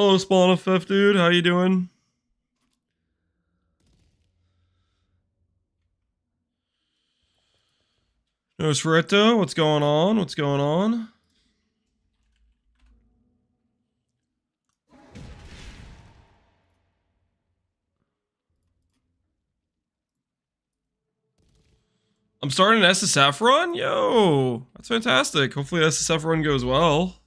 Hello, Spawn of Fifth, dude. How you doing? Nosferatu, what's going on? What's going on? I'm starting an SSF run? Yo, that's fantastic. Hopefully SSF run goes well.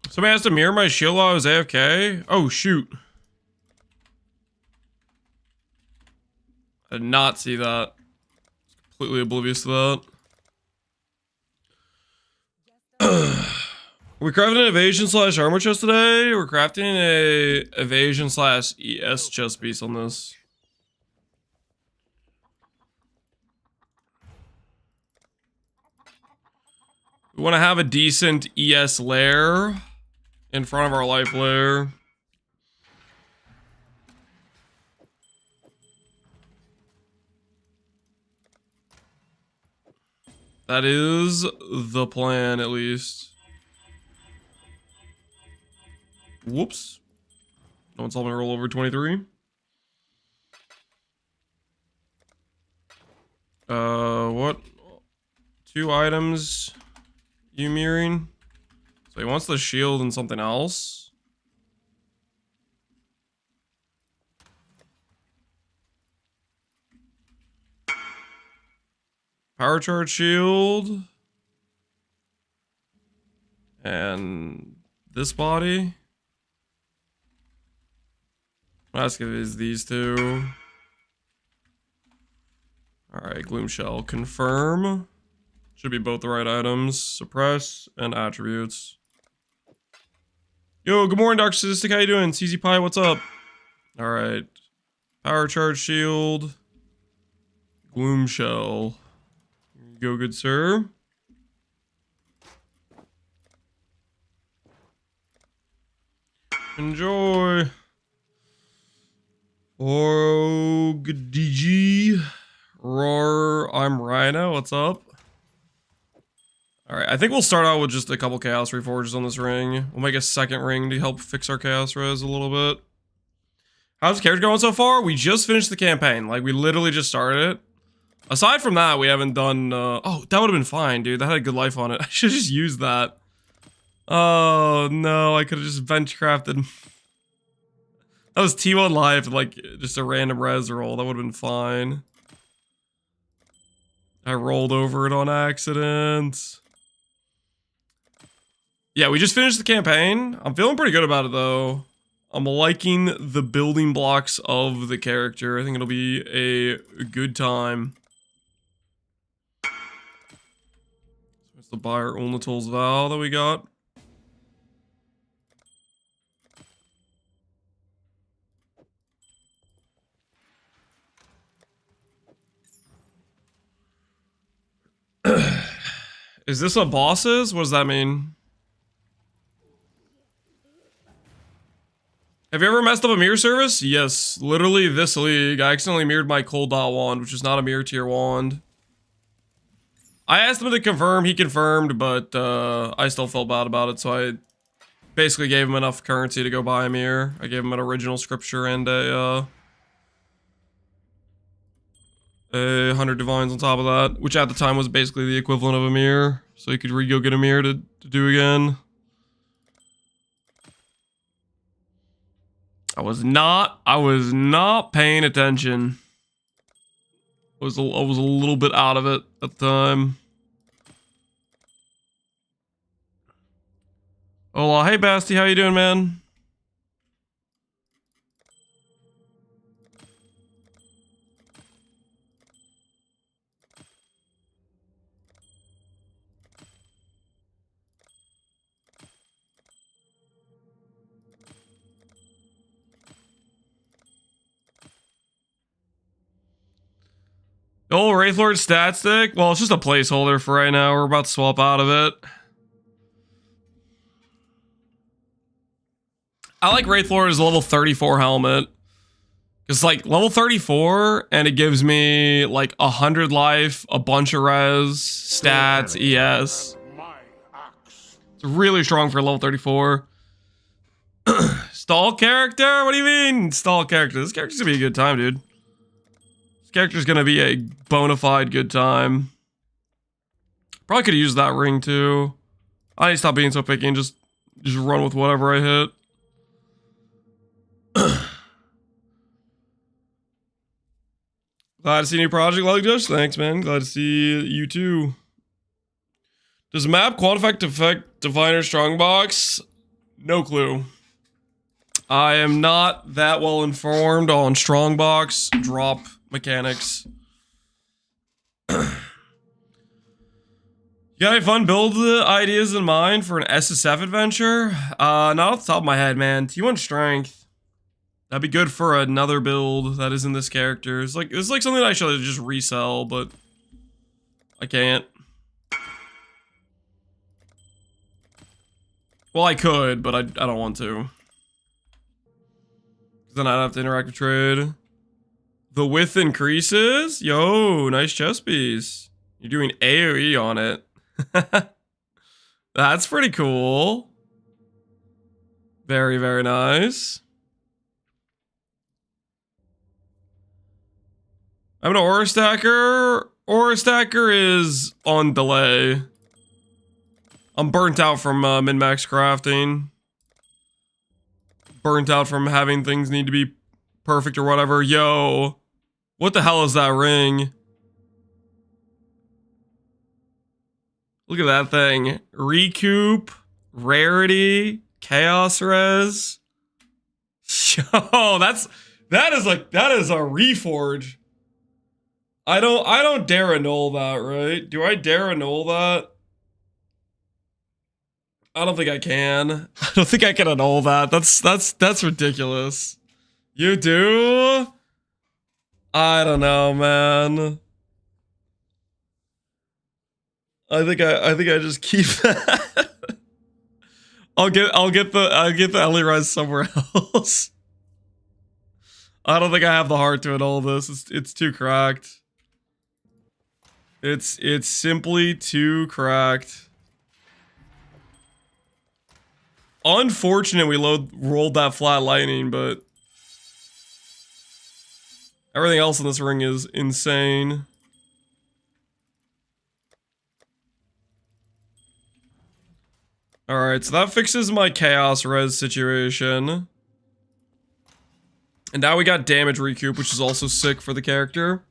Somebody has to mirror my shield while I was AFK? Oh, shoot. I did not see that. Completely oblivious to that. We're crafting an evasion slash armor chest today. We're crafting a evasion slash ES chest piece on this. We want to have a decent ES lair in front of our life lair. That is the plan, at least. Whoops. No one saw me roll over 23. What? 2 items you mirroring? So he wants the shield and something else. Power charge shield. And this body. I'll ask if it's these two. Alright, Gloom Shell. Confirm. Should be both the right items. Suppress and attributes. Yo, good morning, Dr. Statistic. How you doing? CZ Pie, what's up? Alright. Power charge shield. Gloom Shell. Here you go, good sir. Enjoy. Oh, good DG. Roar, I'm Rhino. What's up? Alright, I think we'll start out with just a couple Chaos Reforges on this ring. We'll make a second ring to help fix our Chaos Res a little bit. How's the character going so far? We just finished the campaign. Like, we literally just started it. Aside from that, we haven't done... oh, that would have been fine, dude. That had a good life on it. I should have just used that. Oh, no. I could have just bench crafted... That was T1 life, like, just a random res roll. That would have been fine. I rolled over it on accident. Yeah, we just finished the campaign. I'm feeling pretty good about it, though. I'm liking the building blocks of the character. I think it'll be a good time. So it's the Buyer Ulnatul's Vow that we got. Is this a bosses? What does that mean? Have you ever messed up a mirror service? Yes, literally this league. I accidentally mirrored my cold dot wand, which is not a mirror tier wand. I asked him to confirm, he confirmed, but I still felt bad about it, so I basically gave him enough currency to go buy a mirror. I gave him an original scripture and a 100 divines on top of that, which at the time was basically the equivalent of a mirror, so he could go get a mirror to do again. I was not paying attention. I was a little bit out of it at the time. Oh, hey Basti, how you doing, man? Oh, Wraithlord stat stick? Well, it's just a placeholder for right now. We're about to swap out of it. I like Wraithlord as a level 34 helmet. It's like level 34, and it gives me like 100 life, a bunch of res, stats, ES. It's really strong for level 34. Stall character? What do you mean, stall character? This character's gonna be a good time, dude. This character's gonna be a bona fide good time. Probably could have used that ring too. I need to stop being so picky and just run with whatever I hit. Glad to see a new project, like Josh. Thanks, man. Glad to see you too. Does map quantify affect Diviner Strongbox? No clue. I am not that well informed on Strongbox drop mechanics. You got any fun build ideas in mind for an SSF adventure? Not off the top of my head, man. T1 strength. That'd be good for another build that isn't this character. It's like something that I should just resell, but I can't. Well, I could, but I don't want to. Then I'd have to interact with trade. The width increases? Yo, nice chess piece. You're doing AoE on it. That's pretty cool. Very, very nice. I'm an Aura Stacker. Aura Stacker is on delay. I'm burnt out from min-max crafting. Burnt out from having things need to be perfect or whatever. Yo, what the hell is that ring? Look at that thing. Recoup, rarity, chaos res. Yo, that is a reforge. I don't dare annul that, right? Do I dare annul that? I don't think I can. I don't think I can annul that. That's ridiculous. You do? I don't know, man. I think I just keep that. I'll get the Ellie res somewhere else. I don't think I have the heart to annul this. It's too cracked. It's simply too cracked. Unfortunate we rolled that flat lightning, but everything else in this ring is insane. Alright, so that fixes my chaos res situation. And now we got damage recoup, which is also sick for the character.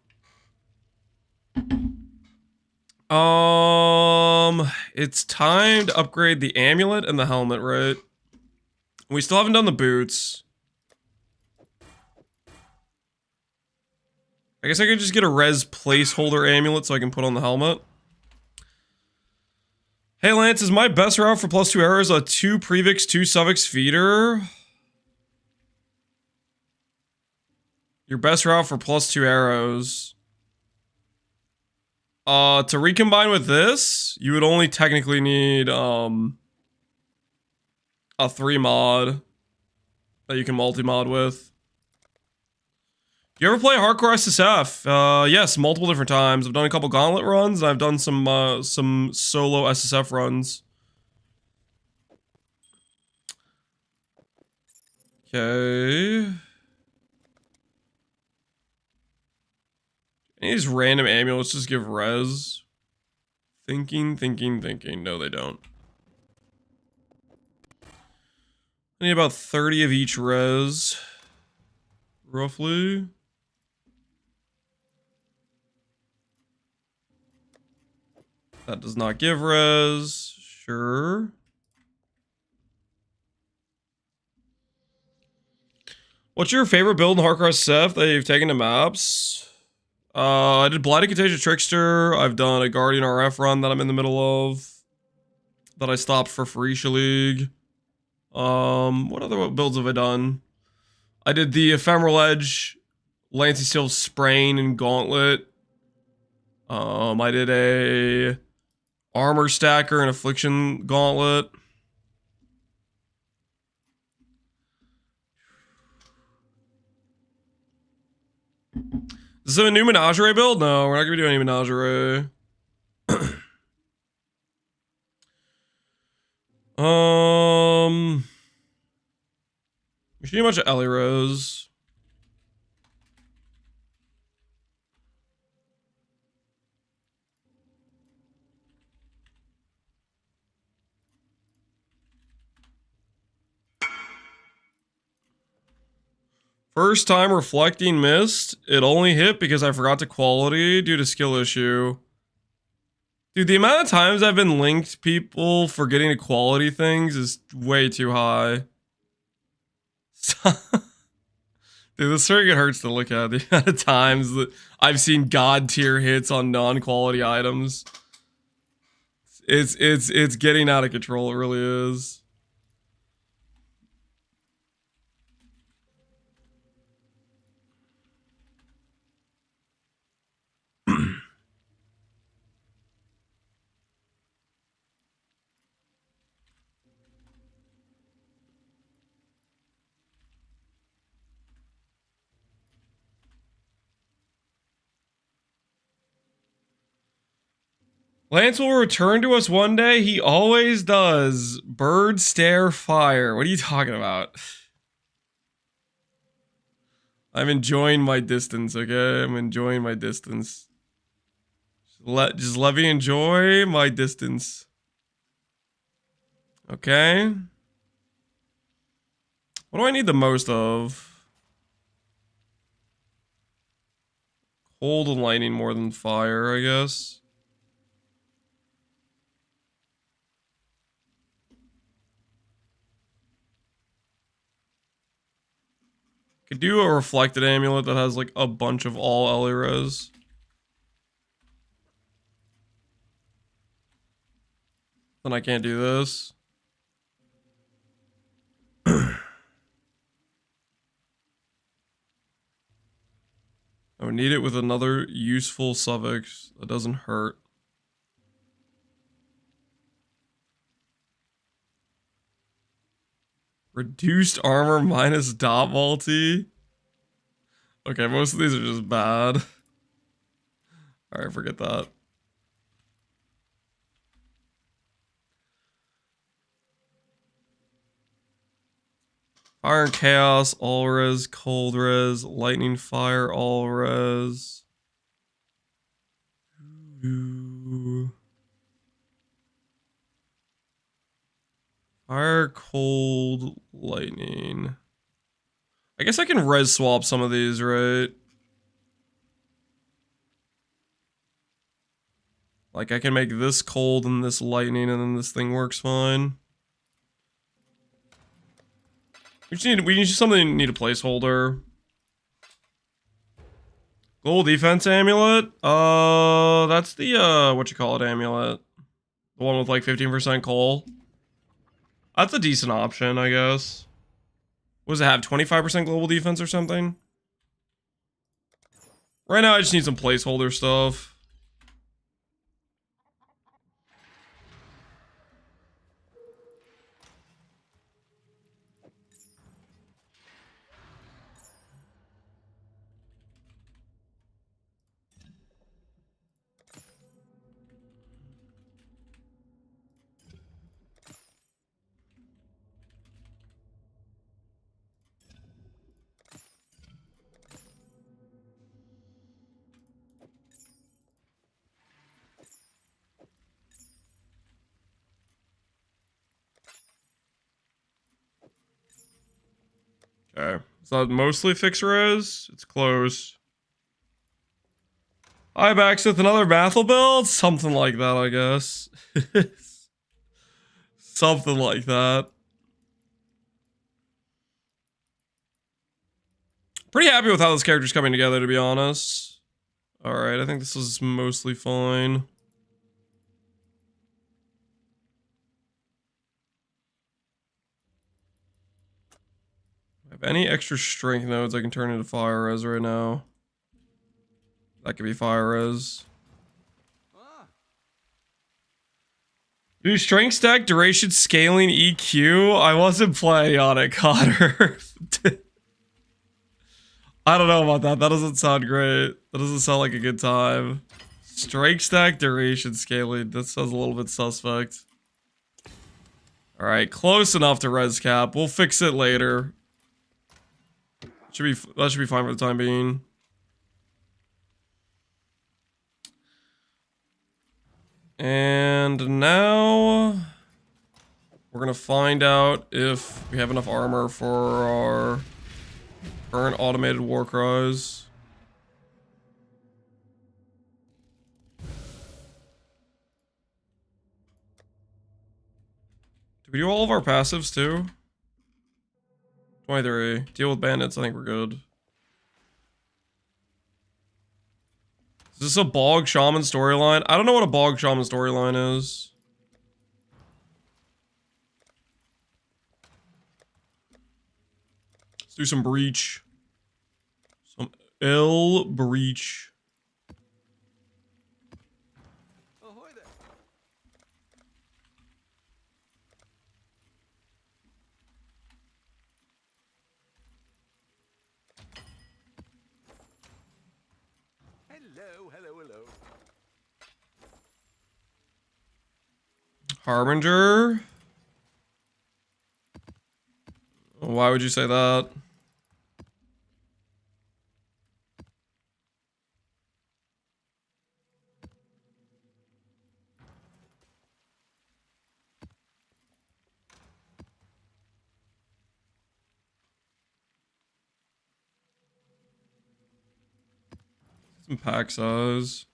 It's time to upgrade the amulet and the helmet, right? We still haven't done the boots. I guess I could just get a res placeholder amulet so I can put on the helmet. Hey Lance, is my best route for +2 arrows a 2 prefix, 2 suffix feeder? Your best route for +2 arrows. To recombine with this, you would only technically need, a 3 mod that you can multi-mod with. Do you ever play hardcore SSF? Yes, multiple different times. I've done a couple gauntlet runs, and I've done some solo SSF runs. Okay. Any of these random amulets just give res? Thinking. No, they don't. I need about 30 of each res. Roughly. That does not give res. Sure. What's your favorite build in Hardcross Seth that you've taken to maps? I did Blighted Contagious Trickster. I've done a Guardian RF run that I'm in the middle of. That I stopped for Freesia League. What other builds have I done? I did the Ephemeral Edge, Lancy Steel Sprain and Gauntlet. I did a Armor Stacker and Affliction Gauntlet. Is this a new Menagerie build? No, we're not gonna be doing any Menagerie. We should do a bunch of Ellie Rose. First time reflecting missed. It only hit because I forgot to quality due to skill issue. Dude, the amount of times I've been linked people forgetting to quality things is way too high. Dude, this circuit hurts to look at. The amount of times that I've seen god tier hits on non-quality items. It's getting out of control, it really is. Lance will return to us one day. He always does. Bird stare fire. What are you talking about? I'm enjoying my distance, okay? I'm enjoying my distance. Just let me enjoy my distance. Okay. What do I need the most of? Cold and lightning more than fire, I guess. Could do a reflected amulet that has like a bunch of all Ellyres. Then I can't do this. I would need it with another useful suffix that doesn't hurt. Reduced armor minus dot multi. Okay, most of these are just bad. Alright, forget that. Fire and Chaos, all res, cold res, lightning fire, all res. Fire, cold, lightning. I guess I can res swap some of these, right? Like I can make this cold and this lightning and then this thing works fine. We need something, need a placeholder. Global defense amulet? That's the, what you call it amulet. The one with like 15% coal. That's a decent option, I guess. What does it have, 25% global defense or something? Right now I just need some placeholder stuff. Okay. Is that mostly fix res? It's close. Hi, Max, with another Mathel build? Something like that, I guess. Something like that. Pretty happy with how this character's coming together, to be honest. Alright, I think this is mostly fine. If any extra strength nodes I can turn into fire res right now. That could be fire res. Do strength stack, duration, scaling, EQ? I wasn't playing on it, Connor. I don't know about that. That doesn't sound great. That doesn't sound like a good time. Strength stack, duration, scaling. That sounds a little bit suspect. Alright, close enough to res cap. We'll fix it later. That should be fine for the time being. And now we're gonna find out if we have enough armor for our current automated war cries. Did we do all of our passives too? 23. Deal with bandits, I think we're good. Is this a Bog Shaman storyline? I don't know what a Bog Shaman storyline is. Let's do some Breach. Some L Breach. Ahoy there. Hello, hello, hello. Harbinger? Why would you say that? Some pack size.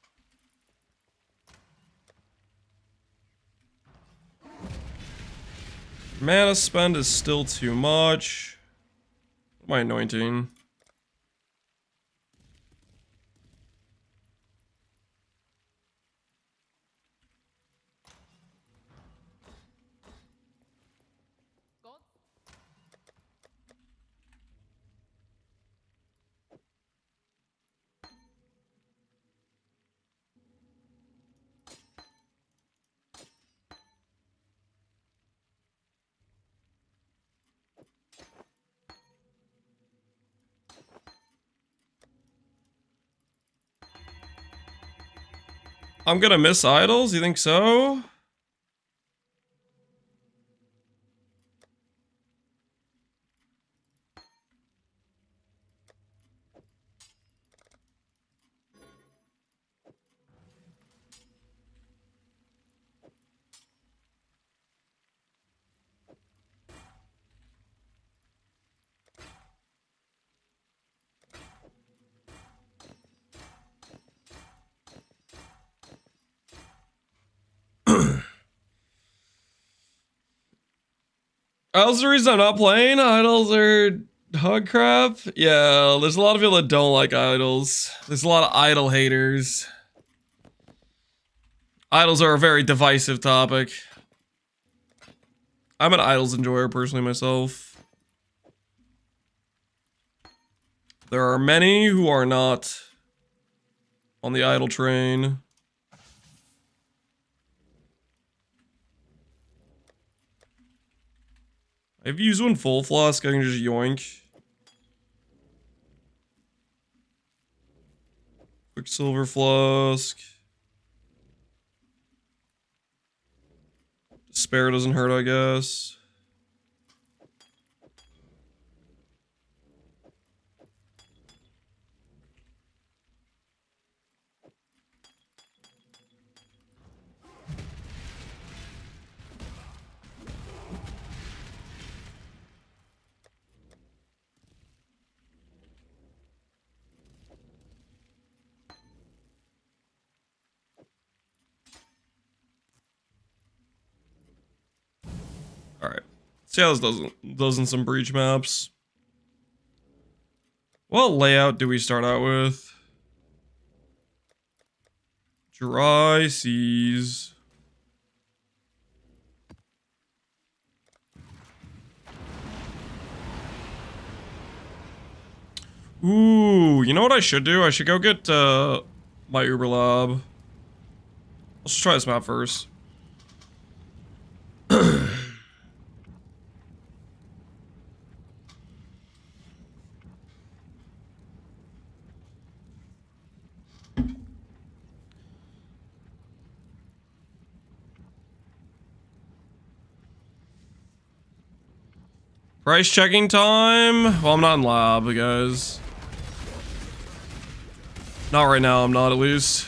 Mana spend is still too much. My anointing. I'm gonna miss idols? You think so? That's the reason I'm not playing. Idols are hug crap. Yeah, there's a lot of people that don't like idols. There's a lot of idol haters. Idols are a very divisive topic. I'm an idols enjoyer personally myself. There are many who are not on the idol train. I've used one full flask, I can just yoink. Quicksilver flask. Despair doesn't hurt, I guess. See how this does in some breach maps. What layout do we start out with? Dry seas. Ooh, you know what I should do? I should go get my Uber Lab. Let's just try this map first. Price checking time? Well, I'm not in lab, guys. Not right now, I'm not at least.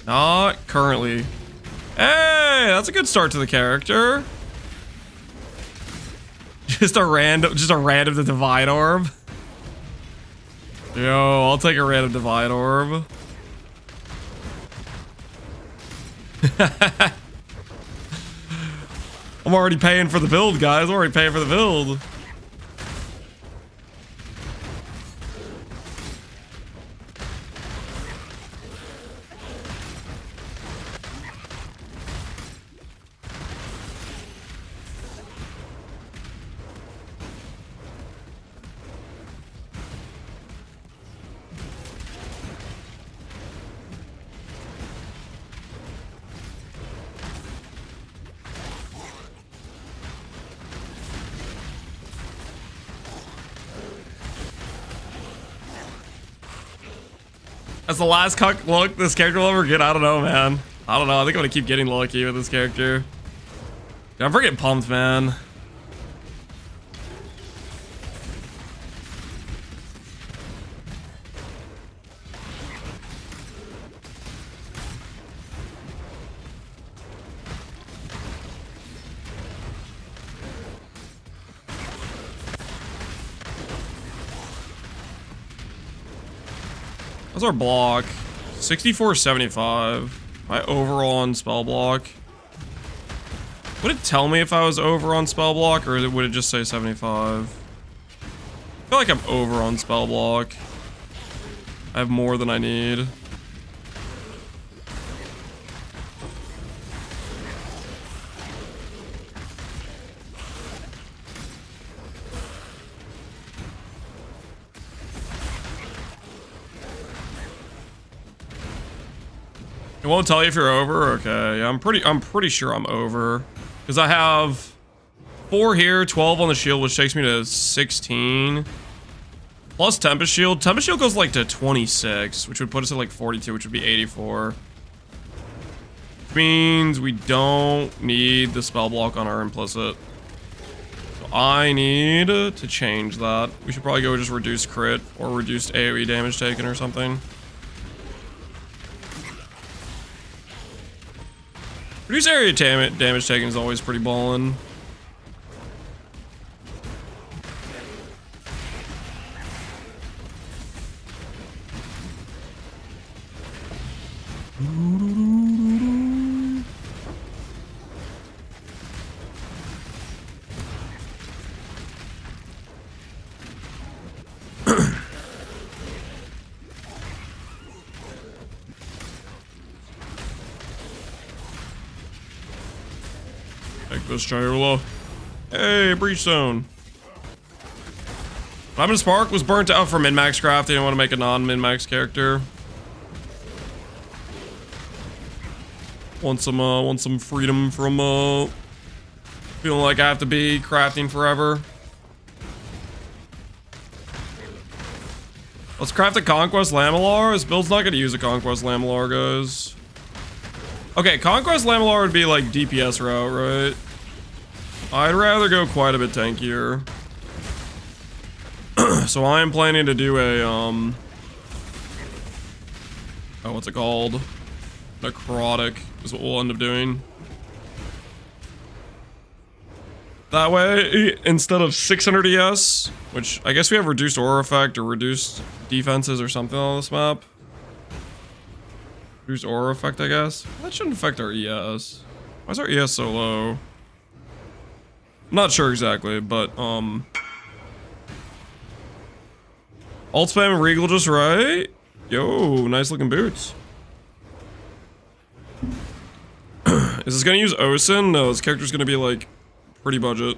Not currently. Hey, that's a good start to the character. Just a random divine orb. Yo, I'll take a random divine orb. I'm already paying for the build, guys. I'm already paying for the build. That's the last cuck look this character will ever get. I don't know, man. I don't know. I think I'm gonna keep getting lucky with this character. Dude, I'm freaking pumped, man. What's our block? 6475. My overall on spell block. Would it tell me if I was over on spell block, or would it just say 75? I feel like I'm over on spell block. I have more than I need. It won't tell you if you're over? Okay, yeah, I'm pretty sure I'm over. Because I have 4 here, 12 on the shield, which takes me to 16. Plus Tempest Shield. Tempest Shield goes like to 26, which would put us at like 42, which would be 84. Which means we don't need the spell block on our implicit. So I need to change that. We should probably go just reduce crit or reduced AoE damage taken or something. Reduce area damage taken is always pretty ballin'. Take this, Chirula. Hey, Breach Zone. Diamond Spark was burnt out for min-max craft. They didn't want to make a non-min-max character. Want some freedom from feeling like I have to be crafting forever. Let's craft a Conquest Lamellar. This build's not gonna use a Conquest Lamellar, guys. Okay, Conquest Lamellar would be like DPS route, right? I'd rather go quite a bit tankier. So I am planning to do a, oh, what's it called? Necrotic is what we'll end up doing. That way, instead of 600 ES, which I guess we have reduced aura effect or reduced defenses or something on this map. Reduced aura effect, I guess. That shouldn't affect our ES. Why is our ES so low? I'm not sure exactly, but alt spam Regal just right. Yo, nice looking boots. Is this gonna use Osin? No, this character's gonna be like pretty budget.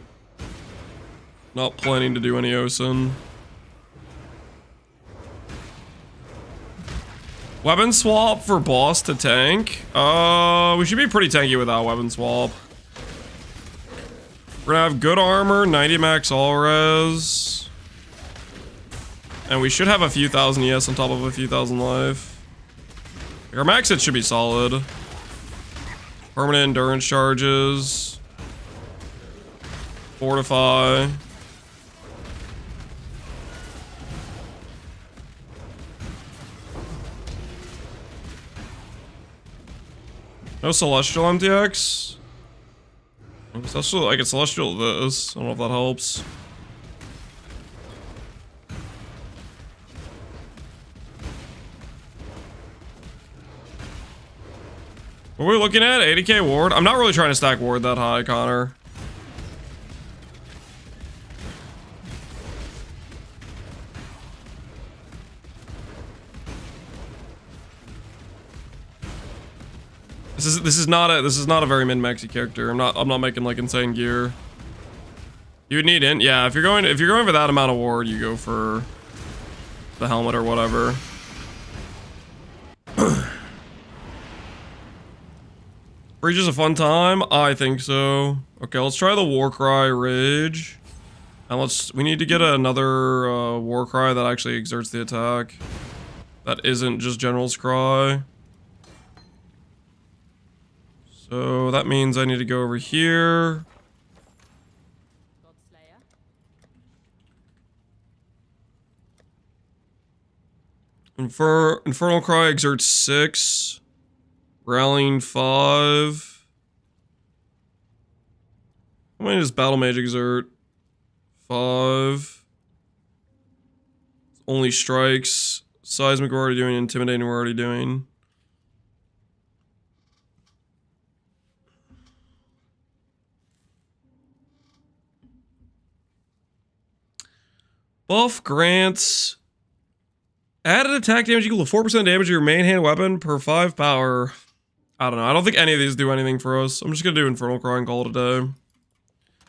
Not planning to do any Osin. Weapon swap for boss to tank. We should be pretty tanky without weapon swap. We're gonna have good armor, 90 max all res. And we should have a few thousand ES on top of a few thousand life. Our max hit should be solid. Permanent endurance charges. Fortify. No Celestial MTX? Celestial, I get Celestial this. I don't know if that helps. What are we looking at? 80k ward? I'm not really trying to stack ward that high, Connor. This is not a very min-maxy character. I'm not making like insane gear. You would need int. Yeah, if you're going for that amount of ward, you go for the helmet or whatever. Rage is a fun time? I think so. Okay, let's try the Warcry Rage. And we need to get another Warcry that actually exerts the attack. That isn't just General's Cry. So that means I need to go over here. Infernal Cry exerts 6. Rallying 5. How many does Battle Mage exert? 5. Only strikes. Seismic we're already doing. Intimidating we're already doing. Buff grants added attack damage equal to 4% damage to your main hand weapon per 5 power. I don't know. I don't think any of these do anything for us. I'm just gonna do Infernal Cry and call it a day.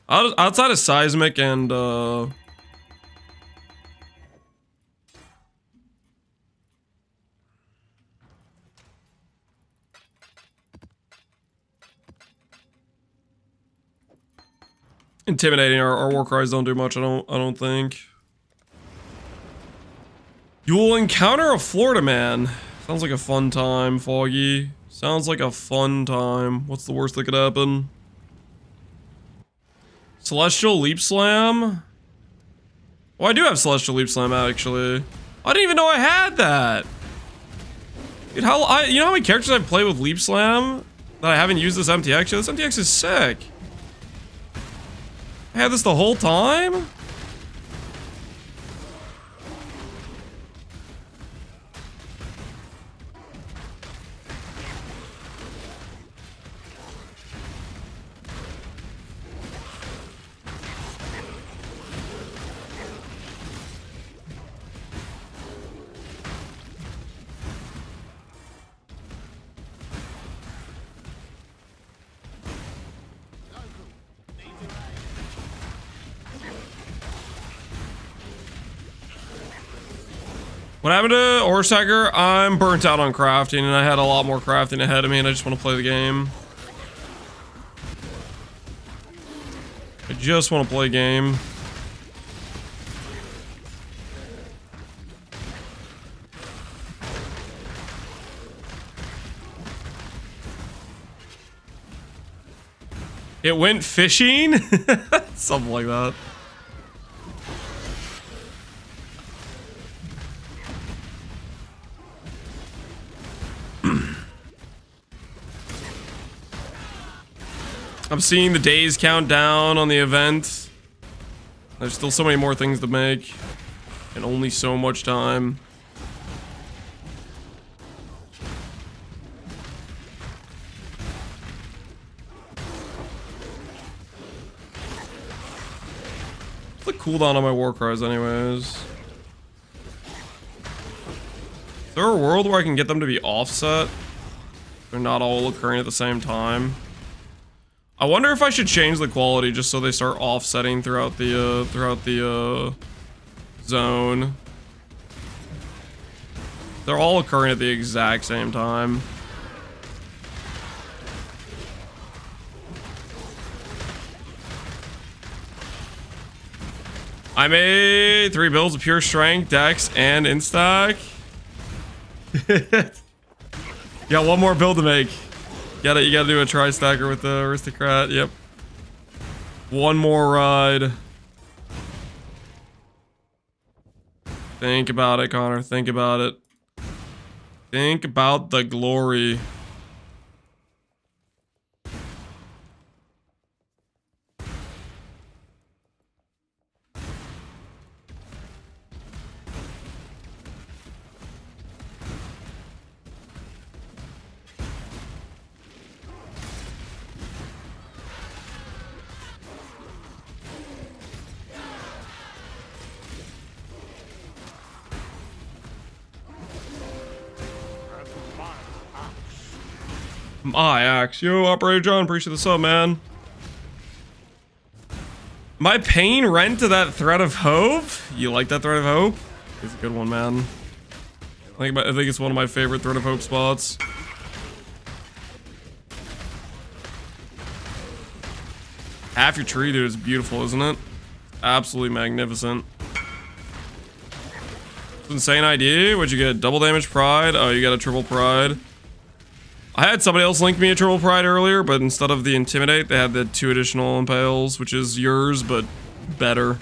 Outside of Seismic and Intimidating, our war cries don't do much. I don't think. You will encounter a Florida man. Sounds like a fun time, Foggy. Sounds like a fun time. What's the worst that could happen? Celestial Leap Slam? Oh, I do have Celestial Leap Slam actually. I didn't even know I had that. Dude, you know how many characters I've played with Leap Slam that I haven't used this MTX yet? This MTX is sick. I had this the whole time? What happened to Orsacker? I'm burnt out on crafting, and I had a lot more crafting ahead of me, and I just want to play the game. I just want to play game. It went fishing? Something like that. I'm seeing the days count down on the event. There's still so many more things to make. And only so much time. What's the cooldown on my war cries anyways? Is there a world where I can get them to be offset? They're not all occurring at the same time. I wonder if I should change the quality just so they start offsetting throughout the zone. They're all occurring at the exact same time. I made 3 builds of pure strength, dex, and instack. Got one more build to make. You gotta do a tri-stacker with the aristocrat. Yep. One more ride. Think about it, Connor. Think about it. Think about the glory. My axe. Yo, Operator John, appreciate the sub, man. My pain rent to that thread of hope? You like that thread of hope? It's a good one, man. I think it's one of my favorite thread of hope spots. Half your tree, dude, is beautiful, isn't it? Absolutely magnificent. Insane idea. What'd you get? Double damage pride? Oh, you got a triple pride. I had somebody else link me a triple pride earlier, but instead of the intimidate, they had the 2 additional impales, which is yours, but better.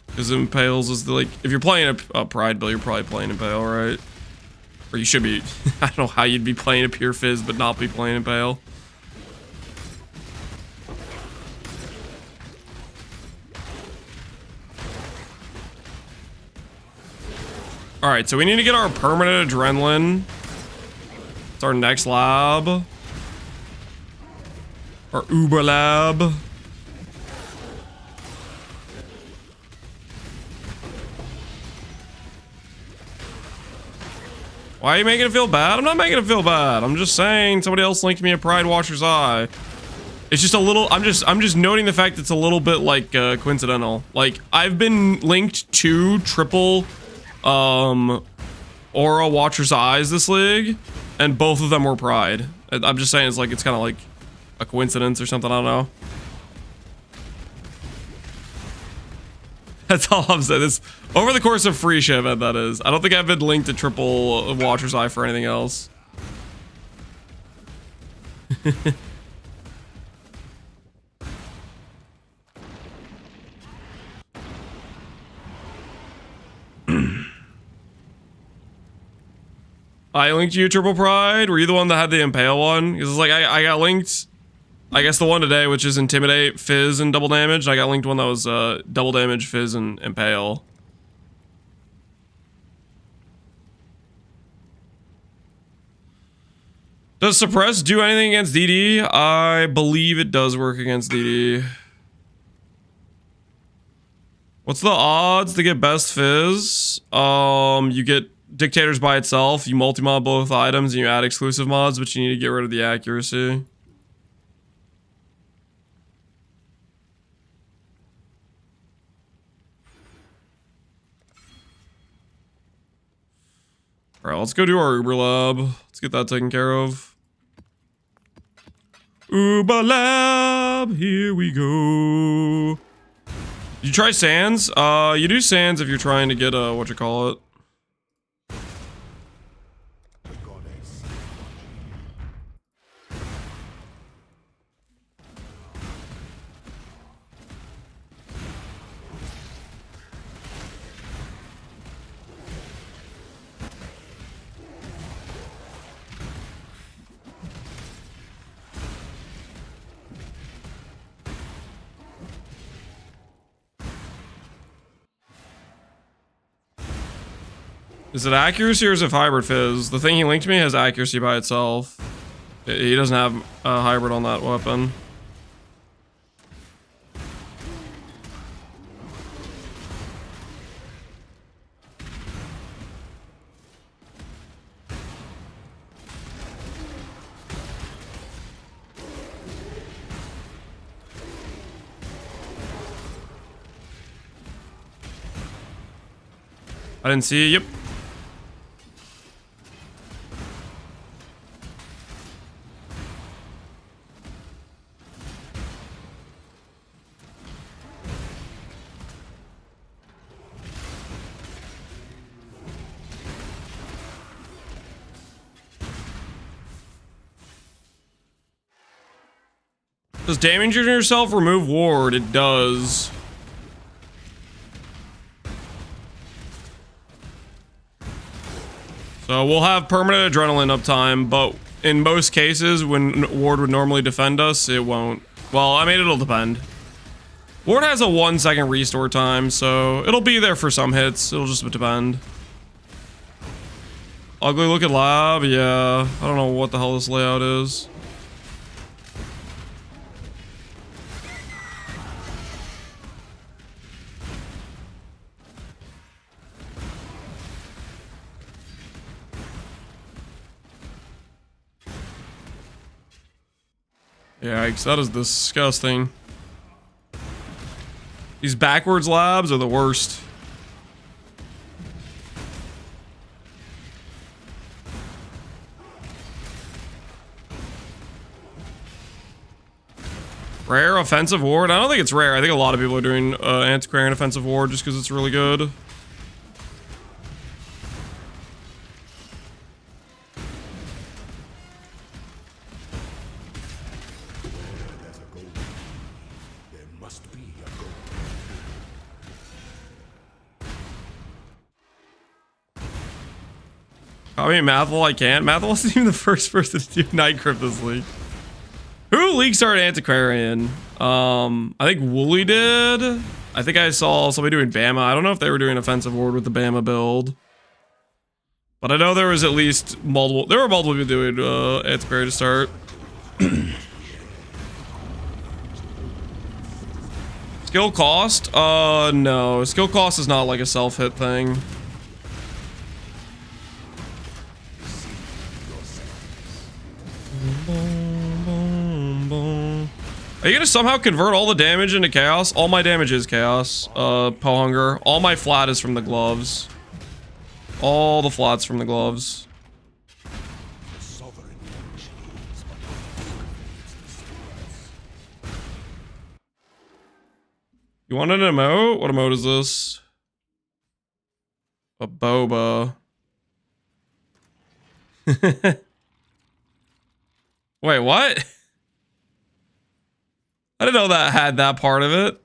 Because impales is the, like, if you're playing a pride build, you're probably playing impale, right? Or you should be. I don't know how you'd be playing a pure fizz, but not be playing impale. Alright, so we need to get our permanent adrenaline. It's our next lab. Our Uber lab. Why are you making it feel bad? I'm not making it feel bad. I'm just saying somebody else linked me a Pride Watcher's Eye. It's just a little, I'm just noting the fact it's a little bit like coincidental. Like, I've been linked to triple Aura Watcher's Eyes this league, and both of them were Pride. I'm just saying it's like, it's kind of like a coincidence or something, I don't know. That's all I'm saying. This, over the course of free ship, that is. I don't think I've been linked to triple Watcher's Eye for anything else. I linked you triple pride. Were you the one that had the impale one? Because it's like I got linked, I guess the one today, which is intimidate, fizz, and double damage. I got linked one that was double damage, fizz, and impale. Does suppress do anything against DD? I believe it does work against DD. What's the odds to get best fizz? You get Dictators by itself, you multi-mod both items, and you add exclusive mods, but you need to get rid of the accuracy. Alright, let's go do our Uber lab. Let's get that taken care of. Uber lab, here we go. You try sands? You do sands if you're trying to get whatchamacallit. Is it accuracy or is it hybrid fizz? The thing he linked me has accuracy by itself. He doesn't have a hybrid on that weapon. I didn't see it. Yep. Does damaging yourself remove ward? It does. So we'll have permanent adrenaline uptime, but in most cases, when ward would normally defend us, it won't. Well, I mean, it'll depend. Ward has a 1 second restore time, so it'll be there for some hits. It'll just depend. Ugly looking lab, yeah. I don't know what the hell this layout is. Yikes, that is disgusting. These backwards labs are the worst. Rare offensive ward? I don't think it's rare. I think a lot of people are doing Antiquarian offensive ward just because it's really good. I mean, Mathel, I can't. Mathel wasn't even the first person to do Night Crypt this league. Who leaks our Antiquarian? I think Wooly did. I think I saw somebody doing Bama. I don't know if they were doing offensive ward with the Bama build. But I know there was at least multiple. There were multiple people doing Antiquarian to start. Skill cost? No. Skill cost is not like a self-hit thing. Are you gonna somehow convert all the damage into chaos? All my damage is chaos. Pohunger. All my flat is from the gloves. All the flats from the gloves. You want an emote? What emote is this? A boba. Wait, what? I didn't know that had that part of it.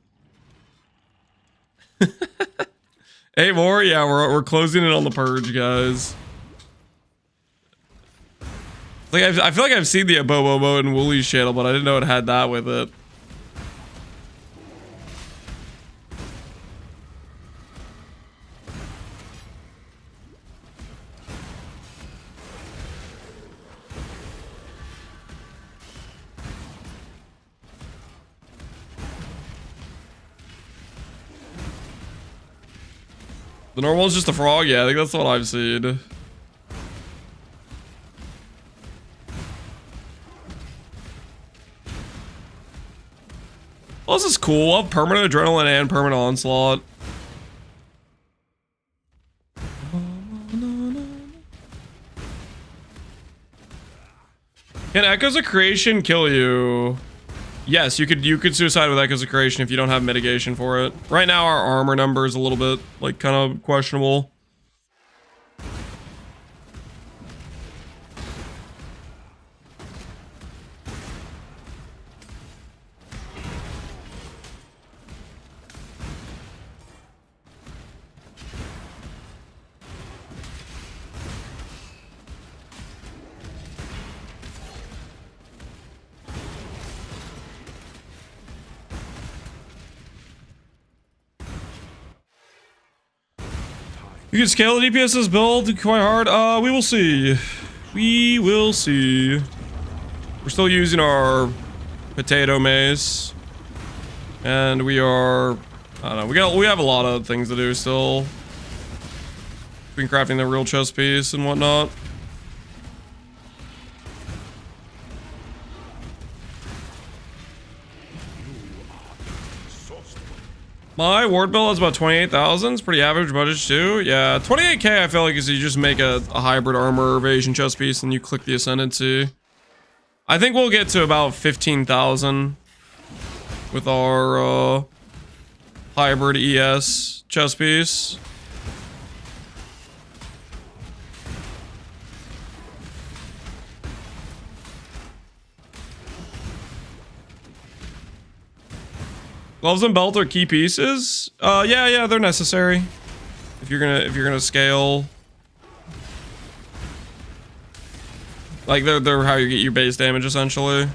8 more? Yeah, we're closing it on the purge, guys. Like I feel like I've seen the Abobo and Woolly's channel, but I didn't know it had that with it. The normal is just a frog? Yeah, I think that's what I've seen. Well, this is cool. I'll have permanent adrenaline and permanent onslaught. Can Echoes of Creation kill you? Yes, you could suicide with Echoes of Creation if you don't have mitigation for it. Right now our armor number is a little bit like kind of questionable. You can scale the DPS's build quite hard. We will see. We will see. We're still using our potato mace. And we are... I don't know. We have a lot of things to do still. Between crafting the real chest piece and whatnot. My ward bill is about 28,000. It's pretty average budget too. Yeah, 28k I feel like is you just make a hybrid armor evasion chest piece and you click the Ascendancy. I think we'll get to about 15,000 with our hybrid ES chest piece. Gloves and belt are key pieces. Yeah, they're necessary. If you're gonna scale. Like they're how you get your base damage essentially. Am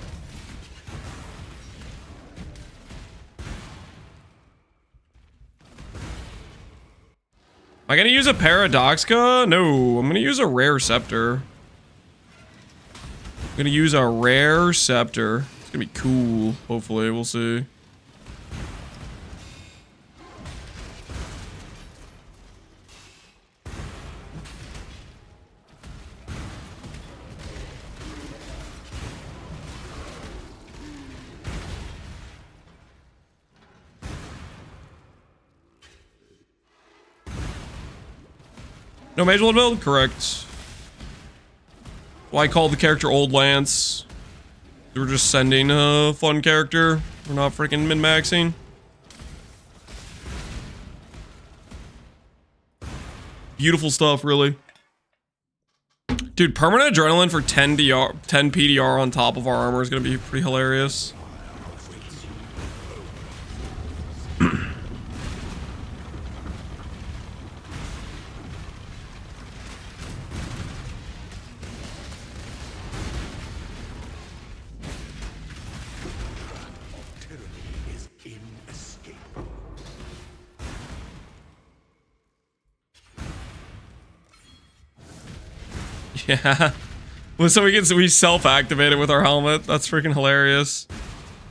I gonna use a Paradoxica? No, I'm gonna use a rare scepter. I'm gonna use a rare scepter. It's gonna be cool, hopefully, we'll see. No mage lord build? Correct. Well, I call the character Old Lance. We're just sending a fun character. We're not freaking min-maxing. Beautiful stuff, really. Dude, permanent adrenaline for 10 PDR on top of our armor is gonna be pretty hilarious. Yeah. Well, so we self-activate it with our helmet. That's freaking hilarious.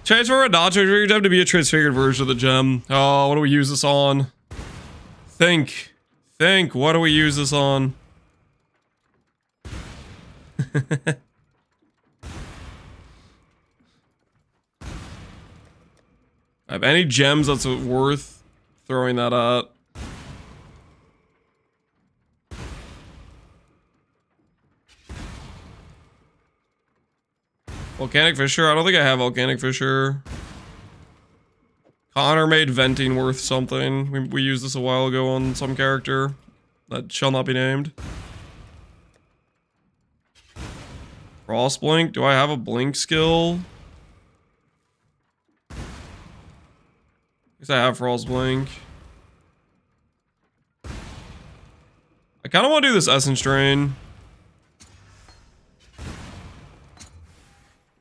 Transfer a non-transfigured gem to be a transfigured version of the gem. Oh, what do we use this on? Think. What do we use this on? I have any gems that's worth throwing that at? Volcanic Fissure? I don't think I have Volcanic Fissure. Connor made venting worth something. We used this a while ago on some character that shall not be named. Frost Blink? Do I have a blink skill? I guess I have Frost Blink. I kind of want to do this Essence Drain.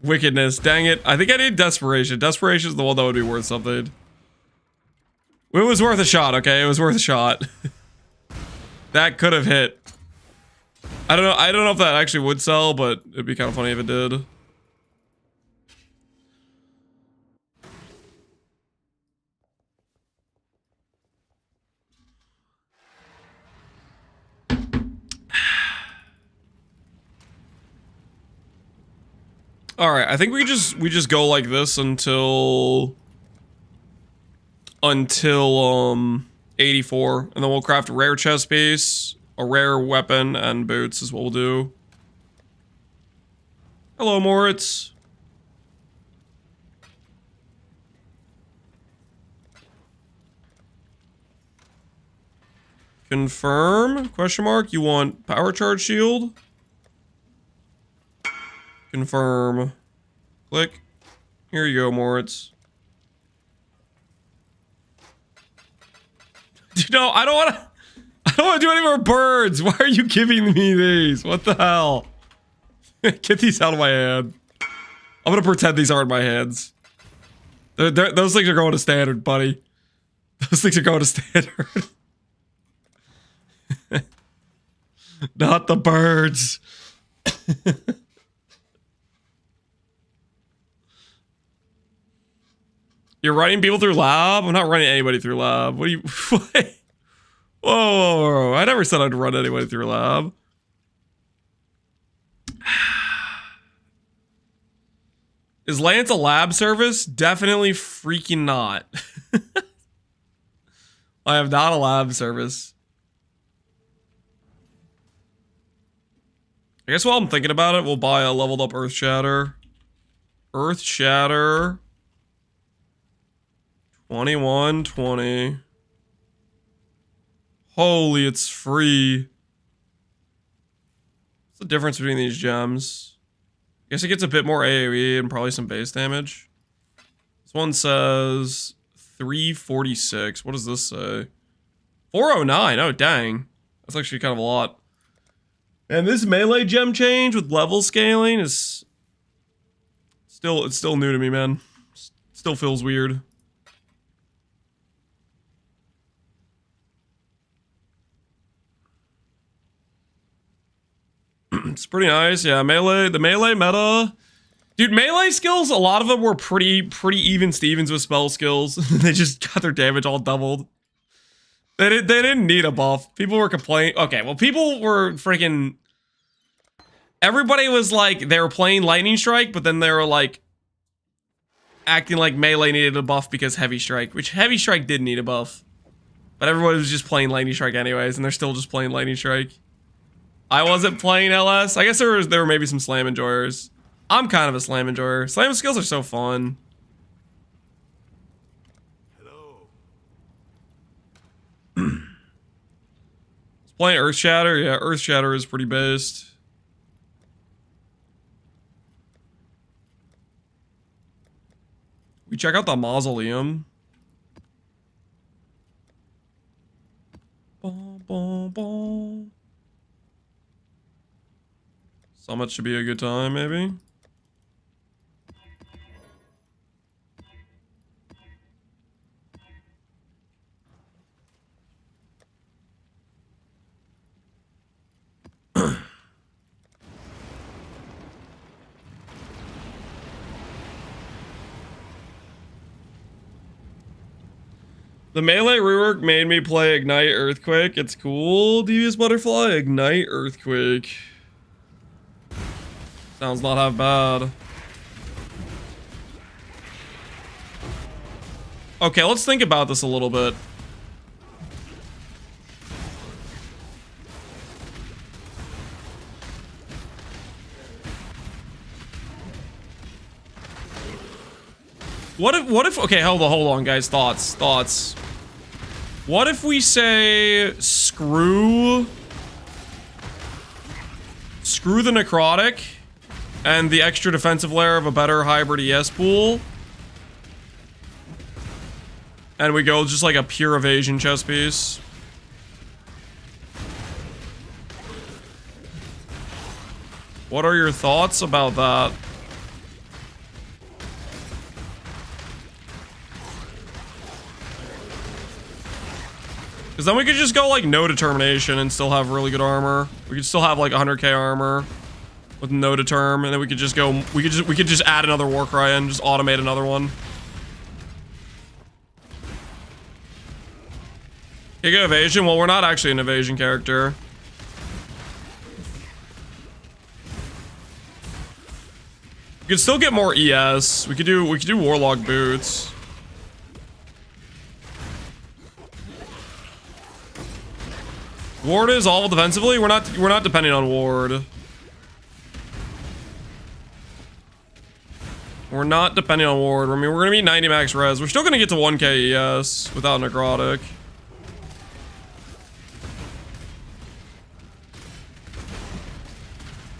Wickedness, dang it. I think I need Desperation. Desperation is the one that would be worth something. It was worth a shot, okay? It was worth a shot. That could have hit. I don't know if that actually would sell, but it'd be kind of funny if it did. All right, I think we just go like this until 84, and then we'll craft a rare chest piece, a rare weapon, and boots is what we'll do. Hello, Moritz. Confirm? Question mark. You want power charge shield? Confirm. Click. Here you go, Moritz. No, I don't want to do any more birds. Why are you giving me these? What the hell? Get these out of my hand. I'm gonna pretend these aren't my hands. Those things are going to standard, buddy. Those things are going to standard. Not the birds. You're running people through lab? I'm not running anybody through lab. What do you... Whoa, whoa, whoa. I never said I'd run anybody through lab. Is Lance a lab service? Definitely freaking not. I am not a lab service. I guess while I'm thinking about it, we'll buy a leveled up Earth Shatter. Earth Shatter. 2120. Holy, it's free. What's the difference between these gems? I guess it gets a bit more AoE and probably some base damage. This one says 346. What does this say? 409. Oh, dang. That's actually kind of a lot. And this melee gem change with level scaling is it's still new to me, man. Still feels weird. It's pretty nice. Yeah, melee, the melee meta. Dude, melee skills, a lot of them were pretty even Stevens with spell skills. They just got their damage all doubled. They didn't need a buff. People were complaining. Okay, well, people were freaking... Everybody was like, they were playing Lightning Strike, but then they were like, acting like melee needed a buff because Heavy Strike, which Heavy Strike did need a buff. But everybody was just playing Lightning Strike anyways, and they're still just playing Lightning Strike. I wasn't playing LS. I guess there were maybe some slam enjoyers. I'm kind of a slam enjoyer. Slam skills are so fun. Hello. Playing Earth Shatter, yeah, Earth Shatter is pretty based. We check out the mausoleum. Boom, boom, boom. Summit should be a good time, maybe. The melee rework made me play Ignite Earthquake. It's cool, Devious Butterfly. Ignite Earthquake. Sounds not half bad. Okay, let's think about this a little bit. What if, okay, hold on, guys, thoughts. What if we say, screw the Necrotic and the extra defensive layer of a better hybrid ES pool, and we go just like a pure evasion chess piece? What are your thoughts about that? Because then we could just go like no determination and still have really good armor. We could still have like 100k armor with no determ, and then we could just go. We could just add another Warcry and just automate another one. Giga evasion. Well, we're not actually an evasion character. We could still get more ES. We could do Warlock boots. Ward is all defensively. We're not depending on ward. We're not depending on ward. I mean, we're gonna be 90 max res. We're still gonna get to 1k ES without necrotic.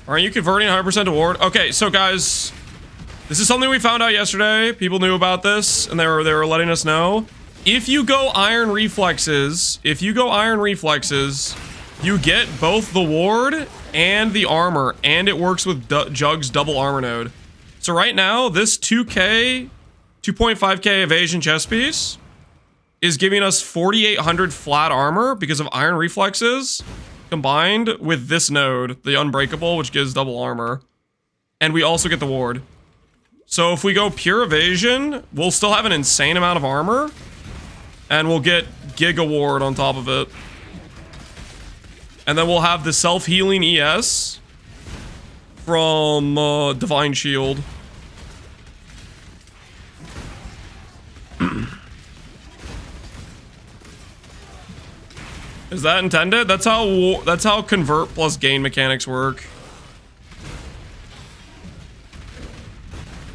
Aren't you converting 100% to ward? Okay, so guys, this is something we found out yesterday. People knew about this, and they were letting us know. If you go Iron Reflexes, you get both the ward and the armor, and it works with Jug's double armor node. So right now, this 2k, 2.5k evasion chess piece is giving us 4,800 flat armor because of iron reflexes combined with this node, the unbreakable, which gives double armor. And we also get the ward. So if we go pure evasion, we'll still have an insane amount of armor. And we'll get Giga Ward on top of it. And then we'll have the self-healing ES from Divine Shield. Is that intended? That's how convert plus gain mechanics work.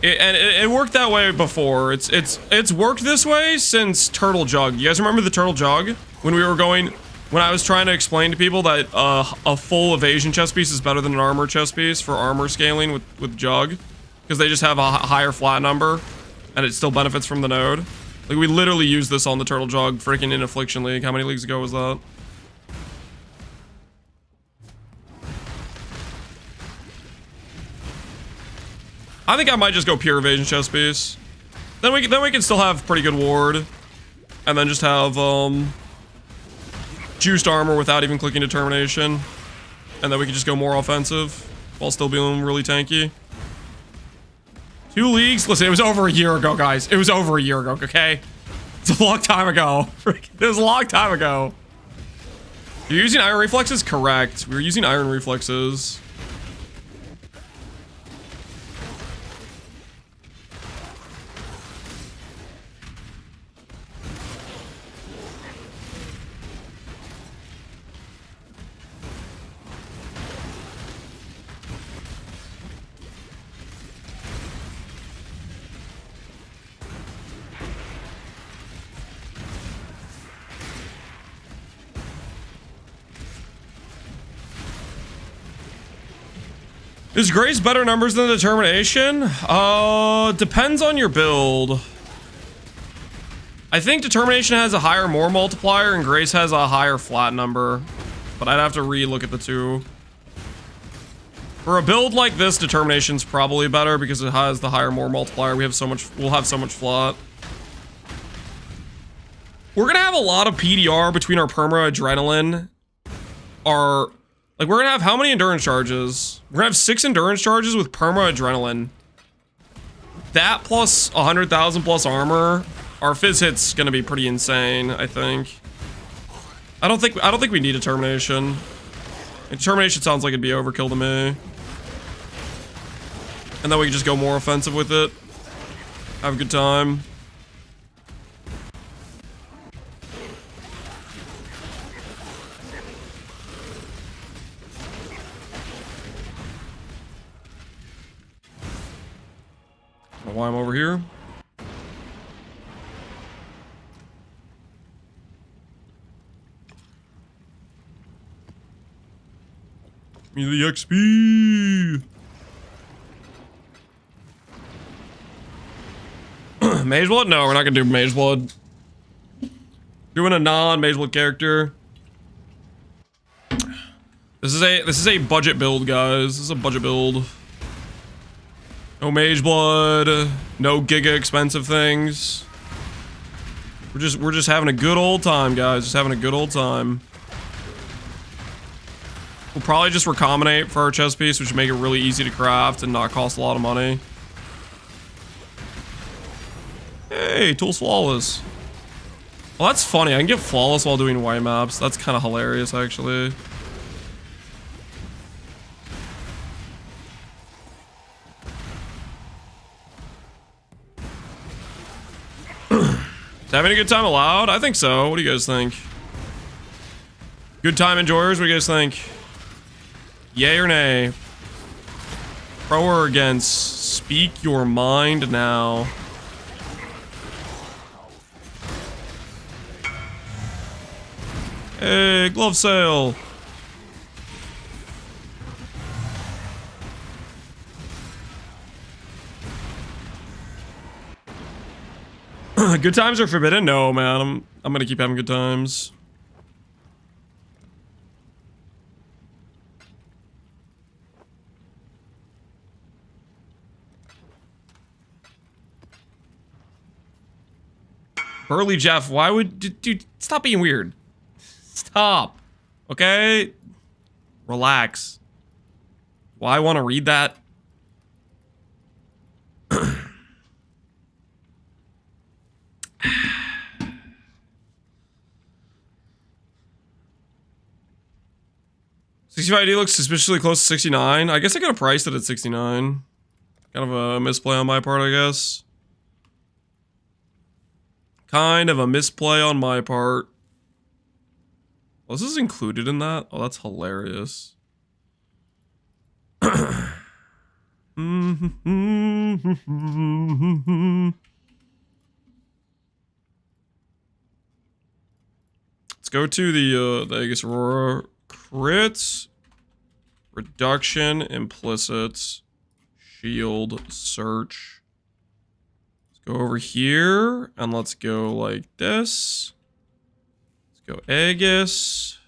It worked that way before. It's worked this way since Turtle Jug. You guys remember the Turtle Jug? When I was trying to explain to people that a full evasion chest piece is better than an armor chest piece for armor scaling with Jug, because they just have a higher flat number, and it still benefits from the node. Like, we literally used this on the Turtle Jug freaking in Affliction League. How many leagues ago was that? I think I might just go pure evasion chest piece. Then we can still have pretty good ward, and then just have juiced armor without even clicking determination, and then we can just go more offensive while still being really tanky. 2 leagues. Listen, it was over a year ago, guys. It was over a year ago. Okay, it's a long time ago. It was a long time ago. You're using iron reflexes? Correct. We were using iron reflexes. Is Grace better numbers than Determination? Depends on your build. I think Determination has a higher more multiplier and Grace has a higher flat number. But I'd have to re-look at the two. For a build like this, Determination's probably better because it has the higher more multiplier. We'll have so much flat. We're gonna have a lot of PDR between our perma adrenaline. Like, we're gonna have how many endurance charges? We're gonna have 6 endurance charges with perma adrenaline. That plus 100,000 plus armor. Our fizz hit's gonna be pretty insane, I think. I don't think we need determination. Determination sounds like it'd be overkill to me. And then we can just go more offensive with it. Have a good time. Don't know why I'm over here. Give me the XP. Mage Blood? No, we're not gonna do Mage Blood. Doing a non-Mage Blood character. This is a budget build, guys. This is a budget build. No Mage Blood, no giga expensive things. We're just having a good old time, guys. Just having a good old time. We'll probably just recombinate for our chest piece, which would make it really easy to craft and not cost a lot of money. Hey, Tool's Flawless. Well, that's funny. I can get Flawless while doing white maps. That's kind of hilarious, actually. Is having a good time allowed? I think so. What do you guys think? Good time enjoyers, what do you guys think? Yay or nay? Pro or against? Speak your mind now. Hey, glove sale. Good times are forbidden? No, man. I'm gonna keep having good times. Burly Jeff, why would... Dude, stop being weird. Stop. Okay? Relax. Why want to read that? $65 looks suspiciously close to 69. I guess I could have priced it at 69. Kind of a misplay on my part, I guess. Kind of a misplay on my part. Well, this is included in that? Oh, that's hilarious. Let's go to the I guess, Aurora crits, reduction, implicit, shield, search. Let's go over here, and let's go like this. Let's go Aegis.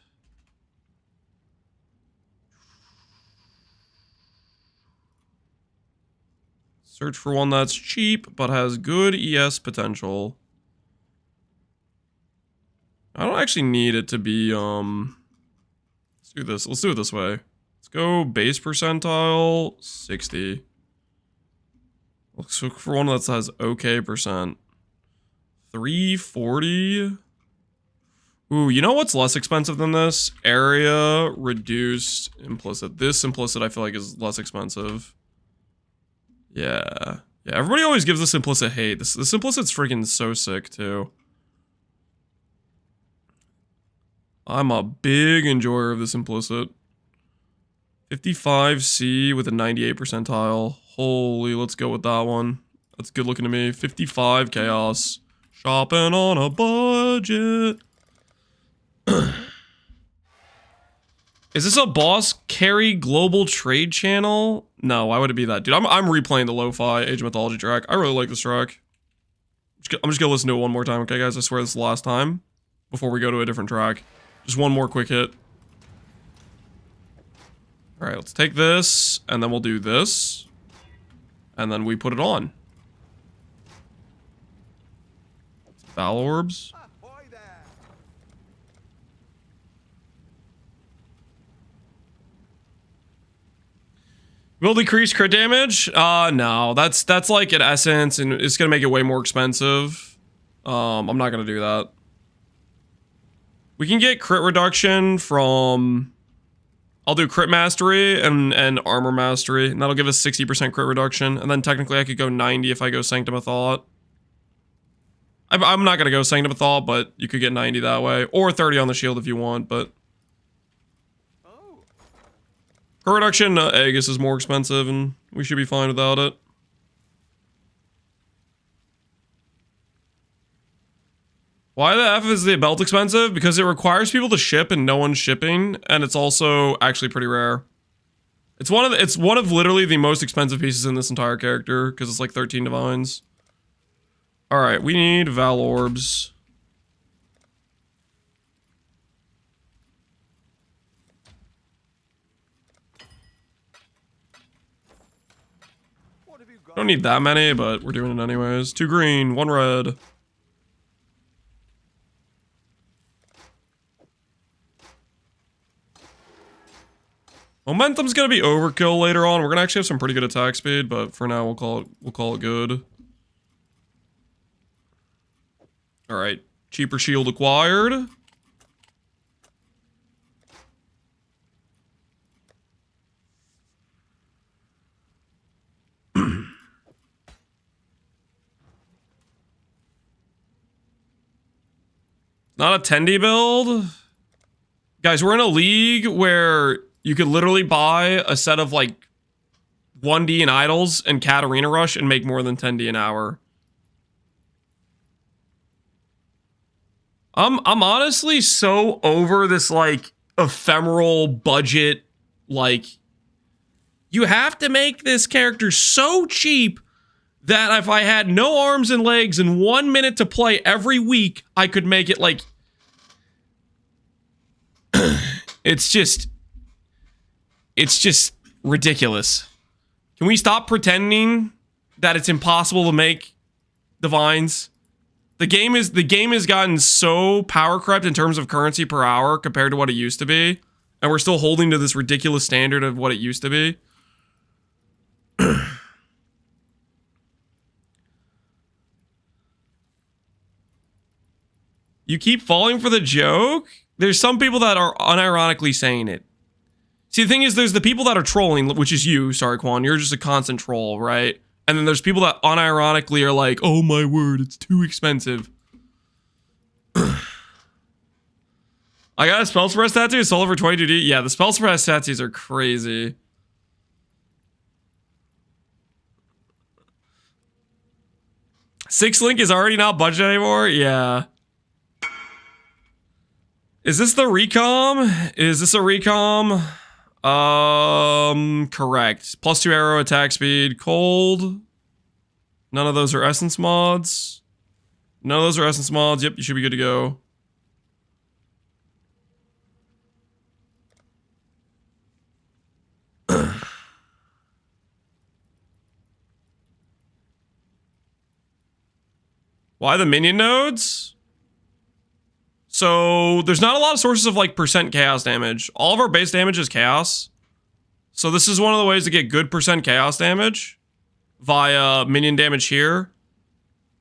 Search for one that's cheap, but has good ES potential. I don't actually need it to be, let's do this. Let's do it this way. Let's go base percentile, 60. Let's look for one that has okay percent. 340. Ooh, you know what's less expensive than this? Area, reduced, implicit. This implicit I feel like is less expensive. Yeah. Yeah, everybody always gives this implicit hate. This implicit's freaking so sick, too. I'm a big enjoyer of this implicit. 55C with a 98 percentile. Holy, let's go with that one. That's good looking to me. 55 chaos. Shopping on a budget. Is this a boss carry global trade channel? No, why would it be that? Dude, I'm replaying the lo-fi Age of Mythology track. I really like this track. I'm just gonna listen to it one more time, okay guys? I swear this is the last time. Before we go to a different track. Just one more quick hit. Alright, let's take this, and then we'll do this. And then we put it on. Foul orbs. Will decrease crit damage? No. That's like an essence, and it's gonna make it way more expensive. I'm not gonna do that. We can get crit reduction from... I'll do crit mastery and armor mastery, and that'll give us 60% crit reduction. And then technically I could go 90 if I go Sanctum of Thought. I'm not gonna go Sanctum of Thought, but you could get 90 that way. Or 30 on the shield if you want, but... Crit reduction, Aegis is more expensive, and we should be fine without it. Why the F is the belt expensive? Because it requires people to ship and no one's shipping, and it's also actually pretty rare. It's one of literally the most expensive pieces in this entire character, because it's like 13 divines. Alright, we need Val Orbs. Don't need that many, but we're doing it anyways. 2 green, 1 red. Momentum's gonna be overkill later on. We're gonna actually have some pretty good attack speed, but for now we'll call it good. Alright. Cheaper shield acquired. Not a Tendy build. Guys, we're in a league where you could literally buy a set of like 1D and idols and Katarina Rush and make more than 10D an hour. I'm honestly so over this like ephemeral budget, like you have to make this character so cheap that if I had no arms and legs and 1 minute to play every week, I could make it like it's just ridiculous. Can we stop pretending that it's impossible to make divines? The game has gotten so power crept in terms of currency per hour compared to what it used to be, and we're still holding to this ridiculous standard of what it used to be. You keep falling for the joke? There's some people that are unironically saying it. See, the thing is, there's the people that are trolling, which is you, sorry, Quan, you're just a constant troll, right? And then there's people that unironically are like, oh my word, it's too expensive. I got a spell suppress tattoo, sold for 22D. Yeah, the spell suppress tattoos are crazy. Six Link is already not budget anymore? Yeah. Is this the recom? Is this a recom? Correct. +2 arrow attack speed. Cold. None of those are essence mods. None of those are essence mods. Yep, you should be good to go. Why the minion nodes? So there's not a lot of sources of like percent chaos damage. All of our base damage is chaos. So this is one of the ways to get good percent chaos damage via minion damage here,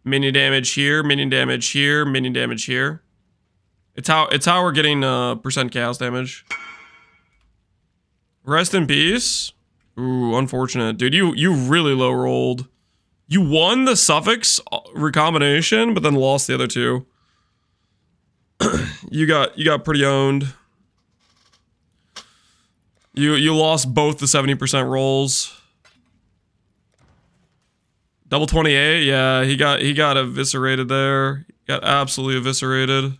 minion damage here, minion damage here, minion damage here. It's how we're getting percent chaos damage. Rest in peace. Ooh, unfortunate. Dude, you really low rolled. You won the suffix recombination, but then lost the other two. You got pretty owned. You lost both the 70% rolls. Double 28, yeah, he got eviscerated there. He got absolutely eviscerated.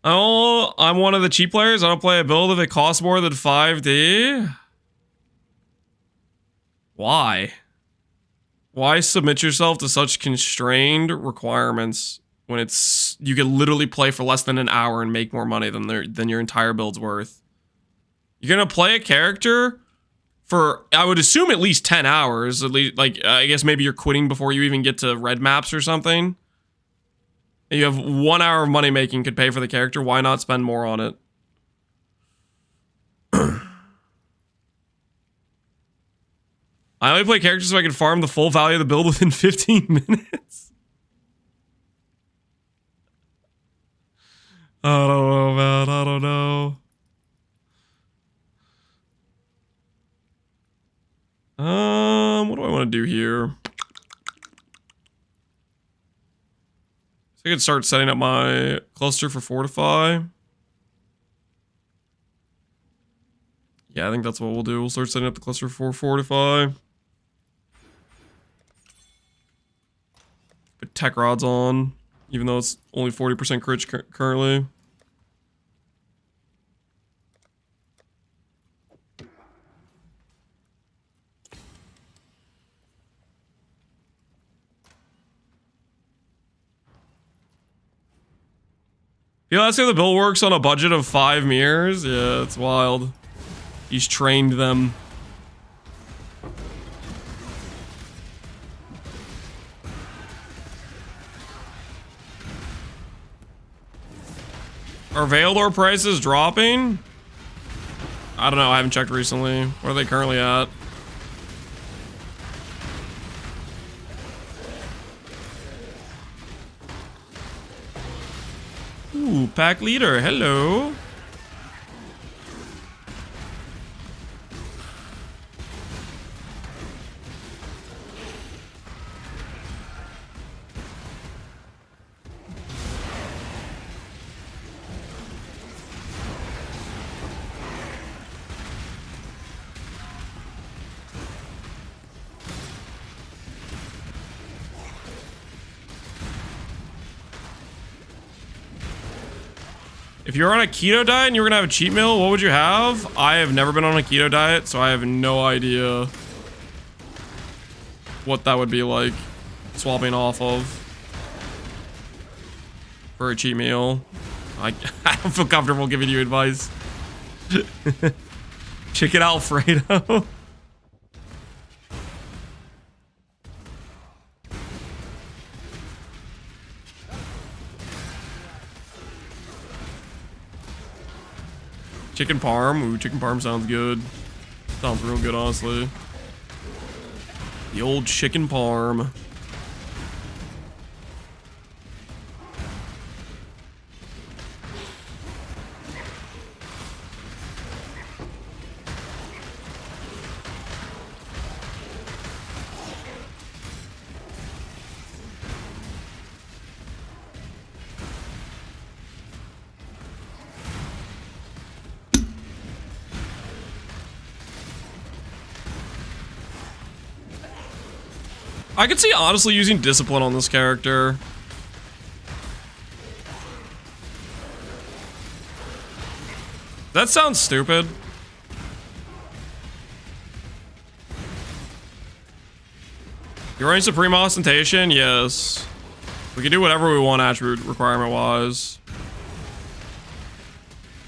Oh, I'm one of the cheap players. I don't play a build if it costs more than 5D. Why? Why submit yourself to such constrained requirements when you can literally play for less than an hour and make more money than your entire build's worth? You're gonna play a character for, I would assume, at least 10 hours. At least, like, I guess maybe you're quitting before you even get to red maps or something. And you have 1 hour of money making could pay for the character. Why not spend more on it? I only play characters so I can farm the full value of the build within 15 minutes. I don't know, man. I don't know. What do I want to do here? I could start setting up my cluster for Fortify. Yeah, I think that's what we'll do. We'll start setting up the cluster for Fortify. Put tech rods on, even though it's only 40% crit currently. Yeah, that's how the build works on a budget of 5 mirrors. Yeah, it's wild. He's trained them. Are Veilor prices dropping? I don't know, I haven't checked recently. What are they currently at? Ooh, pack leader, hello. If you're on a keto diet and you were gonna have a cheat meal, what would you have? I have never been on a keto diet, so I have no idea what that would be like swapping off of for a cheat meal. I don't feel comfortable giving you advice. Chicken Alfredo. Chicken parm. Ooh, chicken parm sounds good. Sounds real good, honestly. The old chicken parm. I could see honestly using discipline on this character. That sounds stupid. You're running Supreme Ostentation? Yes. We can do whatever we want attribute requirement wise.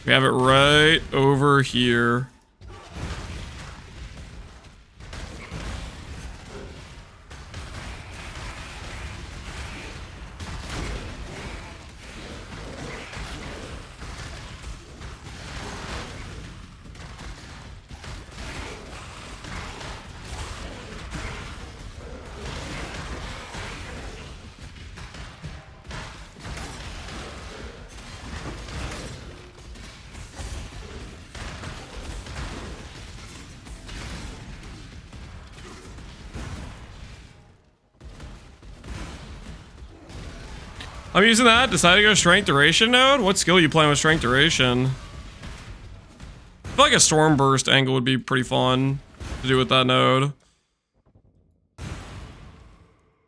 We have it right over here. I'm using that. Decided to go Strength Duration node? What skill are you playing with Strength Duration? I feel like a Storm Burst angle would be pretty fun to do with that node. I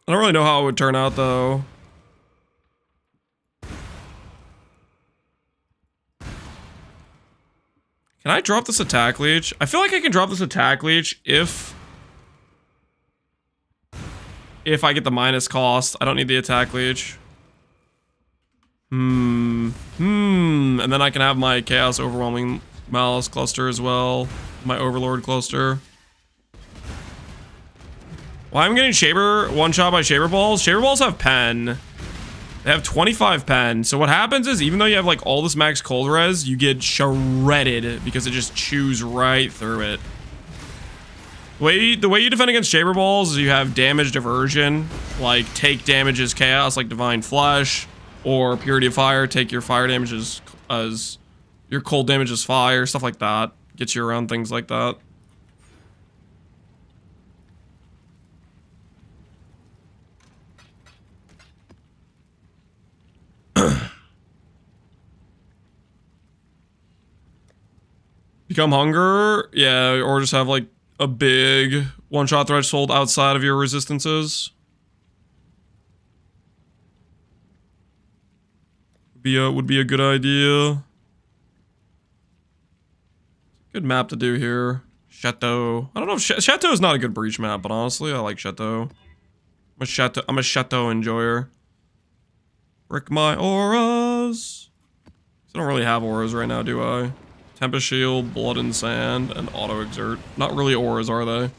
don't really know how it would turn out though. Can I drop this attack leech? I feel like I can drop this attack leech if I get the minus cost. I don't need the attack leech. And then I can have my Chaos Overwhelming Malice cluster as well. My Overlord cluster. Why I'm getting Shaper one shot by Shaper Balls? Shaper Balls have pen. They have 25 pen. So what happens is even though you have like all this max cold res, you get shredded because it just chews right through it. The way you defend against Shaper Balls is you have damage diversion, like take damage as chaos, like Divine Flesh. Or Purity of Fire, take your fire damage as your cold damage as fire, stuff like that. Gets you around things like that. Become Hunger? Yeah, or just have like a big one-shot threshold outside of your resistances. Would be a good idea. Good map to do here. Chateau. I don't know if Chateau is not a good breach map, but honestly, I like Chateau. I'm a Chateau enjoyer. Brick my auras. I don't really have auras right now, do I? Tempest Shield, Blood and Sand, and Auto Exert. Not really auras, are they?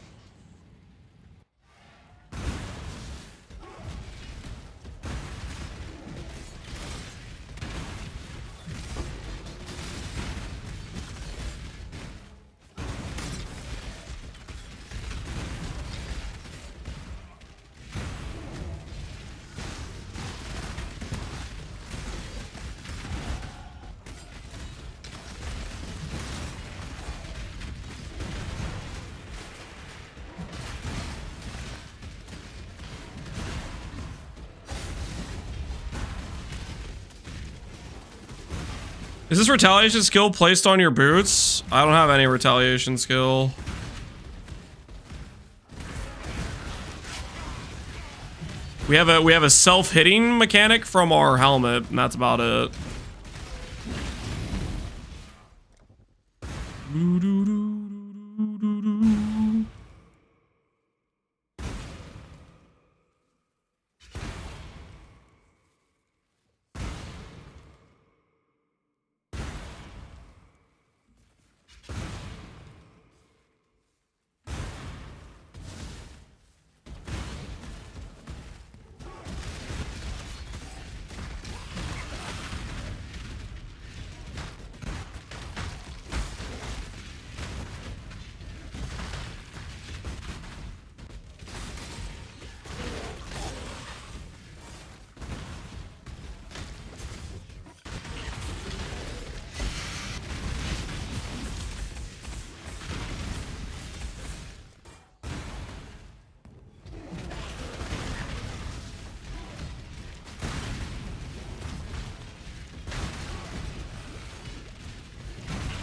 Is this retaliation skill placed on your boots? I don't have any retaliation skill. We have a self-hitting mechanic from our helmet, and that's about it.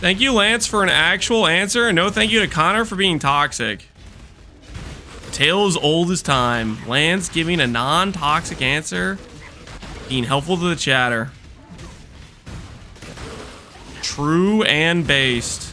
Thank you, Lance, for an actual answer, and no thank you to Connor for being toxic. Tale as old as time. Lance giving a non-toxic answer, being helpful to the chatter. True and based.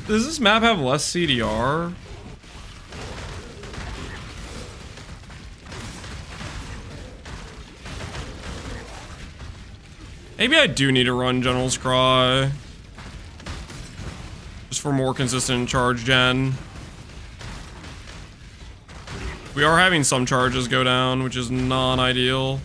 Does this map have less CDR? Maybe I do need to run General's Cry. Just for more consistent charge gen. We are having some charges go down, which is non-ideal.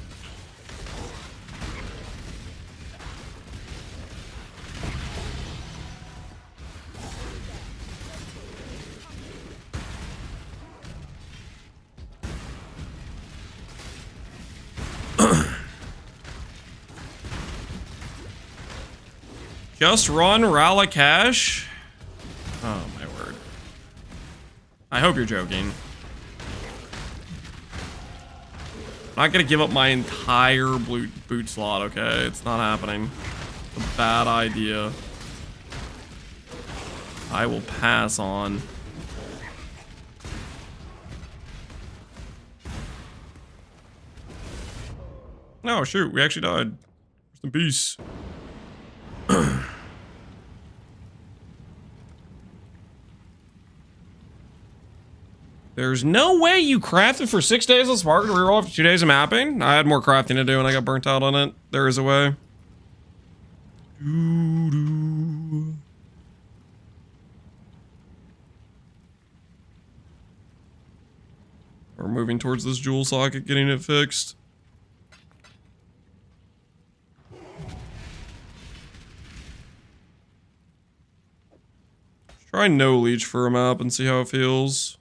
Just run Ralakash? Oh my word. I hope you're joking. I'm not gonna give up my entire boot slot, okay? It's not happening. It's a bad idea. I will pass on. Oh shoot, we actually died. Rest in peace. There's no way you crafted for 6 days of Spark to reroll after 2 days of mapping? I had more crafting to do and I got burnt out on it. There is a way. We're moving towards this jewel socket, getting it fixed. Let's try no leech for a map and see how it feels.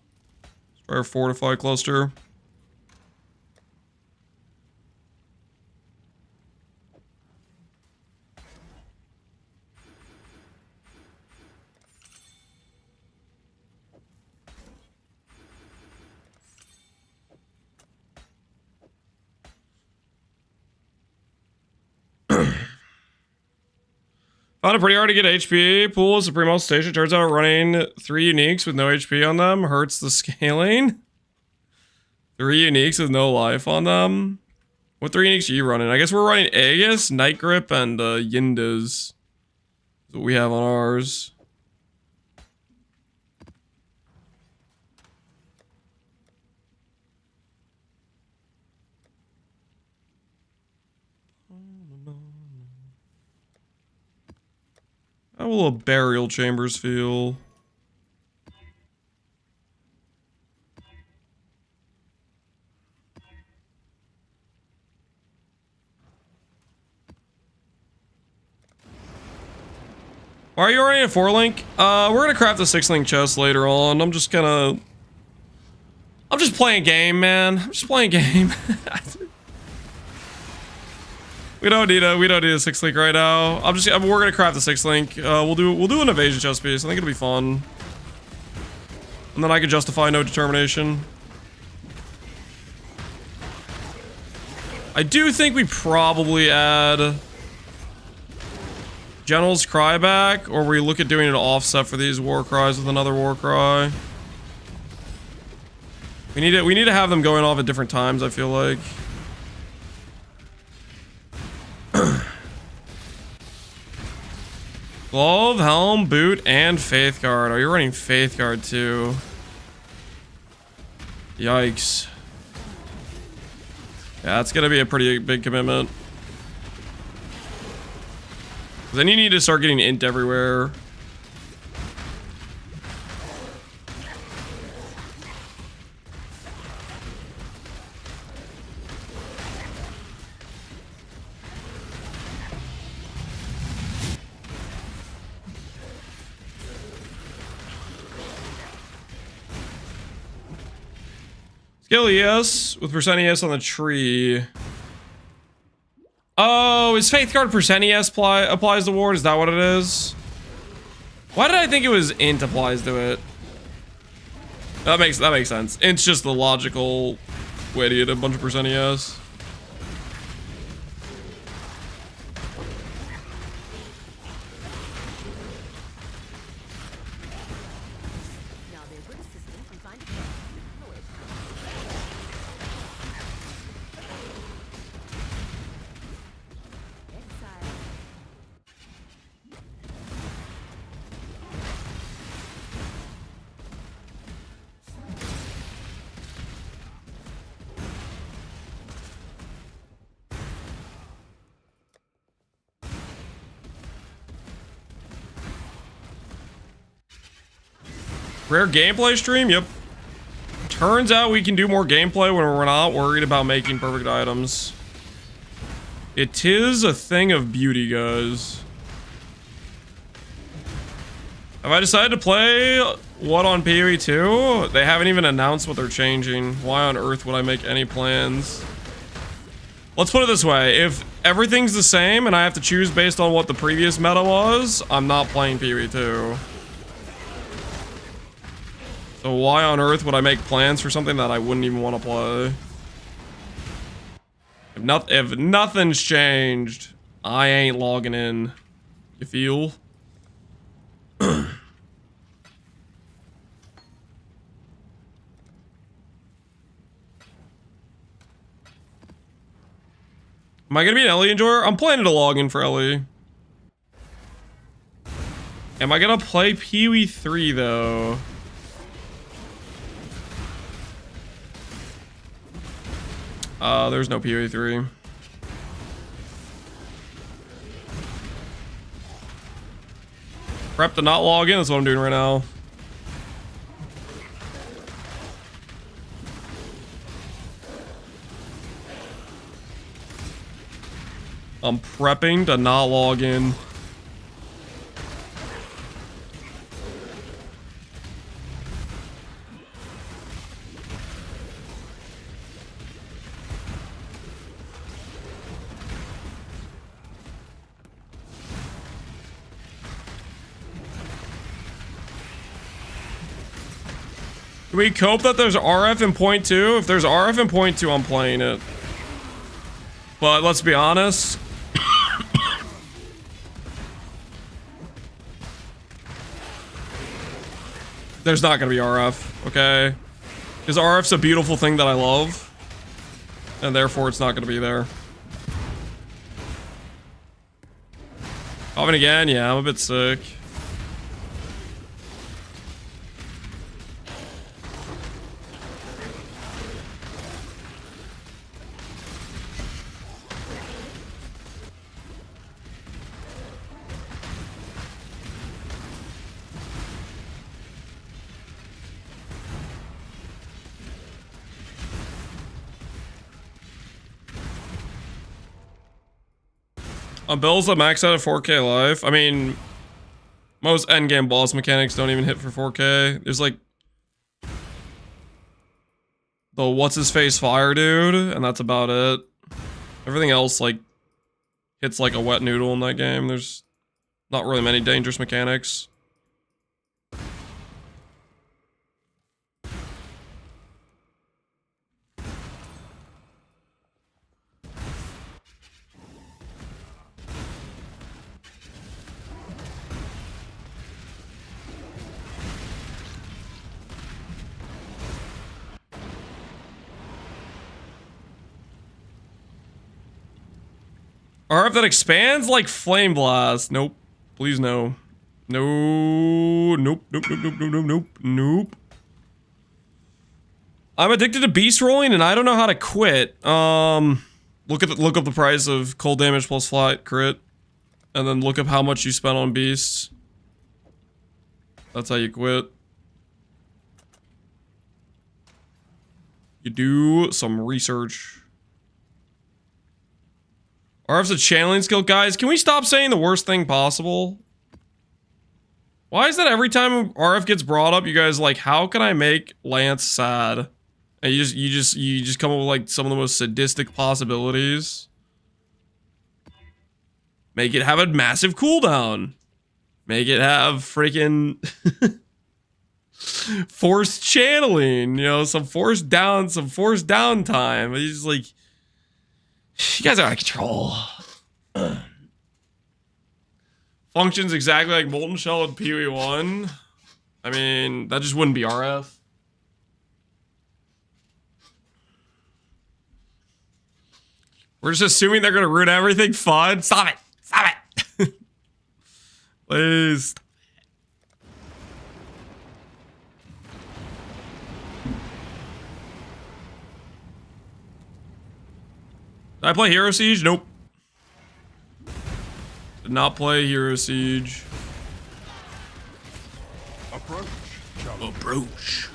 Try our fortify cluster. Found it pretty hard to get HP. Pool Supremo Station. Turns out running 3 uniques with no HP on them hurts the scaling. 3 uniques with no life on them. What 3 uniques are you running? I guess we're running Aegis, Night Grip, and Yindas. That's what we have on ours. How will a burial chambers feel? Why are you already at 4-link? We're gonna craft a 6-link chest later on. I'm just playing game, man. I'm just playing game. We don't need a 6-link right now. We're gonna craft a 6-link. We'll do an evasion chest piece. I think it'll be fun. And then I can justify no determination. I do think we probably add General's Cry back, or we look at doing an offset for these war cries with another war cry. We need to have them going off at different times, I feel like. Glove, helm, boot, and faith guard. Oh, you're running faith guard too. Yikes. Yeah, that's gonna be a pretty big commitment. Then you need to start getting int everywhere. Skill ES with percent ES on the tree. Oh, is Faith Guard percent ES applies the ward? Is that what it is? Why did I think it was int applies to it? That makes sense. It's just the logical way to get a bunch of percent ES. Rare gameplay stream? Yep. Turns out we can do more gameplay when we're not worried about making perfect items. It is a thing of beauty, guys. Have I decided to play what on PoE 2? They haven't even announced what they're changing. Why on earth would I make any plans? Let's put it this way. If everything's the same and I have to choose based on what the previous meta was, I'm not playing PoE 2. So why on earth would I make plans for something that I wouldn't even want to play? If nothing's changed, I ain't logging in. You feel? Am I gonna be an Ellie enjoyer? I'm planning to log in for Ellie. Am I gonna play PoE 3 though? There's no PoE 3. Prep to not log in, that's what I'm doing right now. I'm prepping to not log in. Can we cope that there's RF in point 2? If there's RF in point 2, I'm playing it. But let's be honest. There's not gonna be RF, okay? Because RF's a beautiful thing that I love. And therefore it's not gonna be there. Coughing again? Yeah, I'm a bit sick. On builds that max out at 4K life. I mean, most endgame boss mechanics don't even hit for 4K. There's like the what's his face fire dude, and that's about it. Everything else like hits like a wet noodle in that game. There's not really many dangerous mechanics. RF that expands like Flame Blast. Nope. Please no. No. Nope. Nope. Nope. Nope. Nope. Nope. Nope. Nope. I'm addicted to beast rolling, and I don't know how to quit. Look up the price of cold damage plus flat crit, and then look up how much you spent on beasts. That's how you quit. You do some research. RF's a channeling skill, guys. Can we stop saying the worst thing possible? Why is that every time RF gets brought up, you guys are like, how can I make Lance sad? And you just come up with like some of the most sadistic possibilities. Make it have a massive cooldown. Make it have freaking forced channeling, you know, some forced downtime. It's just like, you guys are out of control. Functions exactly like Molten Shell with PoE 1. I mean, that just wouldn't be RF. We're just assuming they're gonna ruin everything fun. Stop it! Stop it! Please. Did I play Hero Siege? Nope. Did not play Hero Siege. Approach. Approach.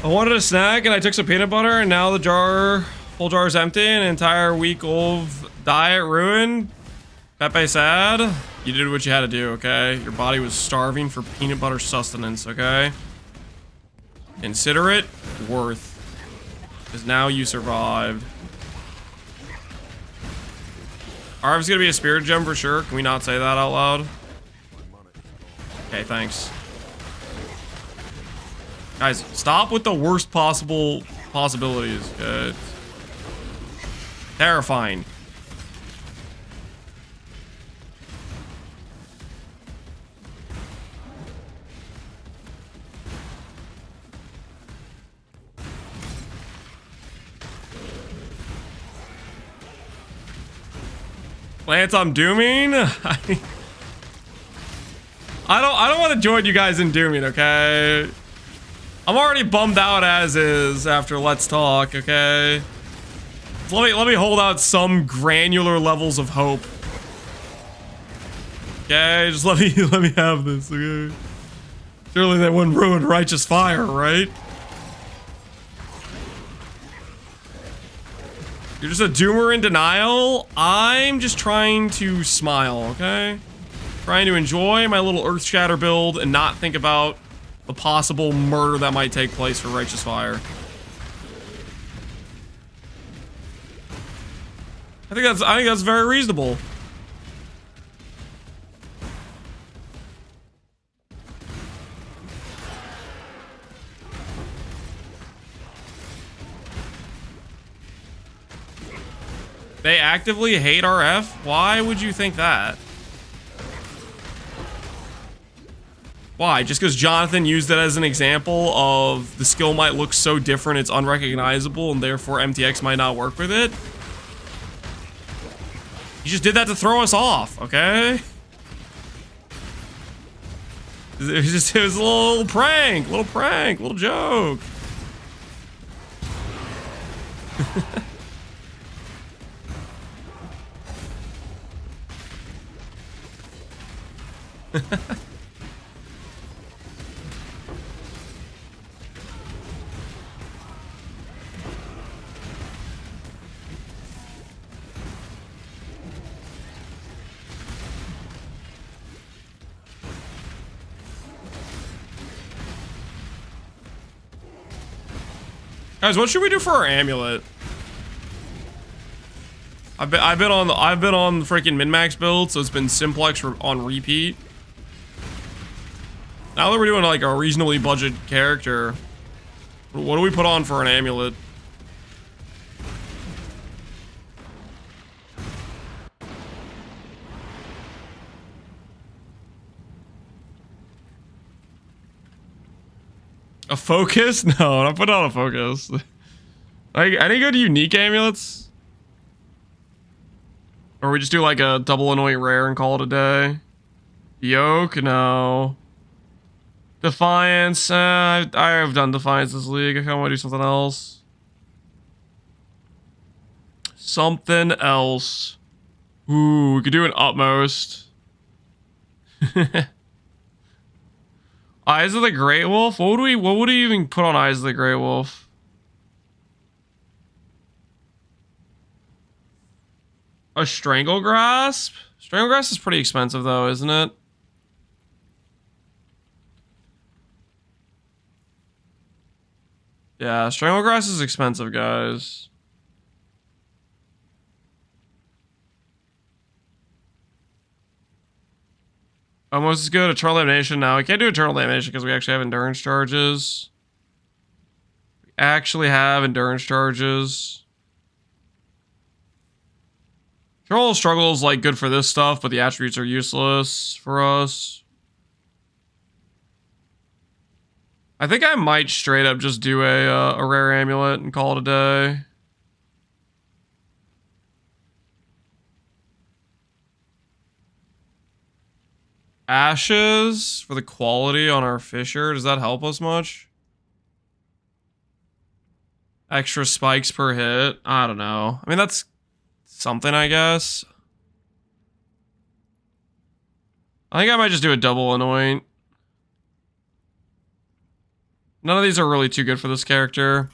I wanted a snack and I took some peanut butter and now the full jar is empty and an entire week of diet ruined. Pepe sad. You did what you had to do, okay? Your body was starving for peanut butter sustenance, okay? Consider it worth. Because now you survived. Arv's gonna be a spirit gem for sure. Can we not say that out loud? Okay, thanks. Guys, stop with the worst possible possibilities. Okay? Terrifying. Lance, I'm dooming. I don't want to join you guys in dooming, okay? I'm already bummed out as is after Let's Talk, okay? So let me hold out some granular levels of hope. Okay, just let me have this, okay? Surely they wouldn't ruin Righteous Fire, right? You're just a doomer in denial? I'm just trying to smile, okay? Trying to enjoy my little Earth Shatter build and not think about the possible murder that might take place for Righteous Fire. I think that's very reasonable. They actively hate RF? Why would you think that? Why? Just because Jonathan used it as an example of the skill might look so different it's unrecognizable and therefore MTX might not work with it? You just did that to throw us off, okay? It was a little prank, little joke. Guys, what should we do for our amulet? I've been on the freaking min-max build, so it's been simplex on repeat. Now that we're doing like a reasonably budget character, what do we put on for an amulet? A focus? No, don't put on a focus. Like, any good unique amulets? Or we just do like a double annoying rare and call it a day? Yoke? No. Defiance? I have done Defiance this league. I kind of want to do something else. Something else. Ooh, we could do an Utmost. Eyes of the Great Wolf? What would we even put on Eyes of the Great Wolf? A Strangle Grasp? Strangle Grasp is pretty expensive though, isn't it? Yeah, Strangle Grasp is expensive, guys. Almost as good. Eternal Damnation. Now, we can't do Eternal Damnation because we actually have endurance charges. We actually have endurance charges. Control Struggle is like good for this stuff, but the attributes are useless for us. I think I might straight up just do a rare amulet and call it a day. Ashes for the quality on our Fisher. Does that help us much? Extra spikes per hit. I don't know. I mean, that's something, I guess. I think I might just do a double anoint. None of these are really too good for this character.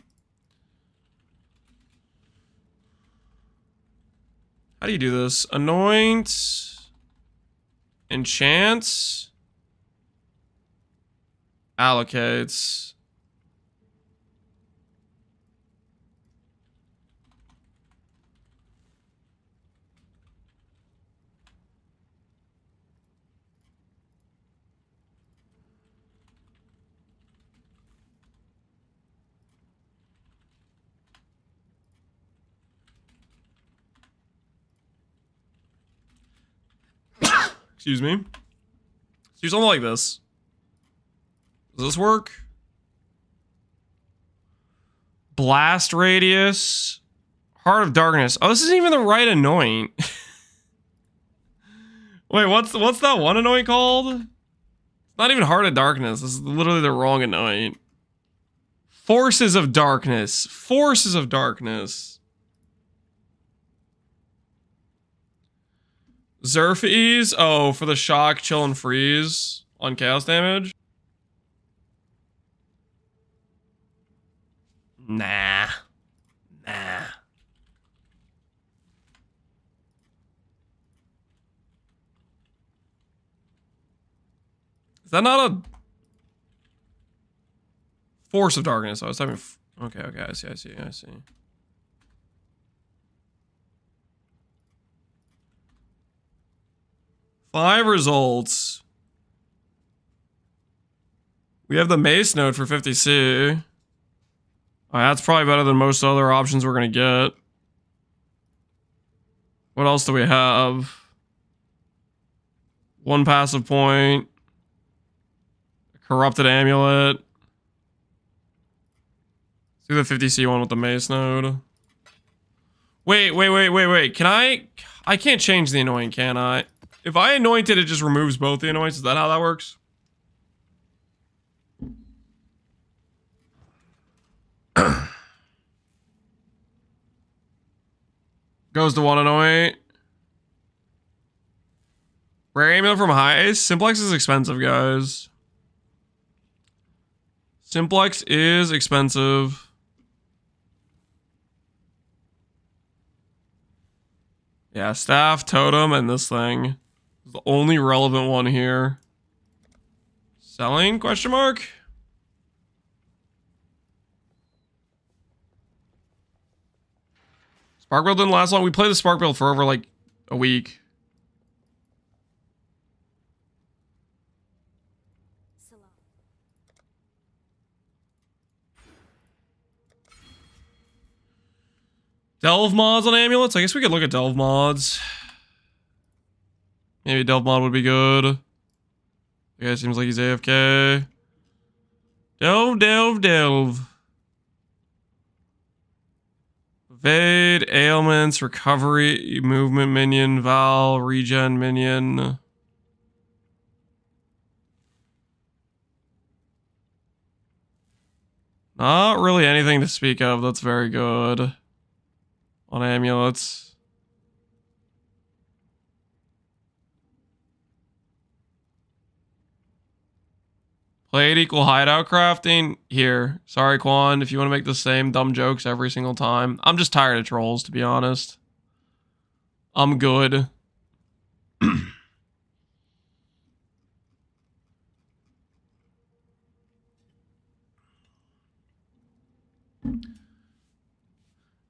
How do you do this? Anoint. Enchants. Allocates. Excuse me. Let's do something like this. Does this work? Blast Radius. Heart of Darkness. Oh, this isn't even the right anoint. Wait, what's that one anoint called? It's not even Heart of Darkness. This is literally the wrong anoint. Forces of Darkness. Forces of Darkness. Xerfes? Oh, for the shock, chill, and freeze on chaos damage? Nah. Nah. Is that not a Force of Darkness? I was typing. Okay, I see. 5 results. We have the Mace Note for 50C. That's probably better than most other options we're going to get. What else do we have? 1 passive point. A Corrupted Amulet. Let's do the 50C one with the Mace Node. Wait. Can I can't change the anoint, can I? If I anoint it, it just removes both the anoints. Is that how that works? Goes to 1 anoint. Rare amulet from Heist. Simplex is expensive, guys. Simplex is expensive. Yeah, staff, totem, and this thing. The only relevant one here. Selling? Question mark? Spark build didn't last long. We played the spark build for over like a week. Delve mods on amulets? I guess we could look at delve mods. Maybe delve mod would be good. The guy seems like he's AFK. Delve. Evade, ailments, recovery, movement minion, Val, regen minion. Not really anything to speak of that's very good on amulets. Played equal hideout crafting? Here. Sorry, Quan, if you want to make the same dumb jokes every single time. I'm just tired of trolls, to be honest. I'm good.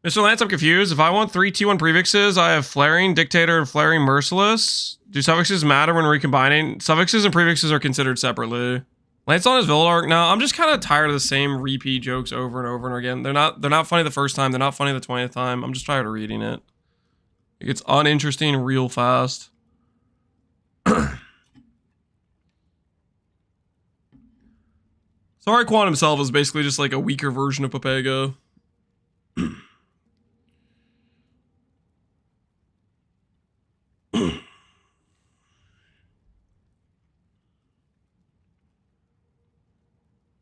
Mr. Lance, I'm confused. If I want 3 T1 prefixes, I have Flaring, Dictator, and Flaring Merciless. Do suffixes matter when recombining? Suffixes and prefixes are considered separately. Lance on his Villa arc now. I'm just kind of tired of the same repeat jokes over and over and again. They're not funny the first time. They're not funny the 20th time. I'm just tired of reading it. It gets uninteresting real fast. Sorry, Quan himself is basically just like a weaker version of Papega.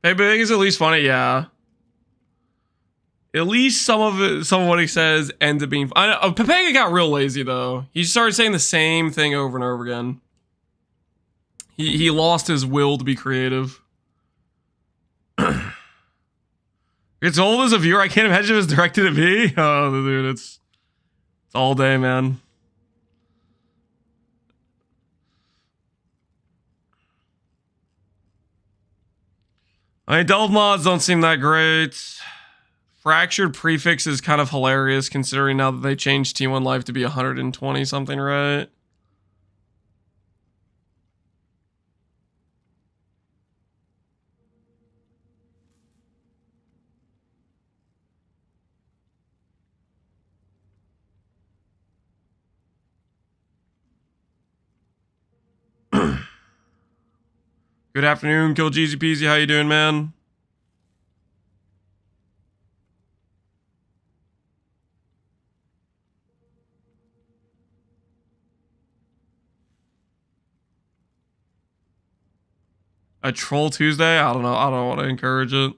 Hey, Big is at least funny, yeah. At least some of what he says ends up being. I know Papega got real lazy though. He started saying the same thing over and over again. He lost his will to be creative. It's old as a viewer. I can't imagine if it's directed at me. Oh, dude, it's all day, man. I mean, delve mods don't seem that great. Fractured prefix is kind of hilarious considering now that they changed T1 life to be 120 something, right? Good afternoon, Kill Jeezy Peasy. How you doing, man? A Troll Tuesday? I don't know. I don't want to encourage it.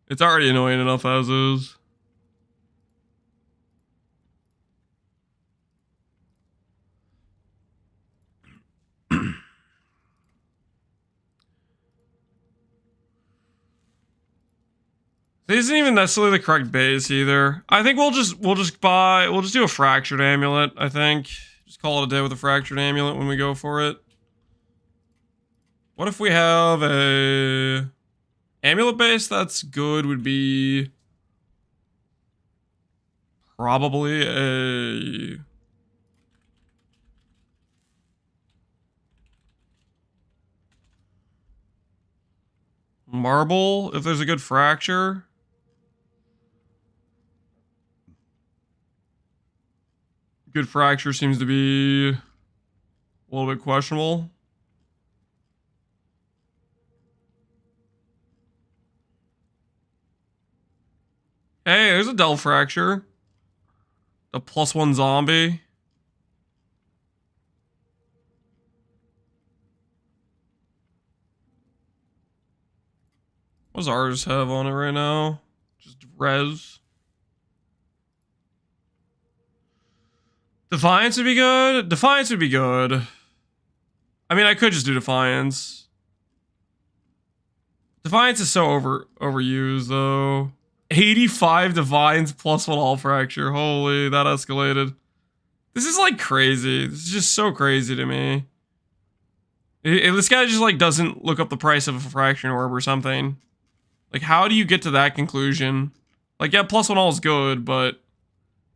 It's already annoying enough as is. This isn't even necessarily the correct base either. I think we'll just do a fractured amulet, I think. Just call it a day with a fractured amulet when we go for it. What if we have a amulet base that's good would be probably a marble if there's a good fracture. Good fracture seems to be a little bit questionable. Hey, there's a delve fracture. A +1 zombie. What does ours have on it right now? Just res. Defiance would be good. Defiance would be good. I mean, I could just do Defiance. Defiance is so overused, though. 85 Divines plus 1 All Fracture. Holy, that escalated. This is like crazy. This is just so crazy to me. This guy just like doesn't look up the price of a Fraction Orb or something. Like, how do you get to that conclusion? Like, yeah, plus 1 all is good, but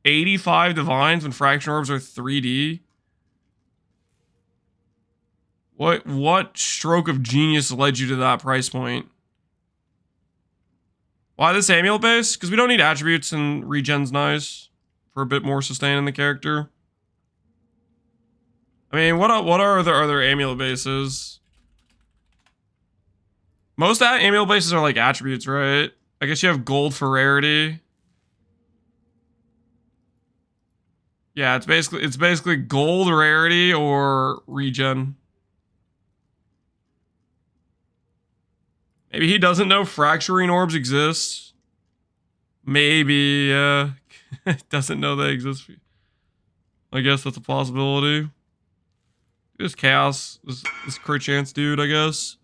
85 Divines when Fraction Orbs are 3D? What stroke of genius led you to that price point? Why this amulet base? Because we don't need attributes and regen's nice for a bit more sustain in the character. I mean, what are the other amulet bases? Most amulet bases are like attributes, right? I guess you have gold for rarity. Yeah, it's basically gold rarity or regen. Maybe he doesn't know fracturing orbs exist. Maybe doesn't know they exist. I guess that's a possibility. This chaos, this crit chance dude, I guess.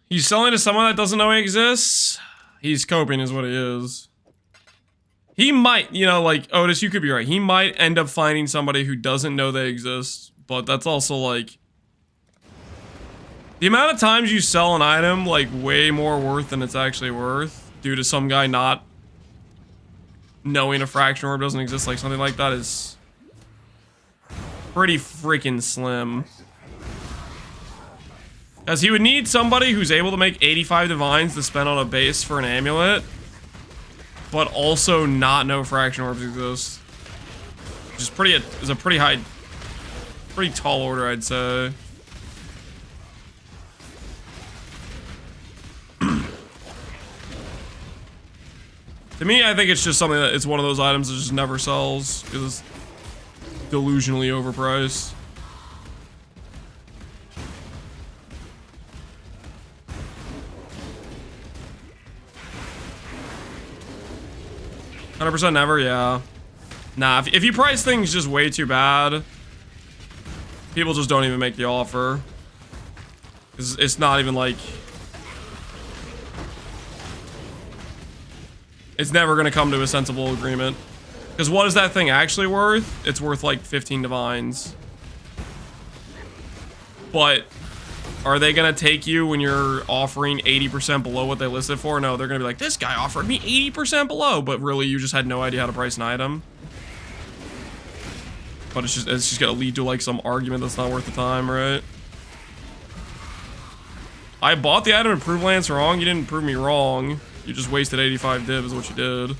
He's selling to someone that doesn't know he exists. He's coping is what he is. He might, you know, like, Otis, you could be right. He might end up finding somebody who doesn't know they exist, but that's also, like... The amount of times you sell an item, like, way more worth than it's actually worth, due to some guy not knowing a Fraction Orb doesn't exist, like, something like that is... pretty freaking slim. Because he would need somebody who's able to make 85 Divines to spend on a base for an amulet, but also not know Fraction Orbs exist. Which is a pretty high, pretty tall order, I'd say. To me, I think it's just something that it's one of those items that just never sells because it's delusionally overpriced. %, never, yeah. Nah, if you price things just way too bad, people just don't even make the offer. It's not even like... It's never gonna come to a sensible agreement. Because what is that thing actually worth? It's worth like 15 Divines. But... Are they gonna take you when you're offering 80% below what they listed for? No, they're gonna be like, this guy offered me 80% below, but really you just had no idea how to price an item. But it's just gonna lead to like some argument that's not worth the time, right? I bought the item and proved Lance wrong. You didn't prove me wrong. You just wasted 85 div is what you did.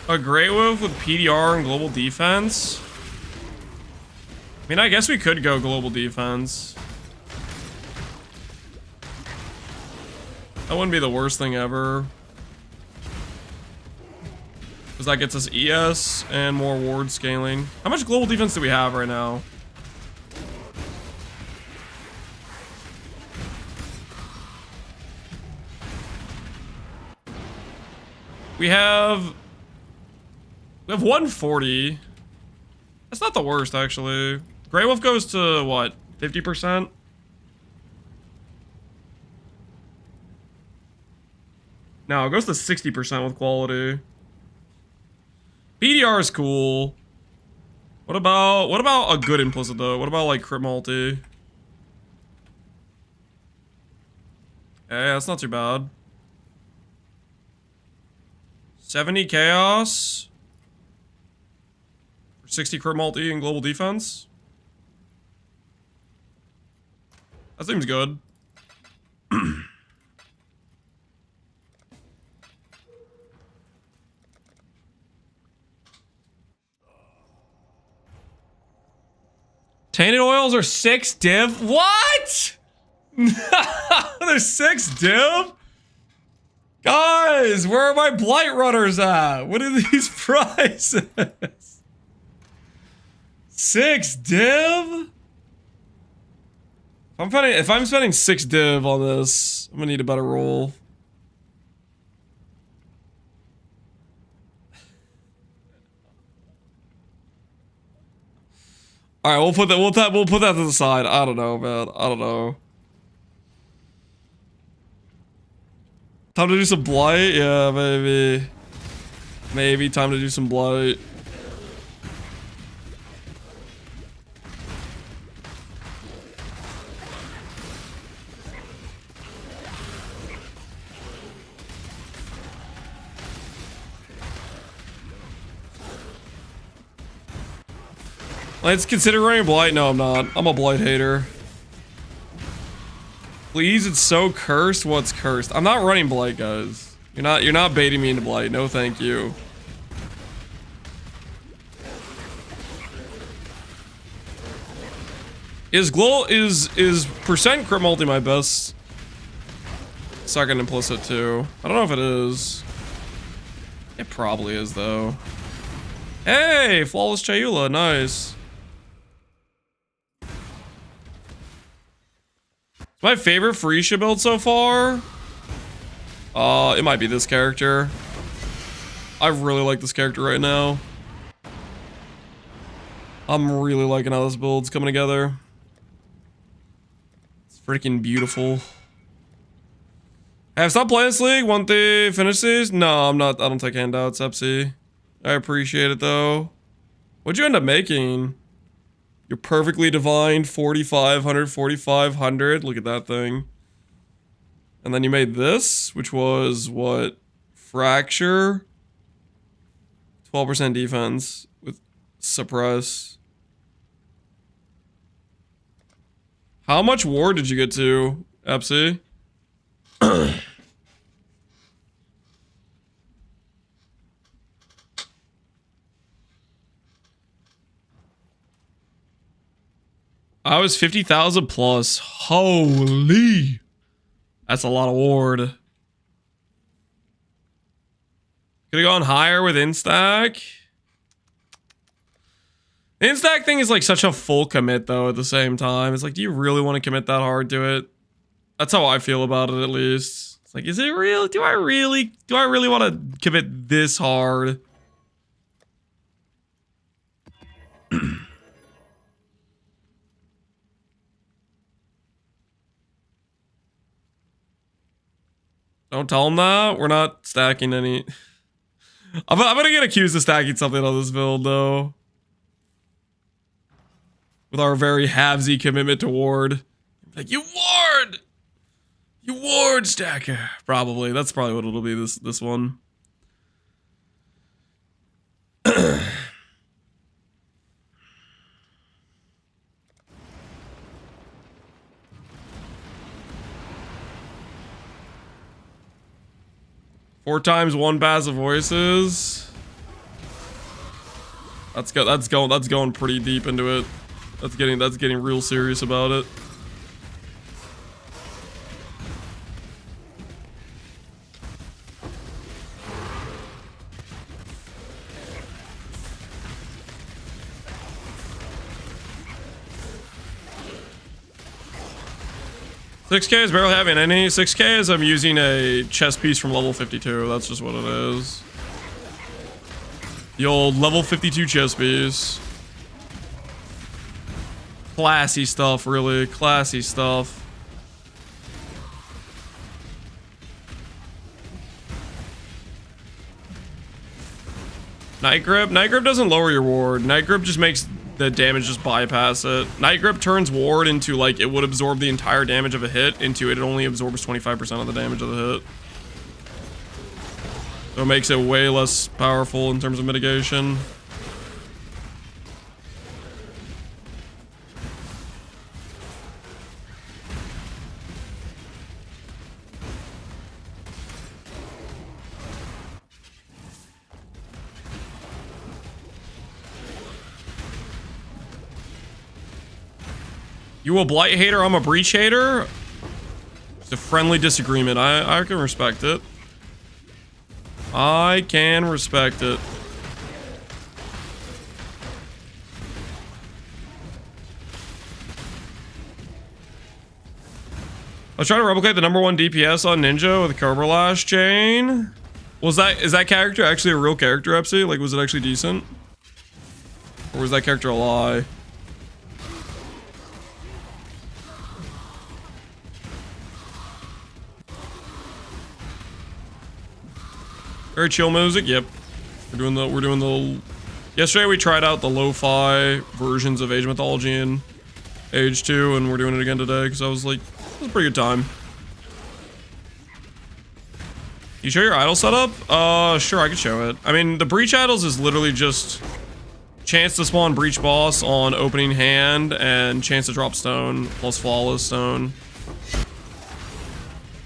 A Grey Wolf with PDR and global defense? I mean, I guess we could go global defense. That wouldn't be the worst thing ever. Because that gets us ES and more ward scaling. How much global defense do we have right now? We have 140. That's not the worst, actually. Grey Wolf goes to, what, 50%? No, it goes to 60% with quality. PDR is cool. What about a good implicit, though? What about, like, crit multi? Okay, that's not too bad. 70 chaos. 60 crit multi and global defense. That seems good. Tainted oils are 6 div? What? They're 6 div? Guys, where are my blight runners at? What are these prices? 6 div? If I'm spending 6 div on this, I'm gonna need a better roll. All right, we'll put that to the side. I don't know, man. I don't know. Time to do some blight? Yeah, maybe. Maybe time to do some blight. Let's consider running blight. No, I'm not. I'm a blight hater. Please, it's so cursed. What's cursed? I'm not running blight, guys. You're not baiting me into blight. No, thank you. Is percent crit multi my best second implicit too? I don't know if it is. It probably is though. Hey, flawless Chayula, nice. My favorite Furisha build so far? It might be this character. I really like this character right now. I'm really liking how this build's coming together. It's freaking beautiful. Hey, stop playing this league. Want to finish these? No, I'm not. I don't take handouts, Epsy. I appreciate it though. What'd you end up making? You're perfectly divine, 4,500, 4,500. Look at that thing. And then you made this, which was what? Fracture. 12% defense with suppress. How much ward did you get to, Epsy? I was 50,000 plus. Holy. That's a lot of ward. Could have gone higher with Instack. The Instack thing is like such a full commit though at the same time. It's like, do you really want to commit that hard to it? That's how I feel about it at least. It's like, is it real? Do I really want to commit this hard? Don't tell him that. We're not stacking any. I'm gonna get accused of stacking something on this build, though. With our very halvesy commitment to ward. Like, you ward! You ward stacker! Probably. That's probably what it'll be this one. 4 times 1 passive voices. That's going pretty deep into it. That's getting real serious about it. $6K is barely having any. 6K is I'm using a chess piece from level 52. That's just what it is. The old level 52 chess piece. Classy stuff, really. Classy stuff. Night Grip? Night Grip doesn't lower your ward. Night Grip just makes the damage just bypass it. Night Grip turns ward into like it would absorb the entire damage of a hit into it only absorbs 25% of the damage of the hit. So it makes it way less powerful in terms of mitigation. You a blight hater, I'm a breach hater? It's a friendly disagreement. I can respect it. I can respect it. I was trying to replicate the #1 DPS on Ninja with Cobra Lash chain. Is that character actually a real character, Epsy? Like, was it actually decent? Or was that character a lie? Very chill music, yep. We're doing the yesterday we tried out the lo-fi versions of Age of Mythology and Age 2, and we're doing it again today because I was like, it was a pretty good time. You show your idol setup? Sure, I could show it. I mean, the breach idols is literally just chance to spawn breach boss on opening hand and chance to drop stone plus flawless stone.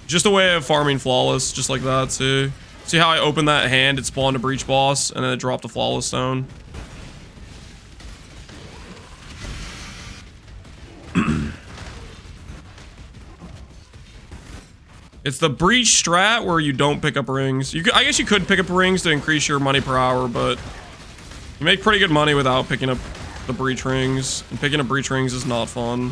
Just a way of farming flawless, just like that, see? See how I opened that hand, it spawned a breach boss, and then it dropped a flawless stone? It's the breach strat where you don't pick up rings. I guess you could pick up rings to increase your money per hour, but you make pretty good money without picking up the breach rings. And picking up breach rings is not fun.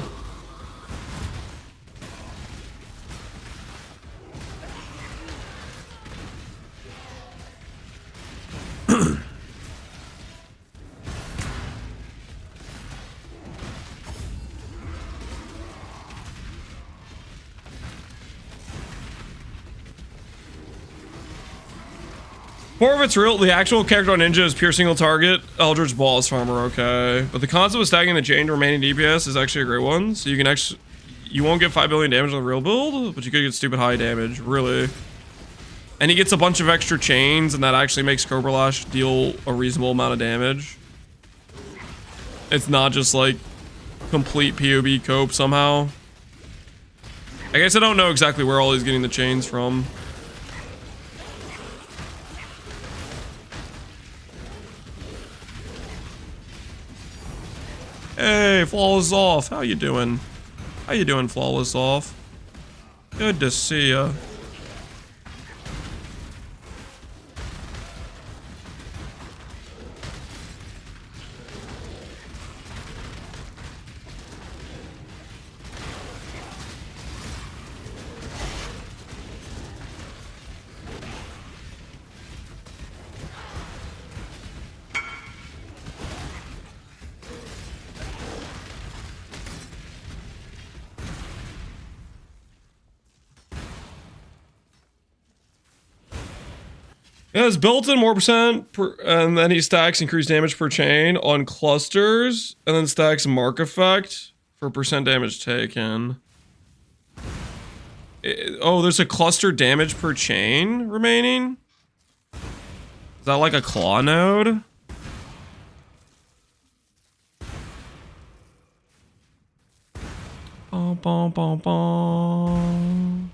More of it's real. The actual character on Ninja is pure single target. Eldritch Boss Farmer, okay. But the concept of stacking the chain remaining DPS is actually a great one. So you can actually, you won't get 5 billion damage on the real build, but you could get stupid high damage, really. And he gets a bunch of extra chains, and that actually makes Cobra Lash deal a reasonable amount of damage. It's not just like complete POB cope somehow. I guess I don't know exactly where all he's getting the chains from. Hey, Flawless Off, how you doing? How you doing, Flawless Off? Good to see ya. It has built-in more percent, and then he stacks increased damage per chain on clusters, and then stacks mark effect for percent damage taken. Oh, there's a cluster damage per chain remaining? Is that like a claw node? Bom, bom, bom, bom.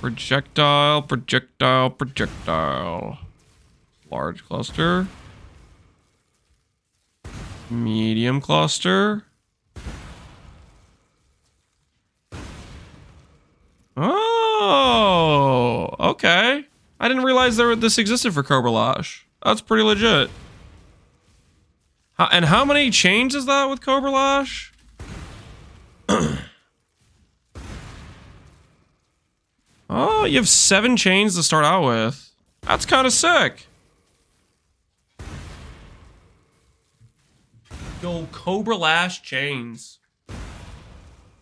Projectile, projectile, projectile. Large cluster. Medium cluster. Oh, okay. I didn't realize this existed for Cobra Lash. That's pretty legit. And how many chains is that with Cobra Lash? Oh, you have 7 chains to start out with. That's kind of sick. Yo, Cobra Lash chains.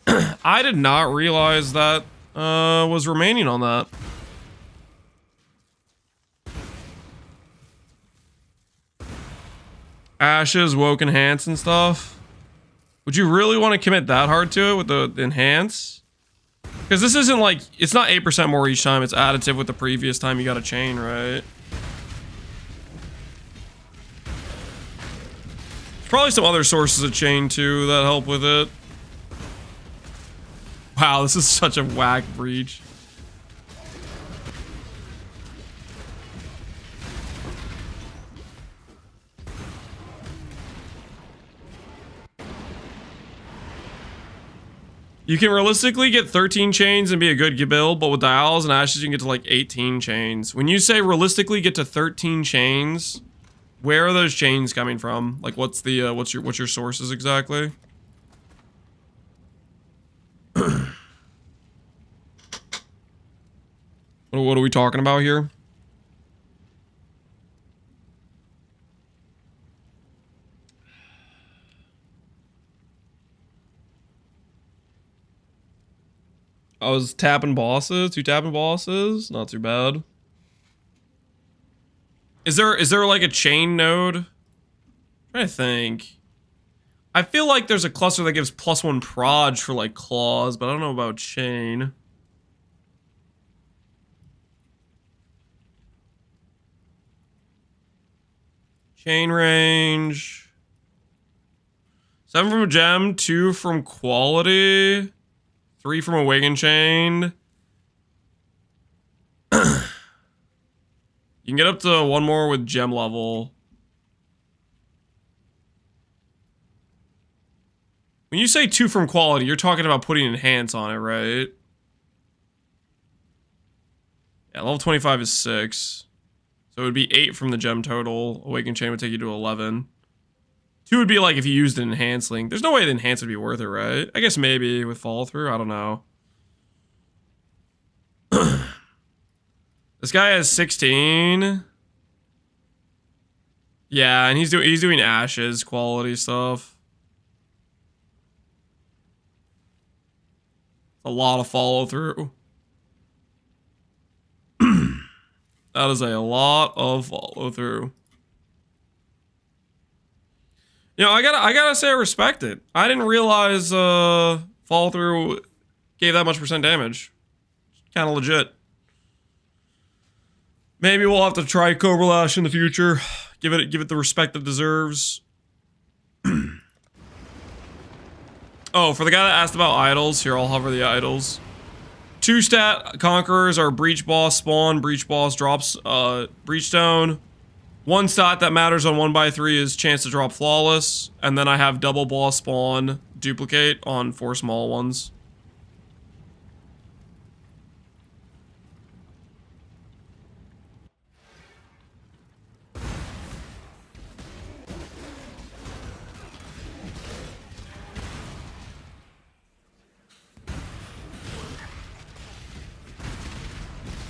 I did not realize that was remaining on that. Ashes, Woke Enhance and stuff. Would you really want to commit that hard to it with the Enhance? Because this isn't like, it's not 8% more each time, it's additive with the previous time you got a chain, right? There's probably some other sources of chain too that help with it. Wow, this is such a whack breach. You can realistically get 13 chains and be a good build, but with dials and ashes, you can get to like 18 chains. When you say realistically get to 13 chains, where are those chains coming from? Like, what's the what's your sources exactly? What are we talking about here? I was tapping bosses. 2 tapping bosses. Not too bad. Is there like a chain node? I'm trying to think. I feel like there's a cluster that gives +1 proj for like claws, but I don't know about chain. Chain range. 7 from a gem, 2 from quality, 3 from Awaken Chain. You can get up to 1 more with gem level. When you say 2 from quality, you're talking about putting enhance on it, right? Yeah, level 25 is 6. So it would be 8 from the gem total. Awaken Chain would take you to 11. 2 would be like if you used an enhance link. There's no way the enhance would be worth it, right? I guess maybe with follow through. I don't know. This guy has 16. Yeah, and he's doing ashes quality stuff. A lot of follow through. That is a lot of follow through. You know, I gotta say I respect it. I didn't realize follow through gave that much % damage. Kind of legit. Maybe we'll have to try Cobra Lash in the future. Give it the respect it deserves. Oh, for the guy that asked about idols, here I'll hover the idols. 2 stat conquerors are Breach Boss spawn. Breach Boss drops Breach Stone. 1 stat that matters on 1x3 is chance to drop Flawless, and then I have double boss spawn duplicate on 4 small ones.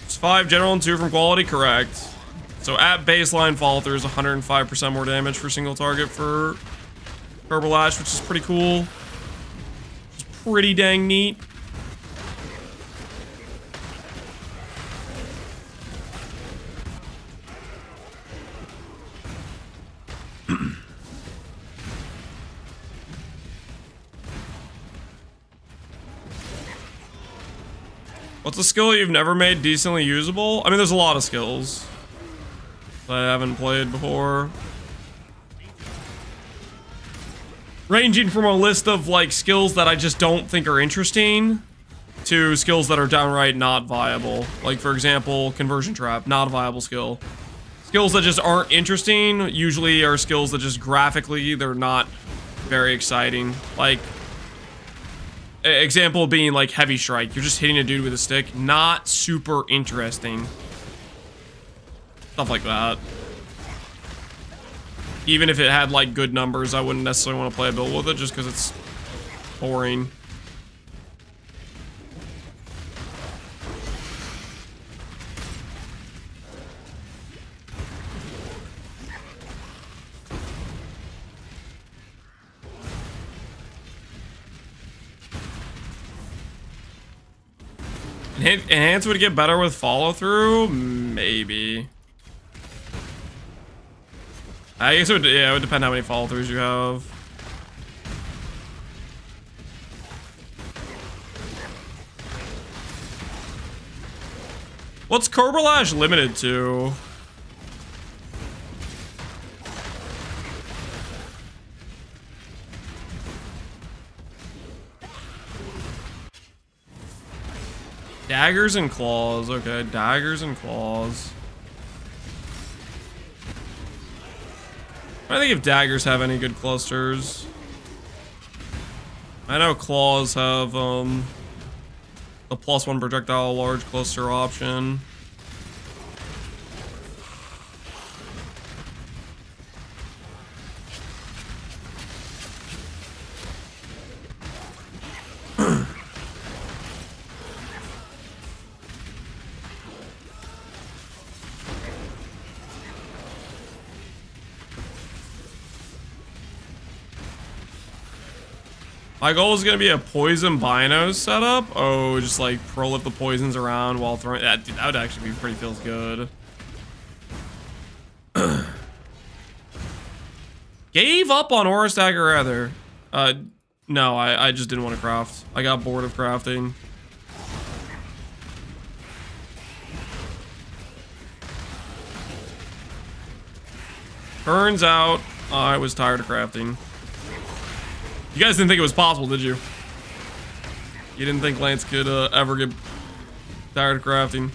It's 5 general and 2 from quality, correct. So at baseline follow through is 105% more damage for single target for Purple Lash, which is pretty cool. It's pretty dang neat. What's a skill you've never made decently usable? I mean, there's a lot of skills that I haven't played before. Ranging from a list of, like, skills that I just don't think are interesting to skills that are downright not viable. Like, for example, Conversion Trap, not a viable skill. Skills that just aren't interesting usually are skills that just graphically, they're not very exciting. Like, example being like Heavy Strike. You're just hitting a dude with a stick. Not super interesting. Stuff like that. Even if it had like good numbers, I wouldn't necessarily want to play a build with it just because it's boring. Enhance would get better with follow through? Maybe. I guess it would, yeah, it would depend how many follow throughs you have. What's Cobra Lash limited to? Daggers and claws. Okay, daggers and claws. I think if daggers have any good clusters. I know claws have the +1 projectile large cluster option. My goal is gonna be a poison binos setup. Oh, just like prolif the poisons around while throwing. That would actually be pretty feels good. Gave up on Aura Stagger rather. No, I just didn't want to craft. I got bored of crafting. Turns out I was tired of crafting. You guys didn't think it was possible, did you? You didn't think Lance could ever get tired of crafting.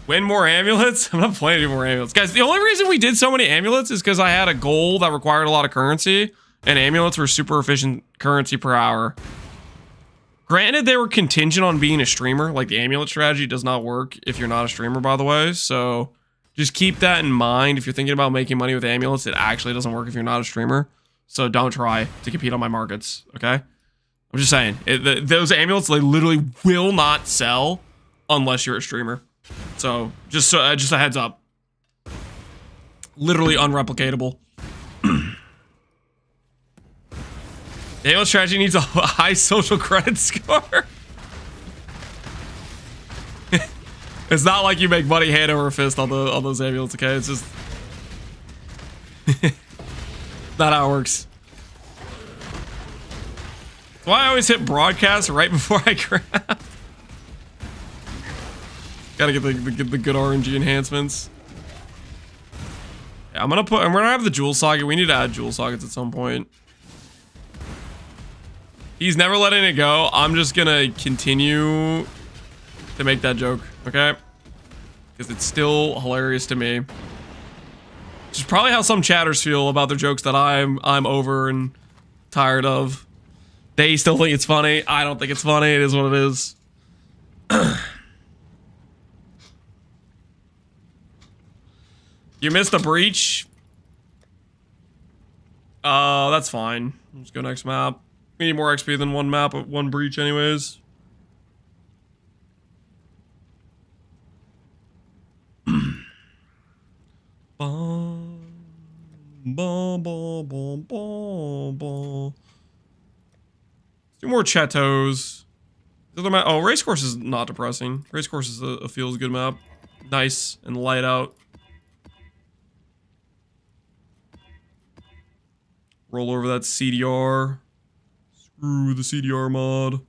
Win more amulets? I'm not playing any more amulets. Guys, the only reason we did so many amulets is because I had a goal that required a lot of currency, and amulets were super efficient currency per hour. Granted, they were contingent on being a streamer. Like, the amulet strategy does not work if you're not a streamer, by the way, so just keep that in mind. If you're thinking about making money with amulets, it actually doesn't work if you're not a streamer. So don't try to compete on my markets, okay? I'm just saying. Those amulets, they literally will not sell unless you're a streamer. So just a heads up. Literally unreplicatable. The amulet strategy needs a high social credit score. It's not like you make money hand over fist on those amulets, okay? It's just not how it works. That's why I always hit broadcast right before I craft. Gotta get the good RNG enhancements. Yeah, I'm gonna have the jewel socket. We need to add jewel sockets at some point. He's never letting it go. I'm just gonna continue to make that joke, okay? Because it's still hilarious to me. Which is probably how some chatters feel about their jokes that I'm over and tired of. They still think it's funny. I don't think it's funny. It is what it is. You missed a breach. That's fine. Let's go next map. We need more XP than one map, one breach anyways. Let's do more chateaus. Oh, Racecourse is not depressing. Racecourse is a feels good map. Nice and light out. Roll over that CDR. Screw the CDR mod.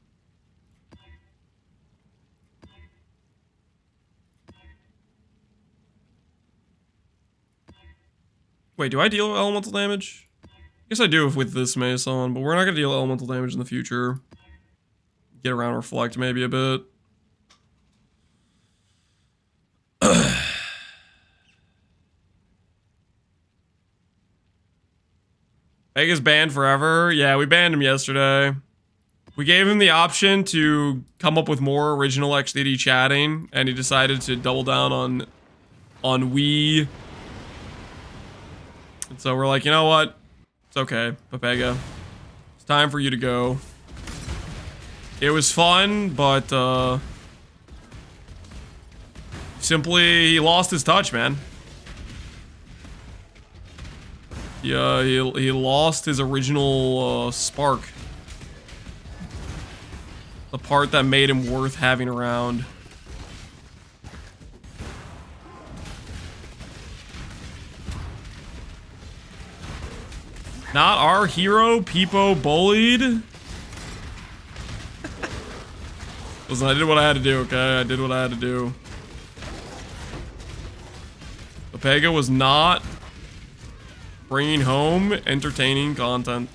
Wait, do I deal elemental damage? I guess I do with this mace on, but we're not gonna deal elemental damage in the future. Get around reflect maybe a bit. Vega's banned forever. Yeah, we banned him yesterday. We gave him the option to come up with more original XDD chatting, and he decided to double down on we. And so we're like, you know what? It's okay, Pepega. It's time for you to go. It was fun, but simply he lost his touch, man. Yeah, he lost his original spark. The part that made him worth having around. Not our hero, Peepo bullied. Listen, I did what I had to do, okay? I did what I had to do. Pepega was not bringing home entertaining content.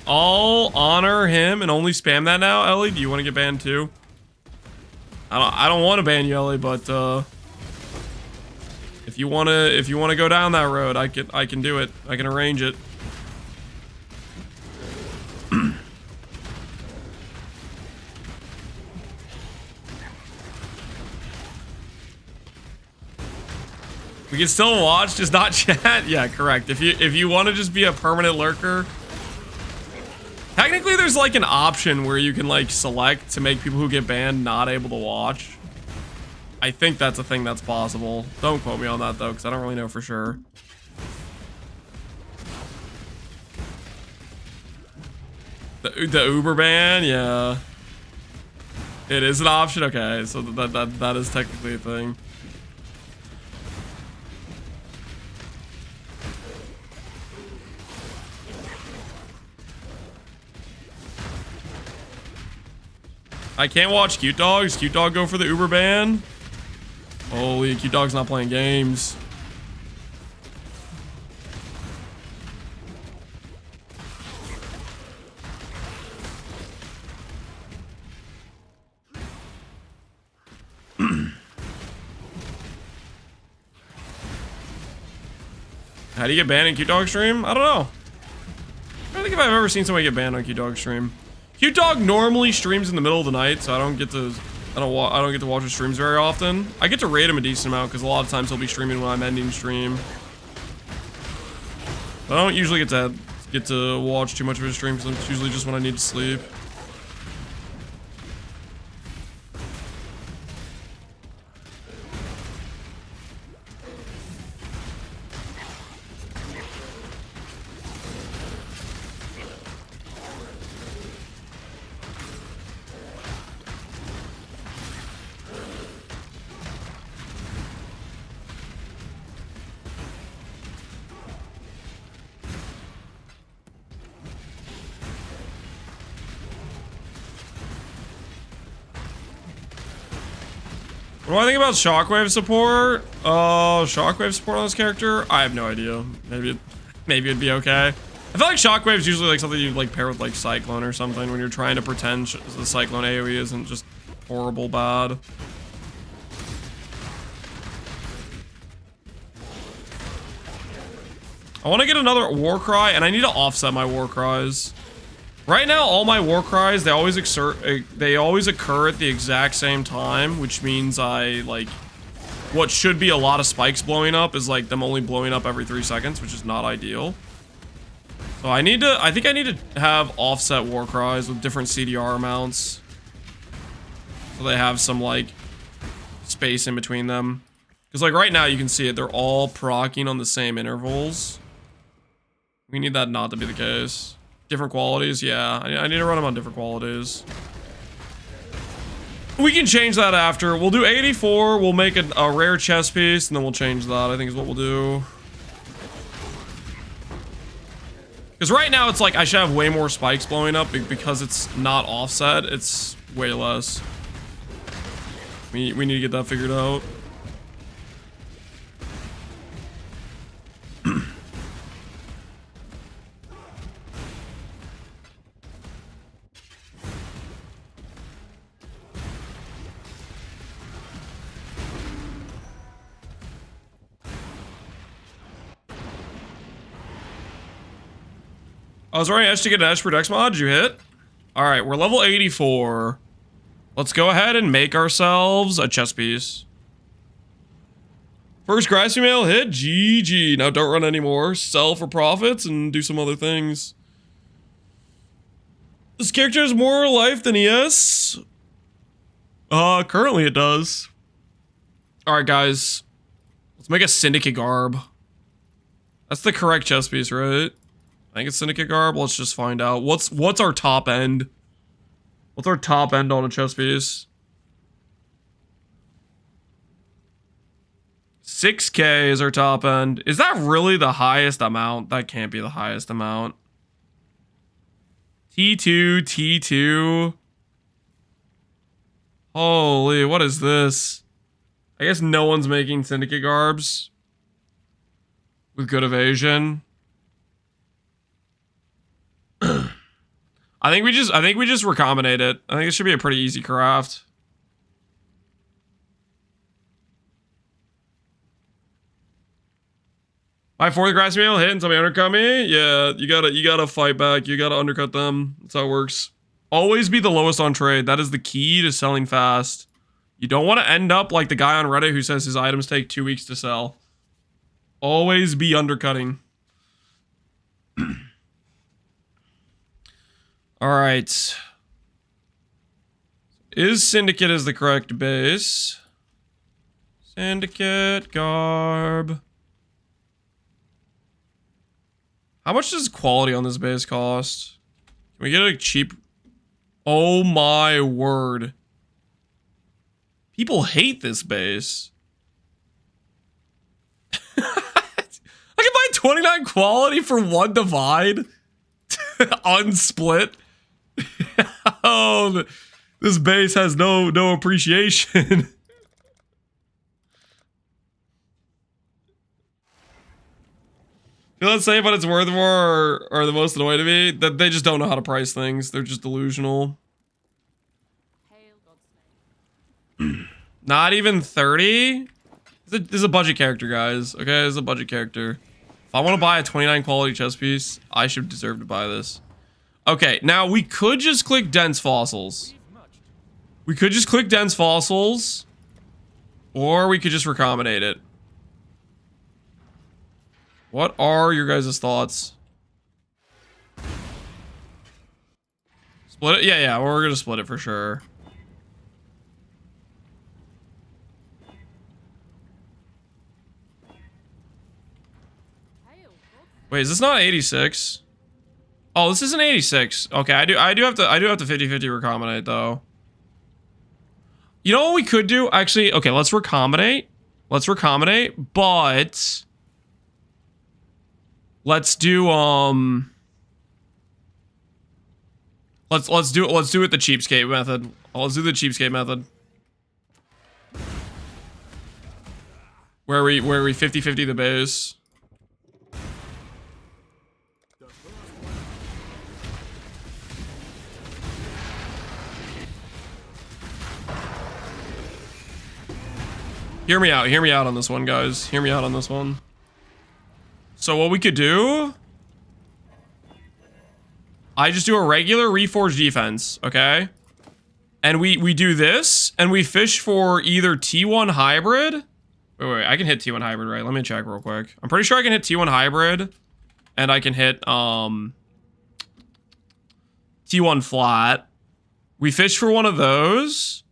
I'll honor him and only spam that now. Ellie, do you want to get banned too? I don't want to ban Yelly, but if you wanna go down that road, I can do it. I can arrange it. We can still watch, just not chat. Yeah, correct. If you want to just be a permanent lurker, technically there's like an option where you can like select to make people who get banned not able to watch. I think that's a thing that's possible. Don't quote me on that though, because I don't really know for sure. The Uber ban, yeah. It is an option. Okay, so that is technically a thing. I can't watch Cute Dogs. Cute Dog go for the Uber ban. Holy, Cute Dog's not playing games. How do you get banned in Cute Dog stream? I don't know. I don't think if I've ever seen somebody get banned on Cute Dog stream. Cute Dog normally streams in the middle of the night, so I don't get to watch his streams very often. I get to raid him a decent amount because a lot of times he'll be streaming when I'm ending stream. But I don't usually get to watch too much of his stream because it's usually just when I need to sleep. What do I think about Shockwave support? Oh, Shockwave support on this character? I have no idea. Maybe it'd be okay. I feel like Shockwave's usually like something you like pair with like Cyclone or something when you're trying to pretend the Cyclone AoE isn't just horrible bad. I want to get another war cry, and I need to offset my war cries. Right now, all my war cries, they always occur at the exact same time, which means what should be a lot of spikes blowing up is like them only blowing up every 3 seconds, which is not ideal. So I think I need to have offset war cries with different CDR amounts. So they have some like space in between them. Because like right now you can see it, they're all proccing on the same intervals. We need that not to be the case. Different qualities, yeah. I need to run them on different qualities. We can change that after. We'll do 84, we'll make a rare chess piece, and then we'll change that, I think is what we'll do. Because right now it's like I should have way more spikes blowing up because it's not offset, it's way less. We need to get that figured out. I was running Edge to get an Edge per Dex mod. Did you hit? Alright, we're level 84. Let's go ahead and make ourselves a chess piece. First grass email hit. GG. Now don't run anymore. Sell for profits and do some other things. This character has more life than he has. Currently it does. Alright, guys. Let's make a Syndicate garb. That's the correct chess piece, right? I think it's Syndicate garb. Let's just find out. What's our top end? What's our top end on a chess piece? 6K is our top end. Is that really the highest amount? That can't be the highest amount. T2. Holy, what is this? I guess no one's making Syndicate garbs with good evasion. I think we just recombinate it. I think it should be a pretty easy craft. My fourth grass meal hit and somebody undercut me. Yeah, you gotta fight back. You gotta undercut them. That's how it works. Always be the lowest on trade. That is the key to selling fast. You don't want to end up like the guy on Reddit who says his items take 2 weeks to sell. Always be undercutting. Alright. Is Syndicate is the correct base? Syndicate garb. How much does quality on this base cost? Can we get a cheap... Oh my word. People hate this base. I can buy 29 quality for 1 divide. Unsplit. Oh, this base has no appreciation. Let's say, but it's worth more or the most annoying to me that they just don't know how to price things. They're just delusional. Not even 30? This is a budget character, guys. Okay, this is a budget character. If I want to buy a 29 quality chest piece, I should deserve to buy this. Okay, now we could just click dense fossils. We could just click dense fossils. Or we could just recombinate it. What are your guys' thoughts? Split it? Yeah, we're gonna split it for sure. Wait, is this not 86? Oh, this isn't 86. Okay, I do have to 50-50 recombinate though. You know what we could do? Actually, okay, let's recombinate. Let's recombinate, but let's do let's do it the cheapskate method. Let's do the cheapskate method. Where we 50-50 the base. Hear me out on this one, guys. Hear me out on this one. So what we could do, I just do a regular reforged defense, okay? And we do this, and we fish for either T1 hybrid. Wait, I can hit T1 hybrid, right? Let me check real quick. I'm pretty sure I can hit T1 hybrid, and I can hit T1 flat. We fish for one of those.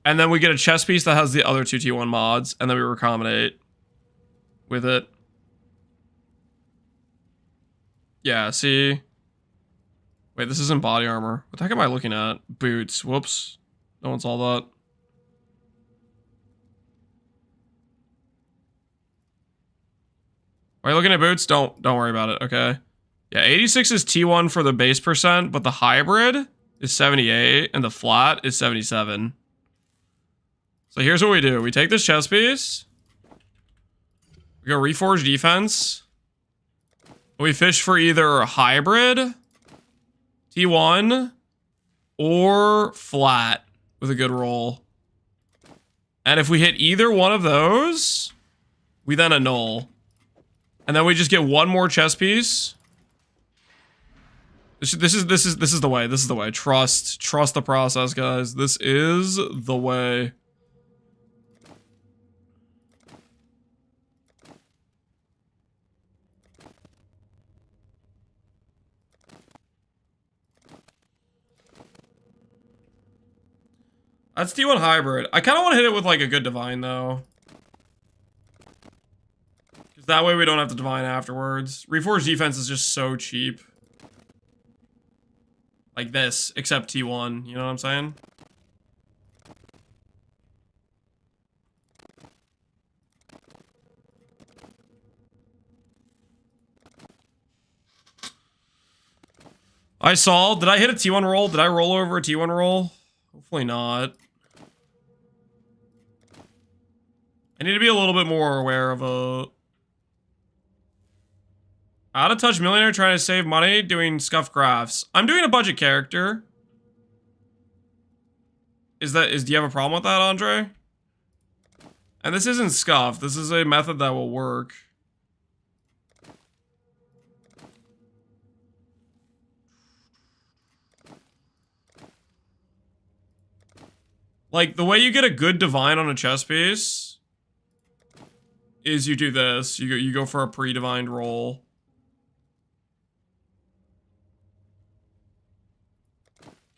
And then we get a chest piece that has the other 2 T1 mods, and then we recombinate with it. Yeah, see? Wait, this isn't body armor. What the heck am I looking at? Boots. Whoops. No one saw that. Are you looking at boots? Don't worry about it, okay? Yeah, 86 is T1 for the base percent, but the hybrid is 78, and the flat is 77. So here's what we do. We take this chest piece. We go reforge defense. We fish for either hybrid, T1, or flat with a good roll. And if we hit either one of those, we then annul. And then we just get one more chest piece. This is the way. This is the way. Trust the process, guys. This is the way. That's T1 hybrid. I kind of want to hit it with like a good divine though. Because that way we don't have to divine afterwards. Reforged defense is just so cheap. Like this, except T1. You know what I'm saying? I saw. Did I hit a T1 roll? Did I roll over a T1 roll? Hopefully not. I need to be a little bit more aware of a... Out of touch millionaire trying to save money doing scuff crafts. I'm doing a budget character. Do you have a problem with that, Andre? And this isn't scuff. This is a method that will work. Like, the way you get a good divine on a chess piece is you do this. You go for a pre-divined roll.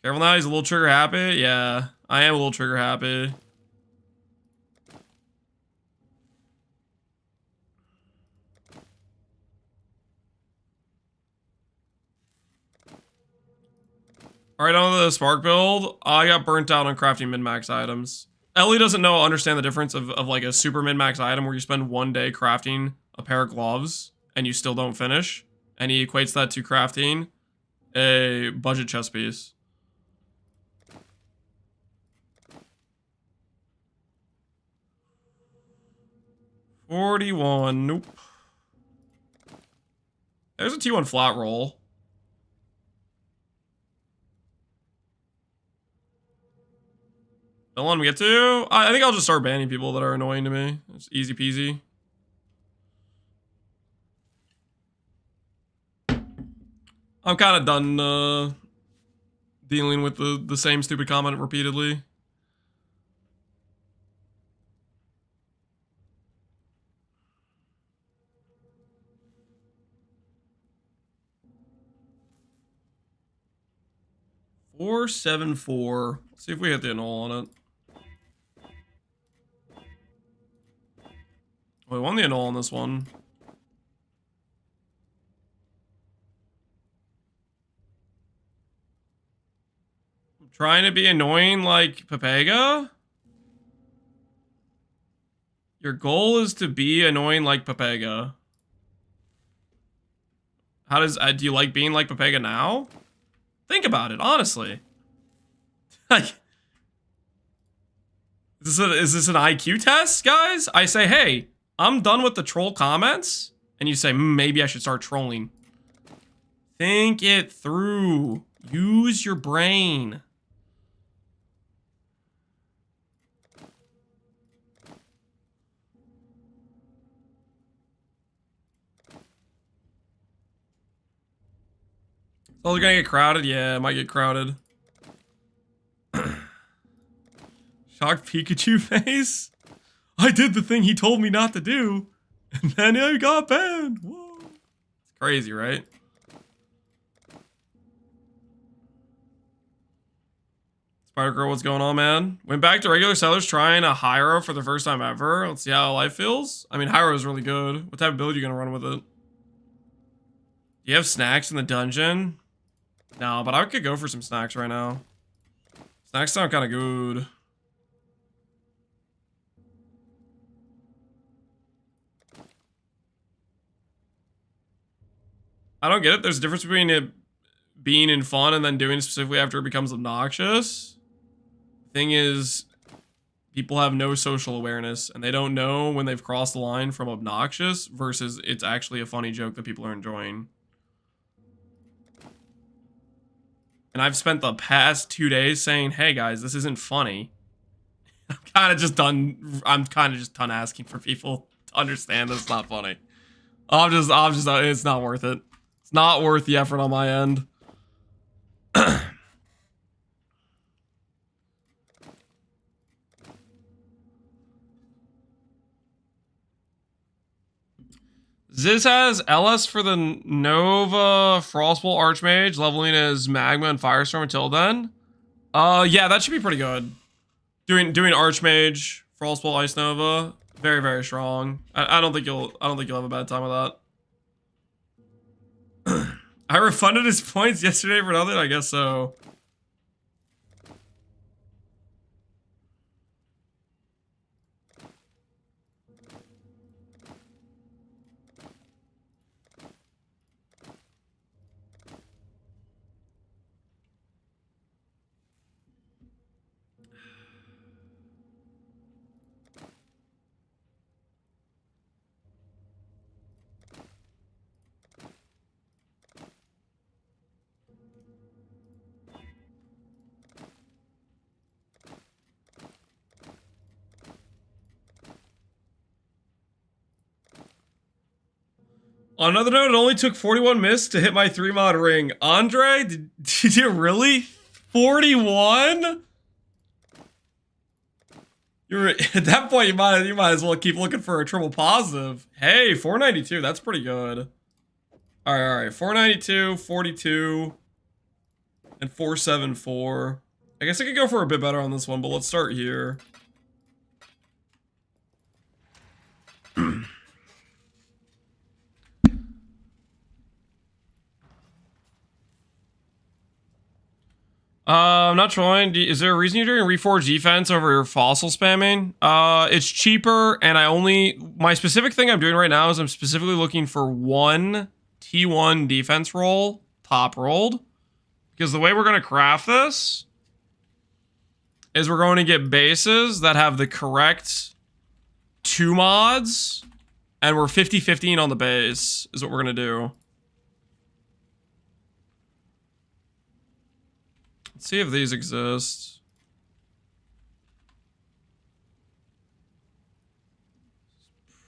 Careful now, he's a little trigger happy. Yeah, I am a little trigger happy. Alright, on to the Spark build. I got burnt out on crafting min-max items. Ellie doesn't understand the difference of like a super min-max item where you spend 1 day crafting a pair of gloves and you still don't finish. And he equates that to crafting a budget chess piece. $41, nope. There's a T1 flat roll. Don't let me get to. I think I'll just start banning people that are annoying to me. It's easy peasy. I'm kind of done dealing with the same stupid comment repeatedly. $474. Let's see if we hit the annul on it. We won the annul on this one. I'm trying to be annoying like Pepega? Your goal is to be annoying like Pepega. How does... do you like being like Pepega now? Think about it, honestly. Like... Is this an IQ test, guys? I say, hey, I'm done with the troll comments. And you say, maybe I should start trolling. Think it through. Use your brain. So they're gonna get crowded? Yeah, it might get crowded. Shocked Pikachu face? I did the thing he told me not to do, and then I got banned. Whoa. It's crazy, right? Spider-Girl, what's going on, man? Went back to regular sellers trying a Hyro for the first time ever. Let's see how life feels. I mean, Hyro is really good. What type of build are you gonna run with it? Do you have snacks in the dungeon? No, but I could go for some snacks right now. Snacks sound kind of good. I don't get it. There's a difference between it being in fun and then doing it specifically after it becomes obnoxious. Thing is, people have no social awareness and they don't know when they've crossed the line from obnoxious versus it's actually a funny joke that people are enjoying. And I've spent the past 2 days saying, hey guys, this isn't funny. I'm kind of just done asking for people to understand that it's not funny. It's not worth it. It's not worth the effort on my end. Ziz has LS for the Nova Frostbolt Archmage, leveling as Magma and Firestorm until then. Yeah, that should be pretty good. Doing Archmage, Frostbolt, Ice Nova, very, very strong. I don't think you'll have a bad time with that. I refunded his points yesterday for nothing, I guess so. On another note, it only took 41 miss to hit my 3-mod ring. Andre, did you really? 41? You're at that point. You might as well keep looking for a triple positive. Hey, 492. That's pretty good. All right. 492, 42, and 474. I guess I could go for a bit better on this one, but let's start here. I'm not trolling. Is there a reason you're doing Reforge defense over fossil spamming? It's cheaper, and my specific thing I'm doing right now is I'm specifically looking for one T1 defense roll, top rolled. Because the way we're going to craft this is we're going to get bases that have the correct 2 mods, and we're 50-50 on the base, is what we're going to do. Let's see if these exist.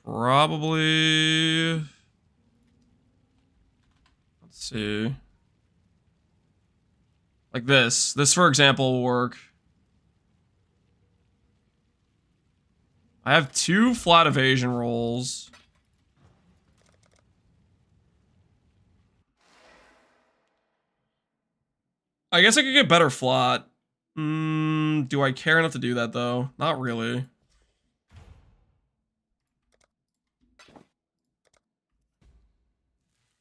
Probably. Let's see. Like this. This, for example, will work. I have 2 flat evasion rolls. I guess I could get better flat. Do I care enough to do that, though? Not really.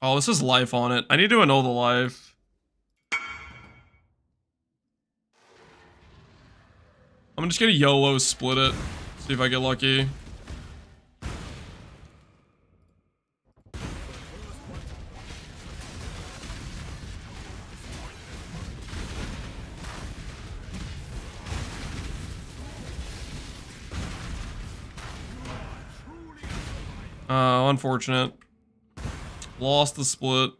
Oh, this is life on it. I need to annul the life. I'm just gonna YOLO split it. See if I get lucky. Unfortunate. Lost the split.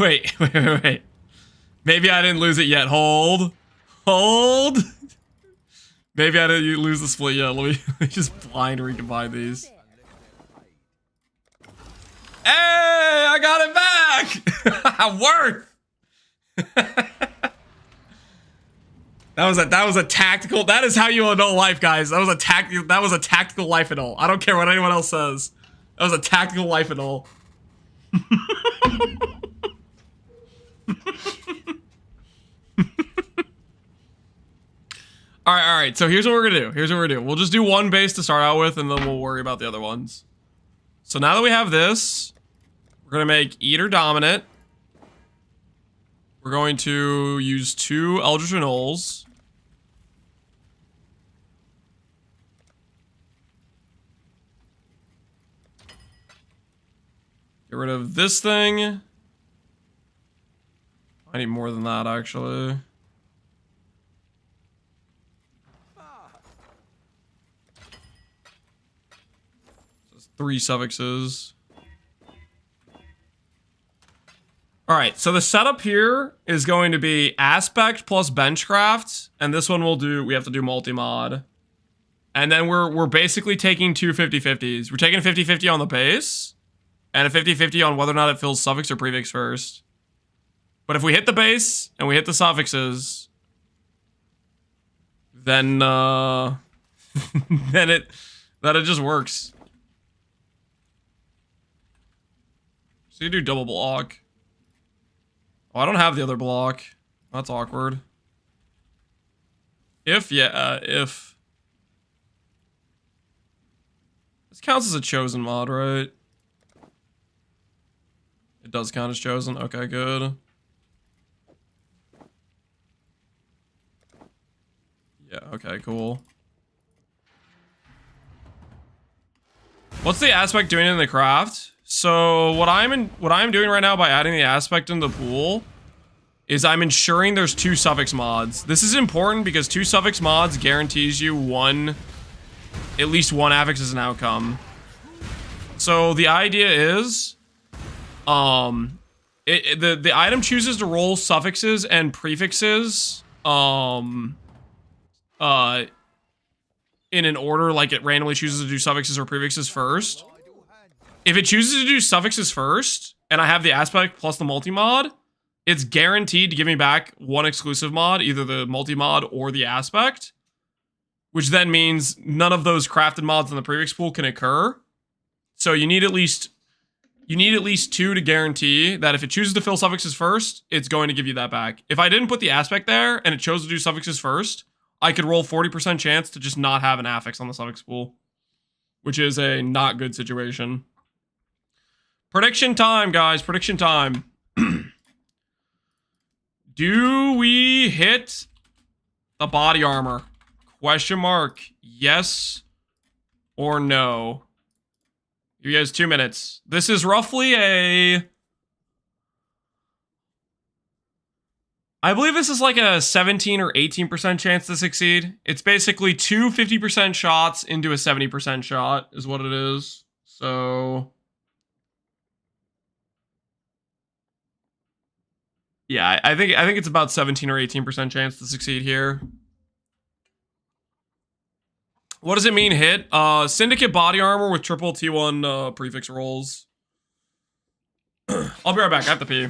Wait. Maybe I didn't lose it yet. Hold. Maybe I didn't lose the split yet. Let me just blind recombine these. Hey, I got it back. Worth. That was a tactical. That is how you annul life, guys. That was a tactical life annul. I don't care what anyone else says. That was a tactical life annul. All right. So here's what we're gonna do. We'll just do one base to start out with, and then we'll worry about the other ones. So now that we have this, we're gonna make Eater dominant. We're going to use 2 Eldritch Annulls. Get rid of this thing. I need more than that, actually. Just 3 suffixes. Alright, so the setup here is going to be Aspect plus Benchcraft, and this one we have to do multi-mod. And then we're basically taking 2 50-50s. We're taking a 50-50 on the base, and a 50-50 on whether or not it fills suffix or prefix first. But if we hit the base, and we hit the suffixes, then, then it just works. So you do double block. Oh, I don't have the other block. That's awkward. If. This counts as a chosen mod, right? It does count as chosen. Okay, good. Yeah, okay, cool. What's the aspect doing in the craft? So what I'm doing right now by adding the aspect in the pool is I'm ensuring there's 2 suffix mods. This is important because 2 suffix mods guarantees you at least one affix as an outcome. So the idea is, the item chooses to roll suffixes and prefixes, in an order, like it randomly chooses to do suffixes or prefixes first. If it chooses to do suffixes first, and I have the aspect plus the multi-mod, it's guaranteed to give me back one exclusive mod, either the multi-mod or the aspect, which then means none of those crafted mods in the prefix pool can occur. So you need at least two to guarantee that if it chooses to fill suffixes first, it's going to give you that back. If I didn't put the aspect there and it chose to do suffixes first, I could roll 40% chance to just not have an affix on the suffix pool, which is a not good situation. Prediction time, guys. Prediction time. Do we hit the body armor? Question mark. Yes or no? You guys 2 minutes. This is roughly a... I believe this is like a 17 or 18% chance to succeed. It's basically two 50% shots into a 70% shot is what it is. So... yeah, I think it's about 17 or 18% chance to succeed here. What does it mean hit? Syndicate body armor with triple T1 prefix rolls. I'll be right back. I have to pee.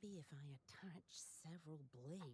Maybe if I attach several blades.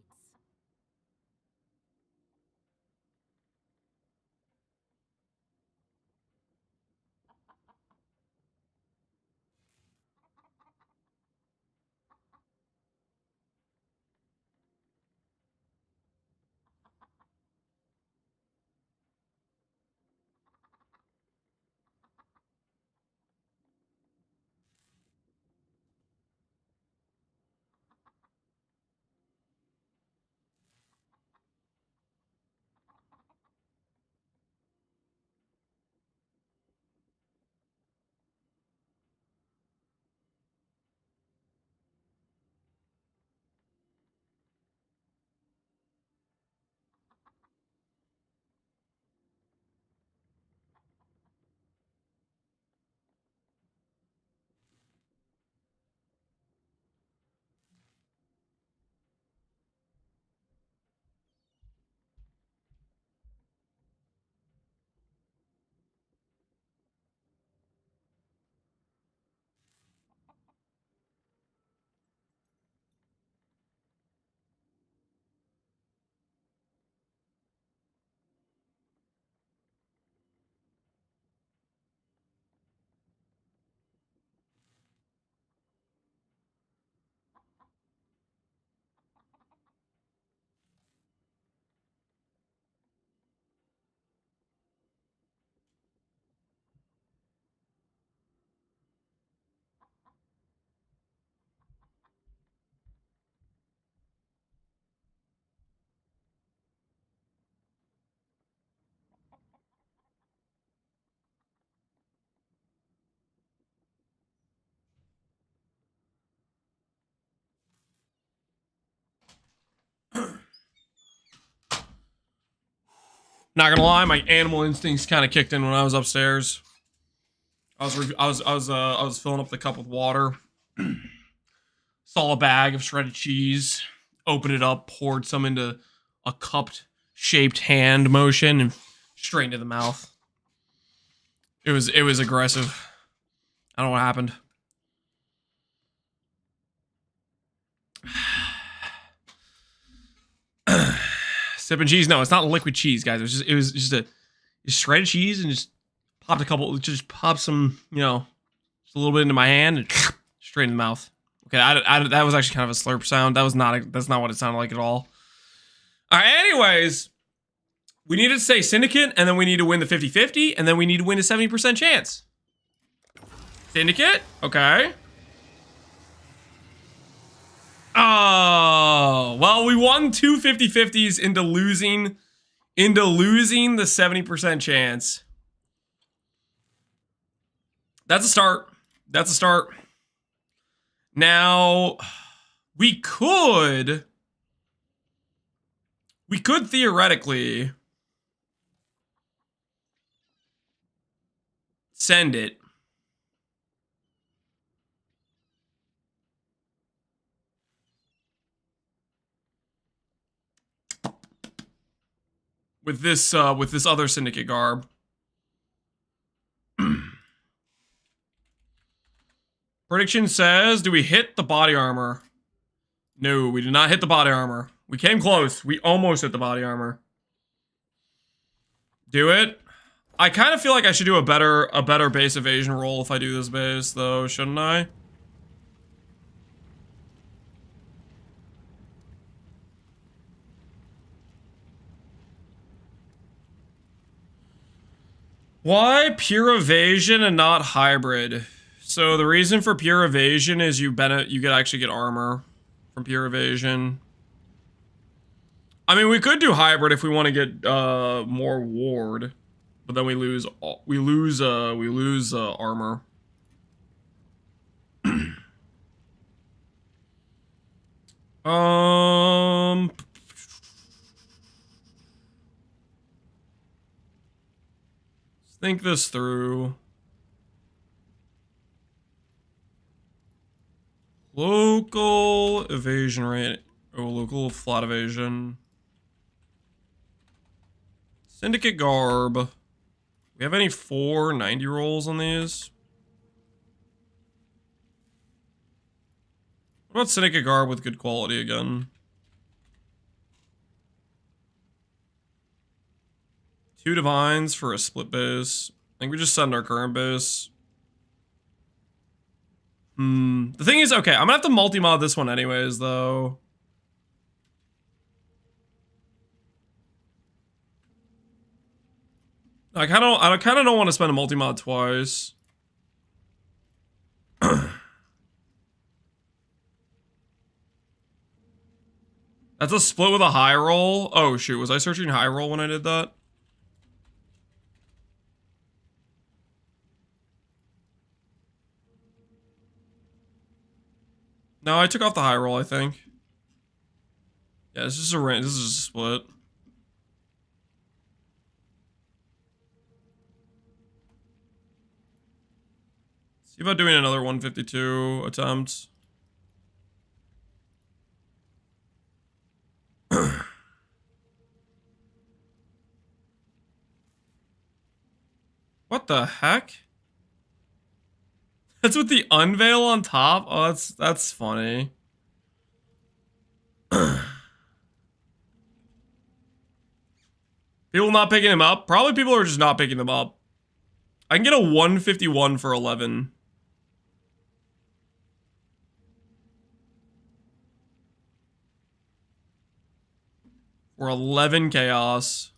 Not gonna lie, my animal instincts kind of kicked in when I was upstairs. I was filling up the cup with water. Saw a bag of shredded cheese. Opened it up, poured some into a cupped shaped hand motion and straight into the mouth. It was aggressive. I don't know what happened. sipping cheese. No, it's not liquid cheese, guys. It was just a shredded cheese and just popped a couple. Just popped some, you know, just a little bit into my hand and straight in the mouth. Okay, that was actually kind of a slurp sound. That's not what it sounded like at all. All right, anyways, we need to say Syndicate, and then we need to win the 50-50, and then we need to win a 70% chance. Syndicate, okay. Oh, well, we won two 50-50s into losing the 70% chance. That's a start. That's a start. Now, we could theoretically send it. With this other Syndicate garb. Prediction says, do we hit the body armor? No, we did not hit the body armor. We came close. We almost hit the body armor. Do it. I kind of feel like I should do a better base evasion roll if I do this base, though, shouldn't I? Why pure evasion and not hybrid? So the reason for pure evasion is you could actually get armor from pure evasion. I mean, we could do hybrid if we want to get more ward, but then we lose armor. Let's think this through. Local evasion rate. Oh, local flat evasion. Syndicate garb. We have any 490 rolls on these? What about Syndicate garb with good quality again? 2 divines for a split base. I think we just send our current base. The thing is, okay, I'm gonna have to multi-mod this one anyways, though. I kind of don't want to spend a multi-mod twice. That's a split with a high roll. Oh shoot, was I searching high roll when I did that? No, I took off the high roll, I think. Yeah, this is a split. See about doing another 152 attempt. What the heck? That's with the unveil on top? Oh, that's funny. People not picking them up? Probably people are just not picking them up. I can get a 151 for 11. For 11 chaos.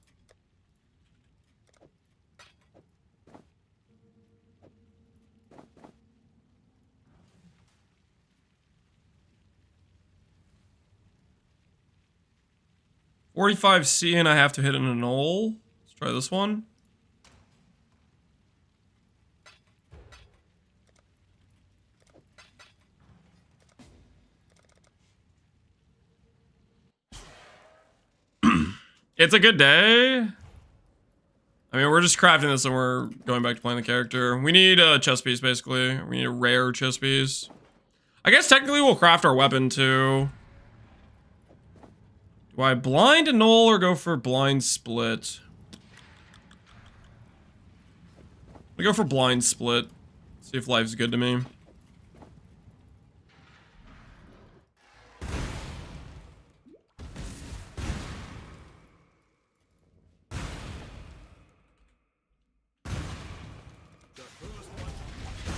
$45C and I have to hit an annul. Let's try this one. It's a good day. I mean, we're just crafting this and we're going back to playing the character. We need a chest piece, basically. We need a rare chest piece. I guess technically we'll craft our weapon, too. Do I blind annul or go for blind split? I go for blind split. See if life's good to me.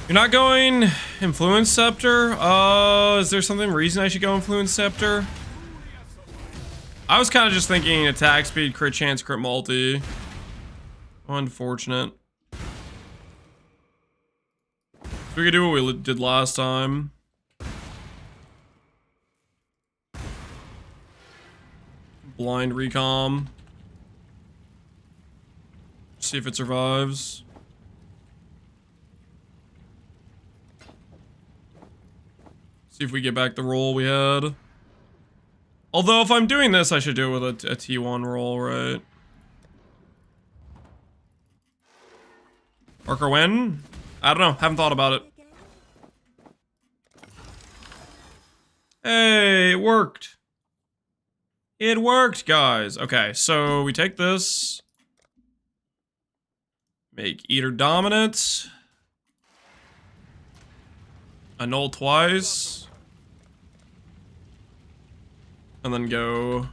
You're not going Influence Scepter? Is there some reason I should go Influence Scepter? I was kind of just thinking attack speed, crit chance, crit multi. Unfortunate. So we could do what we did last time. Blind recom. See if it survives. See if we get back the roll we had. Although if I'm doing this, I should do it with a T1 roll, right? Marker win? I don't know. Haven't thought about it. Hey, it worked. It worked, guys. Okay, so we take this. Make Eater dominant. Annul twice. And then go.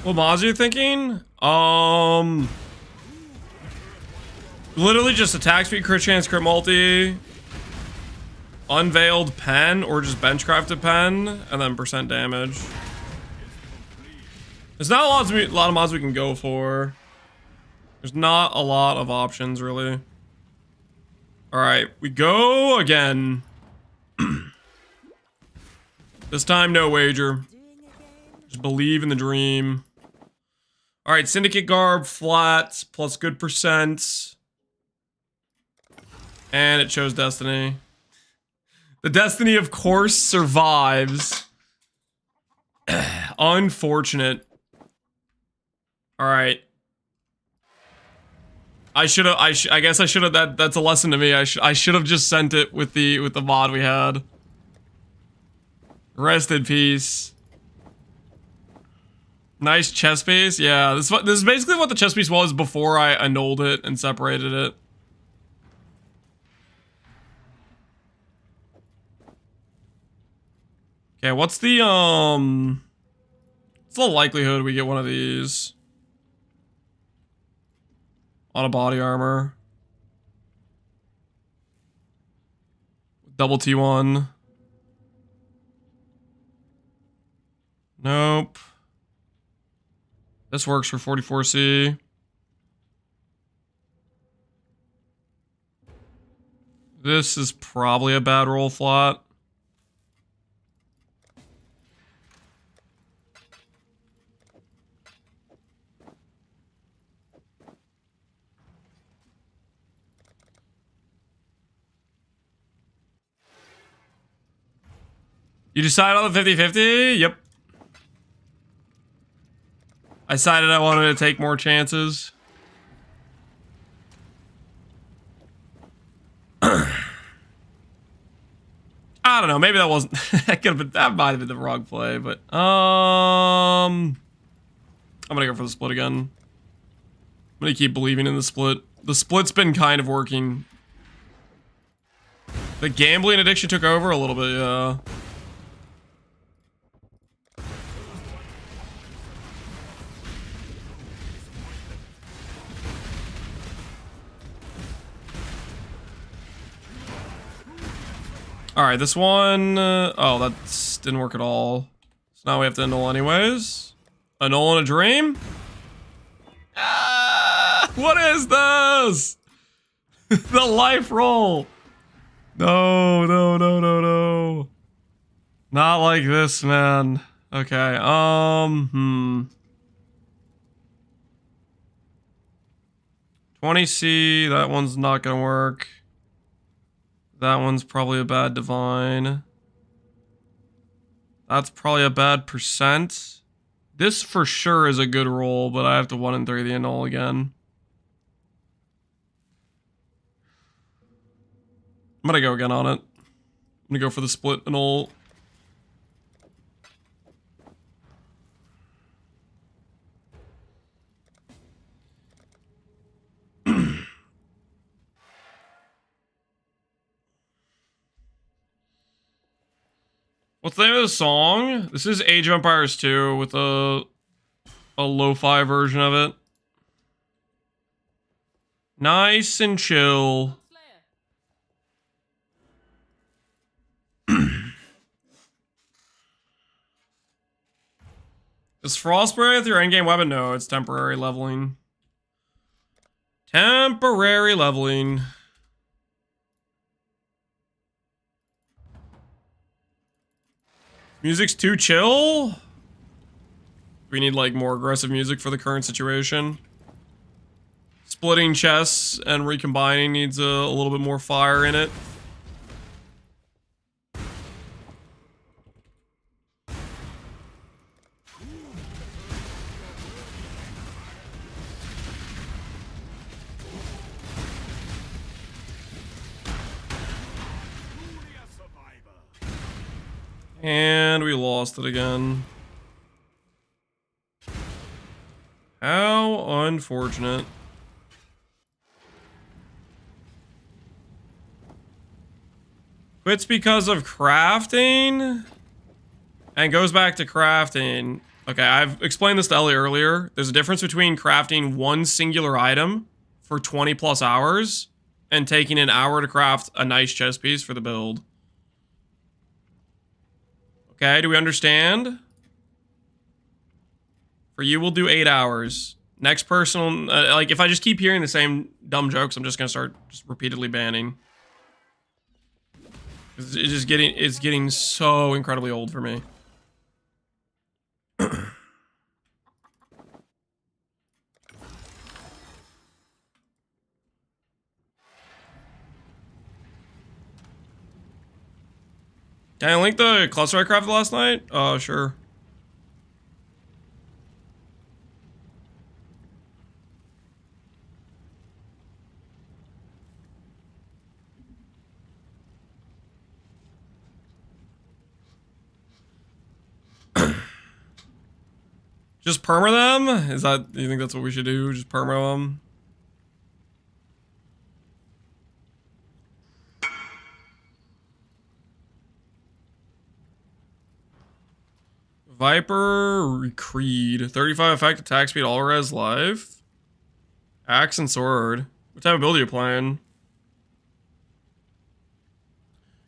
What mods are you thinking? Literally just attack speed, crit chance, crit multi, unveiled pen, or just bench crafted pen, and then percent damage. There's not a lot of mods we can go for. There's not a lot of options, really. Alright, we go again. This time, no wager. Just believe in the dream. Alright, Syndicate Garb, flat, plus good percent. And it chose Destiny. The Destiny, of course, survives. Unfortunate. Alright. I guess I should have, that's a lesson to me. I should have just sent it with the mod we had. Rest in peace. Nice chess piece. Yeah, this is basically what the chess piece was before I annulled it and separated it. Okay, what's the likelihood we get one of these? On a body armor. Double T1. Nope. This works for 44C. This is probably a bad roll flat. You decide on the 50-50? Yep. I decided I wanted to take more chances. I don't know, maybe that wasn't that might have been the wrong play, but I'm gonna go for the split again. I'm gonna keep believing in the split. The split's been kind of working. The gambling addiction took over a little bit, yeah. Alright, this one... oh, that didn't work at all. So now we have to annul anyways. Annul in a dream? Ah, what is this? The life roll! No, no, no, no, no. Not like this, man. Okay, 20C, that one's not gonna work. That one's probably a bad divine. That's probably a bad percent. This for sure is a good roll, but I have to 1 and 3 the annul again. I'm gonna go again on it. I'm gonna go for the split annul. What's the name of the song? This is Age of Empires 2 with a lo-fi version of it. Nice and chill. Is Frostbray with your endgame weapon? No, it's temporary leveling. Temporary leveling. Music's too chill? We need like more aggressive music for the current situation. Splitting chests and recombining needs a little bit more fire in it. And we lost it again. How unfortunate. Quits because of crafting? And goes back to crafting. Okay, I've explained this to Ellie earlier. There's a difference between crafting one singular item for 20 plus hours and taking an hour to craft a nice chest piece for the build. Okay, do we understand? For you, we'll do 8 hours. Next person, like, if I just keep hearing the same dumb jokes, I'm just gonna start just repeatedly banning. It's getting so incredibly old for me. Can I link the cluster I crafted last night? Oh, sure. Just perma them? Is that, you think that's what we should do? Just perma them? Viper Creed. 35 effect, attack speed, all res life. Axe and sword. What type of build are you playing?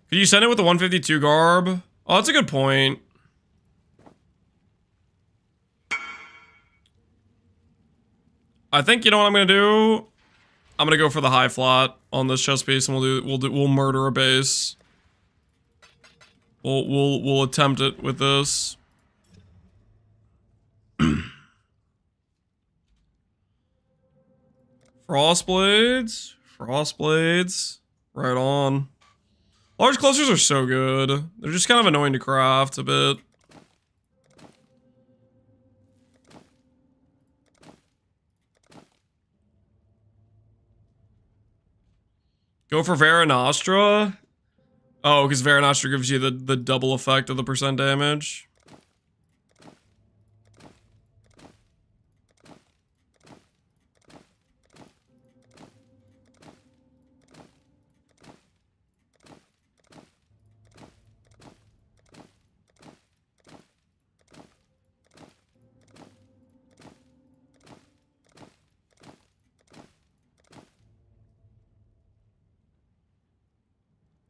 Could you send it with the 152 garb? Oh, that's a good point. I think, you know what I'm gonna do? I'm gonna go for the high flat on this chest piece, and we'll murder a base. We'll attempt it with this. Frostblades, right on. Large clusters are so good. They're just kind of annoying to craft a bit. Go for Vera Nostra. Oh, because Vera Nostra gives you the double effect of the percent damage.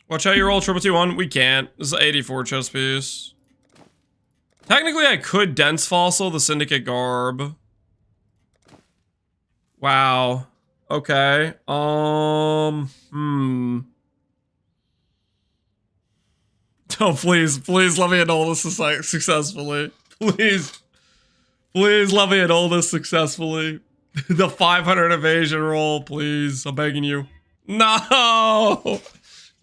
Watch out, you roll 221. We can't. This is 84 chest piece. Technically, I could dense fossil the syndicate garb. Wow. Okay. Oh, please let me annul this successfully. Please let me annul this successfully. The 500 evasion roll, please. I'm begging you. No!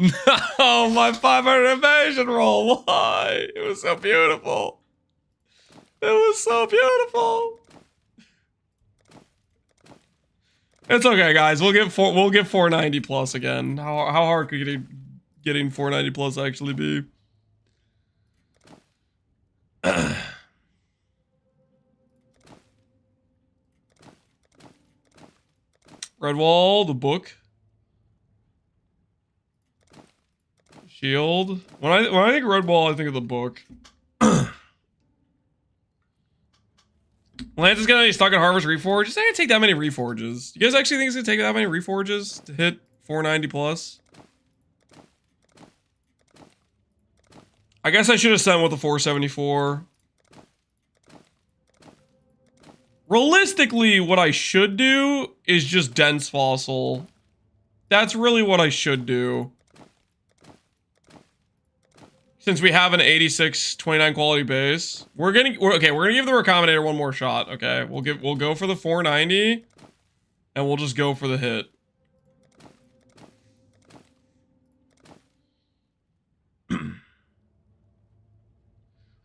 No, my 500 evasion roll. Why? It was so beautiful. It was so beautiful. It's okay, guys. We'll get 490 plus again. How hard could getting 490 plus actually be? Redwall, the book. Shield. When I think Redwall, I think of the book. Lance is gonna be stuck at Harvest Reforge. It's not gonna take that many Reforges. You guys actually think it's gonna take that many Reforges to hit 490 plus? I guess I should have sent with the 474. Realistically, what I should do is just Dense Fossil. That's really what I should do. Since we have an 86, 29 quality base, we're gonna give the Recombinator one more shot. Okay, we'll go for the 490, and we'll just go for the hit.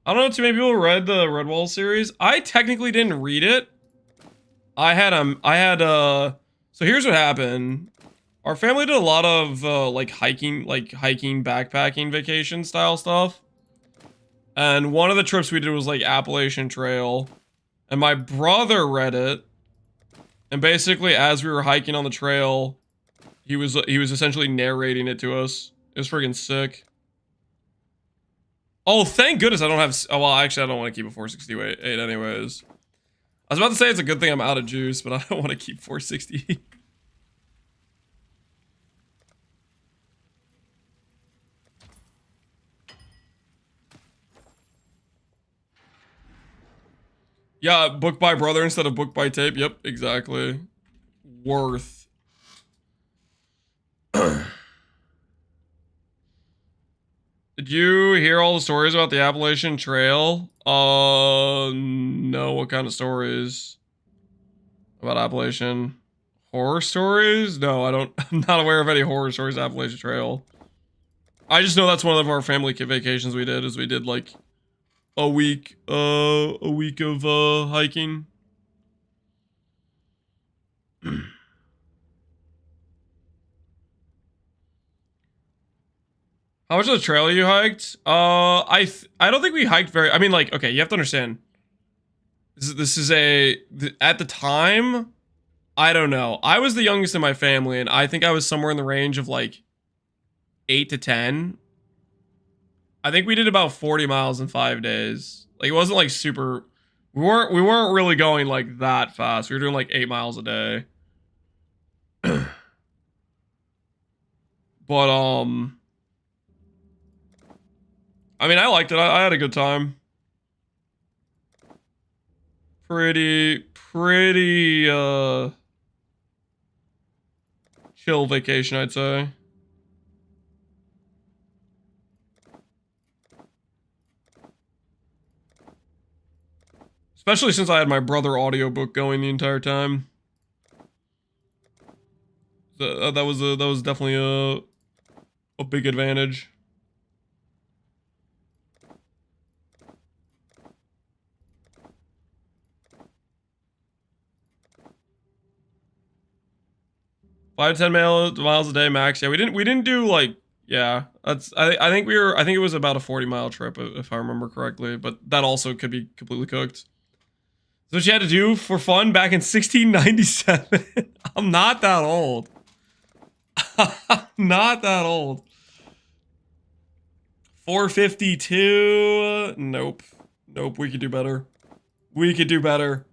I don't know too many people read the Redwall series. I technically didn't read it. So here's what happened. Our family did a lot of like hiking, backpacking, vacation style stuff. And one of the trips we did was like Appalachian Trail. And my brother read it. And basically as we were hiking on the trail, he was essentially narrating it to us. It was friggin' sick. Oh, thank goodness I don't have, oh well, actually I don't want to keep a 468 anyways. I was about to say it's a good thing I'm out of juice, but I don't want to keep 460. Yeah, book by brother instead of book by tape. Yep, exactly. Worth. Did you hear all the stories about the Appalachian Trail? No. What kind of stories? About Appalachian? Horror stories? No, I don't. I'm not aware of any horror stories Appalachian Trail. I just know that's one of our family vacations we did, is we did like a week of hiking. How much of the trail you hiked? I don't think we hiked very. I mean, like, okay, you have to understand. This is at the time, I don't know. I was the youngest in my family, and I think I was somewhere in the range of like 8 to 10. I think we did about 40 miles in 5 days. Like, it wasn't like super. We weren't really going like that fast. We were doing like 8 miles a day. But I mean, I liked it. I had a good time. Pretty chill vacation, I'd say. Especially since I had my brother audiobook going the entire time. That was definitely a big advantage. Five to 10 miles a day max. Yeah, we didn't do like, yeah. I think it was about a 40-mile trip if I remember correctly, but that also could be completely cooked. So what you had to do for fun back in 1697. I'm not that old. I'm not that old. 452. Nope. Nope, we could do better. We could do better.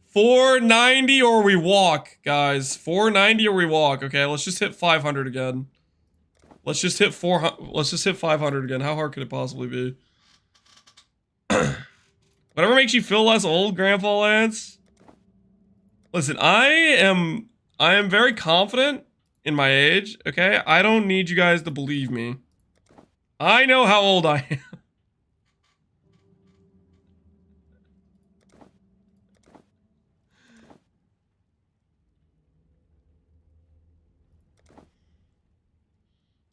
490 or we walk, guys. 490 or we walk. Okay, let's just hit 500 again. Let's just hit 400. Let's just hit 500 again. How hard could it possibly be? Whatever makes you feel less old, Grandpa Lance. Listen, I am very confident in my age, okay? I don't need you guys to believe me. I know how old I am.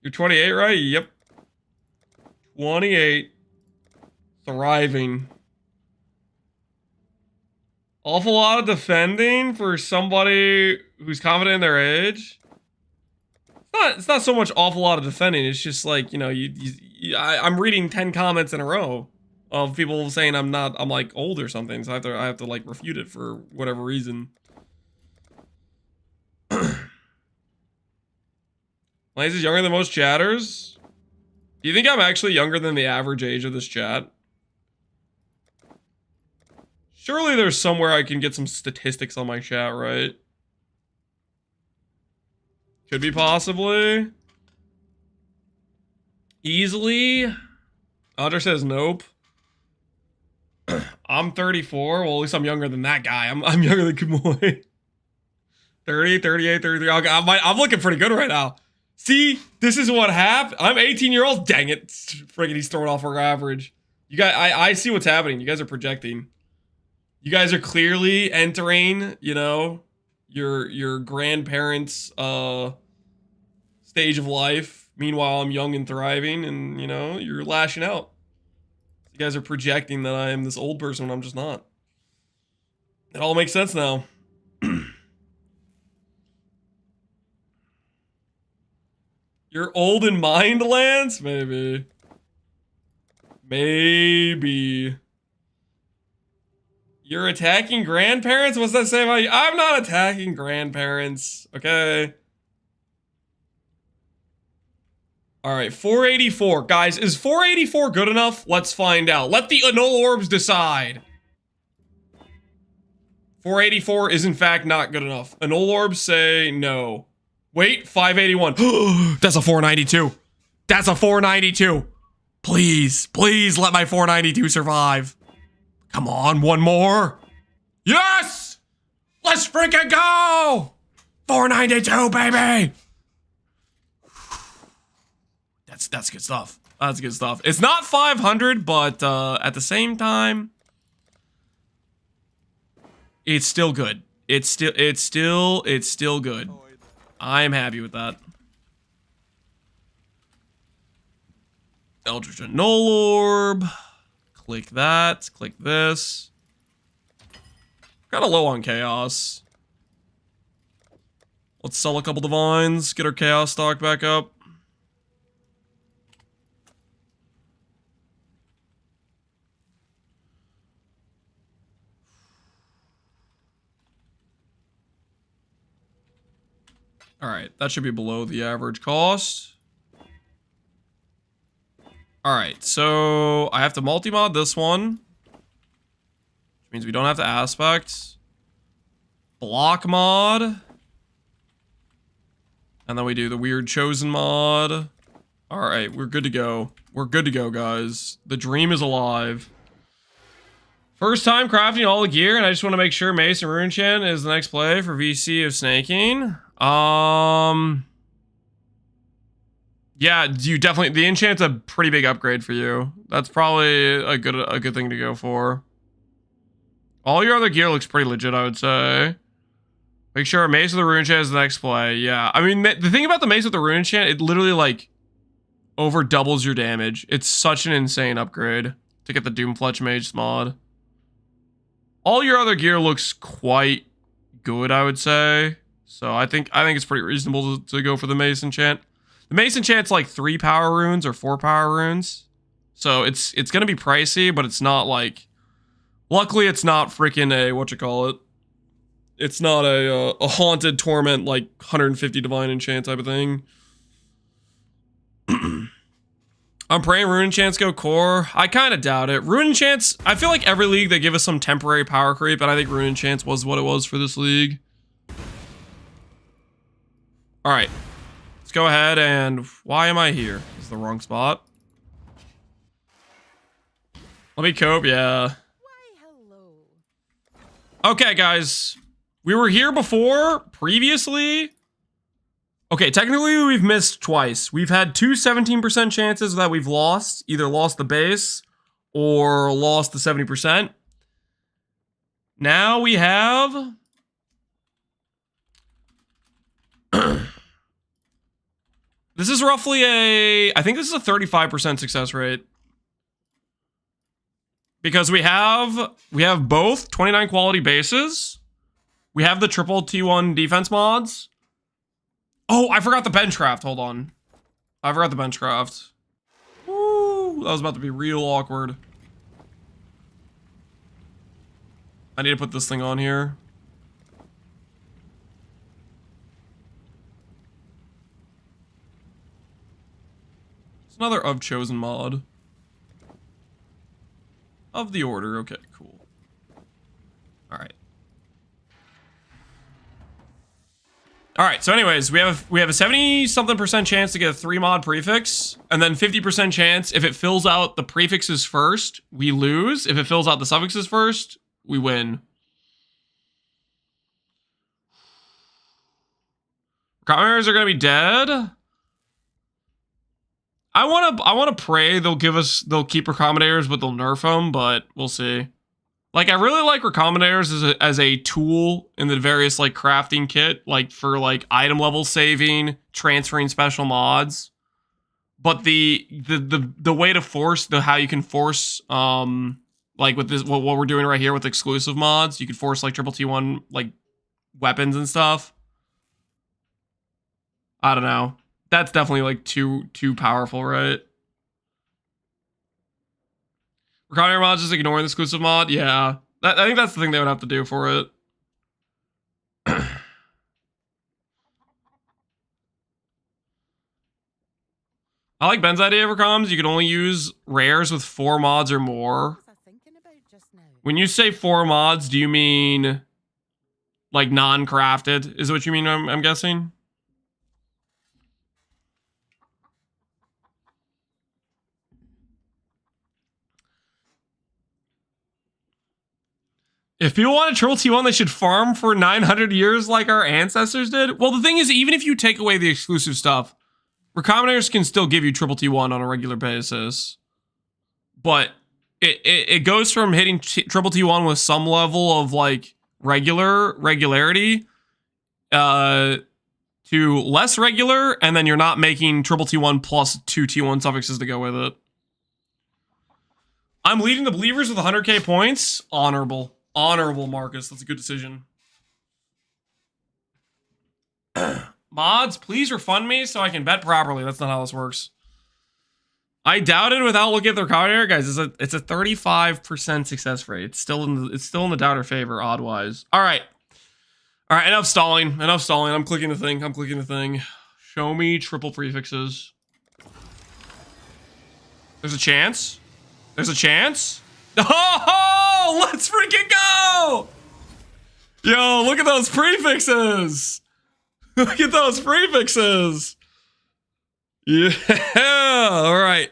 You're 28, right? Yep. 28. Thriving. Awful lot of defending for somebody who's confident in their age. It's not so much awful lot of defending. It's just like, you know, I'm reading 10 comments in a row of people saying I'm like old or something. So I have to like refute it for whatever reason. Laze is younger than most chatters. Do you think I'm actually younger than the average age of this chat? Surely there's somewhere I can get some statistics on my chat, right? Could be possibly. Easily. Audra says nope. I'm 34. Well, at least I'm younger than that guy. I'm younger than Kumoy. 30, 38, 33. I'm looking pretty good right now. See, this is what happened. I'm 18-year-old. Dang it. Friggin' he's throwing off our average. You guys, I see what's happening. You guys are projecting. You guys are clearly entering, you know, your grandparents' stage of life. Meanwhile, I'm young and thriving, and, you know, you're lashing out. You guys are projecting that I am this old person when I'm just not. It all makes sense now. You're old in mind, Lance? Maybe. Maybe. You're attacking grandparents? What's that say about you? I'm not attacking grandparents, okay? Alright, 484. Guys, is 484 good enough? Let's find out. Let the Annul Orbs decide. 484 is in fact not good enough. Annul Orbs say no. Wait, 581. That's a 492. That's a 492. Please, please let my 492 survive. Come on, one more. Yes! Let's freaking go! 492, baby! That's good stuff. That's good stuff. It's not 500, but at the same time, it's still good. It's still good. I am happy with that. Eldritch Annul Orb. Click that. Click this. Kinda low on chaos. Let's sell a couple divines. Get our chaos stock back up. Alright, that should be below the average cost. Alright, so I have to multi-mod this one. Which means we don't have to aspect. Block mod. And then we do the weird chosen mod. Alright, we're good to go. We're good to go, guys. The dream is alive. First time crafting all the gear, and I just want to make sure Mace and Runechan is the next play for VC of snaking. Yeah, you definitely, the enchant's a pretty big upgrade for you. That's probably a good thing to go for. All your other gear looks pretty legit, I would say. Make sure Mace with the Runechan is the next play. Yeah, I mean, the thing about the Mace with the Runechan, it literally, like, over doubles your damage. It's such an insane upgrade to get the Doomfletch Mage mod. All your other gear looks quite good, I would say. So I think it's pretty reasonable to go for the Mace enchant. The Mace enchant's like 3 power runes or 4 power runes. So it's gonna be pricey, but it's not like, luckily it's not freaking a, whatchamacallit. It's not a haunted torment like 150 divine enchant type of thing. I'm praying rune enchants go core. I kind of doubt it. Rune enchants, I feel like every league they give us some temporary power creep, and I think rune enchants was what it was for this league. Alright. Let's go ahead and... Why am I here? This is the wrong spot. Let me cope, yeah. Why, hello. Okay, guys. We were here before, previously. Okay, technically we've missed twice. We've had 2 17% chances that we've lost. Either lost the base or lost the 70%. Now we have... This is roughly I think this is a 35% success rate. Because we have both 29 quality bases. We have the triple T1 defense mods. Oh, I forgot the benchcraft. Hold on. I forgot the benchcraft. Woo, that was about to be real awkward. I need to put this thing on here. It's another of chosen mod. Of the order. Okay, cool. All right. All right, so anyways, we have a 70-something% chance to get a 3 mod prefix, and then 50% chance if it fills out the prefixes first, we lose. If it fills out the suffixes first, we win. Commoners are gonna be dead. I wanna pray they'll keep Recommendators, but they'll nerf them, but we'll see. Like, I really like Recommendators as a tool in the various, like, crafting kit, like, for, like, item level saving, transferring special mods. But the way to force, how you can force, like, with this, what we're doing right here with exclusive mods, you can force, like, triple T1, like, weapons and stuff. I don't know. That's definitely, like, too powerful, right? Recombinator mods just ignoring the exclusive mod? Yeah. I think that's the thing they would have to do for it. I like Ben's idea for comms. You can only use rares with 4 mods or more. When you say 4 mods, do you mean like non-crafted? Is what you mean, I'm guessing? If people want a triple T1, they should farm for 900 years like our ancestors did. Well, the thing is, even if you take away the exclusive stuff, Recombinators can still give you triple T1 on a regular basis. But it goes from hitting triple T1 with some level of, like, regularity to less regular, and then you're not making triple T1 plus 2 T1 suffixes to go with it. I'm leading the believers with 100k points. Honorable. Honorable, Marcus. That's a good decision. Mods, please refund me so I can bet properly. That's not how this works. I doubted without looking at the recombinator, guys. It's a 35% success rate. It's still in the doubter favor, odd-wise. All right. Enough stalling. I'm clicking the thing. Show me triple prefixes. There's a chance. Oh, let's freaking go! Yo, look at those prefixes. Yeah, all right.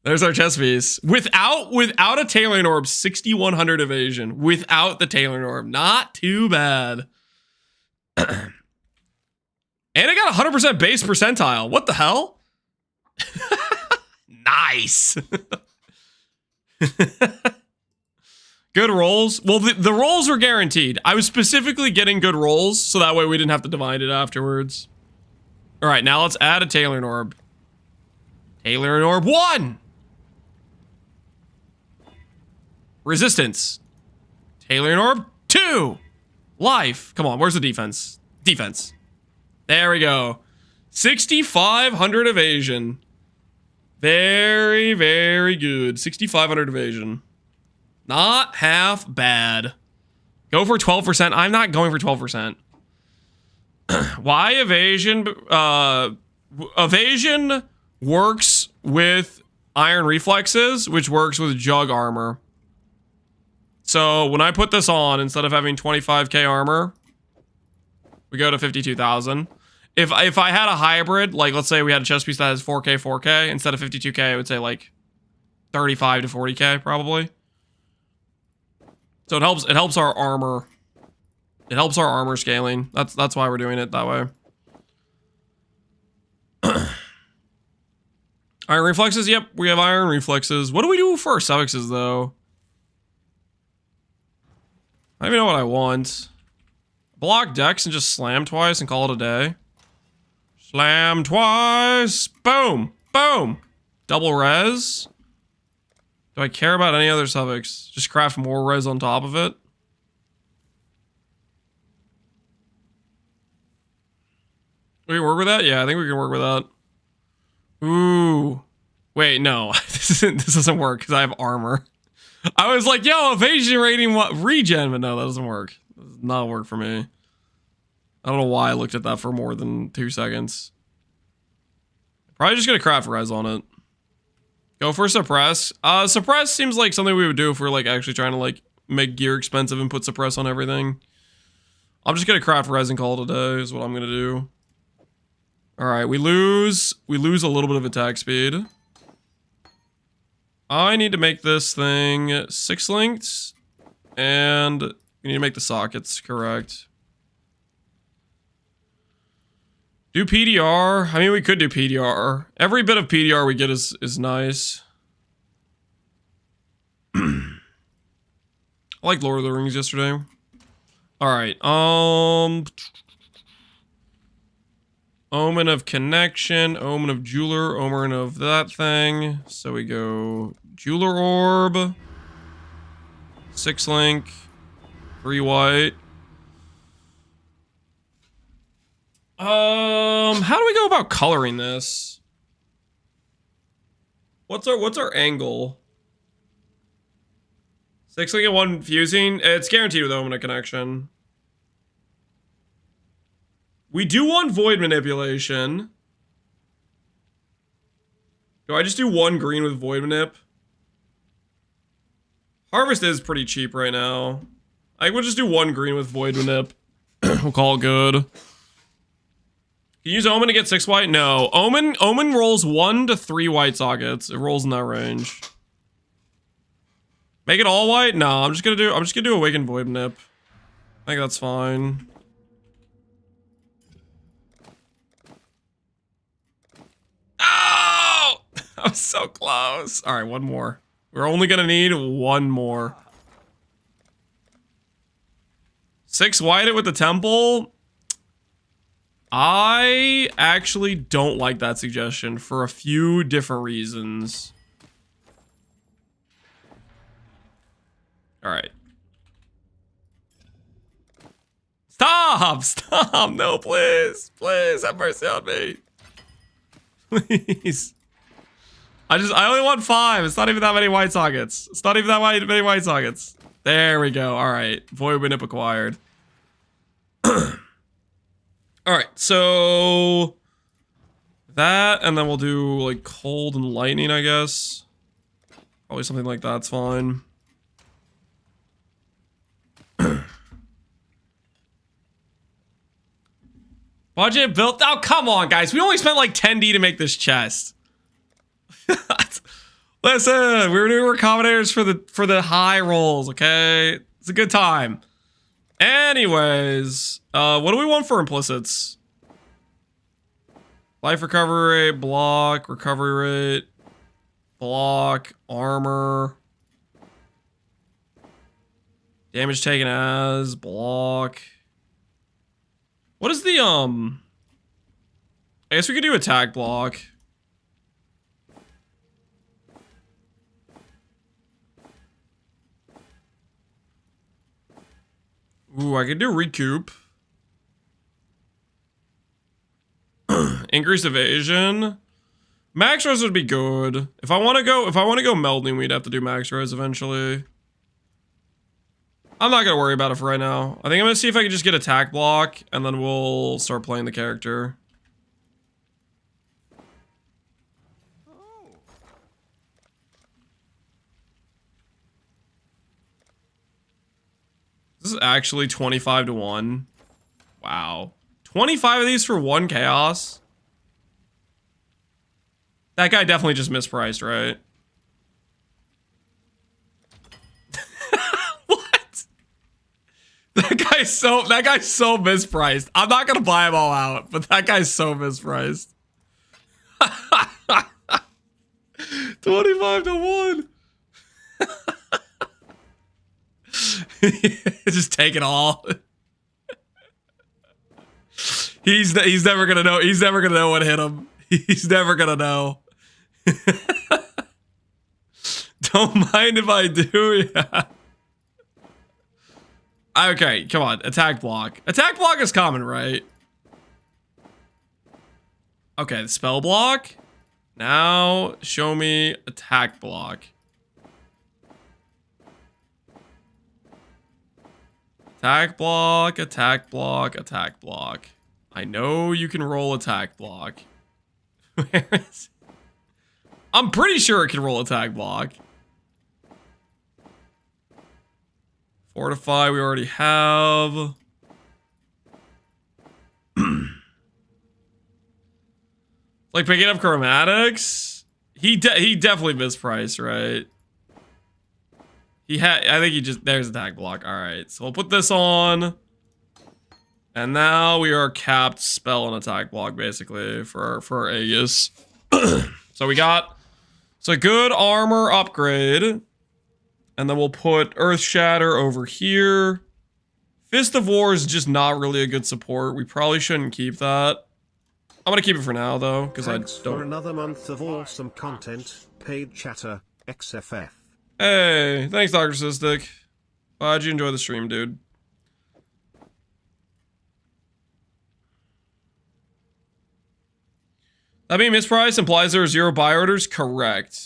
There's our chest piece. Without a tailoring orb, 6100 evasion. Without the tailoring orb, not too bad. And I got 100% base percentile. What the hell? Nice. Good rolls. Well, the rolls were guaranteed. I was specifically getting good rolls, so that way we didn't have to divide it afterwards. All right, now let's add a tailoring orb. Tailoring orb 1. Resistance. Tailoring orb 2. Life. Come on, where's the defense? Defense. There we go. 6,500 evasion. Very, very good. 6,500 evasion. Not half bad. Go for 12%. I'm not going for 12%. Why evasion? Evasion works with iron reflexes, which works with jug armor. So when I put this on, instead of having 25k armor, we go to 52,000. If I had a hybrid, like let's say we had a chest piece that has 4k, instead of 52k, I would say like 35 to 40k probably. So it helps our armor. It helps our armor scaling. That's why we're doing it that way. Iron reflexes, yep, we have iron reflexes. What do we do for our suffixes though? I don't even know what I want. Block Dex and just slam twice and call it a day. Slam twice. Boom. Boom. Double res. Do I care about any other suffix? Just craft more res on top of it. We can work with that? Yeah, I think we can work with that. Ooh. Wait, no. This doesn't work because I have armor. I was like, yo, evasion rating regen, but no, that doesn't work. That does not work for me. I don't know why I looked at that for more than 2 seconds. Probably just gonna craft res on it. Go for suppress. Suppress seems like something we would do if we're like actually trying to like make gear expensive and put suppress on everything. I'm just gonna craft res and call it a day is what I'm gonna do. Alright, we lose a little bit of attack speed. I need to make this thing 6 linked. And we need to make the sockets correct. Do PDR? I mean, we could do PDR. Every bit of PDR we get is nice. I liked Lord of the Rings yesterday. Alright, Omen of Connection, Omen of Jeweler, Omen of that thing. So we go Jeweler Orb, 6 link, 3 white. How do we go about coloring this? What's our angle? 6 link and 1 fusing. It's guaranteed with Omen of Connection. We do want void manipulation. Do I just do 1 green with void manip? Harvest is pretty cheap right now. I would just do 1 green with void manip. We'll call it good. Can you use Omen to get 6 white? No. Omen rolls 1 to 3 white sockets. It rolls in that range. Make it all white? No, I'm just gonna do Awakened Void Manip. I think that's fine. Oh! I was so close. Alright, 1 more. We're only gonna need 1 more. 6 white it with the temple? I actually don't like that suggestion for a few different reasons. Alright. Stop! Stop! No, please! Please, have mercy on me. Please. I only want 5. It's not even that many white sockets. It's not even that many white sockets. There we go. Alright. Void Manip acquired. Alright, so that, and then we'll do like cold and lightning, I guess. Probably something like that's fine. Budget built. Oh, come on, guys. We only spent like 10D to make this chest. Listen, we're doing accommodators for the high rolls, okay? It's a good time. Anyways, what do we want for implicits? Life recovery rate, block, recovery rate, block, armor. Damage taken as, block. What is the, I guess we could do attack block. Ooh, I could do recoup. Increase evasion. Max res would be good. If I want to go melding, we'd have to do max res eventually. I'm not gonna worry about it for right now. I think I'm gonna see if I can just get attack block, and then we'll start playing the character. This is actually 25 to 1. Wow. 25 of these for 1 chaos? That guy definitely just mispriced, right? What? That guy's so mispriced. I'm not gonna buy them all out, but that guy's so mispriced. 25 to 1. Just take it all. He's never gonna know. He's never gonna know what hit him. He's never gonna know. Don't mind if I do. Yeah. Okay, come on. Attack block. Attack block is common, right? Okay, the spell block. Now show me attack block. Attack block, attack block, attack block. I know you can roll attack block. Where is it? I'm pretty sure it can roll attack block. Fortify, we already have. Like picking up chromatics? He definitely mispriced, right? I think he just, there's attack block. All right, so we'll put this on. And now we are capped spell and attack block basically for our Aegis. So we got, so good armor upgrade. And then we'll put Earth Shatter over here. Fist of War is just not really a good support. We probably shouldn't keep that. I'm gonna keep it for now though, because I don't. For another month of awesome content, paid chatter, XFF. Hey, thanks, Dr. Cystic. How'd you enjoy the stream, dude? That being mispriced implies there are 0 buy orders? Correct.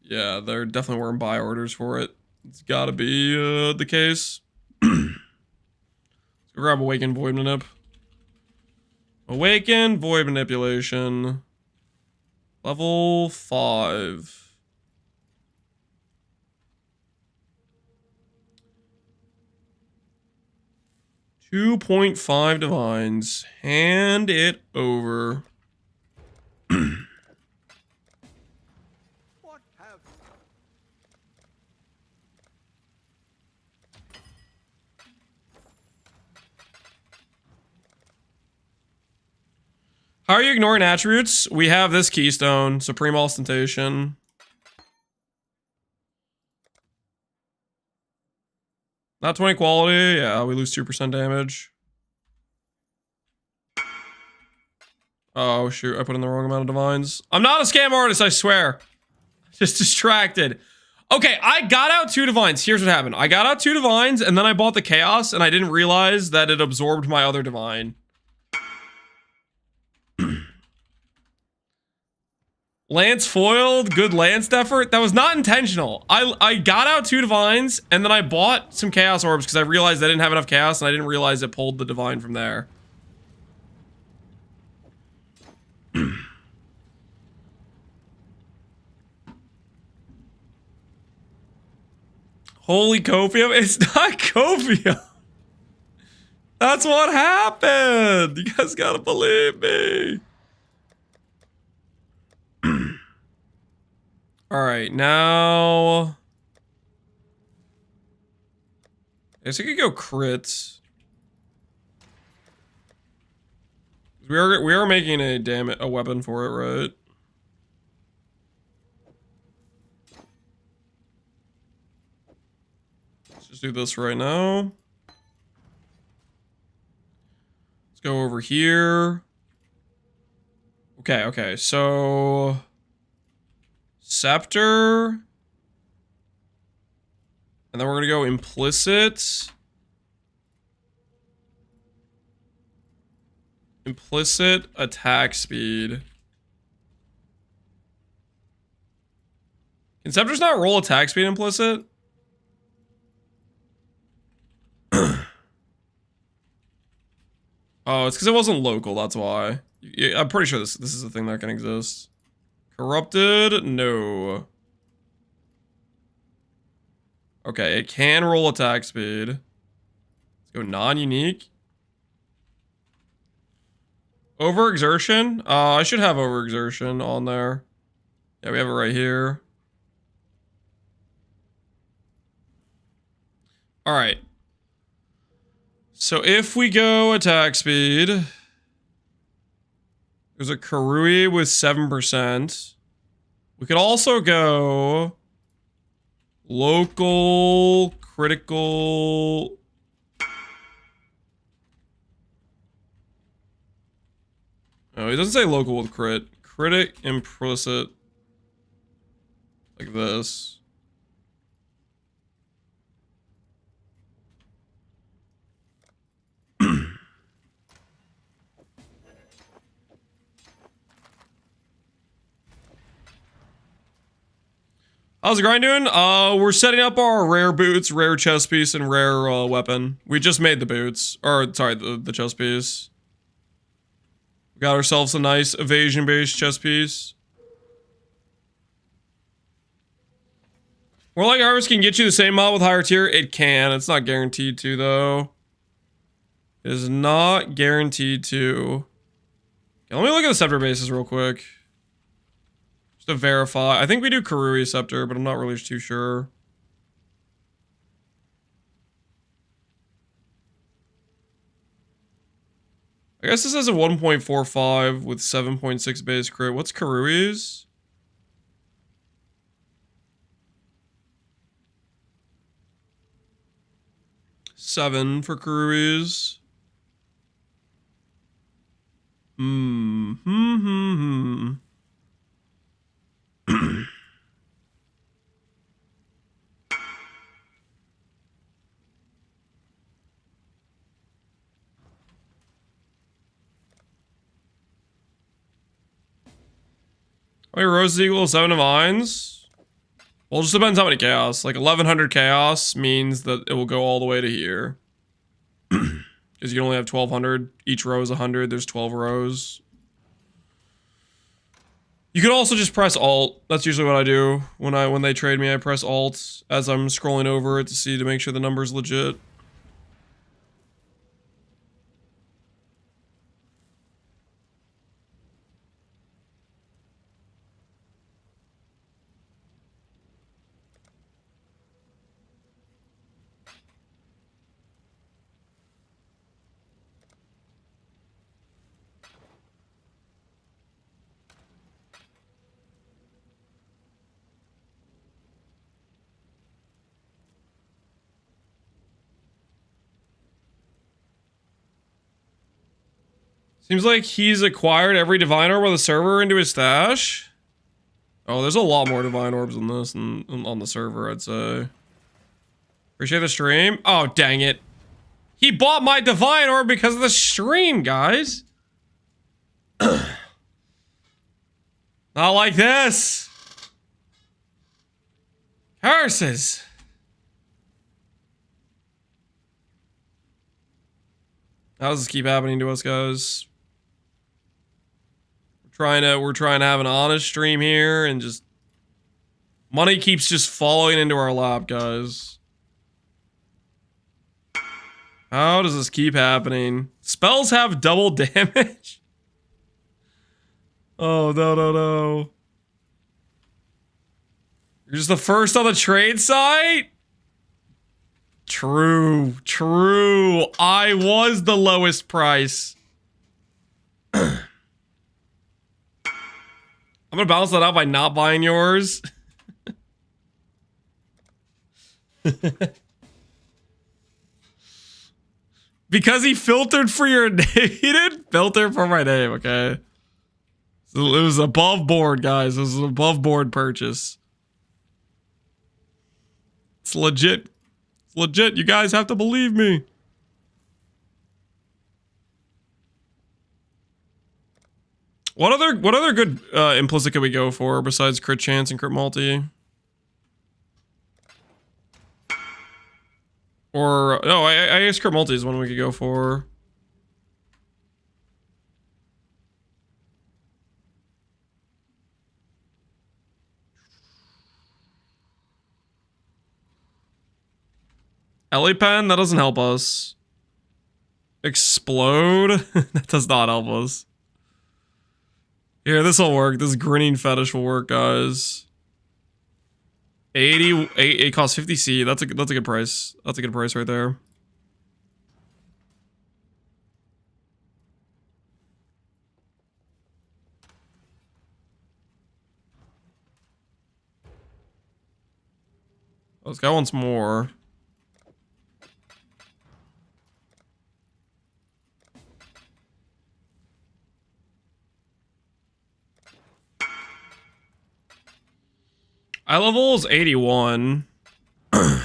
Yeah, there definitely weren't buy orders for it. It's gotta be the case. Let's go grab Awakened Void Manip. Awakened Void Manipulation. Level 5. $2.5 divines. Hand it over. What have How are you ignoring attributes? We have this keystone, Supreme Ostentation. Not 20 quality. Yeah, we lose 2% damage. Oh, shoot. I put in the wrong amount of divines. I'm not a scam artist, I swear. Just distracted. Okay, I got out 2 divines. Here's what happened. I got out 2 divines, and then I bought the chaos, and I didn't realize that it absorbed my other divine. Lance foiled, good Lance effort. That was not intentional. I got out 2 divines, and then I bought some chaos orbs because I realized I didn't have enough chaos, and I didn't realize it pulled the divine from there. Holy copium? It's not copium. That's what happened. You guys gotta believe me. All right, now I guess I could go crits. We are making a weapon for it, right? Let's just do this right now. Let's go over here. Okay, so Scepter. And then we're gonna go implicit. Implicit attack speed. Can Scepters not roll attack speed implicit? Oh, it's because it wasn't local, that's why. Yeah, I'm pretty sure this is a thing that can exist. Corrupted? No. Okay, it can roll attack speed. Let's go non-unique. Overexertion? I should have overexertion on there. Yeah, we have it right here. Alright. So if we go attack speed, there's a Karui with 7%. We could also go local, critical. No, it doesn't say local with crit. Critic implicit. Like this. How's the grind doing? We're setting up our rare boots, rare chest piece, and rare weapon. We just made the boots. Or, sorry, the chest piece. We got ourselves a nice evasion-based chest piece. Warlike Harvest can get you the same mod with higher tier. It can. It's not guaranteed to, though. It is not guaranteed to. Okay, let me look at the scepter bases real quick. Just to verify. I think we do Karui Scepter, but I'm not really too sure. I guess this has a 1.45 with 7.6 base crit. What's Karui's? Seven for Karui's. Wait, roses equal 7 divines? Well, it just depends how many chaos. Like 1100 chaos means that it will go all the way to here. Because you can only have 1200. Each row is 100. There's 12 rows. You could also just press Alt. That's usually what I do when they trade me. I press Alt as I'm scrolling over it to make sure the number's legit. Seems like he's acquired every divine orb with a server into his stash. Oh, there's a lot more divine orbs than this on the server, I'd say. Appreciate the stream. Oh, dang it. He bought my divine orb because of the stream, guys. Not like this. Curses. How does this keep happening to us, guys? We're trying to have an honest stream here, and just money keeps just falling into our lap, guys. How does this keep happening? Spells have double damage? Oh, no. You're just the first on the trade site? True. I was the lowest price. I'm gonna balance that out by not buying yours. Because he filtered for your name. He didn't filter for my name, okay? So it was above board, guys. It was an above board purchase. It's legit. It's legit. You guys have to believe me. What other good implicit could we go for besides crit chance and crit multi? Or no, I guess crit multi is one we could go for. Elipen, that doesn't help us. Explode, that does not help us. Here, this will work. This grinning fetish will work, guys. 88, it costs 50C. That's a good price. That's a good price right there. Oh, this guy wants more. Eye level is 81. This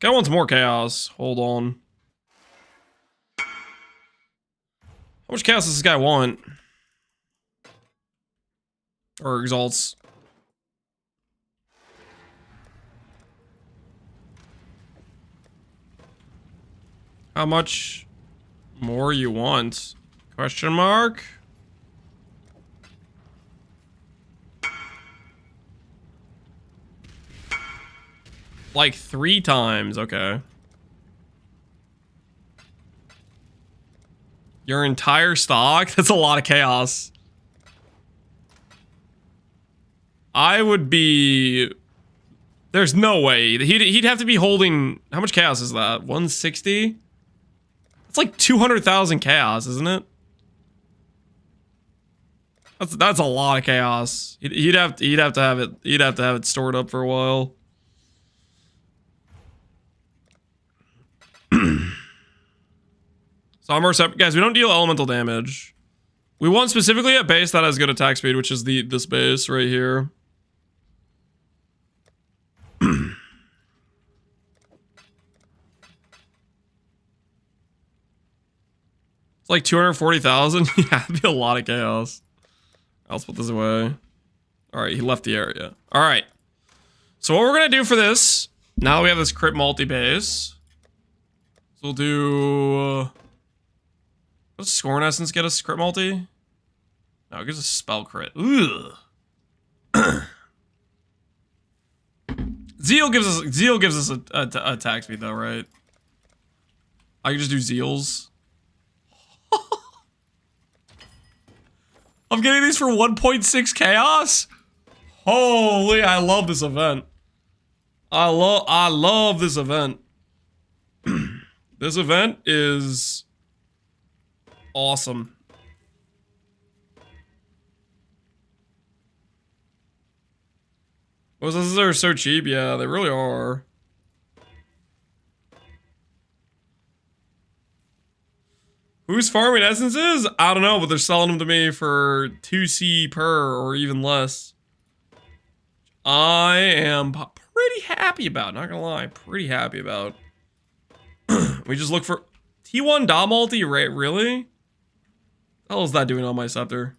guy wants more chaos. Hold on. How much chaos does this guy want? Or exalts? How much more you want? Question mark? Like 3 times, okay. Your entire stock? That's a lot of chaos. I would be... There's no way. He'd have to be holding... How much chaos is that? 160? That's like 200,000 chaos, isn't it? That's a lot of chaos. He'd have to have it. He'd have to have it stored up for a while. So I'm guys, we don't deal elemental damage. We want specifically a base that has good attack speed, which is this base right here. It's like 240,000. Yeah, it'd be a lot of chaos. I'll put this away. Alright, he left the area. Alright. So what we're gonna do for this, now that we have this crit multi-base, so we'll do... does Scorn Essence get us crit multi? No, it gives us spell crit. Ugh. Zeal gives us a attack speed though, right? I can just do Zeals. I'm getting these for 1.6 chaos? Holy, I love this event. I love this event. This event is awesome. Well, these are so cheap. Yeah, they really are. Who's farming essences? I don't know, but they're selling them to me for 2C per or even less. I am pretty happy about, not gonna lie, pretty happy about. We just look for T1 dot multi, right? Really? What the hell is that doing on my scepter?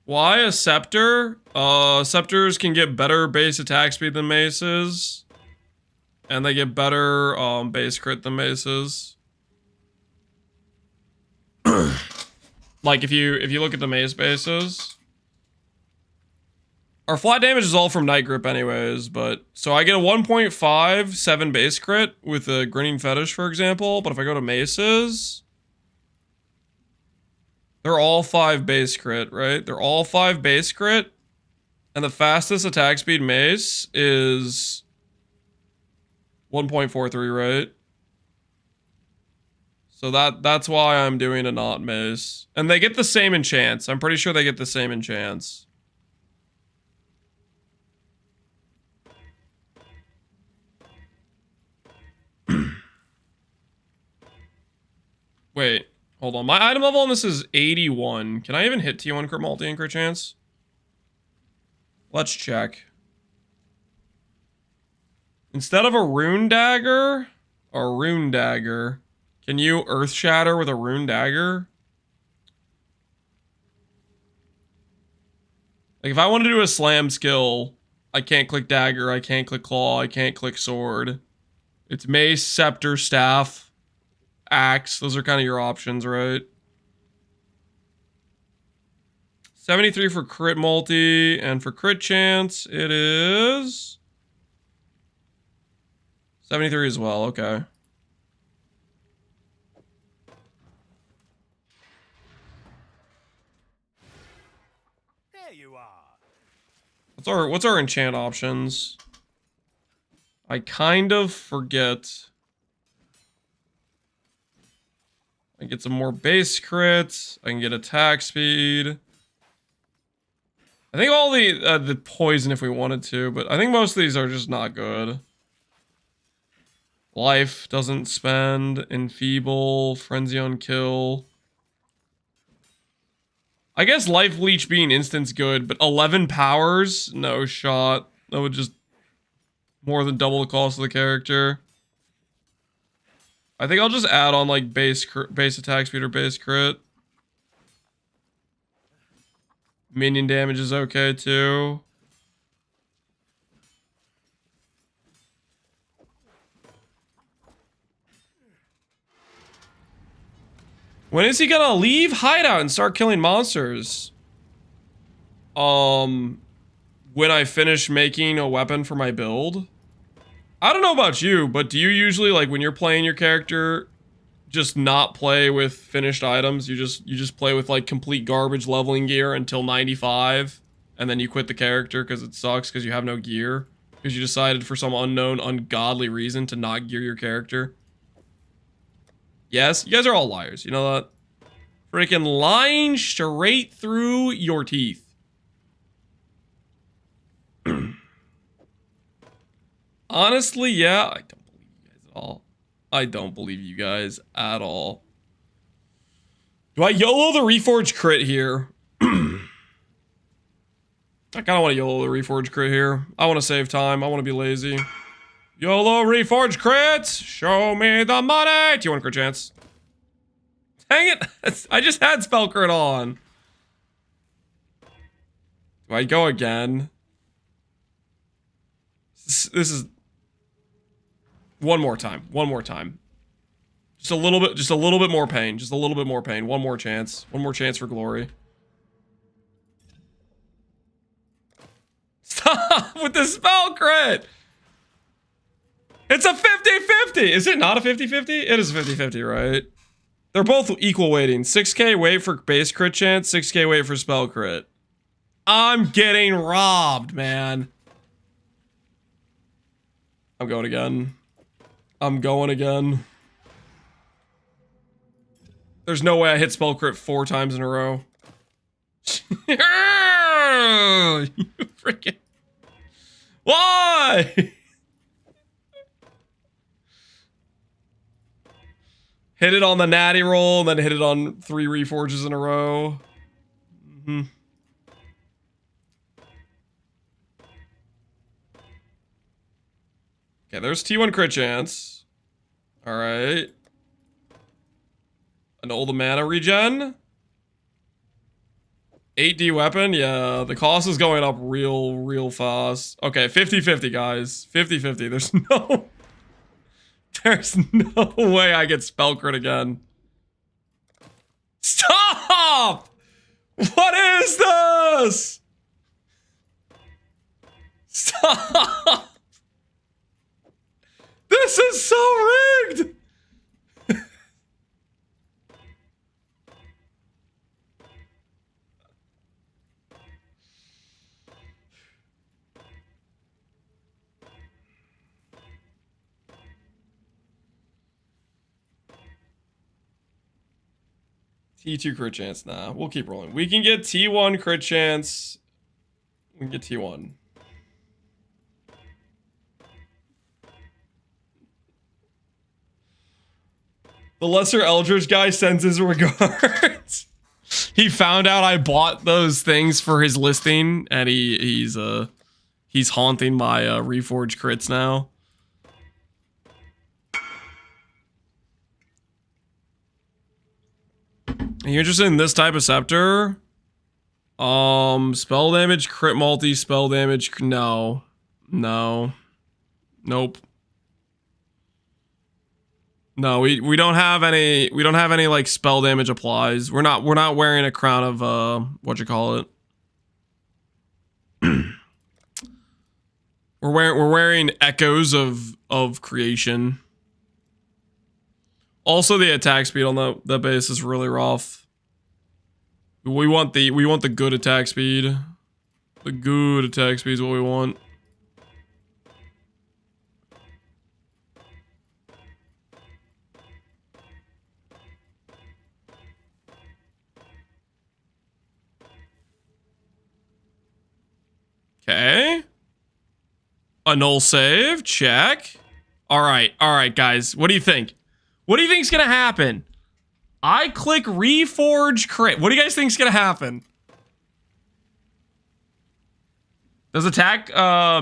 Why a scepter? Scepters can get better base attack speed than maces. And they get better base crit than maces. Like if you look at the mace bases. Our flat damage is all from Night Grip anyways, but so I get a 1.57 base crit with a Grinning Fetish, for example, but if I go to maces, they're all 5 base crit, right? They're all 5 base crit, and the fastest attack speed mace is 1.43, right? So that's why I'm doing a not mace. And they get the same enchants. I'm pretty sure they get the same enchants. Wait, hold on. My item level on this is 81. Can I even hit T1 crit multi and crit chance? Let's check. Instead of a rune dagger, can you earth shatter with a rune dagger? Like if I want to do a slam skill, I can't click dagger, I can't click claw, I can't click sword. It's mace, scepter, staff, axe. Those are kind of your options, right? 73 for crit multi, and for crit chance, it is 73 as well, okay. There you are. What's our enchant options? I kind of forget. I get some more base crits. I can get attack speed. I think all the poison if we wanted to, but I think most of these are just not good. Life doesn't spend, enfeeble, frenzy on kill. I guess life leech being instant's good, but 11 powers, no shot. That would just more than double the cost of the character. I think I'll just add on like base attack speed or base crit. Minion damage is okay too. When is he gonna leave hideout and start killing monsters? When I finish making a weapon for my build. I don't know about you, but do you usually, like, when you're playing your character, just not play with finished items? You just play with like complete garbage leveling gear until 95, and then you quit the character because it sucks because you have no gear because you decided for some unknown, ungodly reason to not gear your character. Yes, you guys are all liars. You know that? Freaking lying straight through your teeth. Honestly, yeah, I don't believe you guys at all. I don't believe you guys at all. Do I YOLO the Reforged crit here? I kind of want to YOLO the Reforged crit here. I want to save time. I want to be lazy. YOLO Reforged crits! Show me the money! Do you want a crit chance? Dang it! I just had spell crit on. Do I go again? This is... One more time. One more time. Just a little bit more pain. Just a little bit more pain. One more chance. One more chance for glory. Stop with the spell crit! It's a 50-50! Is it not a 50-50? It is a 50-50, right? They're both equal weighting. 6k weight for base crit chance, 6k weight for spell crit. I'm getting robbed, man. I'm going again. I'm going again. There's no way I hit spell crit 4 times in a row. You freaking... Why? Hit it on the natty roll, and then hit it on 3 reforges in a row. Mm-hmm. Okay, there's T1 crit chance. Alright. Annul the mana regen. 8D weapon, yeah, the cost is going up real fast. Okay, 50-50, guys. 50-50. There's no way I get spell crit again. Stop! What is this? Stop! This is so rigged! T2 crit chance, nah, we'll keep rolling. We can get T1 crit chance. We can get T1. The Lesser Eldritch guy sends his regards. He found out I bought those things for his listing, and he's haunting my Reforged crits now. Are you interested in this type of scepter? Spell damage, crit multi, spell damage, no. No. Nope. No, we don't have any like spell damage applies. We're not wearing a crown of what you call it. we're wearing echoes of creation. Also, the attack speed on the base is really rough. We want the good attack speed. The good attack speed is what we want. Okay. A null save. Check. All right, guys. What do you think? What do you think's gonna happen? I click Reforge crit. What do you guys think's gonna happen? Does attack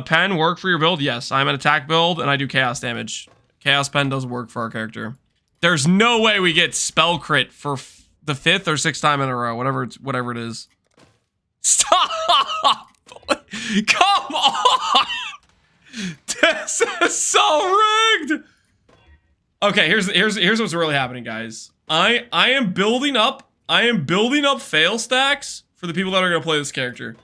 pen work for your build? Yes, I'm an attack build and I do chaos damage. Chaos pen does work for our character. There's no way we get spell crit for the 5th or 6th time in a row, whatever it is. Stop! Come on! This is so rigged. Okay, here's what's really happening, guys. I am building up fail stacks for the people that are gonna play this character.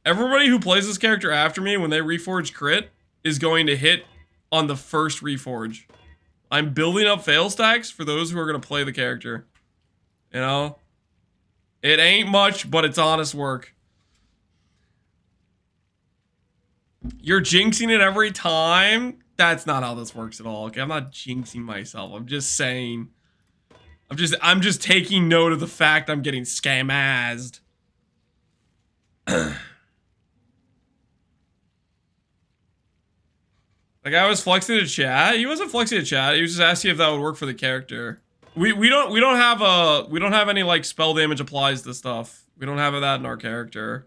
Everybody who plays this character after me, when they reforge crit, is going to hit on the first reforge. I'm building up fail stacks for those who are gonna play the character. You know? It ain't much, but it's honest work. You're jinxing it every time? That's not how this works at all. Okay, I'm not jinxing myself. I'm just saying. I'm just taking note of the fact I'm getting scamazed. Like, I was flexing to chat. He wasn't flexing to chat. He was just asking if that would work for the character. We don't have any like spell damage applies to stuff. We don't have that in our character.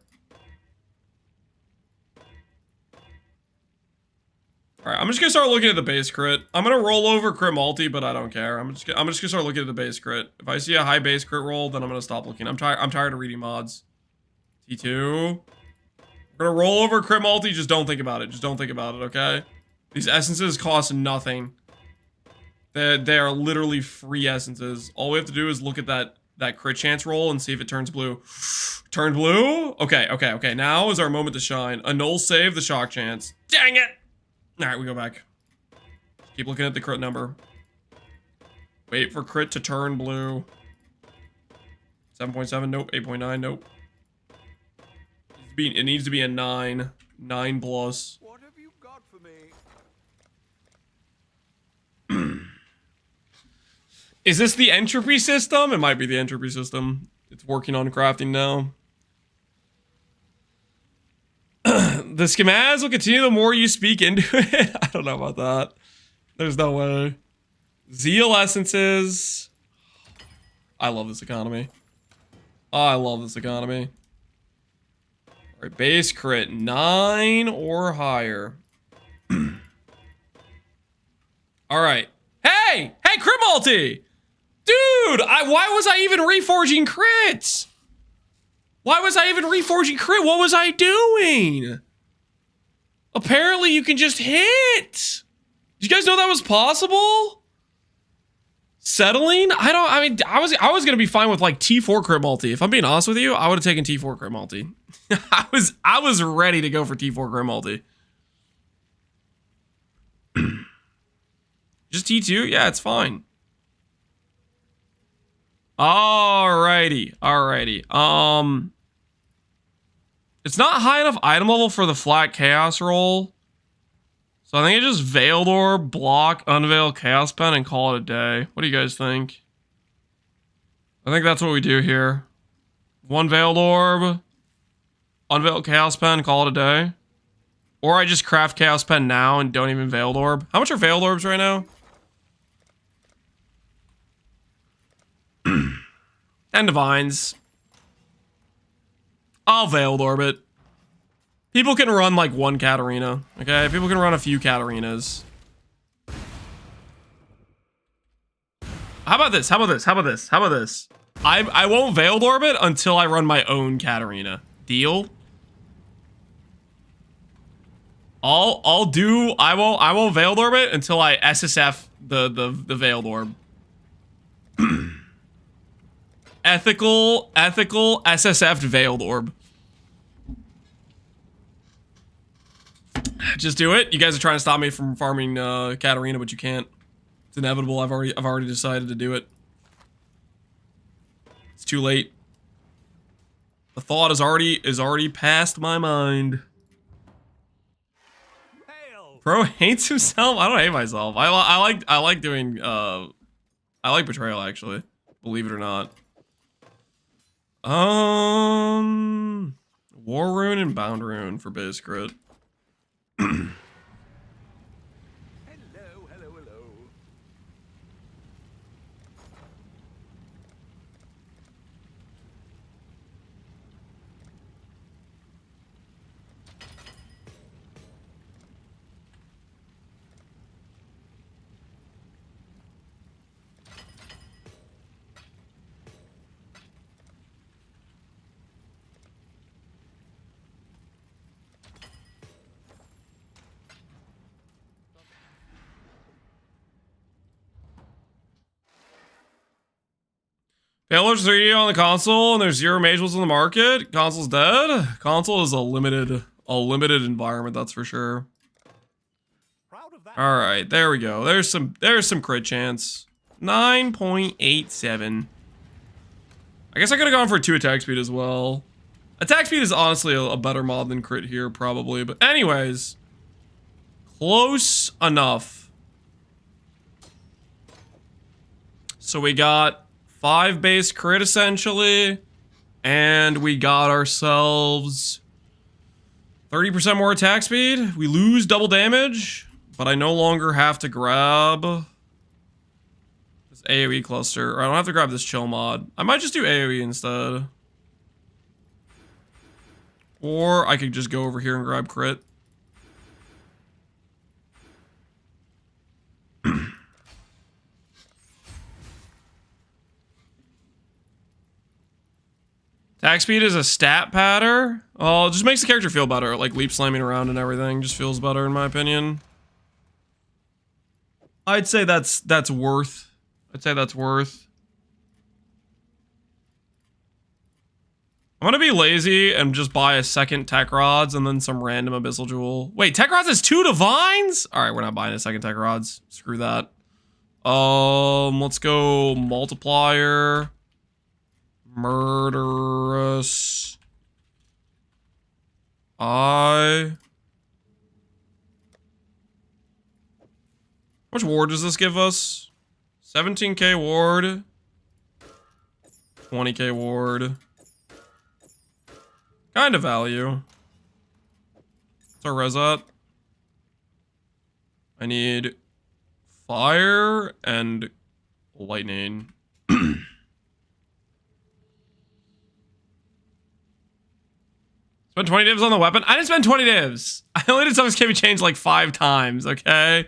All right, I'm just gonna start looking at the base crit. I'm gonna roll over crit multi, but I don't care. I'm just gonna start looking at the base crit. If I see a high base crit roll, then I'm gonna stop looking. I'm tired of reading mods. T2. We're gonna roll over crit multi. Just don't think about it. Just don't think about it. Okay. These essences cost nothing. They are literally free essences. All we have to do is look at that crit chance roll and see if it turns blue. Turned blue? Okay. Now is our moment to shine. A null save the shock chance. Dang it! Alright, we go back. Keep looking at the crit number. Wait for crit to turn blue. 7.7, nope. 8.9, nope. It needs to be a 9. 9 plus. What have you got for me? Is this the entropy system? It might be the entropy system. It's working on crafting now. The schemaz will continue the more you speak into it. I don't know about that. There's no way. Zeal essences. I love this economy. I love this economy. All right, base crit 9 or higher. All right. Hey, crit multi. Dude, why was I even reforging crits? Why was I even reforging crit? What was I doing? Apparently you can just hit. Did you guys know that was possible? Settling? I was gonna be fine with like T4 crit multi. If I'm being honest with you, I would have taken T4 crit multi. I was ready to go for T4 crit multi. Just T2? Yeah, it's fine. Alrighty. It's not high enough item level for the flat chaos roll. So I think I just Veiled Orb, block, unveil chaos pen, and call it a day. What do you guys think? I think that's what we do here. 1 Veiled Orb, unveil chaos pen, call it a day. Or I just craft chaos pen now and don't even Veiled Orb. How much are Veiled Orbs right now? 10 divines. I'll Veiled Orb it. People can run like 1 Katarina, okay? People can run a few Katarinas. How about this? I won't Veiled Orb it until I run my own Katarina. Deal? I won't Veiled Orb it until I SSF the Veiled Orb. Ethical SSF'd Veiled Orb. Just do it. You guys are trying to stop me from farming Katarina, but you can't. It's inevitable. I've already decided to do it. It's too late. The thought is already past my mind. Hail! Pro hates himself. I don't hate myself. I like doing I like betrayal actually. Believe it or not. War Rune and Bound Rune for base crit. Hello, hello, hello. Payload's 3D on the console, and there's 0 mage wheels on the market. Console's dead. Console is a limited environment, that's for sure. Proud of that. All right, there we go. There's some crit chance. 9.87. I guess I could have gone for 2 attack speed as well. Attack speed is honestly a better mod than crit here, probably. But anyways, close enough. So we got 5 base crit essentially, and we got ourselves 30% more attack speed. We lose double damage, but I no longer have to grab this AoE cluster, or I don't have to grab this chill mod. I might just do AoE instead. Or I could just go over here and grab crit. Attack speed is a stat pattern. Oh, it just makes the character feel better. Like leap slamming around and everything just feels better in my opinion. I'd say that's worth. I'd say that's worth. I'm gonna be lazy and just buy a second Tech Rods and then some random Abyssal Jewel. Wait, Tech Rods has 2 Divines? Alright, we're not buying a second Tech Rods. Screw that. Let's go Multiplier. Murderous. How much ward does this give us? 17k ward. 20k ward. Kind of value. What's our res at? I need fire and lightning. Spend 20 divs on the weapon? I didn't spend 20 divs. I only did Summons KB change like 5 times, okay?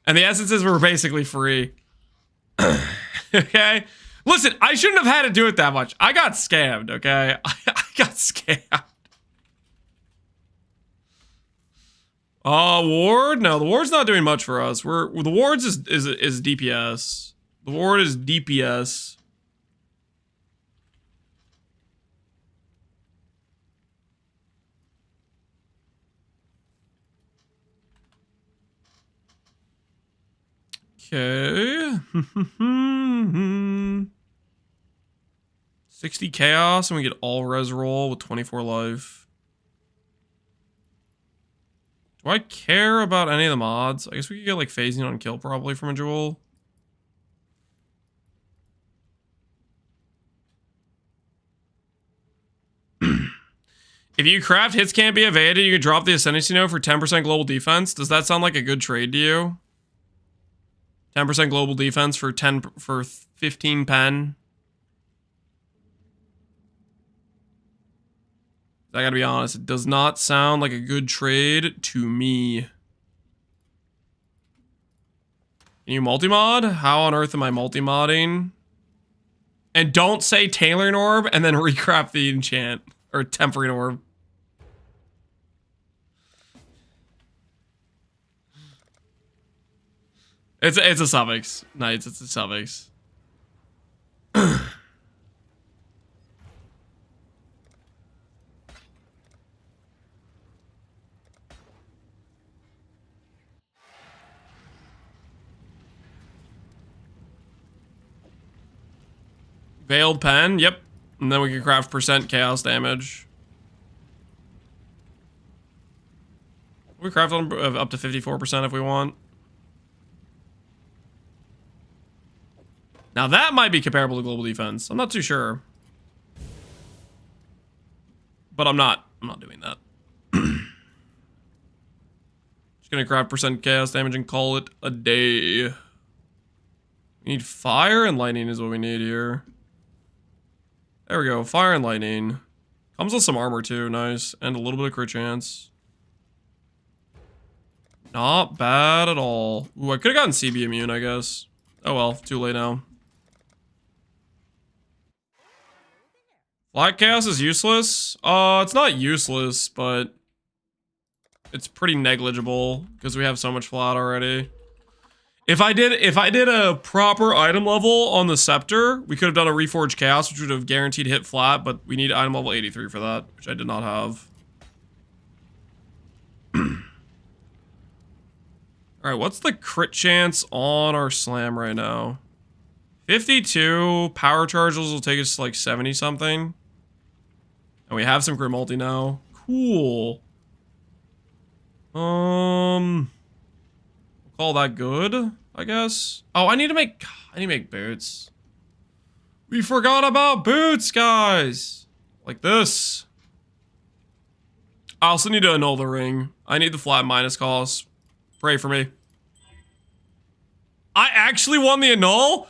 And the essences were basically free. Okay? Listen, I shouldn't have had to do it that much. I got scammed, okay? I got scammed. Ward? No, the ward's not doing much for us. The ward's is DPS. The ward is DPS. Okay. 60 chaos and we get all res roll with 24 life. Do I care about any of the mods? I guess we could get like phasing on kill probably from a jewel. If you craft hits can't be evaded, you can drop the Ascendancy note for 10% global defense. Does that sound like a good trade to you? 10% global defense for 15 pen. I gotta be honest, it does not sound like a good trade to me. Can you multi-mod? How on earth am I multi-modding? And don't say Tailoring Orb and then recraft the enchant. Or Tempering Orb. It's a suffix. Knights, it's a suffix. Veiled Pen, yep. And then we can craft percent chaos damage. We craft on up to 54% if we want. Now that might be comparable to global defense. I'm not too sure. but I'm not doing that. Just gonna craft percent chaos damage and call it a day. We need fire and lightning is what we need here. There we go, fire and lightning. Comes with some armor too, nice. And a little bit of crit chance. Not bad at all. Ooh, I could've gotten CB immune, I guess. Oh well, too late now. Flat chaos is useless? It's not useless, but it's pretty negligible because we have so much flat already. If I did a proper item level on the scepter, we could have done a reforged chaos, which would have guaranteed hit flat, but we need item level 83 for that, which I did not have. Alright, what's the crit chance on our slam right now? 52. Power charges will take us to like 70 something. And we have some crit multi now. Cool. We'll call that good, I guess. Oh, I need to make boots. We forgot about boots, guys. Like this. I also need to annul the ring. I need the flat minus cost. Pray for me. I actually won the annul?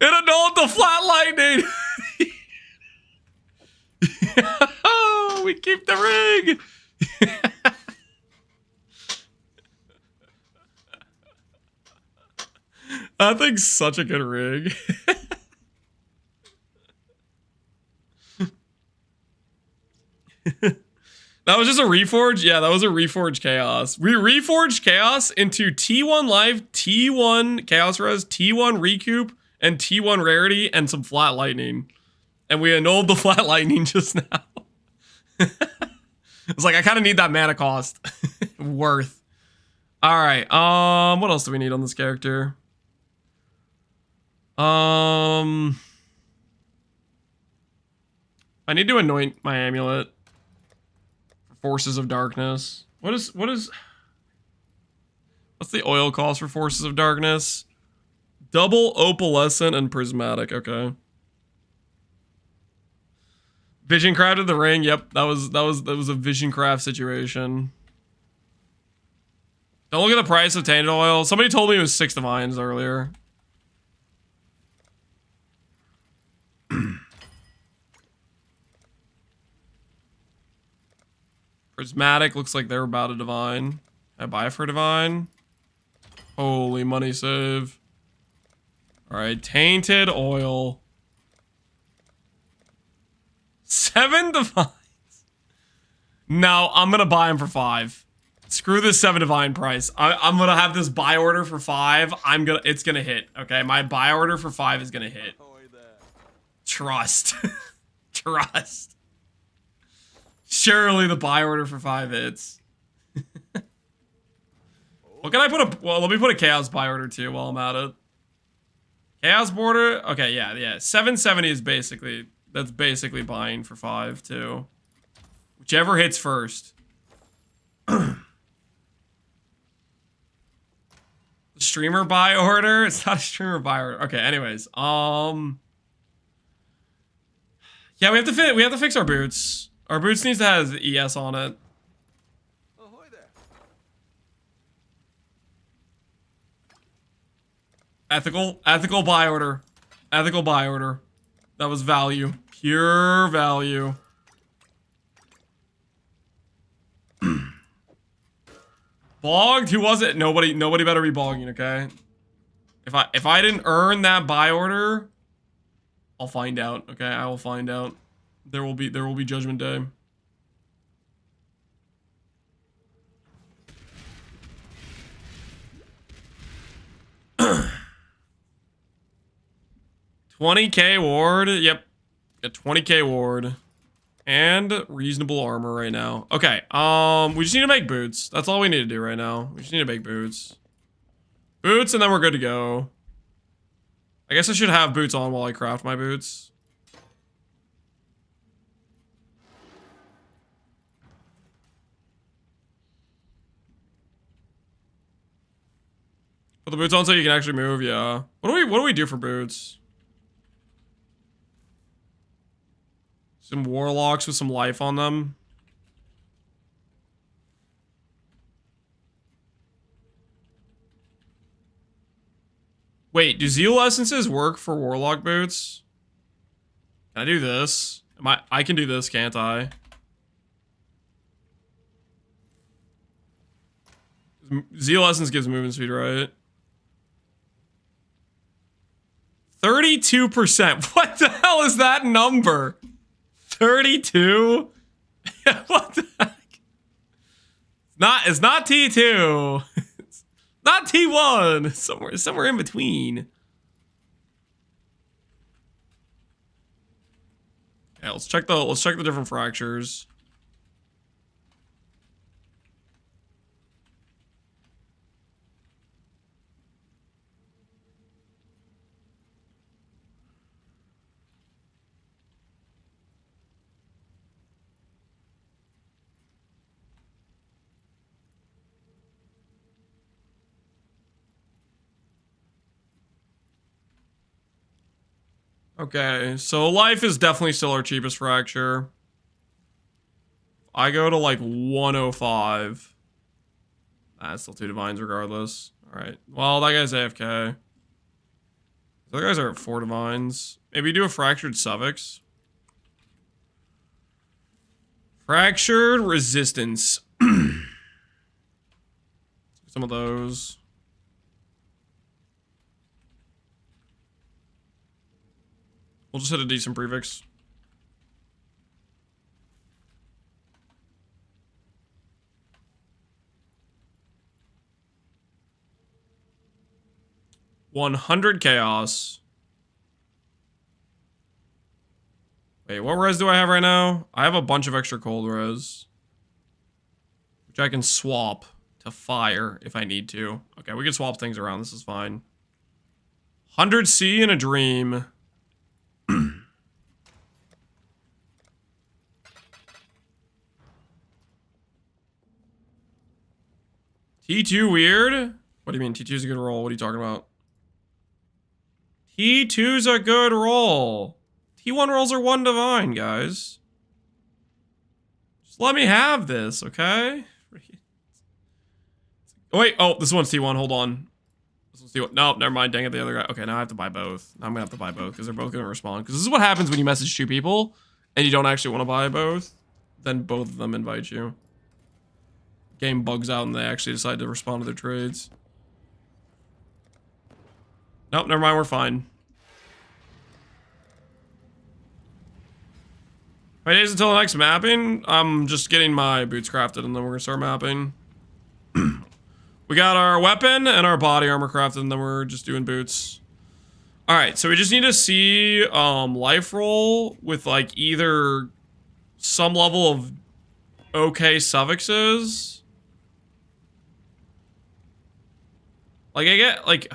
It annulled the flat lightning. We keep the ring. That thing's such a good ring. That was just a reforge? Yeah, that was a reforged chaos. We reforged chaos into T1 life, T1 chaos res, T1 recoup, and T1 rarity, and some flat lightning. And we annulled the flat lightning just now. It's like, I kind of need that mana cost. Worth. Alright, what else do we need on this character? I need to anoint my amulet. Forces of Darkness. What's the oil cost for Forces of Darkness? Double opalescent and prismatic. Okay. Vision crafted the ring. Yep, that was a vision craft situation. Don't look at the price of tainted oil. Somebody told me it was 6 divines earlier. Prismatic looks like they're about a divine. I buy for divine. Holy money save. Alright, tainted oil. 7 divines. No, I'm gonna buy them for 5. Screw this 7 divine price. I'm gonna have this buy order for 5. It's gonna hit. Okay, my buy order for 5 is gonna hit. Trust. Trust. Surely the buy order for 5 hits. What can I put well, let me put a chaos buy order too while I'm at it. Chaos border. Okay, yeah. 770 is that's basically buying for 5 too. Whichever hits first. The streamer buy order? It's not a streamer buy order. Okay, anyways. Yeah, we have to fix our boots. Our boots needs to have ES on it. Ahoy there. Ethical buy order. Ethical buy order. That was value. Pure value. Bogged? Who was it? Nobody better be bogging, okay? If I didn't earn that buy order, I'll find out, okay? I will find out. There will be Judgment Day. $20K ward. Yep. A 20K ward. And reasonable armor right now. Okay, we just need to make boots. That's all we need to do right now. We just need to make boots. Boots, and then we're good to go. I guess I should have boots on while I craft my boots. Put the boots on so you can actually move, yeah. What do we do for boots? Some warlocks with some life on them. Wait, do zeal essences work for warlock boots? Can I do this? I can do this, can't I? Zeal essence gives movement speed, right? 32%. What the hell is that number? 32? What the heck? It's not T2. It's not T1. It's somewhere in between. Yeah, let's check the different fractures. Okay, so life is definitely still our cheapest fracture. I go to like 105. That's still 2 divines regardless. Alright, well, that guy's AFK. The other guys are at 4 divines. Maybe do a fractured suffix. Fractured resistance. Some of those. We'll just hit a decent prefix. $100 chaos. Wait, what res do I have right now? I have a bunch of extra cold res, which I can swap to fire if I need to. Okay, we can swap things around. This is fine. 100 C in a dream. T2 weird? What do you mean? T2's a good roll. What are you talking about? T2's a good roll. T1 rolls are 1 divine, guys. Just let me have this, okay? Oh, wait. Oh, this one's T1. Hold on. This one's T1. No, never mind. Dang it, the other guy. Okay, now I have to buy both. Now I'm gonna have to buy both because they're both gonna respond. Because this is what happens when you message 2 people and you don't actually want to buy both. Then both of them invite you. Game bugs out and they actually decide to respond to their trades. Nope, never mind, we're fine. 5 days until the next mapping? I'm just getting my boots crafted and then we're gonna start mapping. We got our weapon and our body armor crafted and then we're just doing boots. Alright, so we just need to see life roll with like either some level of okay suffixes. Like I get like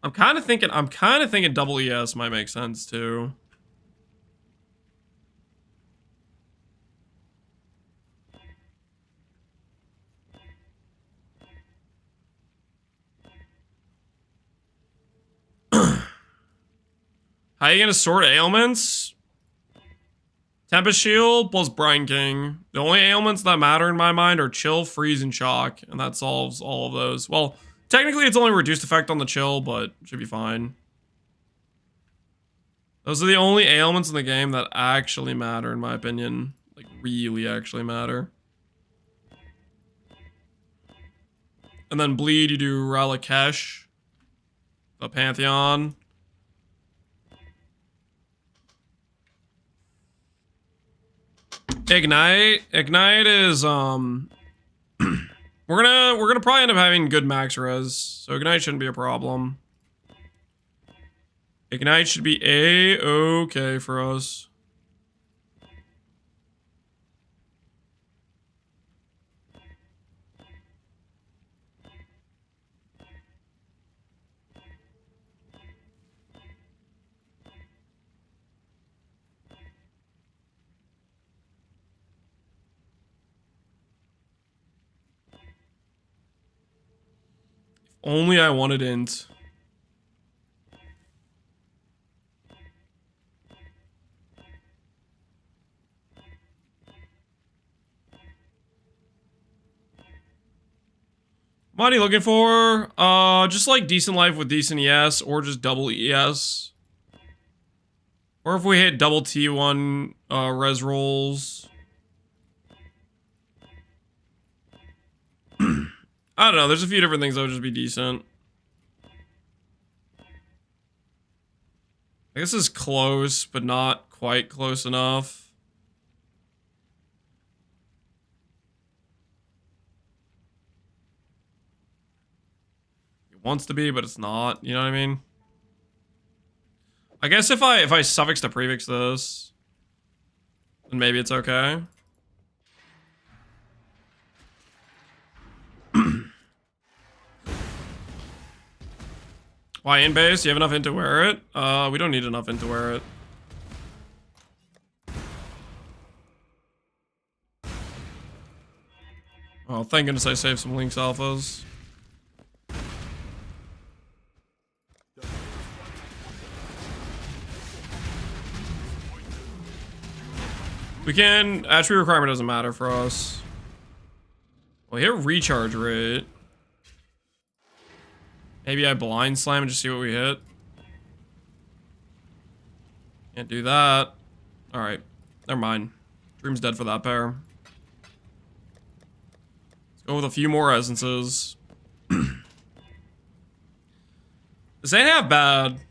I'm kind of thinking double ES might make sense too. How are you gonna sort ailments? Tempest Shield plus Brine King. The only ailments that matter in my mind are chill, freeze, and shock, and that solves all of those. Well, technically it's only reduced effect on the chill, but should be fine. Those are the only ailments in the game that actually matter, in my opinion. Like, really actually matter. And then bleed, you do Ralakesh, the Pantheon. Ignite is we're gonna probably end up having good max res, so Ignite shouldn't be a problem. Ignite should be a-okay for us. only I wanted int. What are you looking for? Just like decent life with decent ES, or just double ES. Or if we hit double T1 res rolls. I don't know, there's a few different things that would just be decent. I guess this is close, but not quite close enough. It wants to be, but it's not, you know what I mean? I guess if I suffix to prefix this, then maybe it's okay. Why in base? You have enough int to wear it? We don't need enough int to wear it. Oh, thank goodness I saved some Lynx alphas. We can... Attribute requirement doesn't matter for us. Well, hit recharge rate. Maybe I blind slam and just see what we hit. Can't do that. Alright. Never mind. Dream's dead for that pair. Let's go with a few more essences. This ain't half bad.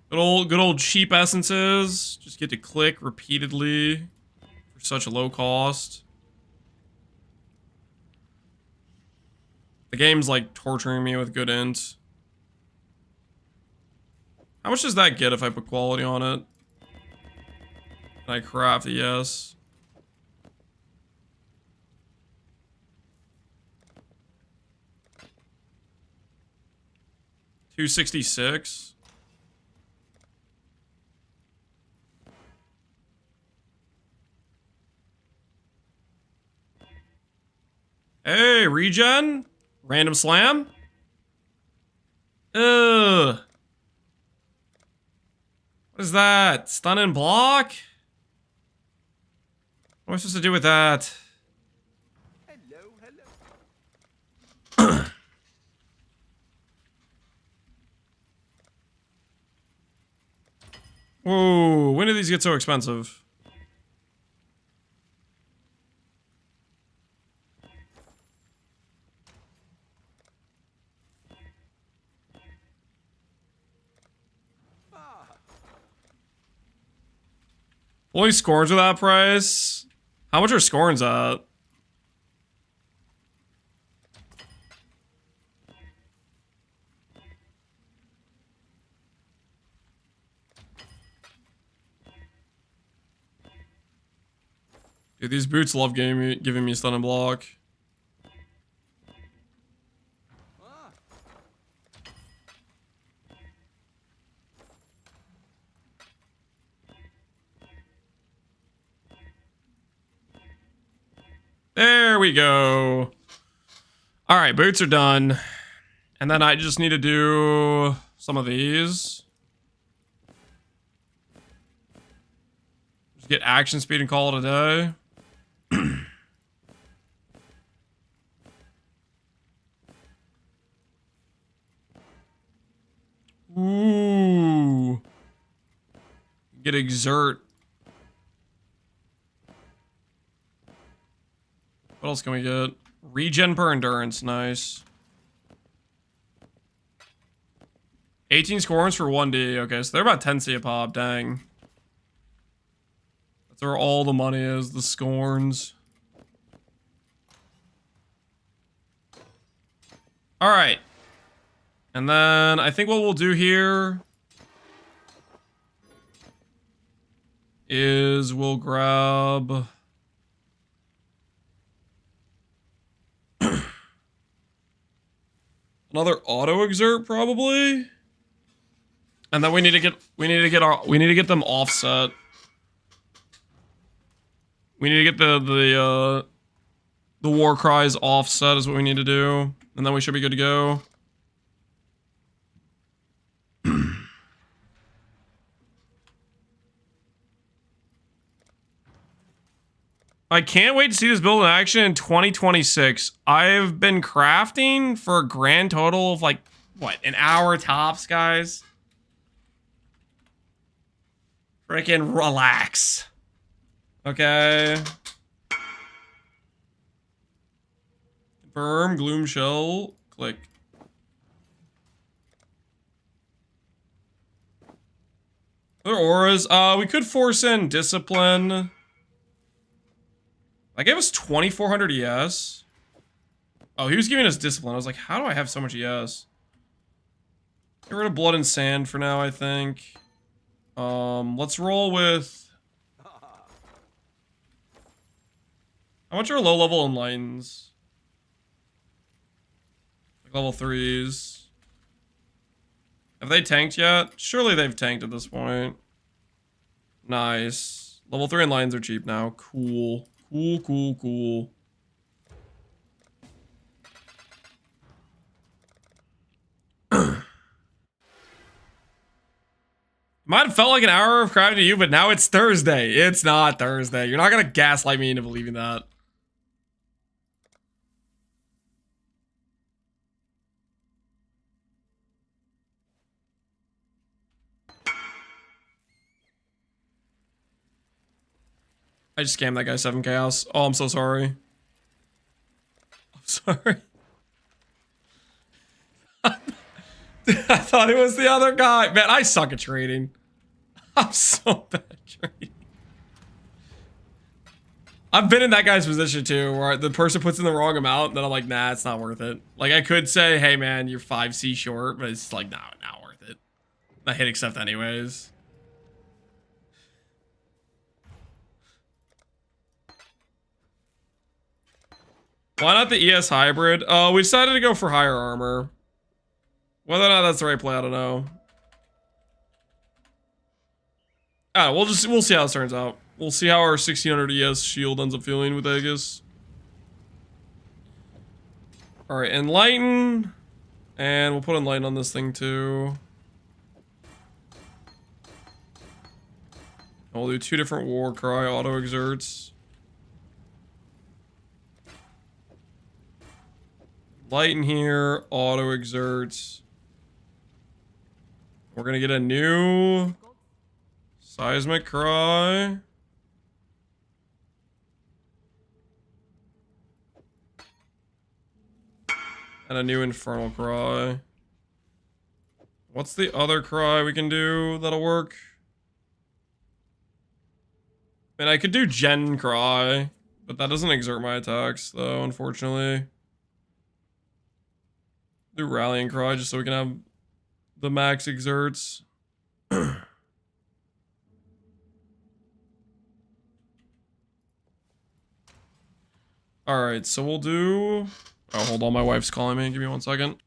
Good old cheap essences. Just get to click repeatedly for such a low cost. The game's like torturing me with good int. How much does that get if I put quality on it? Can I craft a yes? $266. Hey, regen? Random slam? Ugh. What is that? Stun and block? What am I supposed to do with that? Hello, hello. Whoa, when did these get so expensive? Only scorns with that price? How much are scorns at? Dude, these boots love giving me stun and block. There we go. All right, boots are done. And then I just need to do some of these. Just get action speed and call it a day. Ooh. Get exert. What else can we get? Regen per endurance, nice. 18 scorns for 1D. Okay, so they're about 10C a pop, dang. That's where all the money is, the scorns. Alright. And then I think what we'll do here is we'll grab another auto exert probably. And then we need to get them offset. We need to get the war cries offset is what we need to do. And then we should be good to go. I can't wait to see this build in action in 2026. I've been crafting for a grand total of like, what, an hour tops, guys? Freaking relax. Okay. Confirm, gloom shell, click. Other auras, we could force in discipline. That gave us 2400 ES. Oh, he was giving us discipline. I was like, how do I have so much ES? Get rid of blood and sand for now, I think. Let's roll with... How much are low level enlightens? Like level 3s. Have they tanked yet? Surely they've tanked at this point. Nice. Level 3 enlightens are cheap now. Cool. Cool, cool, cool. Might have felt like an hour of crafting to you, but now it's Thursday. It's not Thursday. You're not gonna gaslight me into believing that. I just scammed that guy 7 chaos. Oh, I'm so sorry. I'm sorry. I thought it was the other guy. Man, I suck at trading. I'm so bad at trading. I've been in that guy's position too, where the person puts in the wrong amount, and then I'm like, nah, it's not worth it. Like, I could say, hey man, you're 5C short, but it's like, nah, not worth it. I hit accept anyways. Why not the ES hybrid? We decided to go for higher armor. Whether or not that's the right play, I don't know. We'll see how this turns out. We'll see how our 1600 ES shield ends up feeling with Aegis. Alright, Enlighten. And we'll put Enlighten on this thing too. And we'll do 2 different War Cry auto exerts. Lighten here, auto exerts. We're gonna get a new Seismic Cry. And a new Infernal Cry. What's the other cry we can do that'll work? I mean, I could do Gen Cry, but that doesn't exert my attacks, though, unfortunately. Do Rallying Cry just so we can have the max exerts. Alright, so we'll do... Oh, hold on, my wife's calling me. Give me 1 second.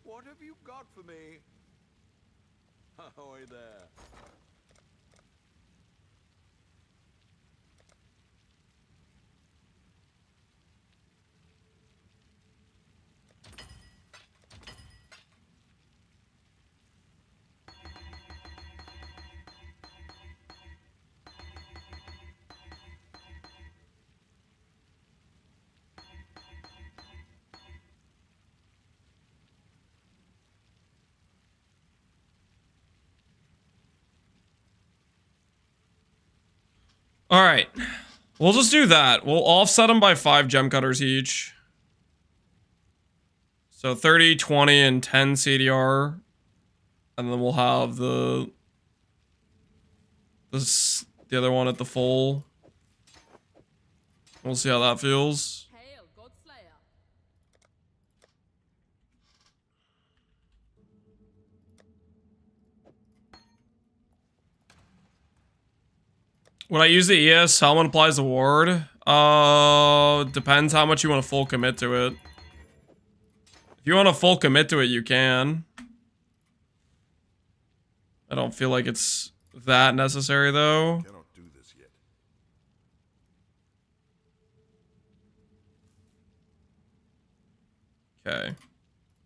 What have you got for me? Ahoy there. Alright. We'll just do that. We'll offset them by 5 gem cutters each. So 30, 20, and 10 CDR. And then we'll have the other one at the full. We'll see how that feels. Hail, Godslayer. When I use the ES, someone applies the ward. Depends how much you want to full commit to it. If you want to full commit to it, you can. I don't feel like it's that necessary though. Cannot do this yet. Okay.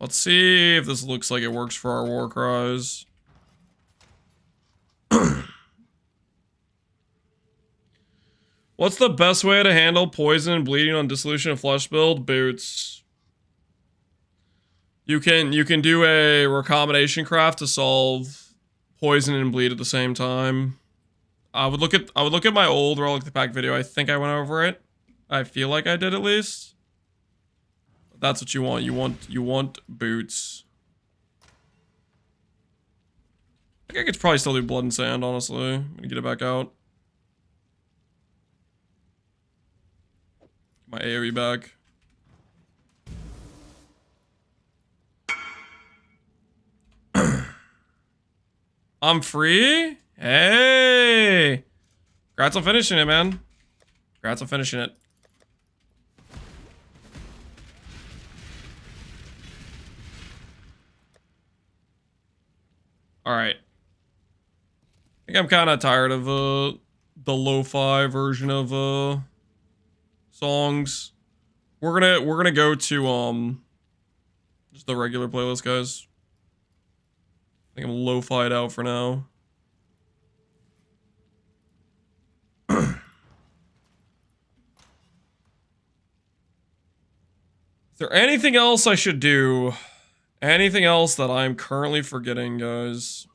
Let's see if this looks like it works for our war cries. What's the best way to handle poison and bleeding on dissolution of flesh build? Boots. You can do a recombination craft to solve poison and bleed at the same time. I would look at my old Relic the Pack video. I think I went over it. I feel like I did at least. That's what you want. You want boots. I think I could probably still do blood and sand, honestly. I'm gonna get it back out. Get my AoE back. I'm free? Hey! Congrats on finishing it, man. Congrats on finishing it. Alright. I think I'm kind of tired of the lo-fi version of songs. We're gonna go to just the regular playlist, guys. I think I'm lo-fi'd out for now. Is there anything else I should do? Anything else that I'm currently forgetting, guys?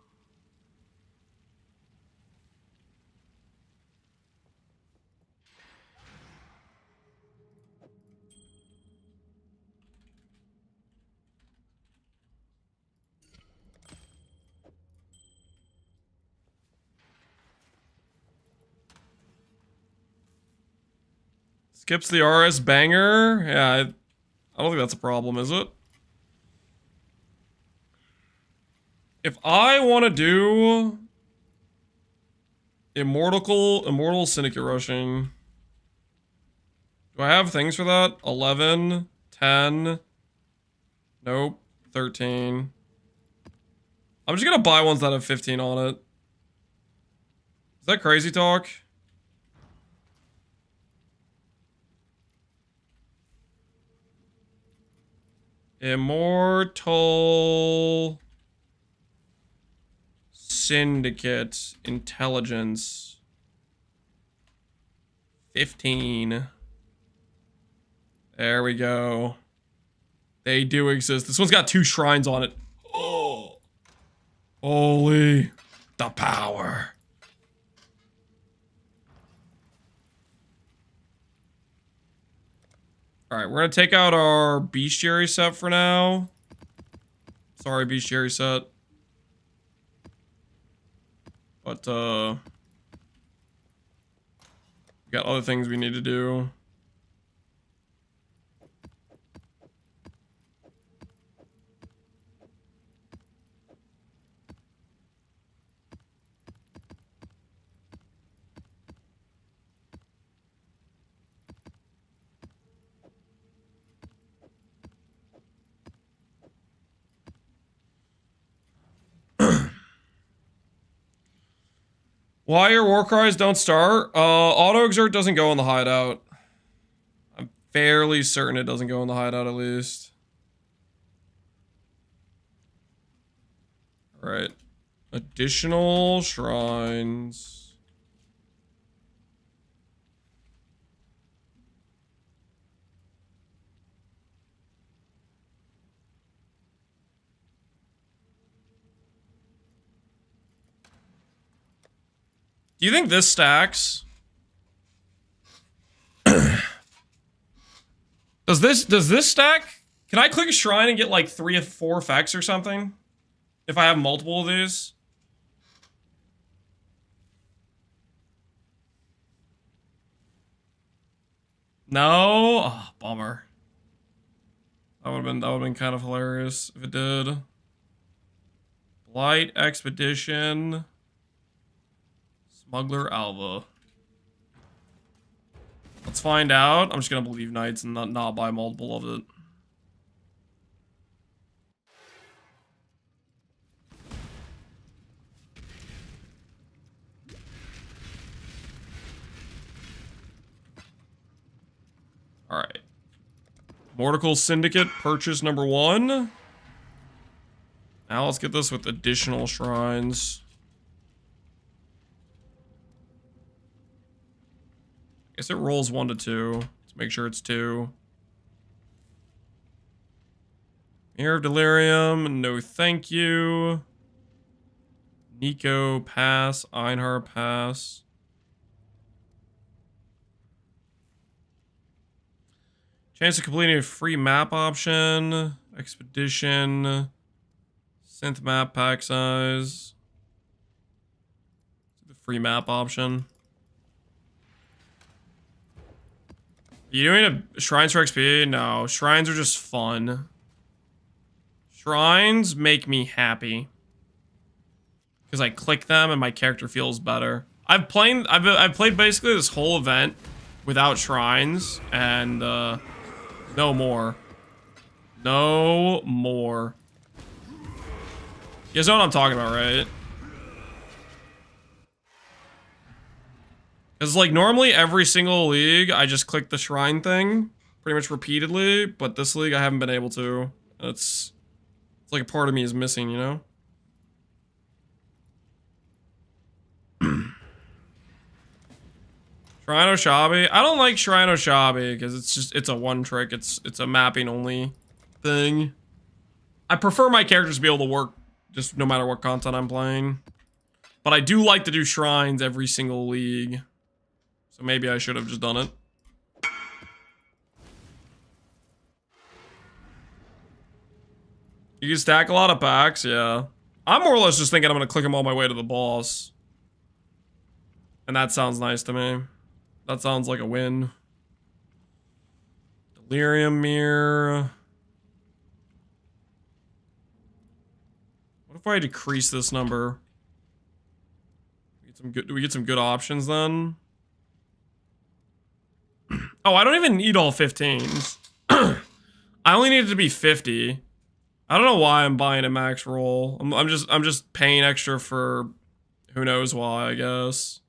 Skips the RS banger? Yeah, I don't think that's a problem, is it? If I want to do Immortal Syndicate rushing, do I have things for that? 11, 10, nope, 13. I'm just gonna buy ones that have 15 on it. Is that crazy talk? Immortal Syndicate Intelligence 15. There we go. They do exist. This one's got 2 shrines on it. Oh, holy, the power. Alright, we're gonna take out our bestiary set for now. Sorry, bestiary set. But, we got other things we need to do. Why your war cries don't start? Auto exert doesn't go in the hideout. I'm fairly certain it doesn't go in the hideout at least. Alright. Additional shrines. Do you think this stacks? Does this stack? Can I click a shrine and get like 3 or 4 effects or something? If I have multiple of these? No? Oh, bummer. That would have been kind of hilarious if it did. Blight Expedition. Smuggler Alva. Let's find out. I'm just gonna believe Knights and not buy multiple of it. Alright. Mortical Syndicate, purchase number 1. Now let's get this with additional shrines. I guess it rolls 1 to 2. Let's make sure it's 2. Mirror of Delirium, no thank you. Nico, pass. Einhar, pass. Chance of completing a free map option. Expedition. Synth map pack size. The free map option. You doing a shrines for XP? No, shrines are just fun. Shrines make me happy. Because I click them and my character feels better. I've played basically this whole event without shrines and no more. No more. You guys know what I'm talking about, right? Because like normally every single league I just click the shrine thing pretty much repeatedly, but this league I haven't been able to. It's like a part of me is missing, you know? Shrine Oshabi? I don't like Shrine Oshabi because it's a one trick. It's a mapping only thing. I prefer my characters to be able to work just no matter what content I'm playing. But I do like to do shrines every single league. So maybe I should have just done it. You can stack a lot of packs, yeah. I'm more or less just thinking I'm going to click them all my way to the boss. And that sounds nice to me. That sounds like a win. Delirium Mirror. What if I decrease this number? Do we get some good options then? Oh, I don't even need all 15s. I only need it to be 50. I don't know why I'm buying a max roll. I'm just paying extra for who knows why, I guess.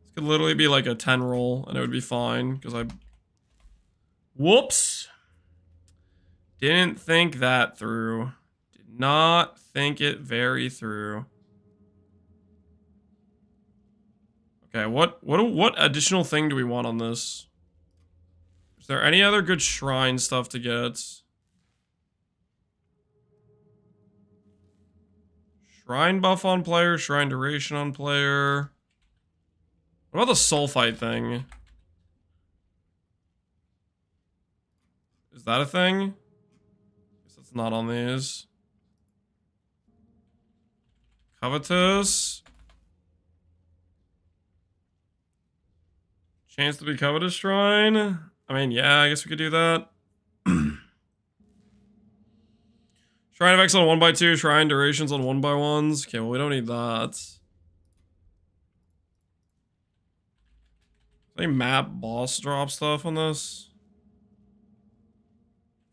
This could literally be like a 10 roll and it would be fine because I whoops. Didn't think that through. Did not think it very through. Okay, what additional thing do we want on this? Is there any other good shrine stuff to get? Shrine buff on player, shrine duration on player. What about the sulfite thing? Is that a thing? Guess that's not on these. Covetous. Chance to be covetous shrine. I mean, yeah, I guess we could do that. Shrine of Exile on 1x2, shrine durations on 1x1s. Okay, well, we don't need that. Any map boss drop stuff on this?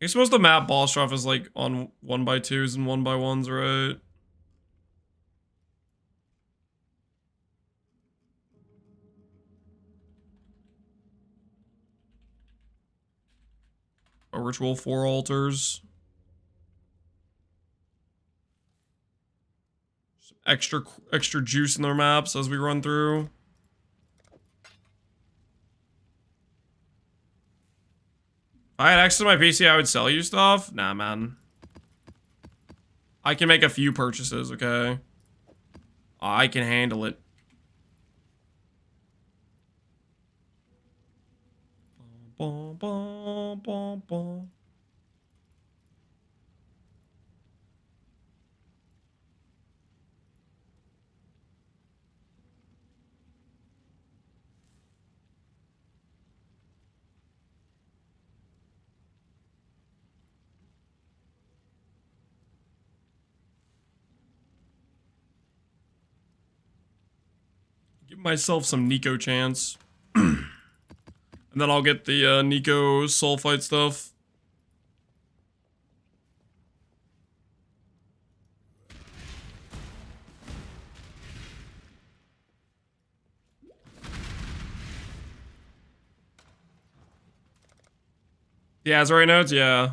You're supposed to map boss drop is like on 1x2s and 1x1s, right? A ritual 4 altars. Some extra juice in their maps as we run through. If I had access to my PC, I would sell you stuff? Nah, man. I can make a few purchases, okay? I can handle it. Bum, bum, bum, bum. Give myself some Nico chance. And then I'll get the Nico Sulfite stuff. The Azurite nodes, yeah.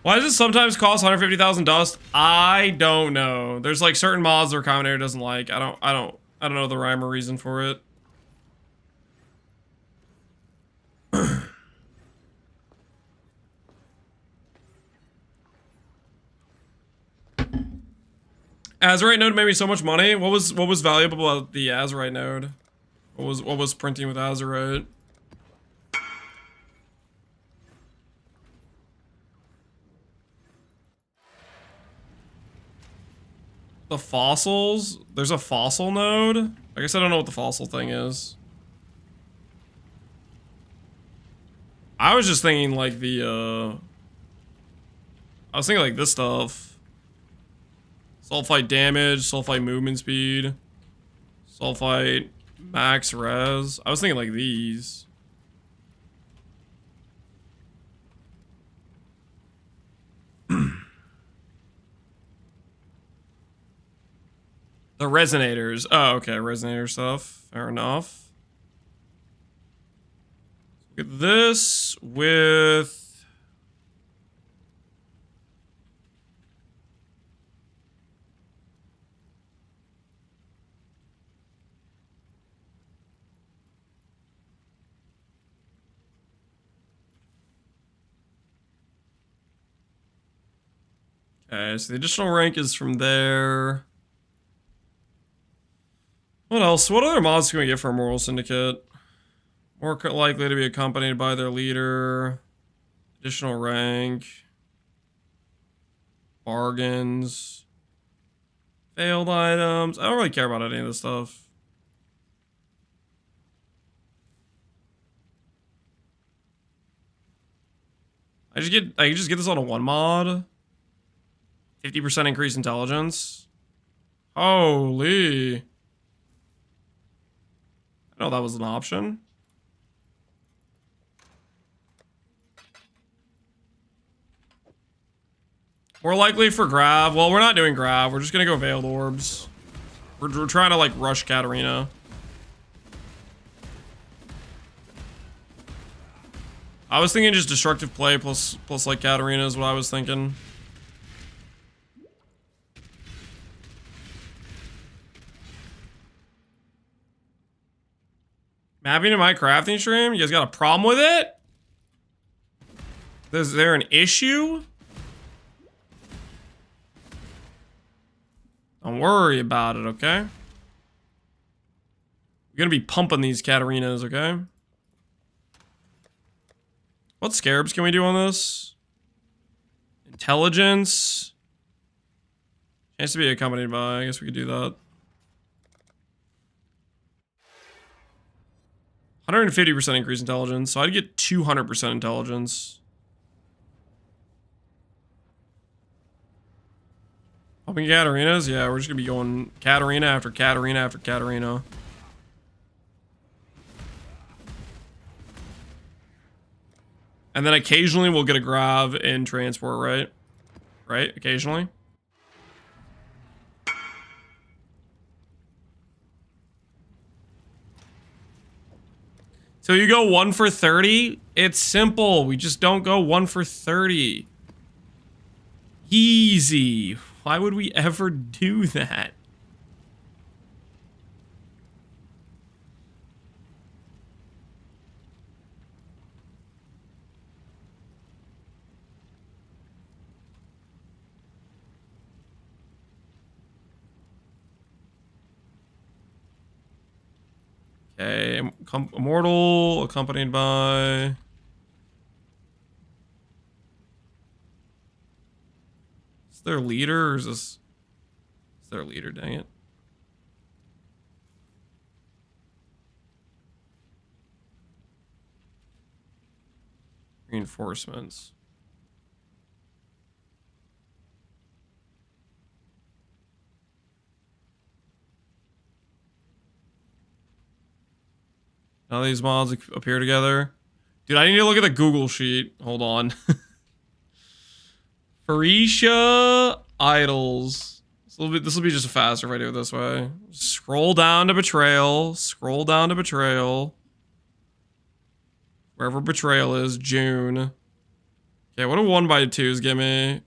Why does it sometimes cost 150,000 dust? I don't know. There's like certain mods their commentator doesn't like. I don't know the rhyme or reason for it. Azurite node made me so much money. What was valuable about the Azurite node? What was printing with Azurite? The fossils? There's a fossil node? I guess I don't know what the fossil thing is. I was just thinking like the I was thinking like this stuff. Sulfite damage, sulfite movement speed, sulfite max res. I was thinking like these. The resonators. Oh, okay, resonator stuff. Fair enough. Look at this with... Okay, so the additional rank is from there. What else? What other mods can we get for a Moral Syndicate? More likely to be accompanied by their leader. Additional rank. Bargains. Failed items. I don't really care about any of this stuff. I can just get this on a one mod. 50% increased intelligence. Holy. I know that was an option. More likely for grab. Well, we're not doing grab. We're just gonna go veiled orbs. We're trying to like rush Katarina. I was thinking just destructive play plus like Katarina is what I was thinking. Mapping to my crafting stream? You guys got a problem with it? Is there an issue? Don't worry about it, okay? We're gonna be pumping these Katarinas, okay? What scarabs can we do on this? Intelligence. Chance to be accompanied by. I guess we could do that. 150% increase intelligence, so I'd get 200% intelligence. Pumping Katarinas? Yeah, we're just gonna be going Katarina after Katarina after Katarina. And then occasionally we'll get a grav in transport, right? Right? Occasionally. So you go 1 for 30? It's simple. We just don't go 1 for 30. Easy. Why would we ever do that? Okay, immortal, accompanied by... Is their leader, or is this... Is their leader, dang it. Reinforcements. None of these mods appear together. Dude, I need to look at the Google sheet. Hold on. Pharisha Idols. This will be just faster if I do it this way. Scroll down to Betrayal. Scroll down to Betrayal. Wherever Betrayal is, June. Okay, what do 1x2s give me?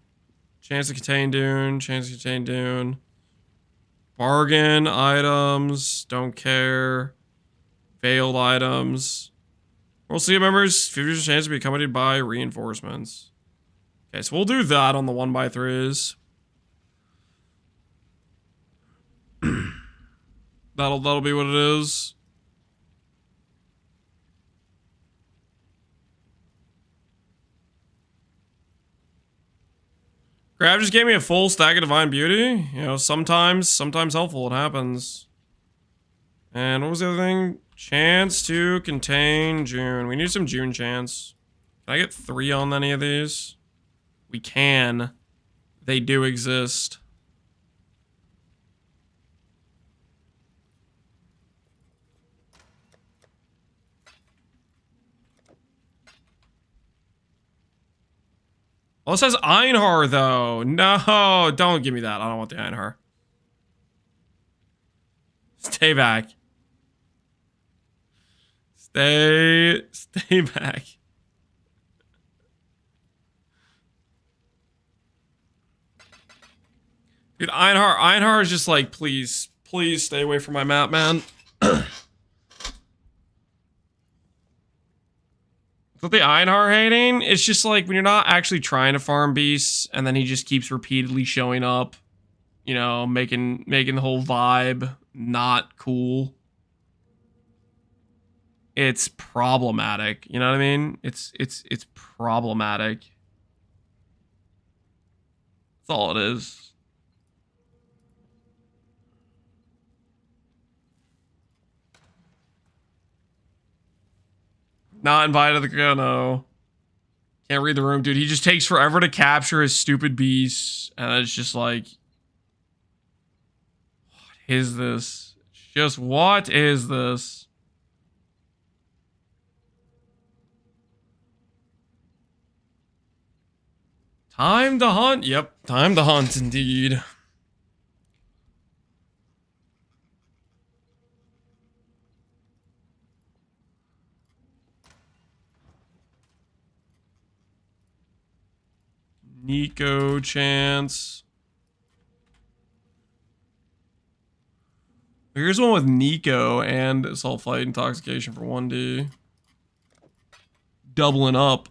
Chance to contain Dune. Chance to contain Dune. Bargain items. Don't care. Veiled items. World Sea members, 50% chance to be accompanied by reinforcements. Okay, so we'll do that on the 1x3s. That'll be what it is. Grab just gave me a full stack of Divine Beauty. You know, sometimes helpful. It happens. And what was the other thing? Chance to contain June. We need some June chance. Can I get 3 on any of these? We can. They do exist. Oh, it says Einhar, though. No, don't give me that. I don't want the Einhar. Stay back. Stay back. Dude, Einhar is just like, please stay away from my map, man. Is that the Einhar hating? It's just like when you're not actually trying to farm beasts, and then he just keeps repeatedly showing up, you know, making the whole vibe not cool. It's problematic. You know what I mean? It's problematic. That's all it is. Not invited to the no. Can't read the room, dude. He just takes forever to capture his stupid beasts, and it's just like, what is this? Just what is this? Time to hunt. Yep, time to hunt indeed. Nico chance. Here's one with Nico and Assault Flight Intoxication for 1D. Doubling up.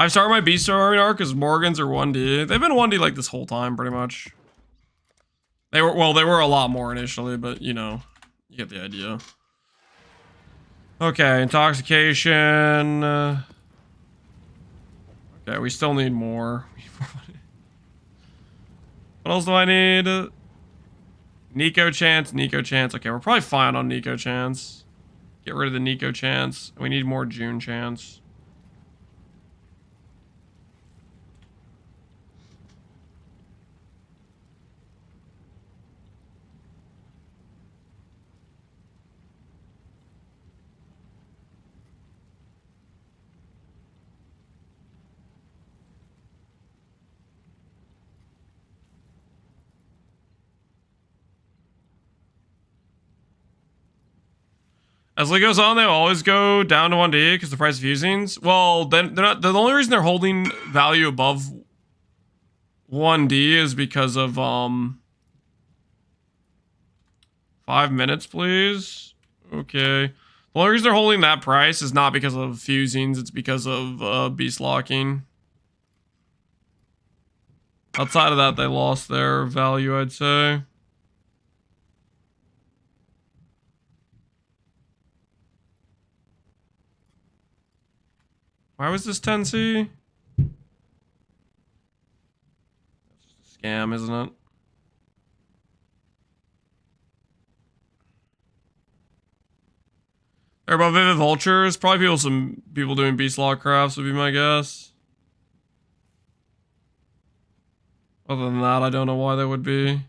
I've started my Beast Army arc because Morgans are 1D. They've been 1D like this whole time, pretty much. They were a lot more initially, but you know, you get the idea. Okay, intoxication. Okay, we still need more. What else do I need? Nico chance, Nico chance. Okay, we're probably fine on Nico chance. Get rid of the Nico chance. We need more June chance. As League goes on, they always go down to 1D because the price of fusings. Well, then they're not. The only reason they're holding value above 1D is because of 5 minutes, please. Okay. The only reason they're holding that price is not because of fusings. It's because of beast locking. Outside of that, they lost their value, I'd say. Why was this 10C? That's just a scam, isn't it? They're about Vivid Vultures. Probably some people doing Beast Lock crafts would be my guess. Other than that, I don't know why that would be.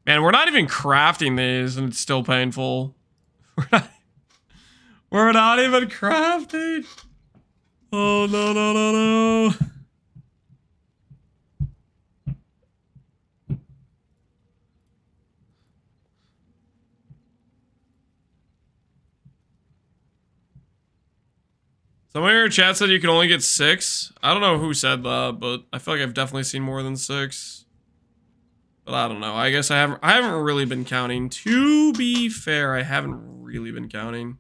Man, we're not even crafting these and it's still painful. We're not even crafting. Oh, no, no, no, no. Someone in your chat said you can only get 6. I don't know who said that, but I feel like I've definitely seen more than 6. But I don't know. I guess I haven't really been counting. To be fair, I haven't really been counting.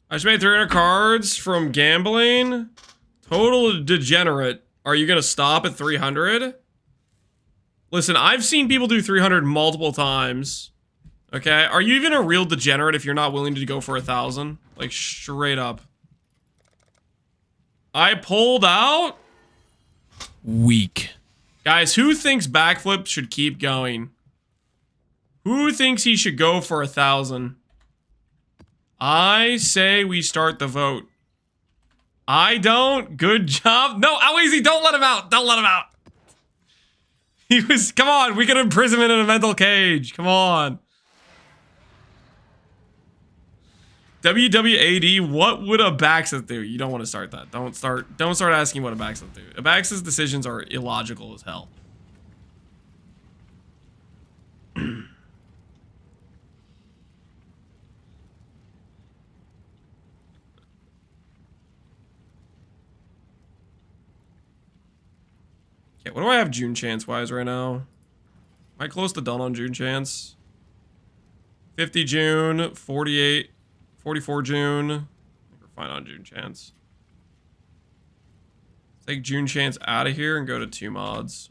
I just made 300 cards from gambling. Total degenerate. Are you gonna stop at 300? Listen, I've seen people do 300 multiple times. Okay, are you even a real degenerate if you're not willing to go for 1,000? Like, straight up. I pulled out? Weak. Guys, who thinks backflip should keep going? Who thinks he should go for 1,000? I say we start the vote. I don't. Good job. No, Easy, don't let him out. Don't let him out. He was, come on, we can imprison him in a mental cage. Come on. WWAD, what would Abaxis do? You don't want to start that. Don't start asking what Abaxis do. Abaxis decisions are illogical as hell. Okay, what do I have June chance wise right now? Am I close to done on June chance? 50 June, 48, 44 June. I think we're fine on June chance. Take June chance out of here and go to 2 mods.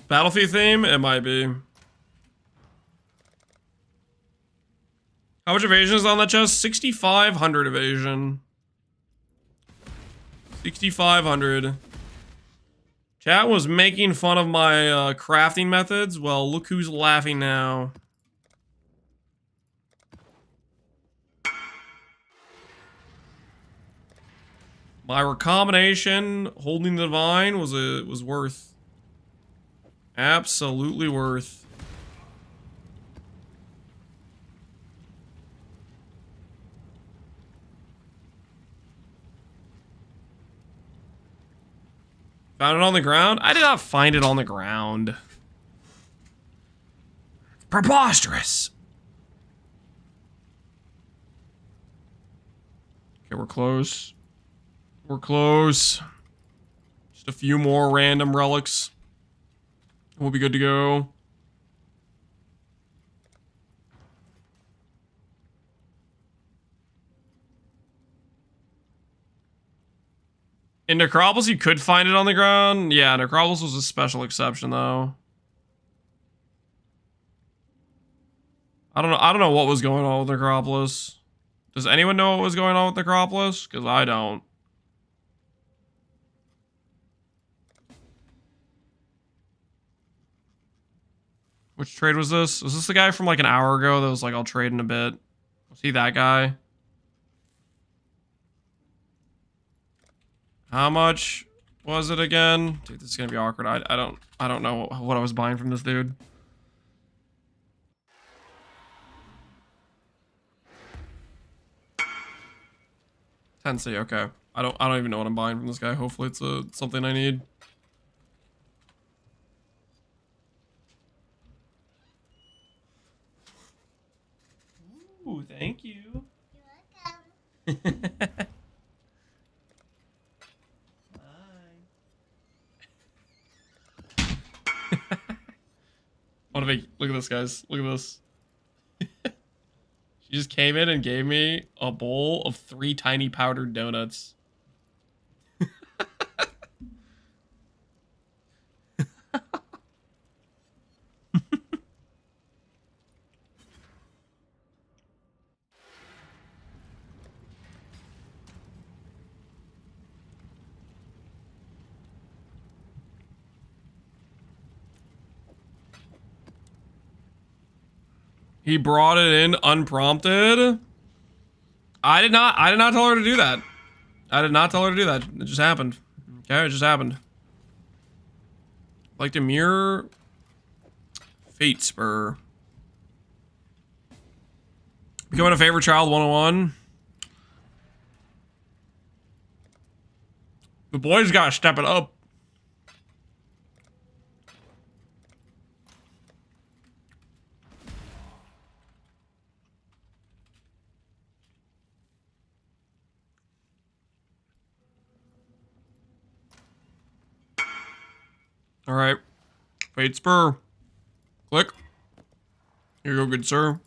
Battlefield theme? It might be. How much evasion is on that chest? 6,500 evasion. 6,500. Chat was making fun of my crafting methods. Well, look who's laughing now. My recombination holding the divine was worth. Absolutely worth. Found it on the ground? I did not find it on the ground. Preposterous. Okay, we're close. We're close. Just a few more random relics. We'll be good to go. In Necropolis, you could find it on the ground. Yeah, Necropolis was a special exception, though. I don't know what was going on with Necropolis. Does anyone know what was going on with Necropolis? Because I don't. Which trade was this? Was this the guy from like an hour ago that was like, I'll trade in a bit? Was he that guy? How much was it again? Dude, this is gonna be awkward. I don't know what I was buying from this dude. Tennessee, okay. I don't even know what I'm buying from this guy. Hopefully it's something I need. Ooh, thank you. You're welcome. Bye. Look at this, guys. Look at this. She just came in and gave me a bowl of 3 tiny powdered donuts. He brought it in unprompted. I did not tell her to do that. I did not tell her to do that. It just happened. Okay, it just happened. Like to mirror Fate Spur. Becoming a favorite child 101. The boys gotta step it up. All right, Fate Spur. Click. Here you go, good sir.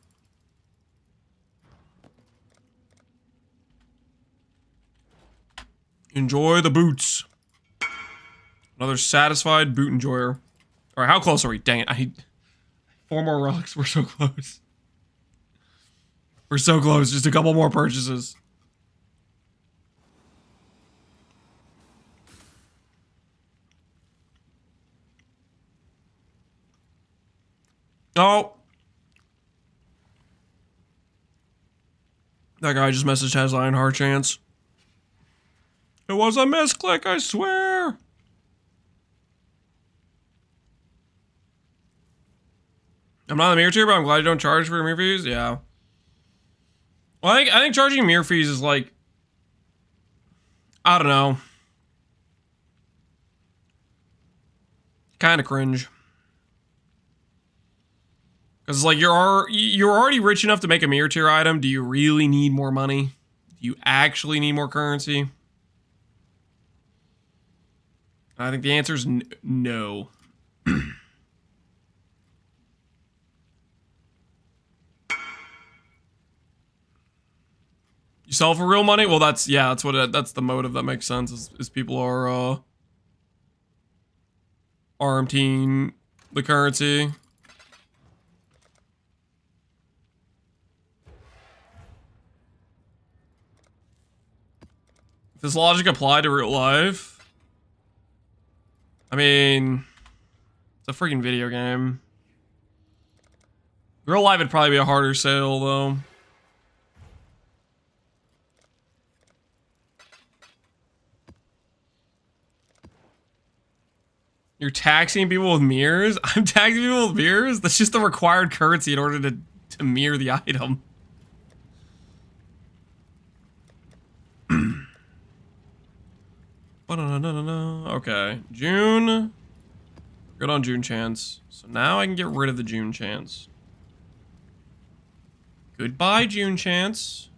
Enjoy the boots. Another satisfied boot enjoyer. All right, how close are we? Dang it! 4 more rocks. We're so close. We're so close. Just a couple more purchases. Oh. That guy just messaged has Lionheart chance. It was a misclick, I swear. I'm not in the mirror tier, but I'm glad you don't charge for mirror fees. Yeah. Well, I think charging mirror fees is like, I don't know, kind of cringe. Because like you're already rich enough to make a mirror tier item. Do you really need more money? Do you actually need more currency? I think the answer is no. You sell for real money? Well, that's that's the motive that makes sense. Is people are RMTing the currency. If this logic applied to real life, I mean, it's a freaking video game. Real life would probably be a harder sale, though. You're taxing people with mirrors? I'm taxing people with mirrors? That's just the required currency in order to mirror the item. Okay, June. Good on June chance. So now I can get rid of the June chance. Goodbye, June chance.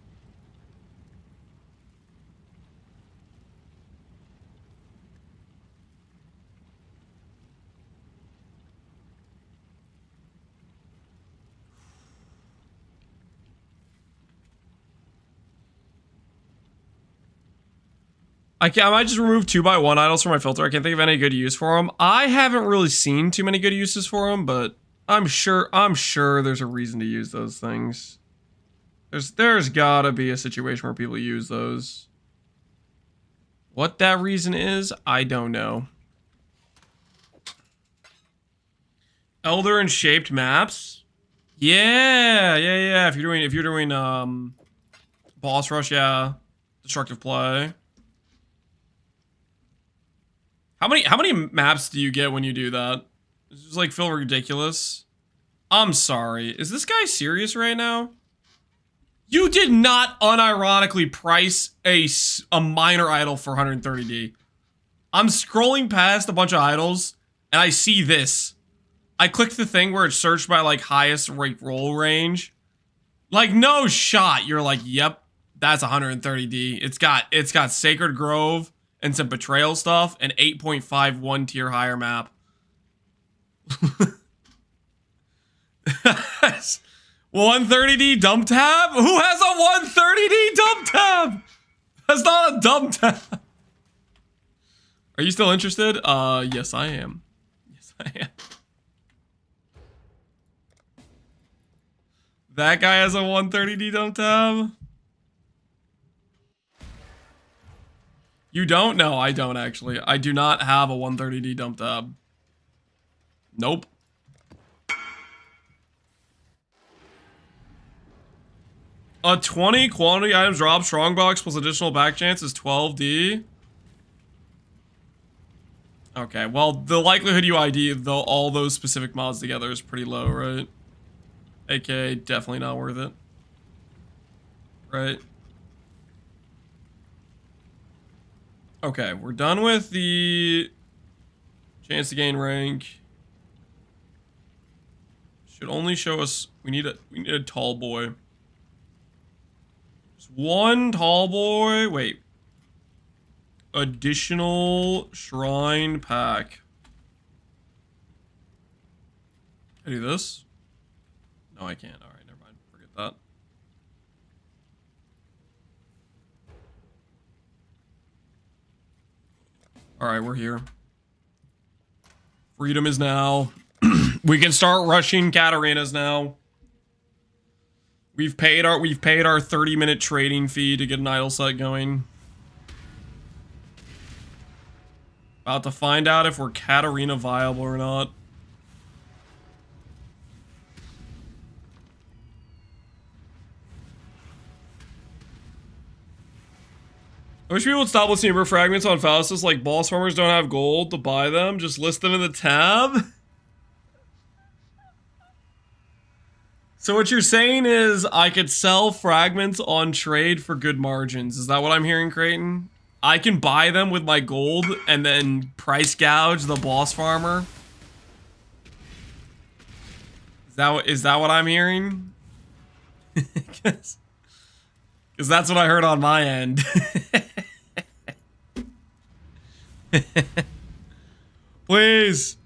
I might just remove 2x1 idols from my filter. I can't think of any good use for them. I haven't really seen too many good uses for them, but I'm sure there's a reason to use those things. There's gotta be a situation where people use those. What that reason is, I don't know. Elder and shaped maps? Yeah. If you're doing boss rush, yeah. Destructive play. How many maps do you get when you do that? Does it just like feel ridiculous? I'm sorry. Is this guy serious right now? You did not unironically price a minor idol for 130D. I'm scrolling past a bunch of idols and I see this. I clicked the thing where it's searched by like highest roll range. Like no shot. You're like, yep, that's 130D. It's got Sacred Grove and some betrayal stuff, and 8.51 tier higher map. 130D dump tab? Who has a 130D dump tab? That's not a dump tab. Are you still interested? Yes, I am. Yes, I am. That guy has a 130D dump tab? You don't? No, I don't actually. I do not have a 130D dump tab. Nope. A 20 quantity items drop strongbox plus additional back chance is 12D. Okay, well, the likelihood you ID all those specific mods together is pretty low, right? AK, definitely not worth it. Right? Okay, we're done with the chance to gain rank. Should only show us, we need a tall boy. Just one tall boy, wait. Additional shrine pack. Can I do this? No, I can't. Alright, never mind. Forget that. Alright, we're here. Freedom is now. We can start rushing Katarinas now. We've paid our 30-minute trading fee to get an idle set going. About to find out if we're Katarina viable or not. I wish people would stop listing Ember fragments on Faustus. Like, boss farmers don't have gold to buy them. Just list them in the tab. So what you're saying is I could sell fragments on trade for good margins. Is that what I'm hearing, Creighton? I can buy them with my gold and then price gouge the boss farmer? Is that what I'm hearing? Because that's what I heard on my end. Please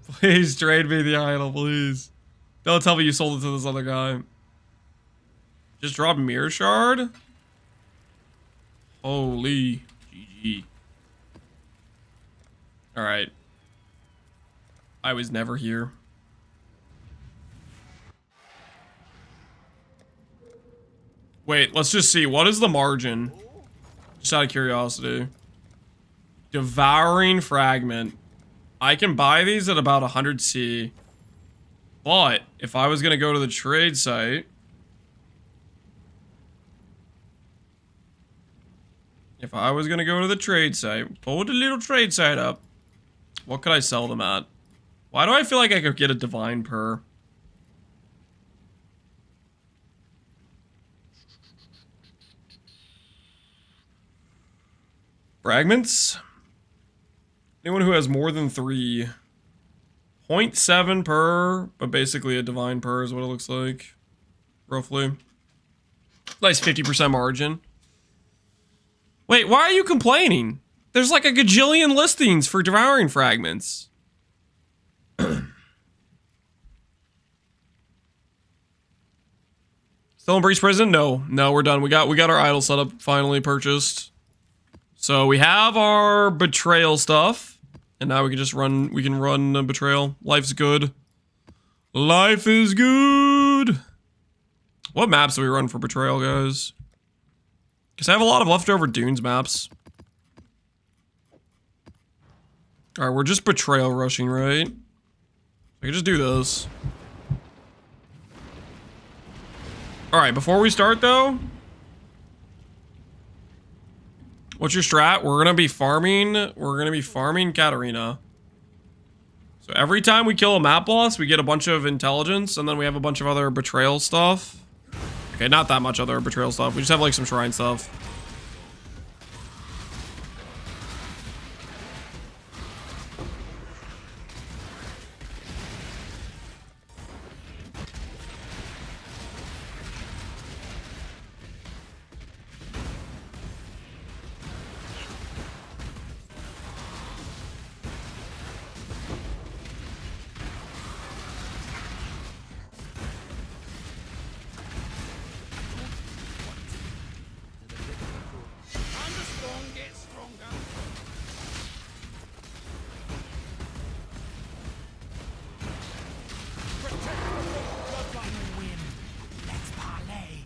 trade me the idol, please. Don't tell me you sold it to this other guy. Just drop Mirror Shard? Holy GG. Alright. I was never here. Wait, let's just see. What is the margin? Just out of curiosity. Devouring Fragment. I can buy these at about 100C. But if I was going to go to the trade site... pull the little trade site up. What could I sell them at? Why do I feel like I could get a Divine Purr? Fragments? Anyone who has more than 3. 0.7 per, but basically a Divine Purr is what it looks like. Roughly. Nice 50% margin. Wait, why are you complaining? There's like a gajillion listings for Devouring Fragments. Still in Breach Prison? No, we're done. We got our idol setup finally purchased. So we have our betrayal stuff. And now we can just run, run a betrayal. Life's good. Life is good. What maps do we run for betrayal, guys? Because I have a lot of leftover Dunes maps. Alright, we're just betrayal rushing, right? I can just do this. Alright, before we start though, what's your strat? We're gonna be farming Katarina. So every time we kill a map boss, we get a bunch of intelligence, and then we have a bunch of other betrayal stuff. Okay, not that much other betrayal stuff. We just have like some shrine stuff.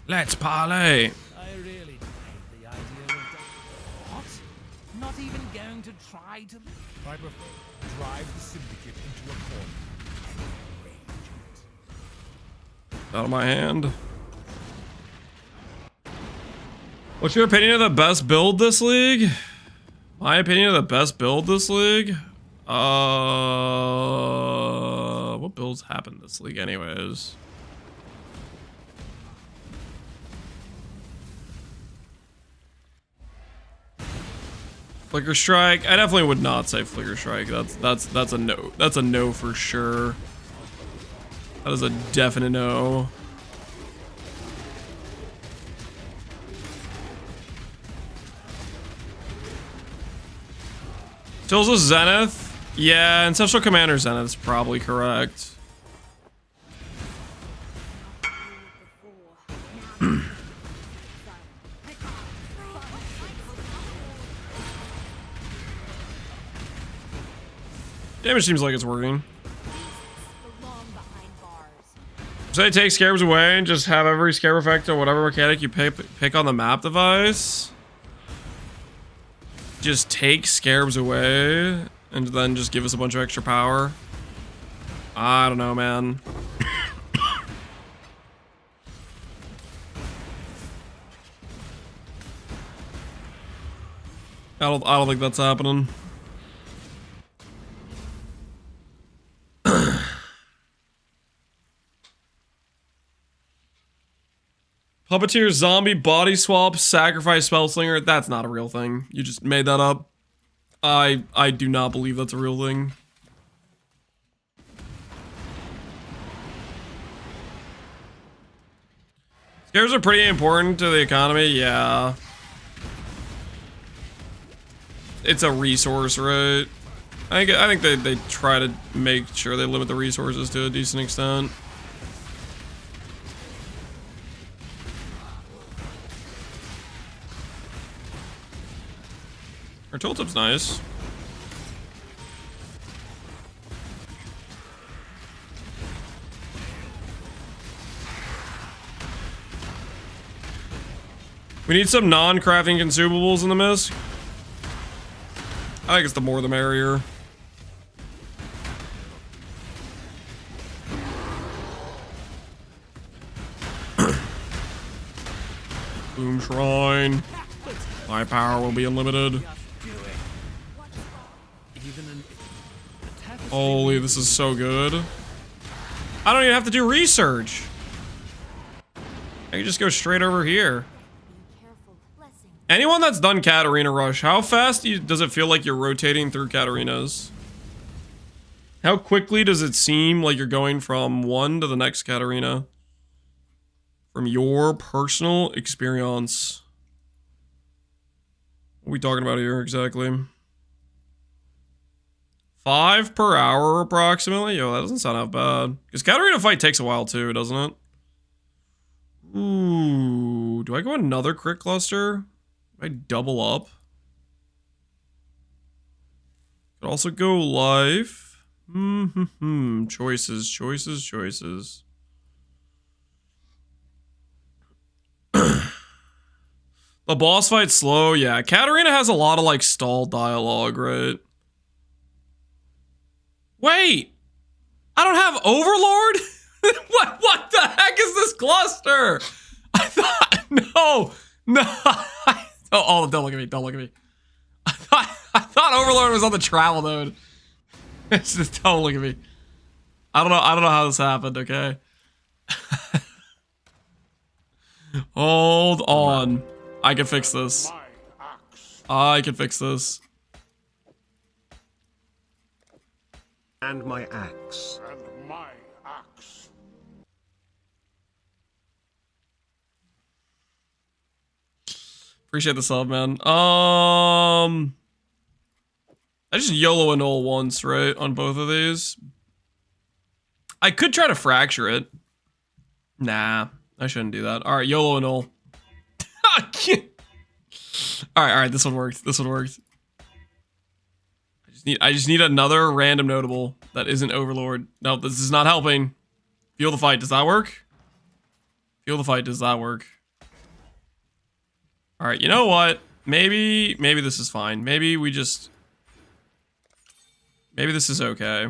Let's parlay. I really hate the idea of... What? Not even going to try to... I prefer drive the syndicate into a corner. Out of my hand. What's your opinion of the best build this league? My opinion of the best build this league? What builds happened this league anyways? Flicker Strike. I definitely would not say Flicker Strike. That's a no. That's a no for sure. That is a definite no. Til's Zenith? Yeah, Ancestral Commander Zenith's probably correct. Damage seems like it's working. Say take scarabs away and just have every scarab effect or whatever mechanic you pick on the map device. Just take scarabs away and then just give us a bunch of extra power. I don't know, man. I don't think that's happening. Puppeteer, zombie, body swap, sacrifice, spellslinger. That's not a real thing. You just made that up. I do not believe that's a real thing. Scares are pretty important to the economy, yeah. It's a resource, right? I think they try to make sure they limit the resources to a decent extent. Our tooltip's nice. We need some non-crafting consumables in the mist. I think it's the more the merrier. Boom Shrine. My power will be unlimited. Holy, this is so good. I don't even have to do research. I can just go straight over here. Anyone that's done Katarina Rush, how fast does it feel like you're rotating through Katarinas? How quickly does it seem like you're going from one to the next Katarina? From your personal experience. What are we talking about here exactly? 5 per hour approximately? Yo, that doesn't sound half bad. Because Katarina fight takes a while too, doesn't it? Ooh, do I go another crit cluster? Do I double up? Could also go life. Choices, choices, choices. The boss fight's slow, yeah. Katarina has a lot of like stalled dialogue, right? Wait! I don't have Overlord? What the heck is this cluster? I thought, no. Oh, don't look at me, don't look at me. I thought Overlord was on the travel node. It's just, don't look at me. I don't know how this happened, okay? Hold on. I can fix this. I can fix this. And my axe. And my axe. Appreciate the sub, man. I just YOLO and all once, right? On both of these. I could try to fracture it. Nah, I shouldn't do that. Alright, YOLO and all. Alright, this one worked. This one worked. I just need another random notable that isn't Overlord. No, this is not helping. Feel the fight. Does that work? Feel the fight. Does that work? All right, you know what? Maybe this is fine. Maybe this is okay.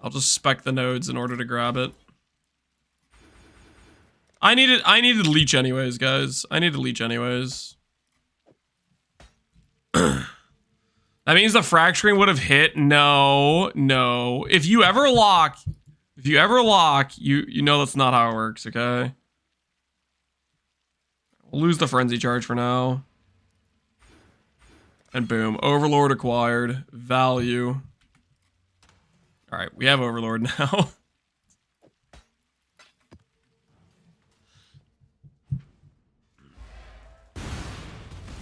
I'll just spec the nodes in order to grab it. I needed leech anyways, guys. I need to leech anyways. That means the fracturing would have hit. No. If you ever lock, you know that's not how it works, okay? We'll lose the frenzy charge for now. And boom, Overlord acquired. Value. Alright, we have Overlord now.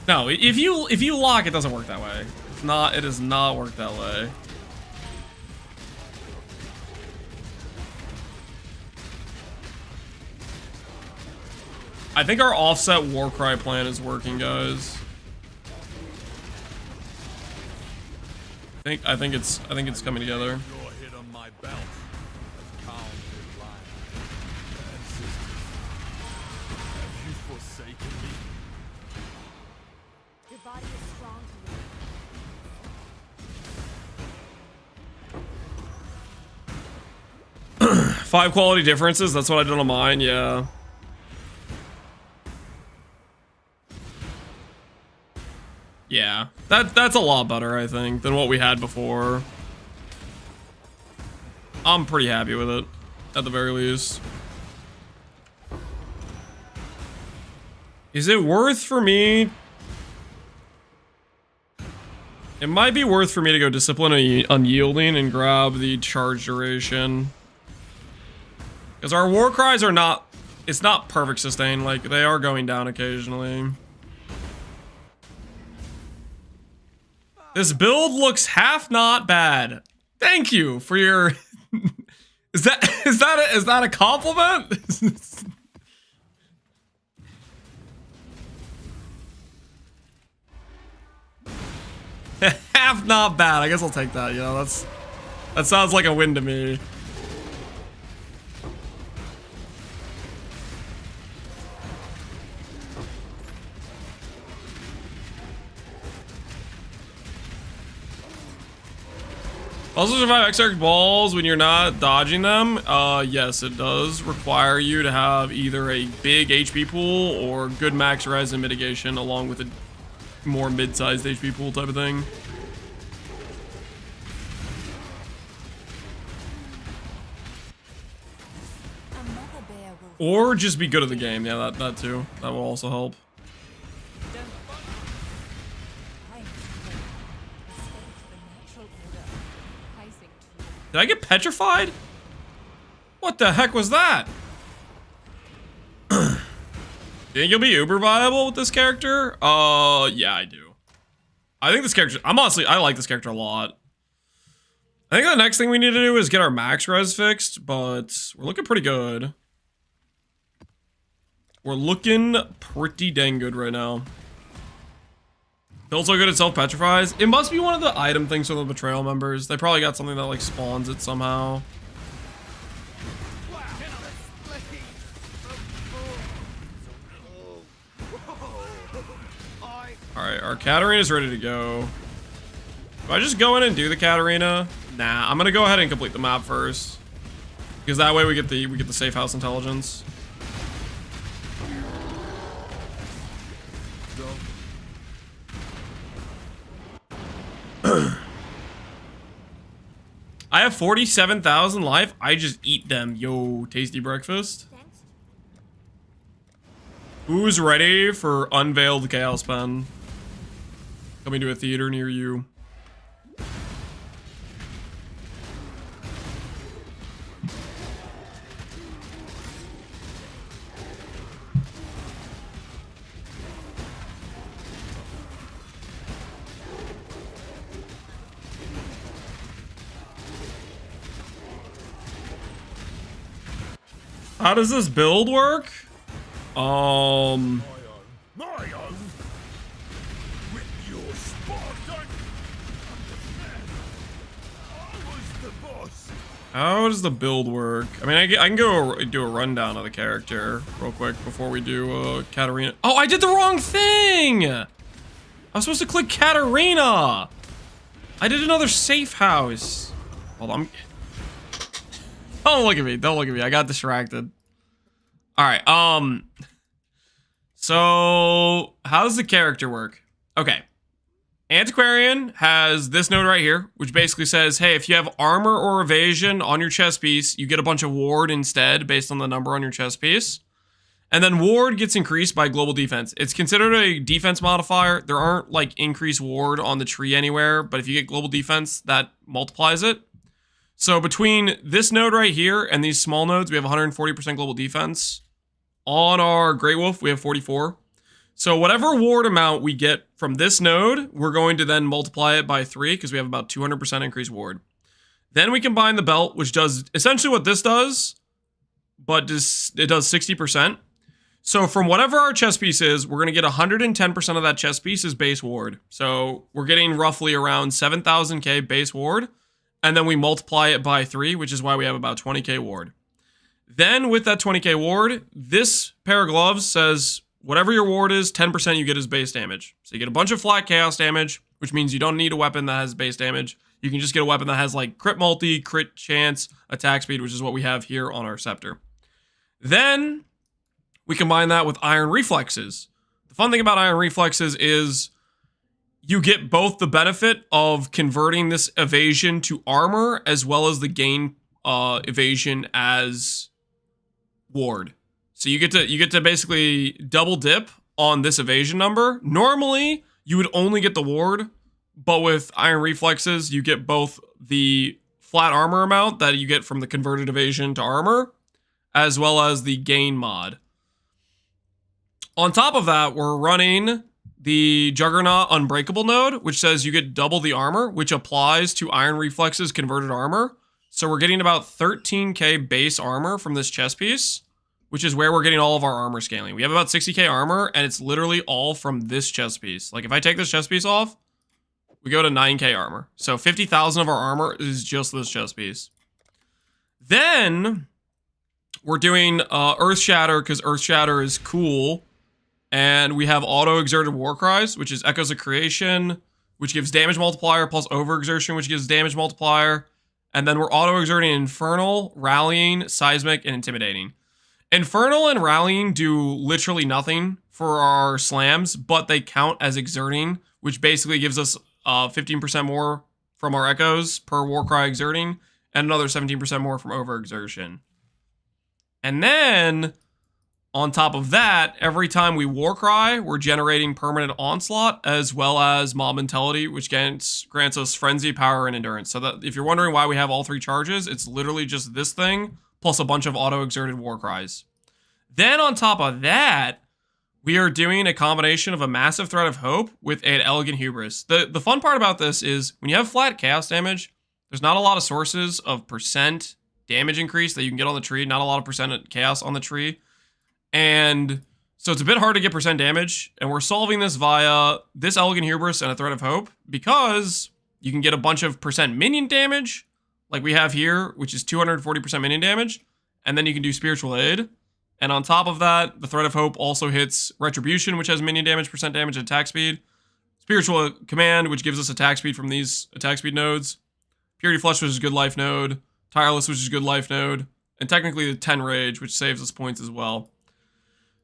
No, if you lock, it doesn't work that way. It does not work that way. I think our offset Warcry plan is working, guys. I think it's coming together. Your hit on my belt. Counted line. Ancestors, have you forsaken me? Your body is strong to me. 5 quality differences. That's what I did on mine. Yeah. Yeah, that's a lot better, I think, than what we had before. I'm pretty happy with it, at the very least. Is it worth for me? It might be worth for me to go Discipline Unyielding and grab the charge duration. Because our war cries are not, it's not perfect sustain, like they are going down occasionally. This build looks half not bad. Thank you for your. Is that a compliment? Half not bad. I guess I'll take that. You know, that sounds like a win to me. Also survive exarch balls when you're not dodging them. Yes, it does require you to have either a big HP pool or good max res and mitigation along with a more mid-sized HP pool type of thing. Or just be good at the game. Yeah, that too. That will also help. Did I get petrified? What the heck was that? You think you'll be uber viable with this character? Yeah, I do. I think this character, I like this character a lot. I think the next thing we need to do is get our max res fixed, but we're looking pretty good. We're looking pretty dang good right now. Feels so good at self-petrifies. It must be one of the item things for the betrayal members. They probably got something that like spawns it somehow. Alright, our Katarina is ready to go. Do I just go in and do the Katarina? Nah, I'm gonna go ahead and complete the map first. Because that way we get the safe house intelligence. I have 47,000 life. I just eat them. Yo, tasty breakfast. Who's ready for Unveiled Chaos Pen? Coming to a theater near you. How does this build work? With your Spartan, I was the boss. How does the build work? I mean, I can go do a rundown of the character real quick before we do Katarina. Oh, I did the wrong thing! I was supposed to click Katarina! I did another safe house. Hold on. Don't look at me. Don't look at me. I got distracted. Alright, so how does the character work? Okay. Antiquarian has this node right here, which basically says, hey, if you have armor or evasion on your chest piece, you get a bunch of ward instead based on the number on your chest piece. And then ward gets increased by global defense. It's considered a defense modifier. There aren't like increased ward on the tree anywhere, but if you get global defense, that multiplies it. So between this node right here and these small nodes, we have 140% global defense. On our Grey Wolf, we have 44. So whatever ward amount we get from this node, we're going to then multiply it by 3 because we have about 200% increased ward. Then we combine the belt, which does essentially what this does, but it does 60%. So from whatever our chest piece is, we're going to get 110% of that chest piece is base ward. So we're getting roughly around 7,000k base ward, and then we multiply it by 3, which is why we have about 20k ward. Then with that 20k ward, this pair of gloves says, whatever your ward is, 10% you get is base damage. So you get a bunch of flat chaos damage, which means you don't need a weapon that has base damage. You can just get a weapon that has like crit multi, crit chance, attack speed, which is what we have here on our scepter. Then we combine that with iron reflexes. The fun thing about iron reflexes is you get both the benefit of converting this evasion to armor as well as the gain evasion as ward. So you get to basically double dip on this evasion number. Normally, you would only get the ward, but with iron reflexes, you get both the flat armor amount that you get from the converted evasion to armor, as well as the gain mod. On top of that, we're running the Juggernaut Unbreakable node, which says you get double the armor, which applies to iron reflexes converted armor. So we're getting about 13k base armor from this chest piece, which is where we're getting all of our armor scaling. We have about 60k armor, and it's literally all from this chest piece. Like, if I take this chest piece off, we go to 9k armor. So 50,000 of our armor is just this chest piece. Then, we're doing Earth Shatter, because Earth Shatter is cool. And we have auto-exerted war cries, which is Echoes of Creation, which gives damage multiplier, plus overexertion, which gives damage multiplier. And then we're auto-exerting Infernal, Rallying, Seismic, and Intimidating. Infernal and Rallying do literally nothing for our slams, but they count as exerting, which basically gives us 15% more from our echoes per Warcry exerting, and another 17% more from overexertion. And then, on top of that, every time we Warcry, we're generating permanent onslaught, as well as mob mentality, which grants us frenzy, power, and endurance. So that if you're wondering why we have all 3 charges, it's literally just this thing, plus a bunch of auto-exerted war cries. Then on top of that, we are doing a combination of a massive threat of hope with an elegant hubris. The fun part about this is when you have flat chaos damage, there's not a lot of sources of percent damage increase that you can get on the tree, not a lot of percent chaos on the tree. And so it's a bit hard to get percent damage, and we're solving this via this elegant hubris and a threat of hope, because you can get a bunch of percent minion damage, like we have here, which is 240% minion damage, and then you can do Spiritual Aid. And on top of that, the Threat of Hope also hits Retribution, which has minion damage, percent damage, and attack speed. Spiritual Command, which gives us attack speed from these attack speed nodes. Purity Flush, which is a good life node. Tireless, which is a good life node. And technically the 10 Rage, which saves us points as well.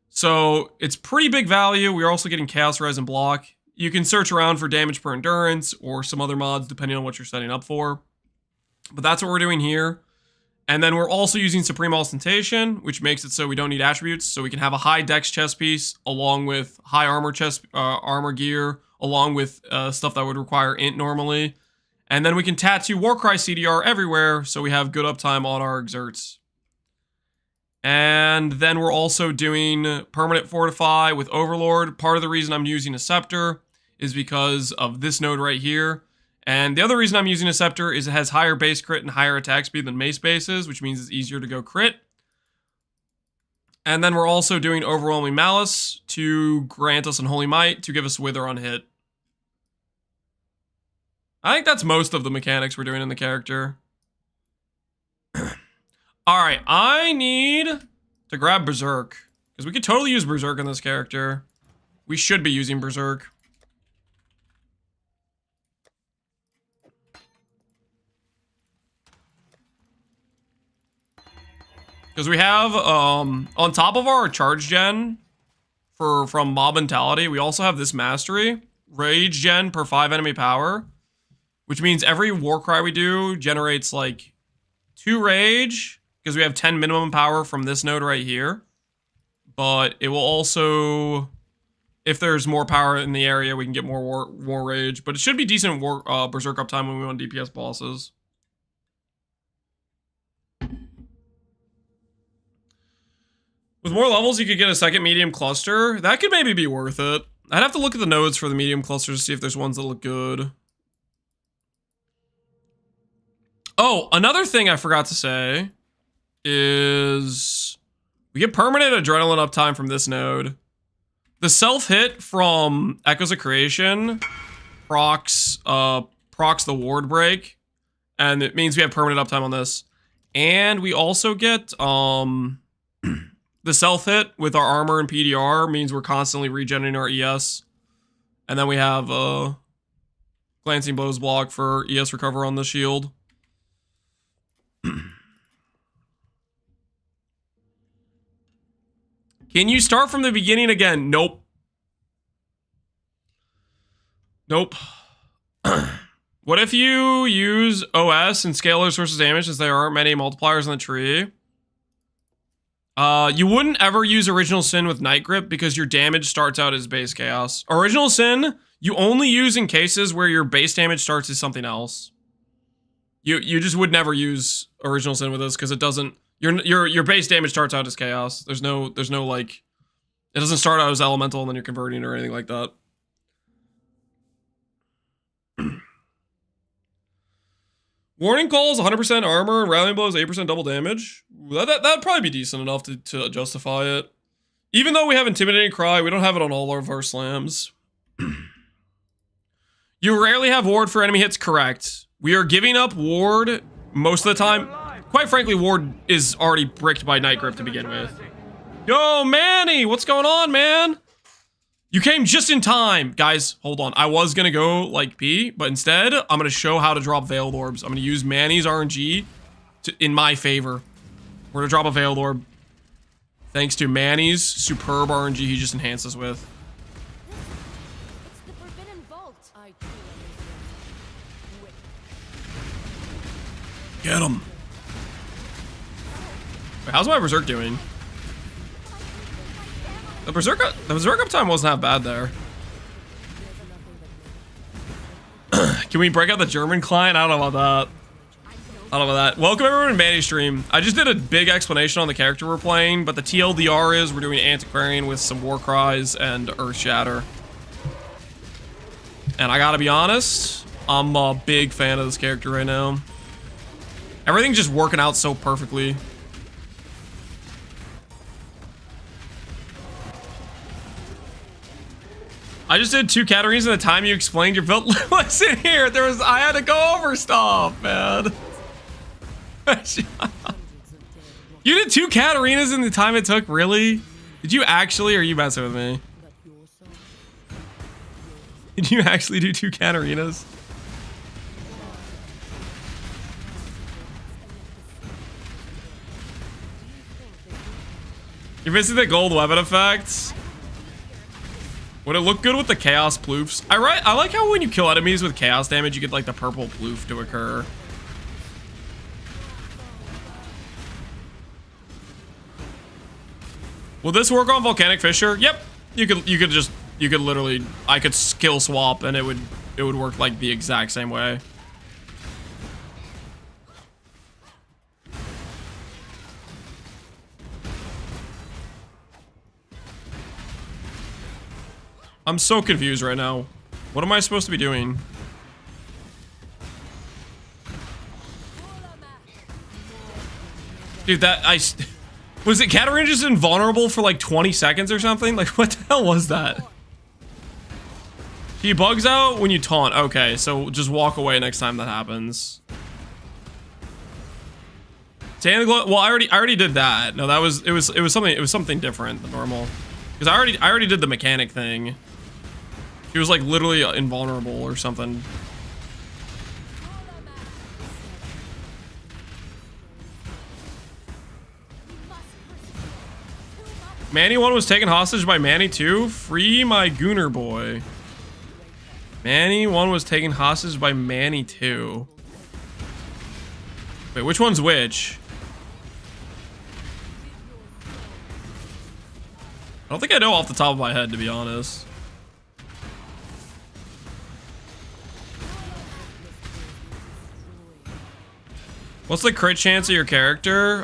So it's pretty big value. We're also getting Chaos Res and Block. You can search around for damage per endurance or some other mods depending on what you're setting up for. But that's what we're doing here. And then we're also using Supreme Ostentation, which makes it so we don't need attributes. So we can have a high dex chest piece along with high armor armor gear, along with stuff that would require int normally. And then we can tattoo Warcry CDR everywhere, so we have good uptime on our exerts. And then we're also doing Permanent Fortify with Overlord. Part of the reason I'm using a Scepter is because of this node right here. And the other reason I'm using a Scepter is it has higher base crit and higher attack speed than Mace bases, which means it's easier to go crit. And then we're also doing Overwhelming Malice to grant us Unholy Might to give us Wither on hit. I think that's most of the mechanics we're doing in the character. All right, I need to grab Berserk because we could totally use Berserk in this character. We should be using Berserk. Because we have, on top of our charge gen from mob mentality, we also have this mastery. Rage gen per 5 enemy power. Which means every war cry we do generates like 2 rage. Because we have 10 minimum power from this node right here. But it will also, if there's more power in the area, we can get more rage. But it should be decent berserk uptime when we want DPS bosses. With more levels, you could get a second medium cluster. That could maybe be worth it. I'd have to look at the nodes for the medium clusters to see if there's ones that look good. Oh, another thing I forgot to say is we get permanent adrenaline uptime from this node. The self-hit from Echoes of Creation procs the ward break, and it means we have permanent uptime on this. And we also get the self-hit with our armor and PDR means we're constantly regenerating our ES. And then we have Glancing Blows block for ES recover on the shield. Can you start from the beginning again? Nope. Nope. What if you use OS and scalars versus damage, as there aren't many multipliers in the tree? You wouldn't ever use Original Sin with Night Grip because your damage starts out as base chaos. Original Sin, you only use in cases where your base damage starts as something else. You just would never use Original Sin with this because it doesn't. Your base damage starts out as chaos. There's no like, it doesn't start out as elemental and then you're converting or anything like that. Warning Calls, 100% armor, and Rallying Blows, 8% double damage. That'd probably be decent enough to justify it. Even though we have Intimidating Cry, we don't have it on all of our slams. You rarely have ward for enemy hits, correct. We are giving up ward most of the time. Quite frankly, ward is already bricked by Night Grip to begin with. Yo, Manny, what's going on, man? You came just in time. Guys, hold on. I was gonna go like pee, but instead, I'm gonna show how to drop Veiled Orbs. I'm gonna use Manny's RNG in my favor. We're gonna drop a Veiled Orb. Thanks to Manny's superb RNG he just enhanced us with. It's the Forbidden Vault. Get him. Wait, how's my Berserk doing? The Berserk uptime wasn't that bad there. Can we break out the German client? I don't know about that. I don't know about that. Welcome everyone to Manny's stream. I just did a big explanation on the character we're playing, but the TLDR is we're doing Antiquarian with some War Cries and Earth Shatter. And I gotta be honest, I'm a big fan of this character right now. Everything's just working out so perfectly. I just did 2 Catarinas in the time you explained your build. Listen here, I had to go over stuff, man. You did 2 Catarinas in the time it took, really? Did you actually, or are you messing with me? Did you actually do 2 Catarinas? You're missing the gold weapon effects. Would it look good with the chaos ploofs? I like how when you kill enemies with chaos damage, you get like the purple ploof to occur. Will this work on Volcanic Fissure? Yep. You could literally, I could skill swap and it would work like the exact same way. I'm so confused right now. What am I supposed to be doing? Dude, was it Katarina just invulnerable for like 20 seconds or something? Like, what the hell was that? He bugs out when you taunt. Okay, so just walk away next time that happens. Tan the glow. Well, I already did that. No, that was it was something different than normal. Because I already did the mechanic thing. He was like literally invulnerable or something. Manny 1 was taken hostage by Manny 2. Free my Gooner boy. Manny 1 was taken hostage by Manny 2. Wait, which one's which? I don't think I know off the top of my head, to be honest. What's the crit chance of your character?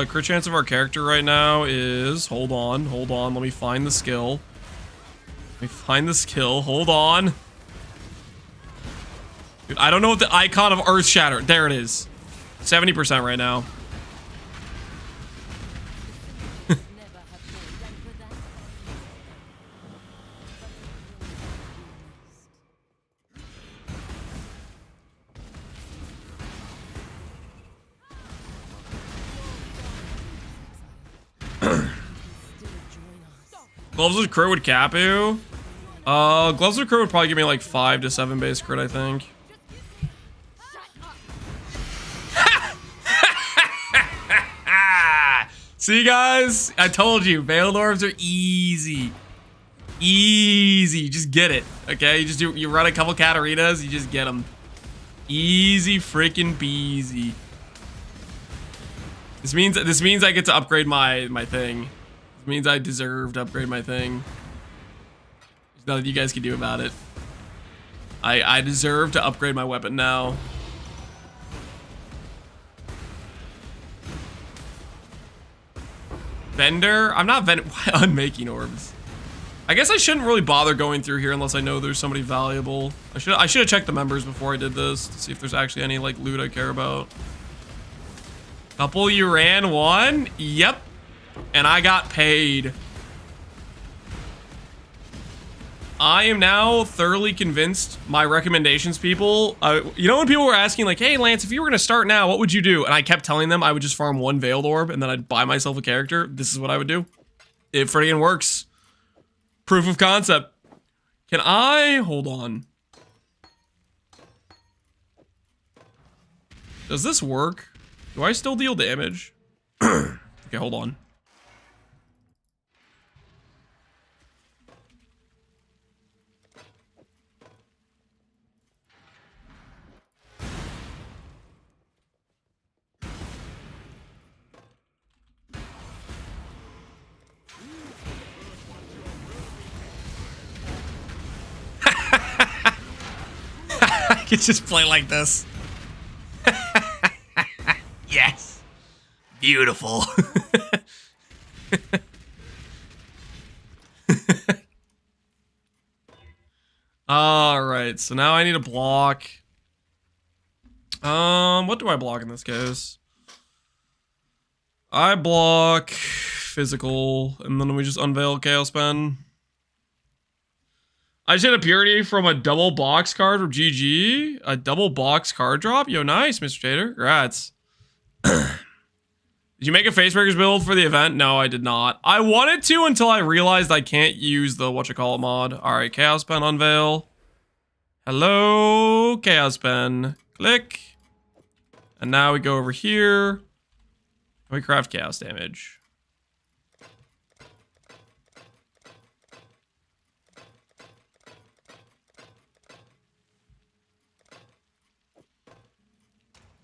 Crit chance of our character right now is... Hold on. Let me find the skill. Hold on. Dude, I don't know what the icon of Earth Shatter. There it is. 70% right now. Gloves of crit would cap you. Gloves of crit would probably give me like 5 to 7 base crit, I think. See, guys, I told you, Veiled Orbs are easy. Easy, just get it. Okay, you run a couple Katarinas, you just get them. Easy freaking peasy. This means I get to upgrade my thing. This means I deserve to upgrade my thing. There's nothing you guys can do about it. I deserve to upgrade my weapon now. Vendor? I'm not unmaking orbs. I guess I shouldn't really bother going through here unless I know there's somebody valuable. I should have checked the members before I did this to see if there's actually any like loot I care about. Couple you ran one? Yep. And I got paid. I am now thoroughly convinced my recommendations, people. You know when people were asking like, hey Lance, if you were gonna start now, what would you do? And I kept telling them I would just farm one Veiled Orb and then I'd buy myself a character. This is what I would do. It friggin' works. Proof of concept. Can I, hold on. Does this work? Do I still deal damage? Okay, hold on. I could just play like this. Yes. Beautiful. All right, so now I need a block. What do I block in this case? I block physical, and then we just unveil Chaos Pen. I just hit a purity from a double box card from GG. A double box card drop? Yo, nice, Mr. Tater. Congrats. Did you make a Facebreakers build for the event? No, I did not. I wanted to until I realized I can't use the whatchamacallit mod. All right, Chaos Pen unveil. Hello, Chaos Pen. Click. And now we go over here. And we craft chaos damage.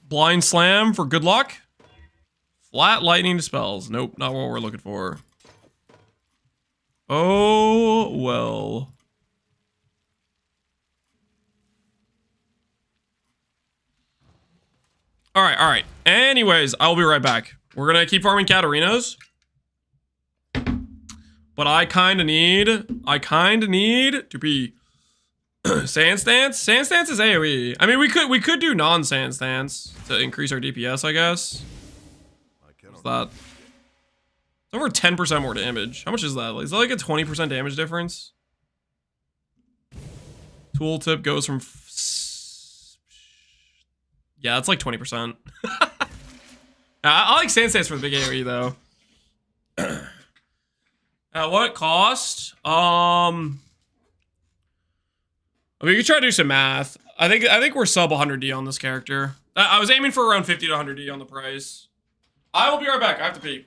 Blind Slam for good luck. Flat lightning dispels. Nope, not what we're looking for. Oh, well. All right. Anyways, I'll be right back. We're going to keep farming Katarinas. But I kind of need to be Sand Stance? Sand Stance is AoE. I mean, we could do non-Sand Stance to increase our DPS, I guess. What's that? It's over 10% more damage. How much is that? Is that like a 20% damage difference? Tooltip goes from... Yeah, it's like 20%. I like Sand Stance for the big AoE though. At what cost? We could try to do some math. I think we're sub 100D on this character. I was aiming for around 50 to 100D on the price. I will be right back. I have to pee.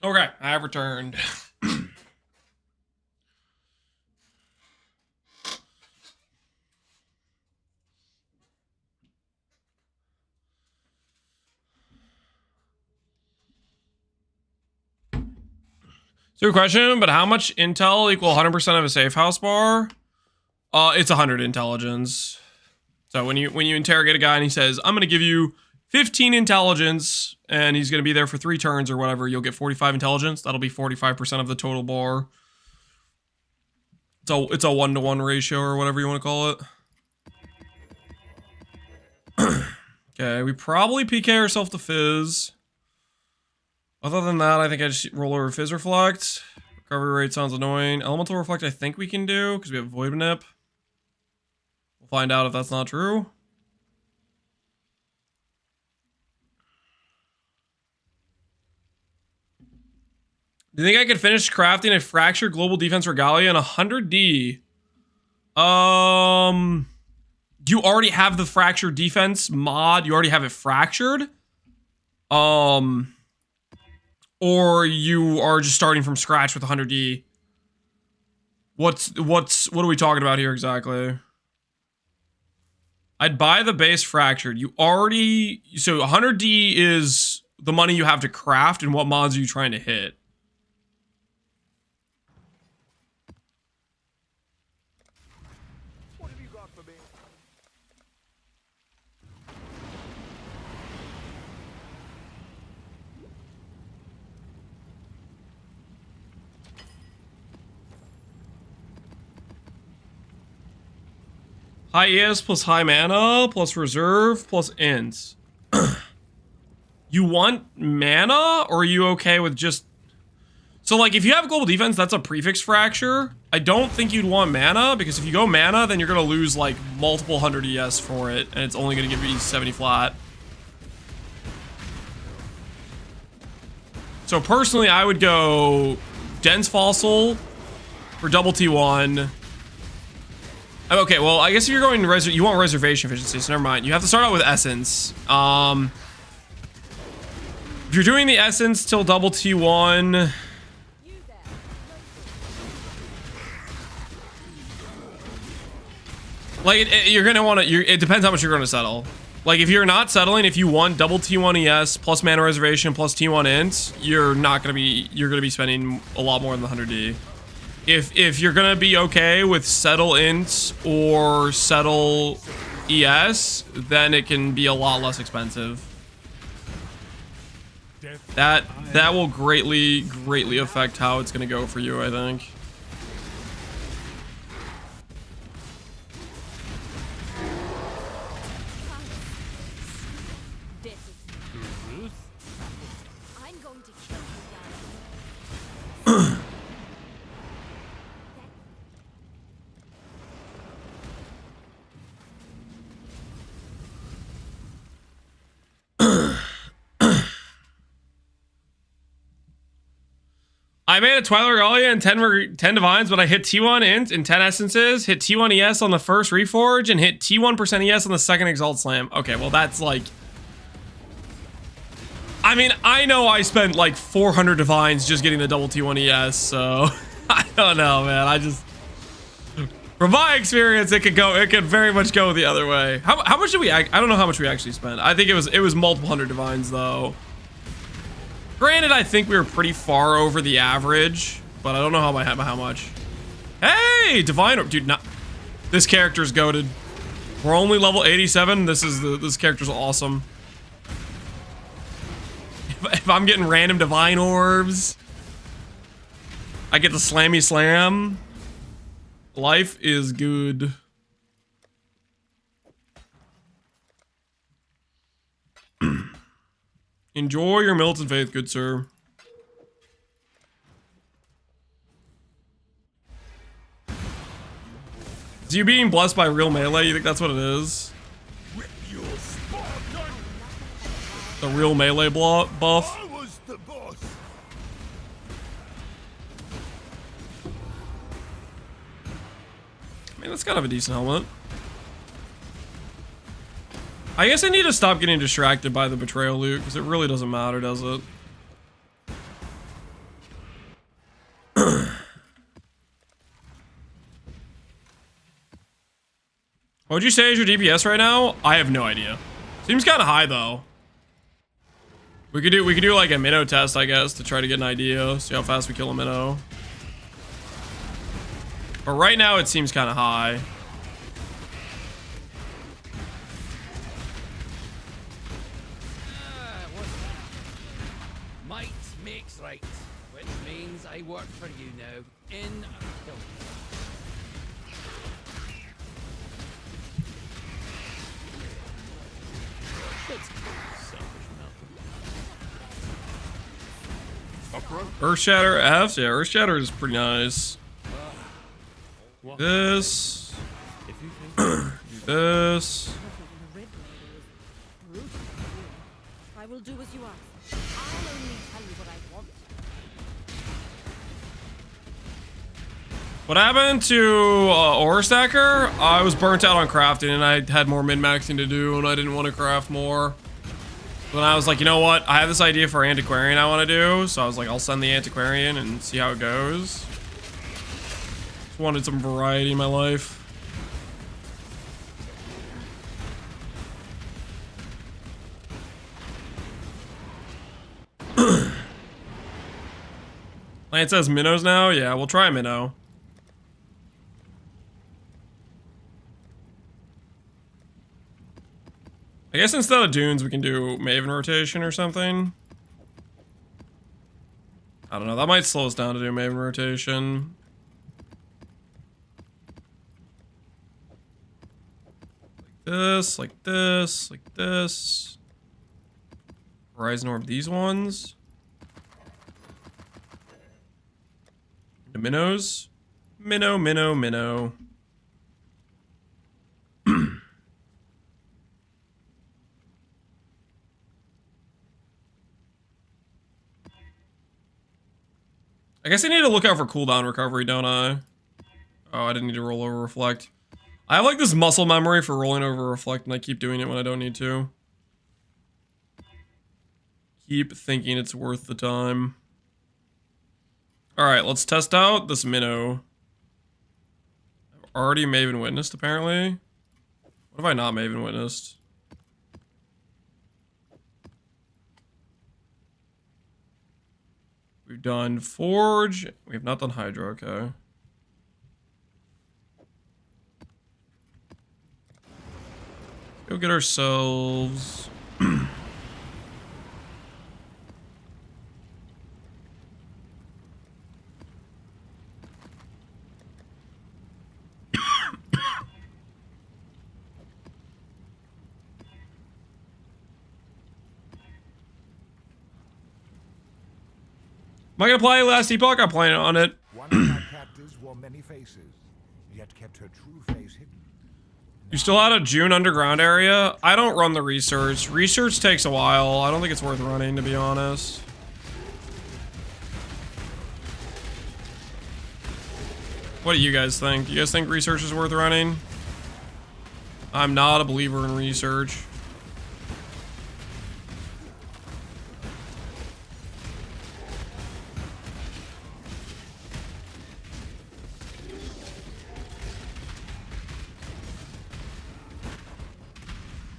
Okay, I have returned. So question, but how much intel equal 100% of a safe house bar? It's 100 intelligence. So when you interrogate a guy and he says, I'm gonna give you 15 intelligence and he's gonna be there for 3 turns or whatever, you'll get 45 intelligence. That'll be 45% of the total bar. It's a 1-to-1 ratio or whatever you want to call it. Okay, we probably PK ourselves to Fizz. Other than that, I think I just roll over Fizz Reflect. Recovery rate sounds annoying. Elemental Reflect I think we can do, because we have Void Nip. We'll find out if that's not true. Do you think I could finish crafting a fractured global defense regalia in 100D? You already have the fractured defense mod. You already have it fractured. Or you are just starting from scratch with 100D. What are we talking about here exactly? I'd buy the base fractured. You already, so 100D is the money you have to craft, and what mods are you trying to hit? What have you got for me? High ES plus high mana plus reserve plus int. You want mana, or are you okay with just... So, like, if you have global defense, that's a prefix fracture. I don't think you'd want mana, because if you go mana, then you're going to lose, like, multiple 100 ES for it, and it's only going to give you 70 flat. So, personally, I would go Dense Fossil for double T1. Okay, well, I guess if you're going you want reservation efficiency, so never mind. You have to start out with Essence. If you're doing the Essence till double T1... Like, you're gonna want to... It depends how much you're going to settle. Like, if you're not settling, if you want double T1 ES plus mana reservation plus T1 int, you're not going to be... You're going to be spending a lot more than the 100D. If you're going to be okay with settle int or settle ES, then it can be a lot less expensive. That will greatly affect how it's going to go for you, I think. I'm going to kill you guys. I made a Twilight Regalia and 10 Divines, but I hit T1 Int and 10 Essences, hit T1 ES on the first Reforge, and hit T1% ES on the second Exalt Slam. Okay, well that's like... I mean, I know I spent like 400 Divines just getting the double T1 ES, so... I don't know, man. I just... From my experience, it could very much go the other way. How much did we... I don't know how much we actually spent. I think it was multiple hundred Divines, though. Granted, I think we were pretty far over the average, but I don't know how much. Hey, Divine Orb, dude, this character's goated. We're only level 87. This character's awesome. If I'm getting random Divine Orbs, I get the Slammy Slam. Life is good. Enjoy your militant faith, good sir. Is you being blessed by real melee? You think that's what it is? The real melee buff? I was the boss. I mean, that's kind of a decent helmet. I guess I need to stop getting distracted by the betrayal loot, because it really doesn't matter, does it? What would you say is your DPS right now? I have no idea. Seems kind of high though. We could do like a minnow test, I guess, to try to get an idea, see how fast we kill a minnow. But right now it seems kind of high. Might makes right, which means I work for you now. In Earth Shatter Fs? Yeah, Earth Shatter is pretty nice. This. This. I will do as you ask. I'll only tell you what I want. What happened to Ore Stacker? I was burnt out on crafting and I had more min-maxing to do and I didn't want to craft more. Then I was like, you know what? I have this idea for Antiquarian I want to do. So I was like, I'll send the Antiquarian and see how it goes. Just wanted some variety in my life. Lance says minnows now? Yeah, we'll try a minnow. I guess instead of dunes, we can do Maven rotation or something. I don't know. That might slow us down to do Maven rotation. Like this, like this, like this. Horizon Orb these ones. The minnows. Minnow, minnow, minnow. I guess I need to look out for cooldown recovery, don't I? Oh, I didn't need to roll over reflect. I have like this muscle memory for rolling over reflect and I keep doing it when I don't need to. Keep thinking it's worth the time. Alright, let's test out this minnow. I've already Maven witnessed apparently. What have I not Maven witnessed? We've done Forge. We have not done Hydra, okay. Let's go get ourselves... Am I gonna play Last Epoch? I'm playing on it. One of my captives wore many faces, yet kept her true face hidden. You still out of June Underground area? I don't run the research. Research takes a while. I don't think it's worth running, to be honest. What do you guys think? Do you guys think research is worth running? I'm not a believer in research.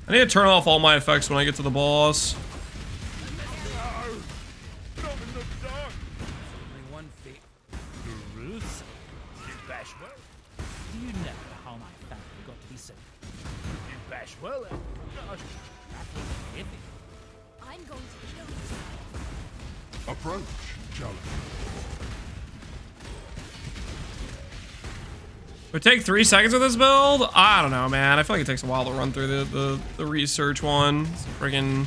I need to turn off all my effects when I get to the boss. Not in the dark. Only one fate. Bruce, You bash well. do you know how my family got to be so You bash well. Gosh. heavy? I'm going to kill you. Approach, challenge. Would it take 3 seconds with this build? I don't know, man. I feel like it takes a while to run through the research one. It's a friggin'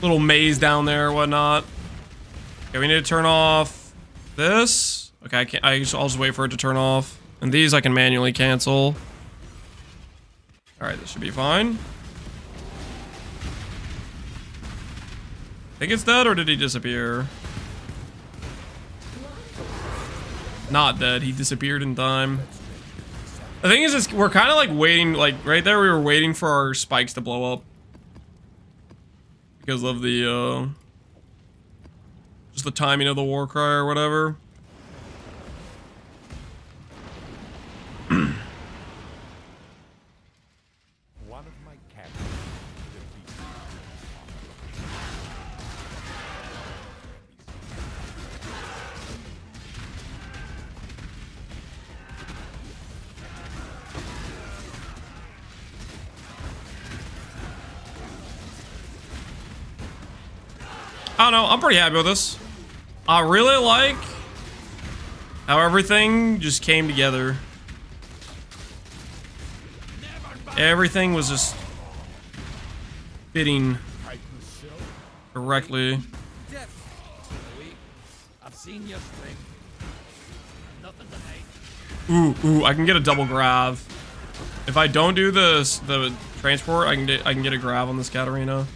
little maze down there or whatnot. Okay, we need to turn off this. Okay, I can't. I'll just wait for it to turn off. And these I can manually cancel. All right, this should be fine. Think it's dead, or did he disappear? Not dead. He disappeared in time. The thing is, we're kind of like waiting, like right there, we were waiting for our spikes to blow up. Because of the, just the timing of the war cry or whatever. One of my captives I don't know, I'm pretty happy with this. I really like how everything just came together. Everything was just fitting correctly. Depth. Weak. I've seen your strength. Nothing to hate. Ooh, I can get a double grab. If I don't do the transport, I can get a grab on this Katarina.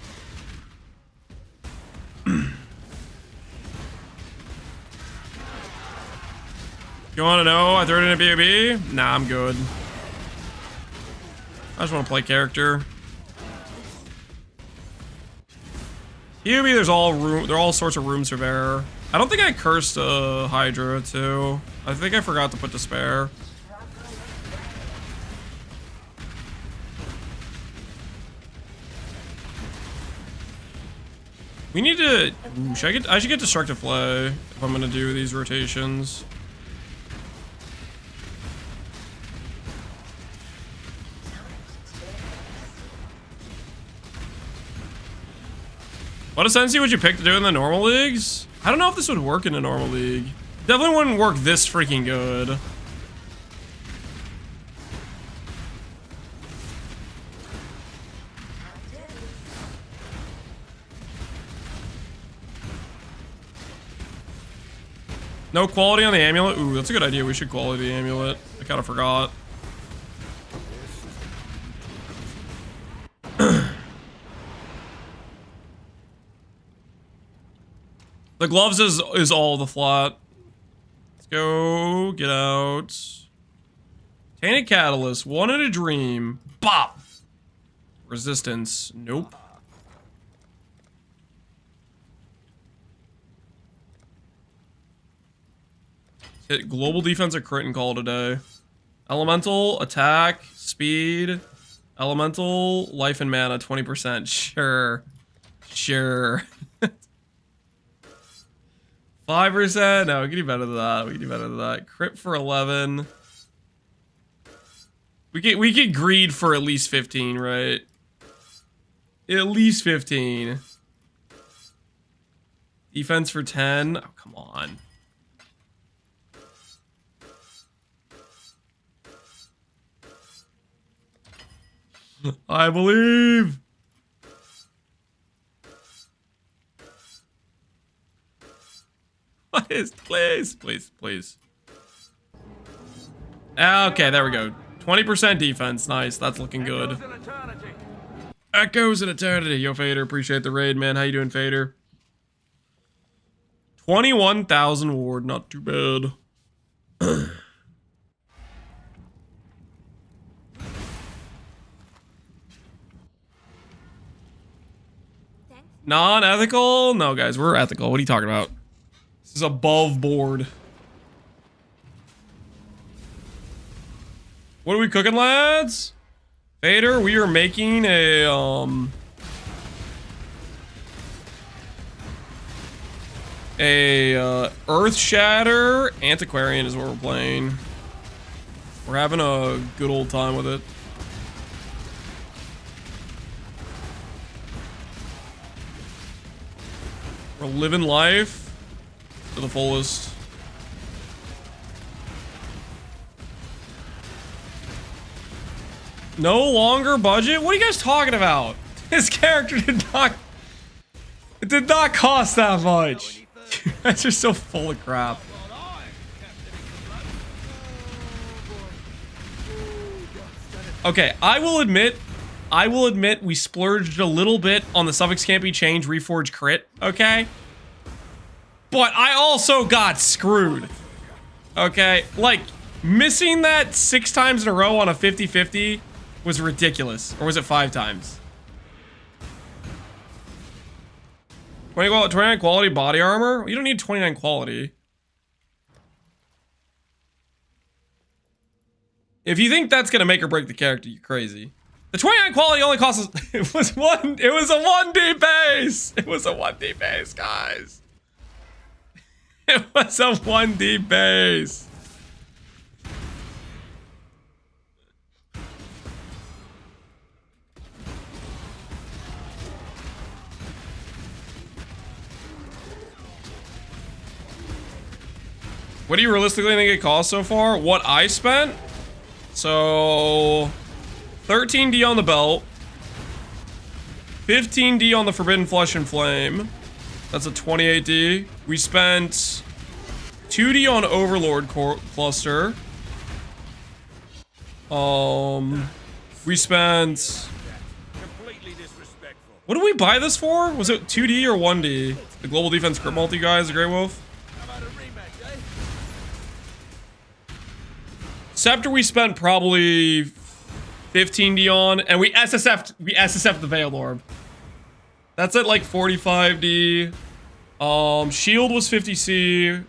You want to know I threw it in a BOB? Nah, I'm good. I just want to play character. BOB, there are all sorts of rooms for bear. I don't think I cursed Hydra too. I think I forgot to put Despair. We need to. Ooh, I should get Destructive Play if I'm gonna do these rotations. What Ascendancy would you pick to do in the normal leagues? I don't know if this would work in a normal league. Definitely wouldn't work this freaking good. No quality on the amulet? Ooh, that's a good idea. We should quality the amulet. I kind of forgot. The gloves is all the flat. Let's go. Get out. Tainted Catalyst. One in a dream. Bop. Resistance. Nope. Hit global defense or crit and call today. Elemental, attack, speed. Elemental, life and mana, 20%. Sure. Sure. 5%? No, we can do better than that. We can do better than that. Crit for 11. We could greed for at least 15, right? At least 15. Defense for 10. Oh, come on. I believe. Please, please, please. Okay, there we go. 20% defense. Nice. That's looking good. Echoes in eternity. Yo, Fader. Appreciate the raid, man. How you doing, Fader? 21,000 ward. Not too bad. Non-ethical? No, guys. We're ethical. What are you talking about? This is above board. What are we cooking, lads? Vader, we are making a Earth Shatter. Antiquarian is what we're playing. We're having a good old time with it. We're living life to the fullest. No longer budget? What are you guys talking about? His character did not cost that much. You guys are so full of crap. Okay, I will admit we splurged a little bit on the Suffix Can't Be Changed Reforged crit, okay? But I also got screwed. Okay, like, missing that 6 times in a row on a 50-50 was ridiculous. Or was it 5 times? 29 quality body armor? You don't need 29 quality. If you think that's gonna make or break the character, you're crazy. The 29 quality only costs us, it was a 1D base! It was a 1D base, guys. It was a 1D base. What do you realistically think it cost so far? What I spent? So 13D on the belt, 15D on the Forbidden Flesh and Flame. That's a 28D. We spent 2D on Overlord Cluster. We spent. What did we buy this for? Was it 2D or 1D? The Global Defense Crit Multi guys, the Grey Wolf. Scepter we spent probably 15D on, and we SSF'd the Veil Orb. That's at like 45D. Shield was 50C.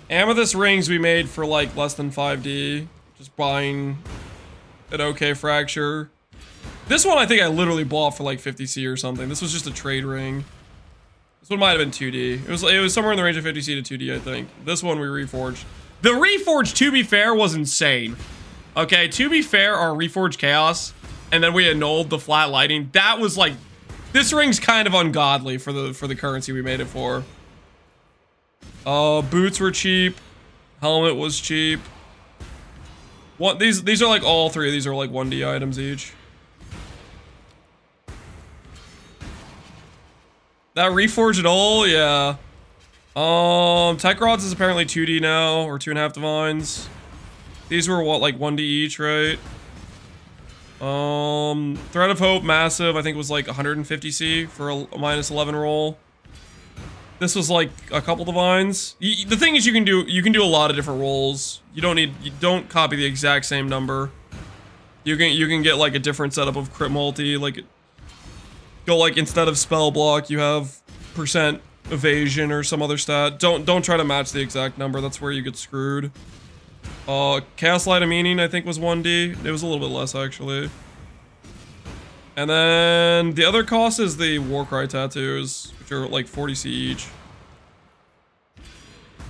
Amethyst rings we made for like less than 5D. Just buying an okay fracture. This one I think I literally bought for like 50C or something. This was just a trade ring. This one might have been 2D. It was somewhere in the range of 50C to 2D, I think. This one we reforged. The reforged, to be fair, was insane. Okay, to be fair, our reforged chaos, and then we annulled the flat lighting. That was like, this ring's kind of ungodly for the currency we made it for. Boots were cheap. Helmet was cheap. These are like all three of these are like 1D items each. That reforged at all? Yeah. Tech rods is apparently 2D now, or 2.5 divines. These were what, like 1D each, right? Thread of Hope massive, I think was like 150C for a -11 roll. This was like a couple divines. The thing is, you can do a lot of different rolls. You don't copy the exact same number. You can get like a different setup of crit multi, like go like instead of spell block, you have % evasion or some other stat. Don't try to match the exact number. That's where you get screwed. Chaos Light of Meaning I think was 1D. It was a little bit less actually. And then the other cost is the Warcry tattoos, which are like 40C each.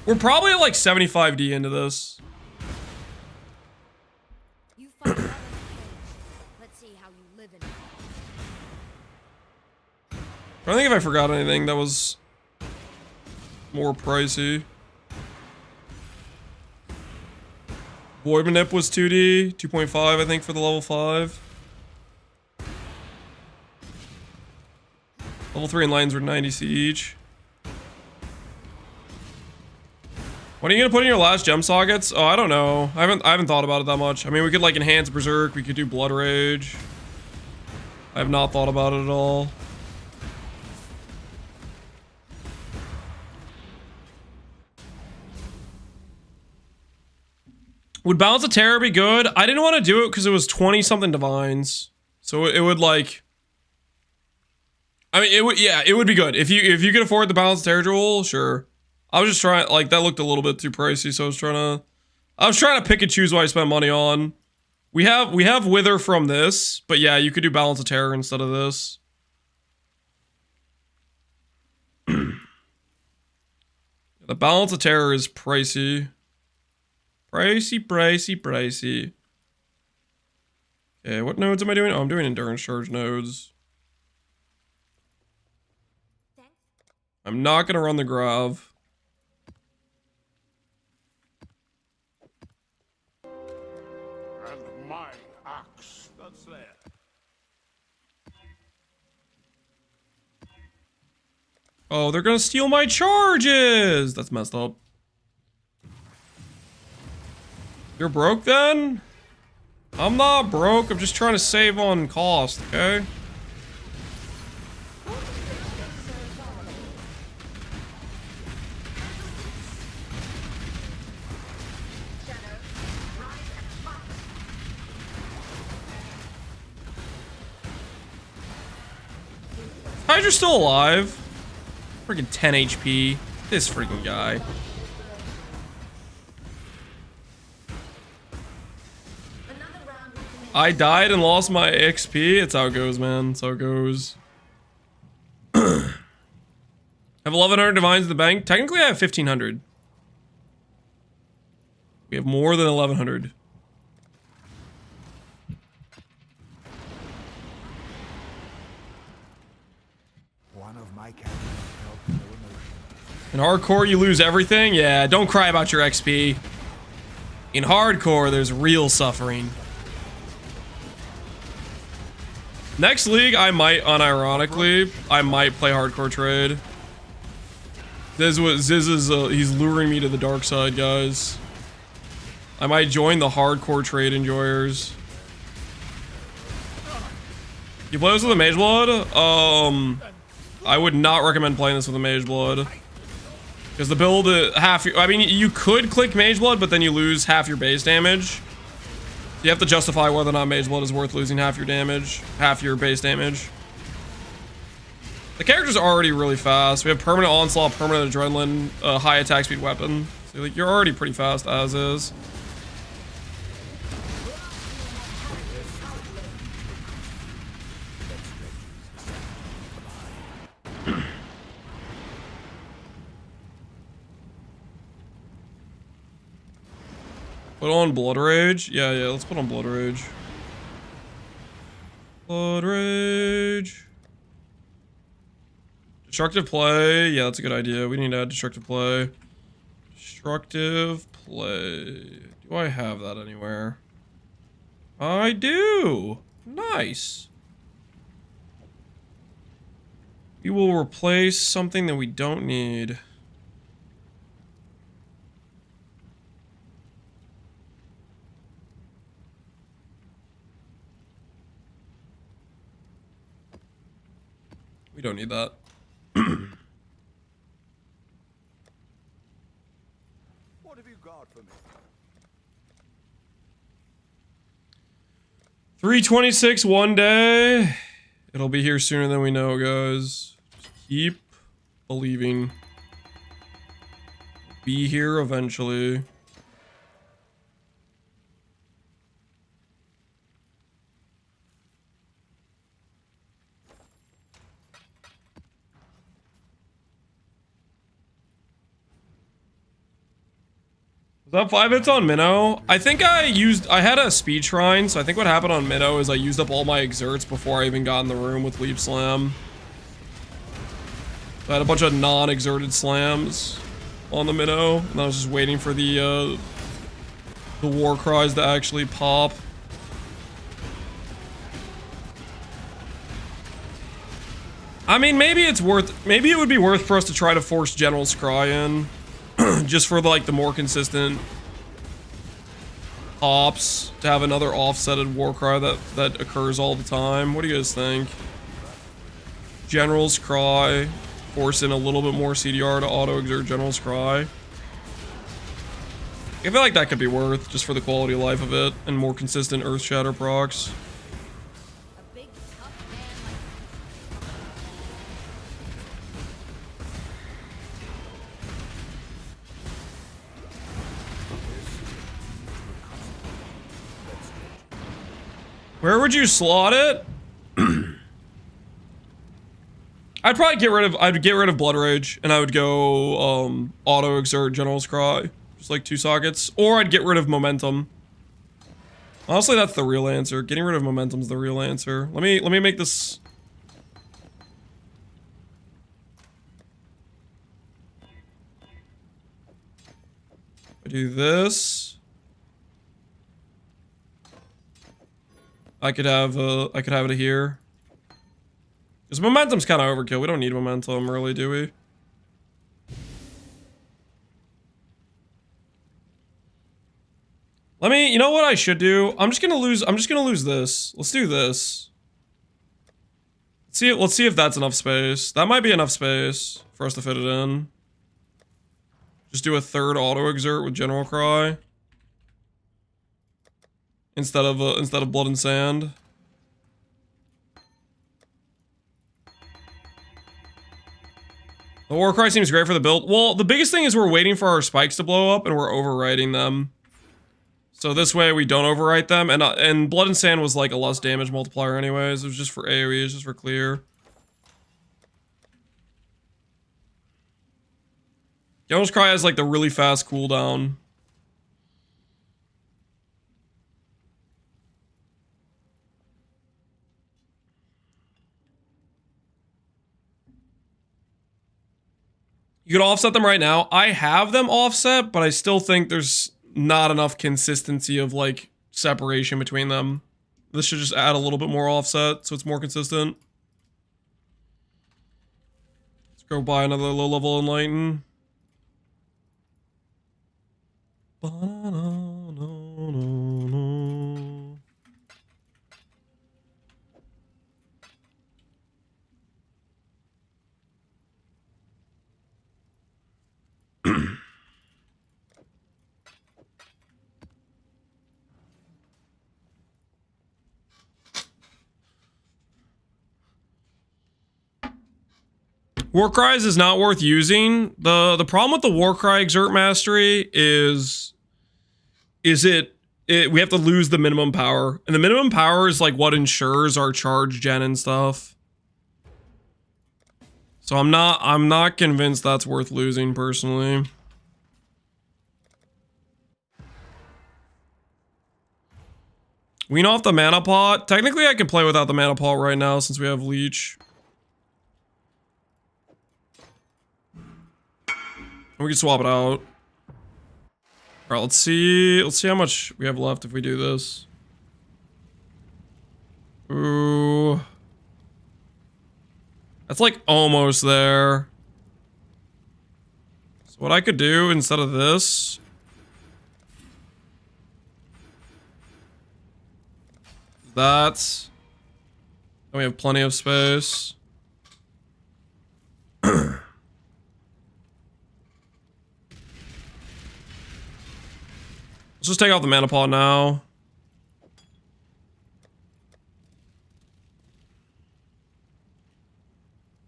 We're probably at like 75D into this. You find another cage. Let's see how you live in it. I don't think if I forgot anything that was more pricey. Void Manip was 2D, 2.5 I think for the level 5. Level 3 and lines were 90C each. What are you gonna put in your last gem sockets? Oh, I don't know. I haven't thought about it that much. I mean, we could like enhance Berserk, we could do Blood Rage. I have not thought about it at all. Would Balance of Terror be good? I didn't want to do it because it was 20 something divines. So it would like, I mean, it would be good. If you could afford the Balance of Terror jewel, sure. I was just trying, like, that looked a little bit too pricey, so I was trying to pick and choose what I spent money on. We have Wither from this, but yeah, you could do Balance of Terror instead of this. The Balance of Terror is pricey. Pricey. Okay, what nodes am I doing? Oh, I'm doing endurance charge nodes. I'm not gonna run the Grav. And my axe that's there. Oh, they're gonna steal my charges! That's messed up. You're broke then? I'm not broke, I'm just trying to save on cost, okay? Hydra's still alive. Freaking 10 HP. This freaking guy. I died and lost my XP. It's how it goes, man. It's how it goes. I have 1,100 divines in the bank. Technically, I have 1,500. We have more than 1,100. One of my captains felt no emotion. In hardcore, you lose everything? Yeah, don't cry about your XP. In hardcore, there's real suffering. Next league, I might, unironically, I might play hardcore trade. Ziz is, he's luring me to the dark side, guys. I might join the hardcore trade enjoyers. You play this with a Mage Blood? I would not recommend playing this with a Mage Blood. Because the build I mean, you could click Mage Blood, but then you lose half your base damage. You have to justify whether or not Mage Blood is worth losing half your damage, half your base damage. The characters are already really fast. We have permanent onslaught, permanent adrenaline, high attack speed weapon. So like, you're already pretty fast as is. Put on Blood Rage? Yeah, let's put on Blood Rage. Blood Rage. Destructive play. Yeah, that's a good idea. We need to add destructive play. Destructive play. Do I have that anywhere? I do. Nice. We will replace something that we don't need. We don't need that. What have you got for me? 326 one day. It'll be here sooner than we know, guys. Just keep believing. Be here eventually. Was that 5 hits on Minnow? I think I had a speed shrine, so I think what happened on Minnow is I used up all my exerts before I even got in the room with Leap Slam. I had a bunch of non-exerted slams on the Minnow, and I was just waiting for the war cries to actually pop. I mean, maybe it would be worth for us to try to force General's Cry in. Just for like the more consistent ops, to have another offsetted war cry that occurs all the time. What do you guys think? General's Cry, force in a little bit more CDR to auto exert General's Cry. I feel like that could be worth just for the quality of life of it and more consistent Earth Shatter procs. Where would you slot it? I'd probably get rid of Blood Rage, and I would go auto exert General's Cry, just like 2 sockets, or I'd get rid of Momentum. Honestly, that's the real answer. Getting rid of Momentum's the real answer. Let me make this. I do this. I could have it here. Because Momentum's kind of overkill. We don't need Momentum, really, do we? You know what I should do? I'm just gonna lose this. Let's do this. Let's see if that's enough space. That might be enough space for us to fit it in. Just do a 3rd auto exert with General Cry. Instead of Blood and Sand. The War Cry seems great for the build. Well, the biggest thing is we're waiting for our spikes to blow up and we're overwriting them. So this way we don't overwrite them, and Blood and Sand was like a less damage multiplier anyways. It was just for AoE, it's just for clear. General's Cry has like the really fast cooldown. You could offset them right now. I have them offset, but I still think there's not enough consistency of like separation between them. This should just add a little bit more offset so it's more consistent. Let's go buy another low level Enlighten. Warcries is not worth using. The problem with the Warcry Exert Mastery is we have to lose the minimum power. And the minimum power is like what ensures our charge gen and stuff. So I'm not convinced that's worth losing personally. Wean off the mana pot. Technically I can play without the mana pot right now since we have leech. We can swap it out. Alright, let's see how much we have left if we do this. Ooh. That's like almost there. So what I could do instead of this. That's. And we have plenty of space. Let's just take out the mana pot now.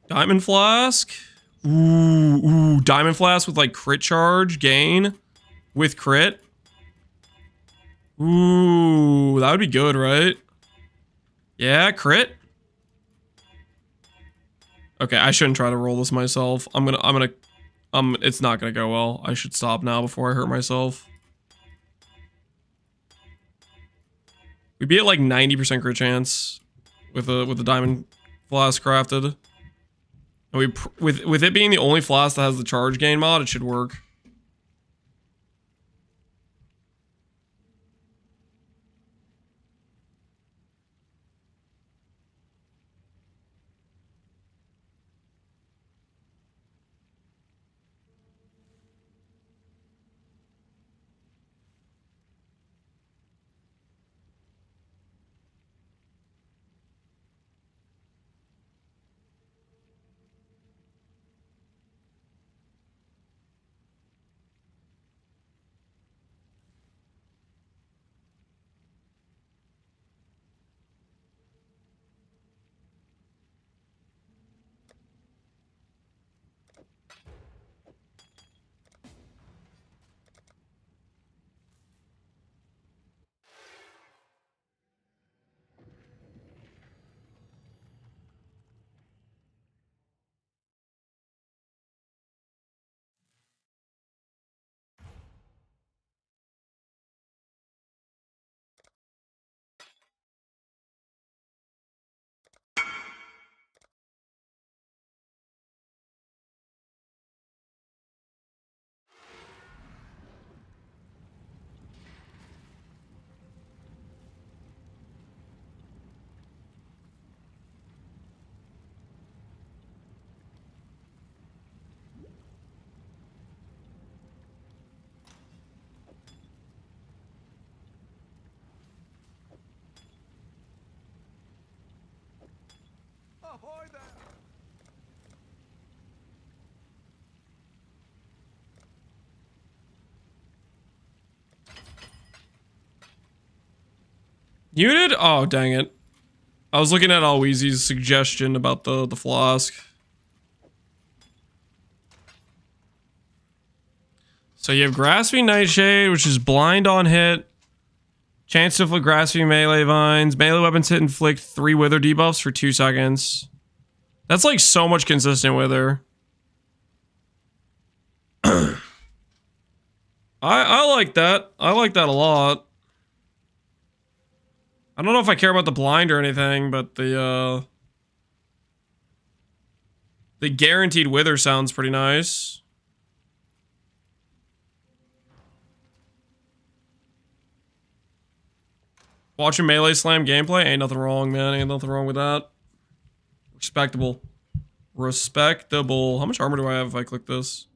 Diamond Flask. Ooh, Diamond Flask with like crit charge gain with crit. Ooh, that would be good, right? Yeah, crit. Okay, I shouldn't try to roll this myself. It's not gonna go well. I should stop now before I hurt myself. We'd be at like 90% crit chance with the Diamond Flask crafted. And with it being the only flask that has the charge gain mod, it should work. Ahoy there! Muted? Oh, dang it. I was looking at Alweezy's suggestion about the flask. So you have Grasping Nightshade, which is blind on hit. Chance to inflict Grasping melee vines. Melee weapons hit inflict 3 wither debuffs for 2 seconds. That's like so much consistent wither. I like that. I like that a lot. I don't know if I care about the blind or anything, but the guaranteed wither sounds pretty nice. Watching Melee Slam gameplay, ain't nothing wrong, man. Ain't nothing wrong with that. Respectable. Respectable. How much armor do I have if I click this?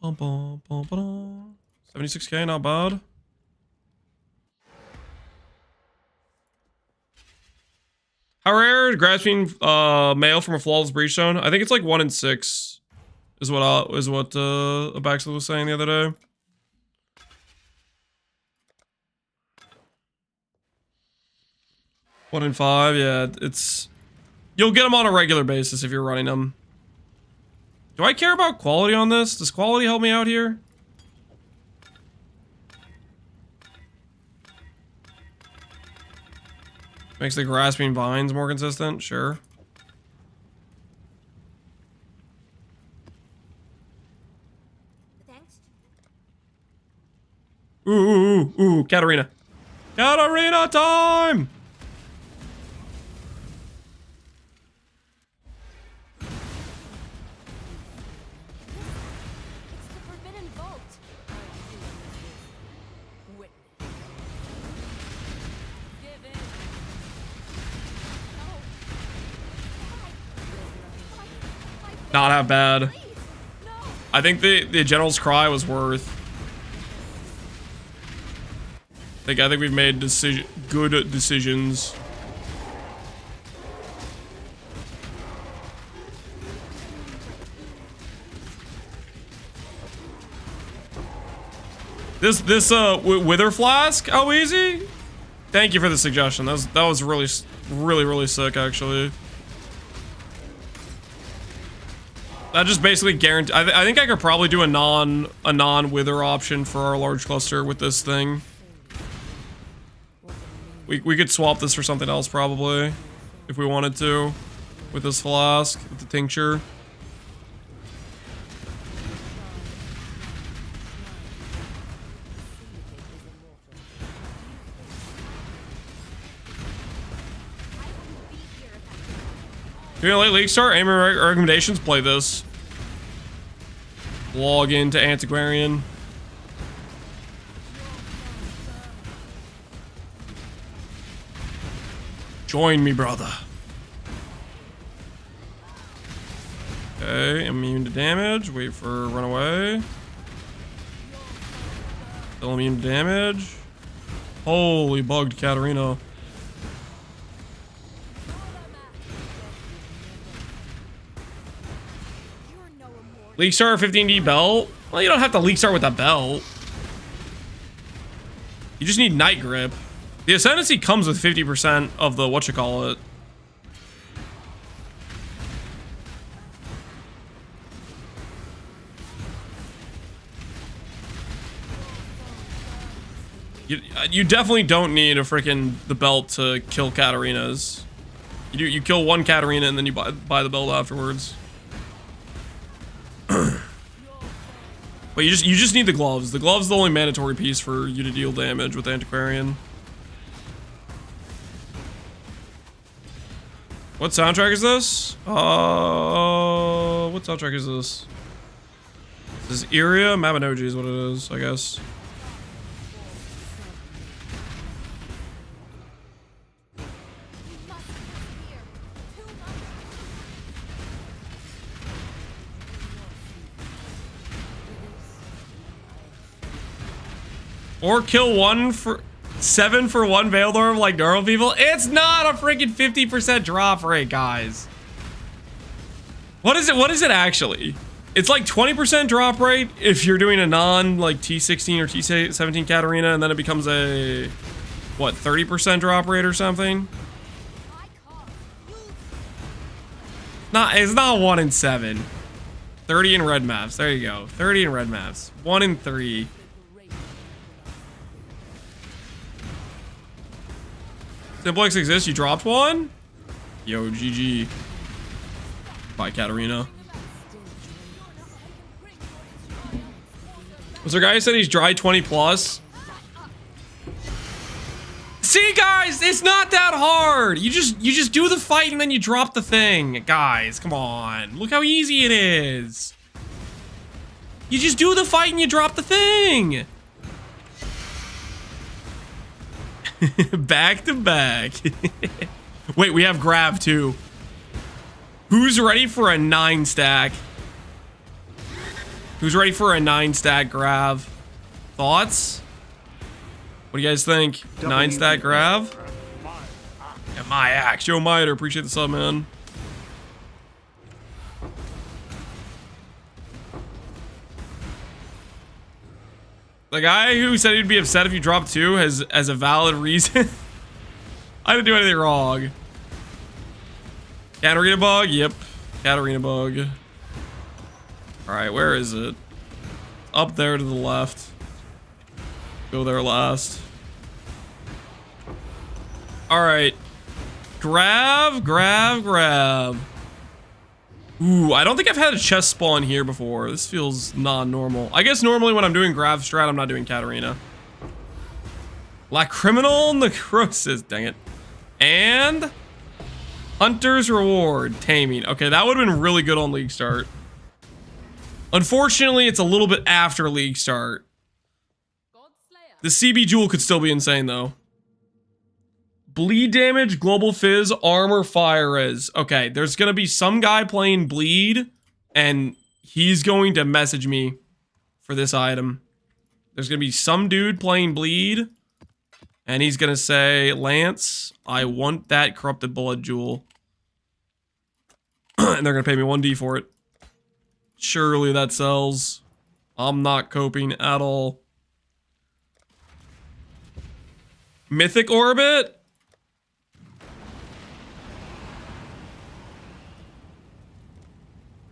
76k, not bad. How rare grasping mail from a flawless breachstone? I think it's like 1 in 6 is what Abaxel was saying the other day. One in 5, yeah, it's... You'll get them on a regular basis if you're running them. Do I care about quality on this? Does quality help me out here? Makes the grasping vines more consistent? Sure. Thanks. Ooh, Katarina. Katarina time! It's the forbidden vault. Witness. Give in. No. Not that bad. Please. No. I think the general's cry was worth. I think we've made good decisions. This wither flask? Oh, easy. Thank you for the suggestion. That was really sick, actually. That just basically guarantee. I think I could probably do a non wither option for our large cluster with this thing. We could swap this for something else probably, if we wanted to, with this flask, with the tincture. You know, like League Star, aim recommendations, play this. Log into Antiquarian. Join me, brother. Okay, immune to damage. Wait for runaway. Still immune to damage. Holy bugged Katarina. League Star 15D belt? Well, you don't have to League Star with a belt. You just need Night Grip. The Ascendancy comes with 50% of the whatchamacallit. You definitely don't need the belt to kill Katarinas. You kill one Katarina and then you buy the belt afterwards. But you just need the gloves. The gloves are the only mandatory piece for you to deal damage with Antiquarian. What soundtrack is this? What soundtrack is this? This is Iria? Mabinogi is what it is, I guess. Or kill 7 for 1 Veiled Orb like normal people. It's not a freaking 50% drop rate, guys. What is it? What is it actually? It's like 20% drop rate if you're doing a non like T16 or T17 Katarina, and then it becomes a what, 30% drop rate or something. It's not 1 in 7. 30 in red maps. There you go. 30 in red maps. 1 in 3. Simplex exists, you dropped one? Yo, GG. Bye, Katarina. Was there a guy who said he's dry 20 plus? See, guys, it's not that hard. You just do the fight and then you drop the thing. Guys, come on. Look how easy it is. You just do the fight and you drop the thing. Back to back. Wait, we have Grav too. Who's ready for a 9 stack? Who's ready for a 9 stack Grav? Thoughts? What do you guys think? 9 stack Grav? Yeah, my axe. Joe Miter, appreciate the sub, man. The guy who said he'd be upset if you dropped 2 has a valid reason. I didn't do anything wrong. Katarina bug? Yep. Katarina bug. All right, where is it? Up there to the left. Go there last. All right. Grab. Ooh, I don't think I've had a chest spawn here before. This feels non-normal. I guess normally when I'm doing Grav strat, I'm not doing Katarina. Lacriminal Necrosis, dang it. And Hunter's Reward, Taming. Okay, that would have been really good on League Start. Unfortunately, it's a little bit after League Start. The CB Jewel could still be insane, though. Bleed damage, global fizz, armor, fire res. Okay, there's gonna be some guy playing bleed, and he's going to message me for this item. There's gonna be some dude playing bleed, and he's gonna say, Lance, I want that corrupted blood jewel. And they're gonna pay me 1D for it. Surely that sells. I'm not coping at all. Mythic Orbit?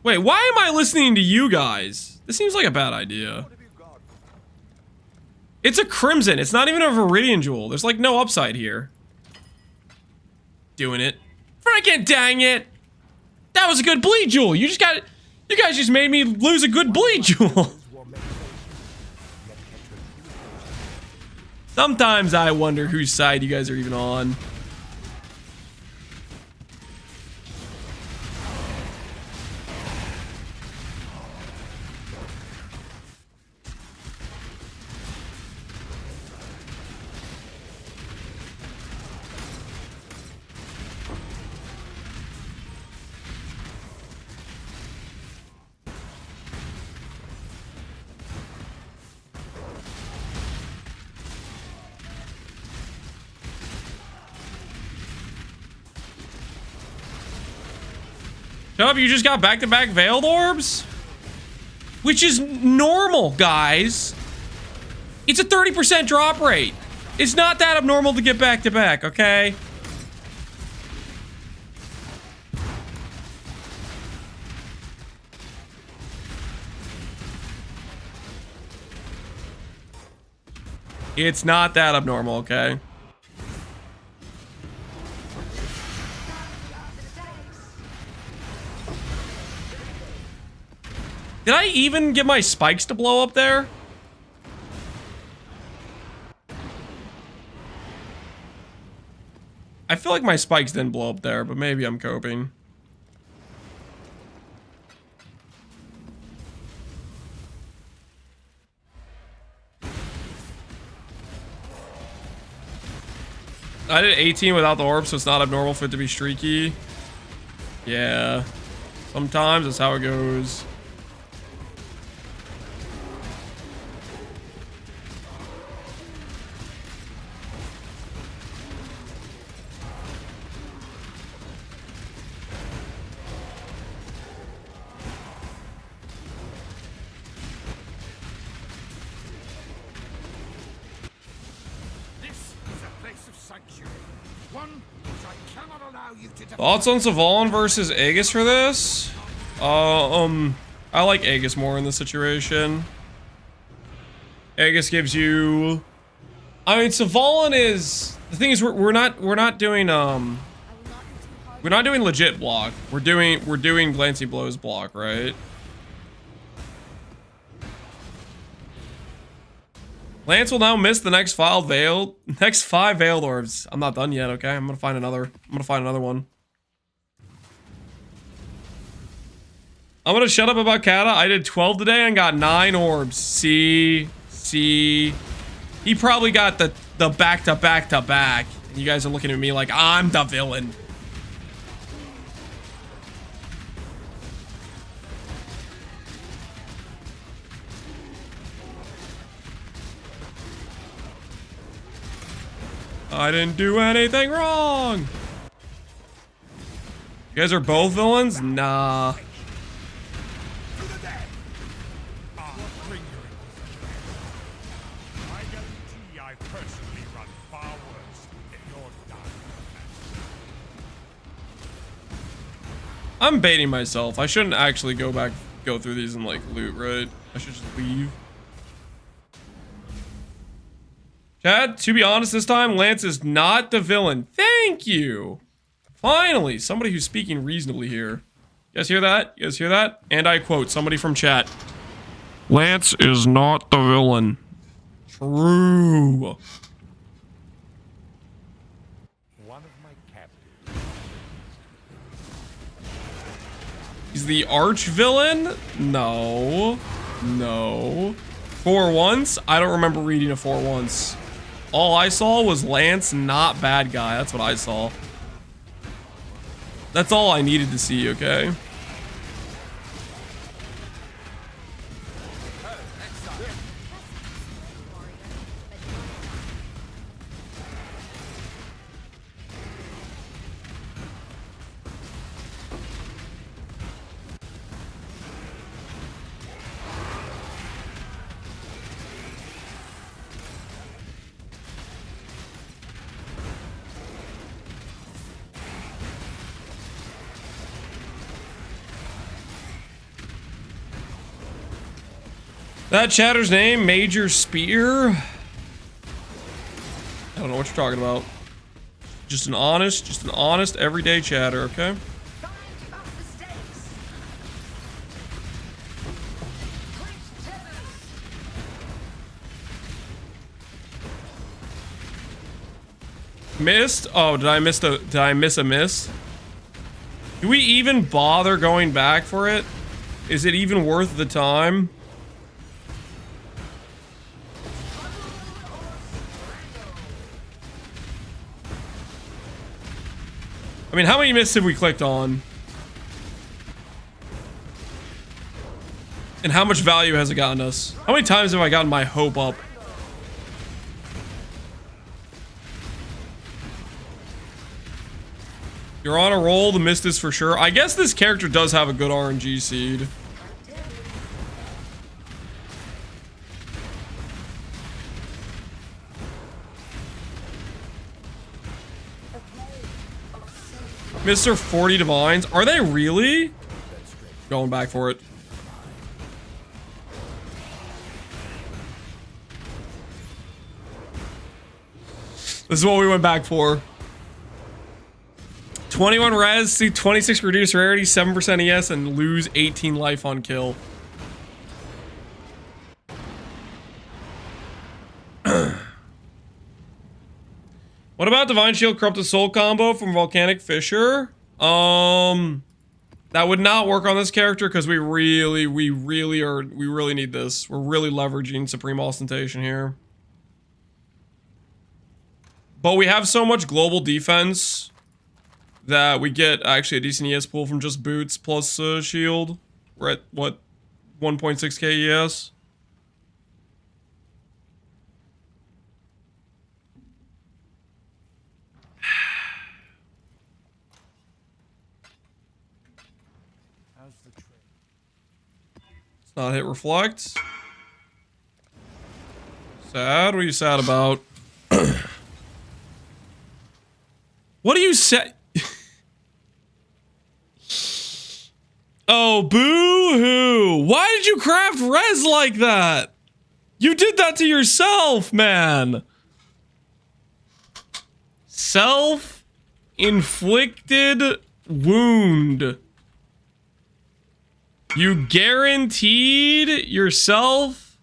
Wait, why am I listening to you guys? This seems like a bad idea. It's a Crimson. It's not even a Viridian Jewel. There's like no upside here. Doing it. Freaking dang it! That was a good bleed jewel. You guys just made me lose a good bleed jewel. Sometimes I wonder whose side you guys are even on. Shut up, you just got back-to-back Veiled Orbs? Which is normal, guys. It's a 30% drop rate. It's not that abnormal to get back-to-back, okay? It's not that abnormal, okay? Did I even get my spikes to blow up there? I feel like my spikes didn't blow up there, but maybe I'm coping. I did 18 without the orb, so it's not abnormal for it to be streaky. Yeah. Sometimes that's how it goes. Thoughts on Savalan versus Aegis for this? I like Aegis more in this situation. Aegis gives you, I mean, Savalan is, the thing is we're not doing legit block. We're doing Glancing Blows block, right? Lance will now miss the next five Veiled Orbs. I'm not done yet, okay? I'm gonna find another one. I'm gonna shut up about Kata. I did 12 today and got 9 orbs. See. He probably got the back to back to back. You guys are looking at me like I'm the villain. I didn't do anything wrong. You guys are both villains? Nah. I'm baiting myself. I shouldn't actually go back go through these and like loot, right? I should just leave. Chad, to be honest, this time Lance is not the villain. Thank you. Finally, somebody who's speaking reasonably here. You guys hear that? You guys hear that? And I quote somebody from chat. Lance is not the villain. True. One of my captives. He's the arch villain? No. No. For once, I don't remember reading it for once. All I saw was Lance, not bad guy. That's what I saw. That's all I needed to see, okay? That chatter's name, Major Spear. I don't know what you're talking about. Just an honest, everyday chatter, okay? Missed? Oh, did I miss a miss? Do we even bother going back for it? Is it even worth the time? I mean, how many misses have we clicked on? And how much value has it gotten us? How many times have I gotten my hope up? You're on a roll, the mist is for sure. I guess this character does have a good RNG seed. Mr. 40 Divines. Are they really? Going back for it. This is what we went back for. 21 res, see 26 reduced rarity, 7% ES, and lose 18 life on kill. What about Divine Shield Corrupted Soul combo from Volcanic Fissure? That would not work on this character because we really need this. We're really leveraging Supreme Ostentation here. But we have so much global defense that we get actually a decent ES pool from just boots plus shield. We're at what, 1.6k ES? It's not hit reflect. Sad? What are you sad about? What are you sad? Oh, boo-hoo. Why did you craft res like that? You did that to yourself, man. Self-inflicted wound. You guaranteed yourself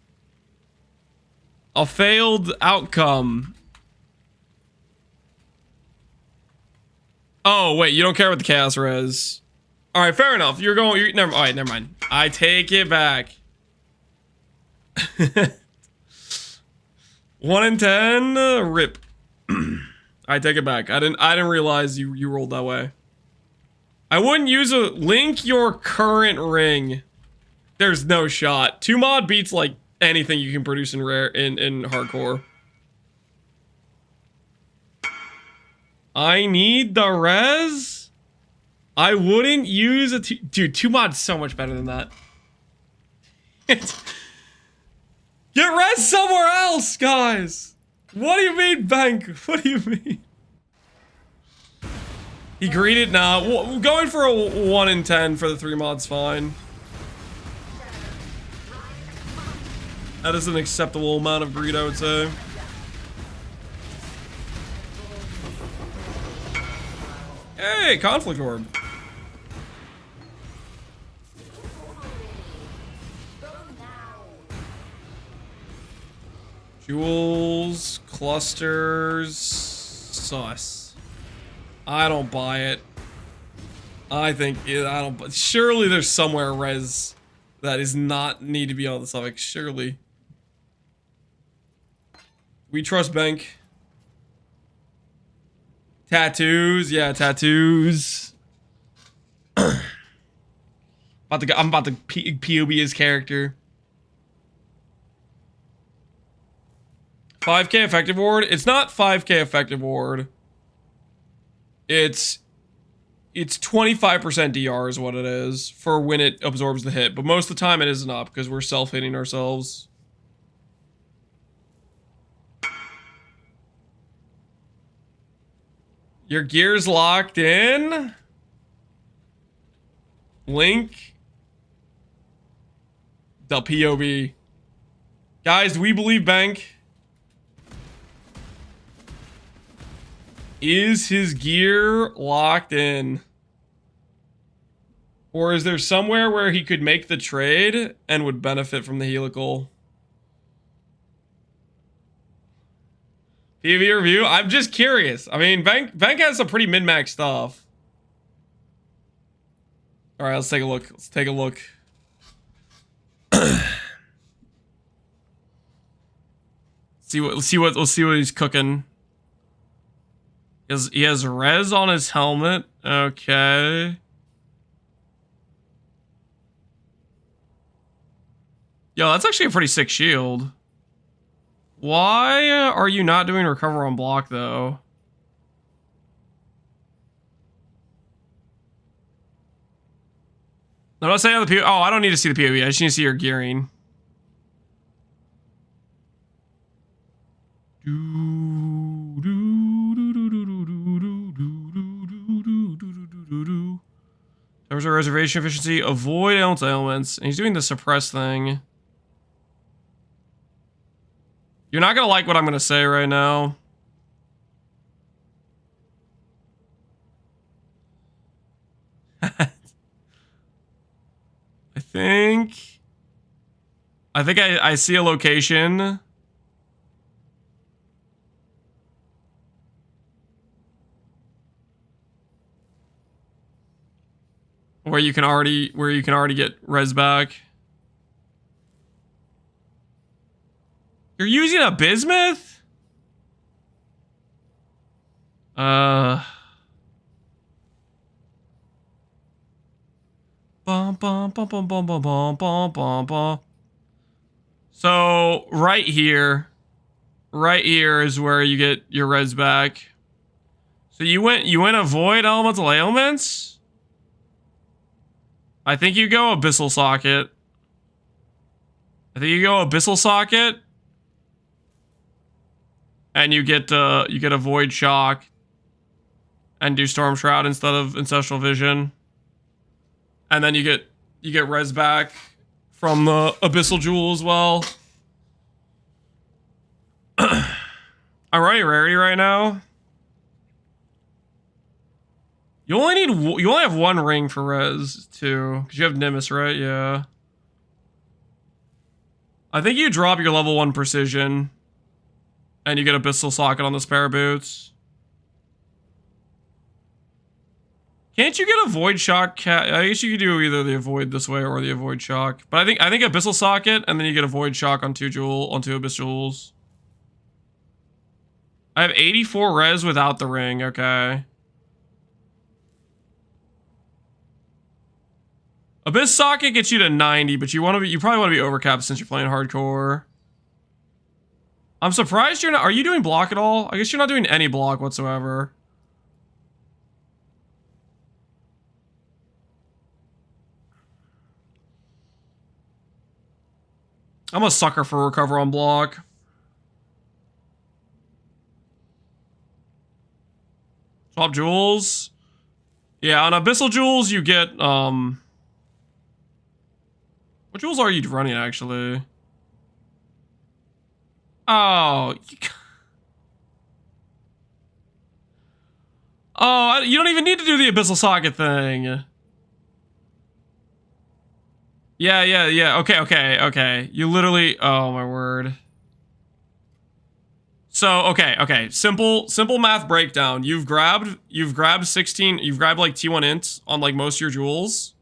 a failed outcome. Oh, wait, you don't care about the chaos res. All right, fair enough. All right, never mind. I take it back. 1 in 10, rip. I take it back. I didn't realize you rolled that way. I wouldn't use a link your current ring. There's no shot. 2 mod beats like anything you can produce in rare in hardcore. I need the res. I wouldn't use a dude. 2 mod's so much better than that. Get res somewhere else, guys. What do you mean, Bank? What do you mean? He greeted now. Going for a 1 in 10 for the 3 mod's fine. That is an acceptable amount of greed, I would say. Hey, conflict orb. Jewels, clusters, sus. I don't buy it. I think I don't. Surely there's somewhere res that is not need to be on the suffix. Surely. We trust Bank. Tattoos, yeah, tattoos. I'm about to POB his character. 5k effective ward. It's not 5k effective ward. It's 25% DR is what it is for when it absorbs the hit, but most of the time it isn't up because we're self-hitting ourselves. Your gear's locked in. Link. The POB. Guys, do we believe Bank? Is his gear locked in? Or is there somewhere where he could make the trade and would benefit from the helical? PV review? I'm just curious. I mean, Bank has some pretty min-max stuff. All right, let's take a look. Let's take a look. Let's see what he's cooking. He has res on his helmet. Okay. Yo, that's actually a pretty sick shield. Why are you not doing recover on block, though? I'm not saying the POV. Oh, I don't need to see the POV. I just need to see your gearing. Terms of reservation efficiency, avoid elements. And he's doing the suppress thing. You're not gonna like what I'm gonna say right now. I think I see a location. Where you can already get res back. You're using a bismuth? Bum bum bum bum bum bum bum bum bum bum. So right here is where you get your res back. So you went avoid elemental ailments? I think you go Abyssal Socket. And you get a Void Shock and do Storm Shroud instead of Ancestral Vision. And then you get res back from the Abyssal Jewel as well. I'm running rarity right now. You only have one ring for res too, because you have Nimbus, right? Yeah. I think you drop your level 1 precision, and you get Abyssal Socket on the spare boots. Can't you get a Void Shock? I guess you could do either the Avoid this way or the Avoid Shock. But I think Abyssal Socket, and then you get a Void Shock on two Abyss Jewels. I have 84 res without the ring. Okay. Abyss Socket gets you to 90, but you probably want to be overcapped since you're playing hardcore. I'm surprised you're not. Are you doing block at all? I guess you're not doing any block whatsoever. I'm a sucker for recover on block. Swap jewels. Yeah, on Abyssal Jewels you get what jewels are you running actually? Oh. Oh, you don't even need to do the Abyssal Socket thing. Yeah. Okay. You literally... Oh, my word. So, okay. Simple math breakdown. You've grabbed 16... You've grabbed, like, T1 int on, like, most of your jewels.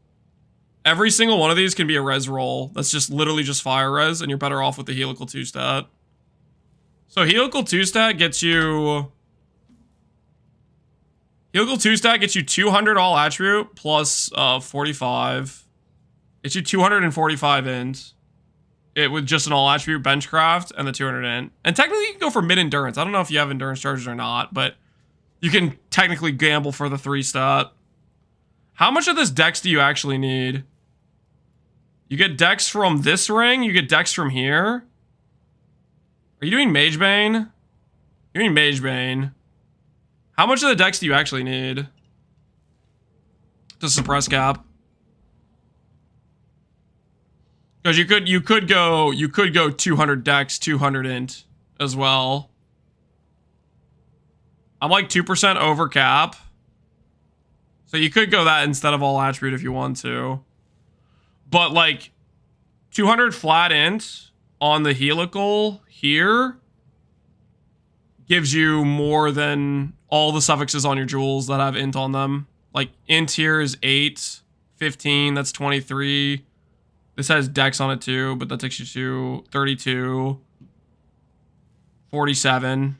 Every single one of these can be a res roll. That's just literally just fire res, and you're better off with the Helical 2 stat. So, Helical 2 stat gets you... Helical 2 stat gets you 200 all attribute plus 45. It's you 245 int. It with just an all attribute benchcraft and the 200 int. And technically you can go for mid endurance. I don't know if you have endurance charges or not, but you can technically gamble for the 3 stat. How much of this dex do you actually need? You get dex from this ring, you get dex from here. Are you doing Magebane? You're doing Magebane. How much of the dex do you actually need to suppress cap? Because you could go 200 dex, 200 int as well. I'm like 2% over cap. So you could go that instead of all attribute if you want to. But like 200 flat int on the helical here gives you more than all the suffixes on your jewels that have int on them. Like int here is 8, 15, that's 23. This has dex on it too, but that takes you to 32, 47.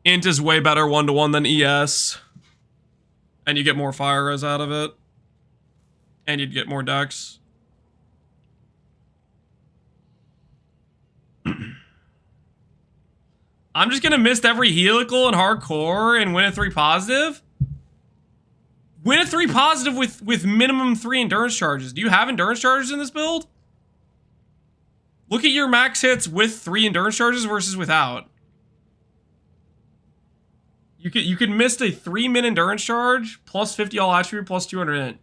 Int is way better 1-to-1 than ES. And you get more fire res out of it. And you'd get more dex. I'm just gonna miss every helical and hardcore and win a 3 positive? Win a 3 positive with minimum 3 endurance charges. Do you have endurance charges in this build? Look at your max hits with 3 endurance charges versus without. You could miss a 3-min endurance charge plus 50 all attribute plus 200 int.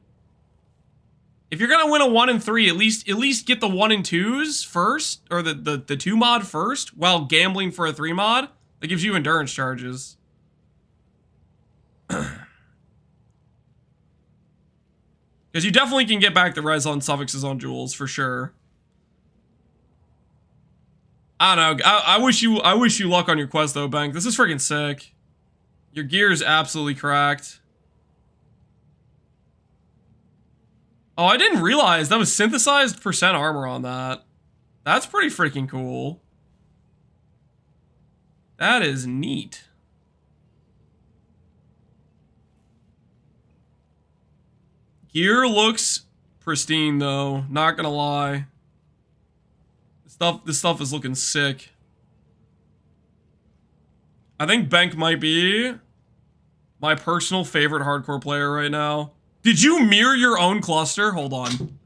If you're gonna win a 1 and 3, at least get the 1 and 2s first, or the 2 mod first, while gambling for a 3 mod. That gives you endurance charges. Because you definitely can get back the res on suffixes on jewels for sure. I don't know. I wish you luck on your quest though, Bank. This is freaking sick. Your gear is absolutely cracked. Oh, I didn't realize that was synthesized percent armor on that. That's pretty freaking cool. That is neat. Gear looks pristine though, not gonna lie. This stuff is looking sick. I think Bank might be my personal favorite hardcore player right now. Did you mirror your own cluster? Hold on.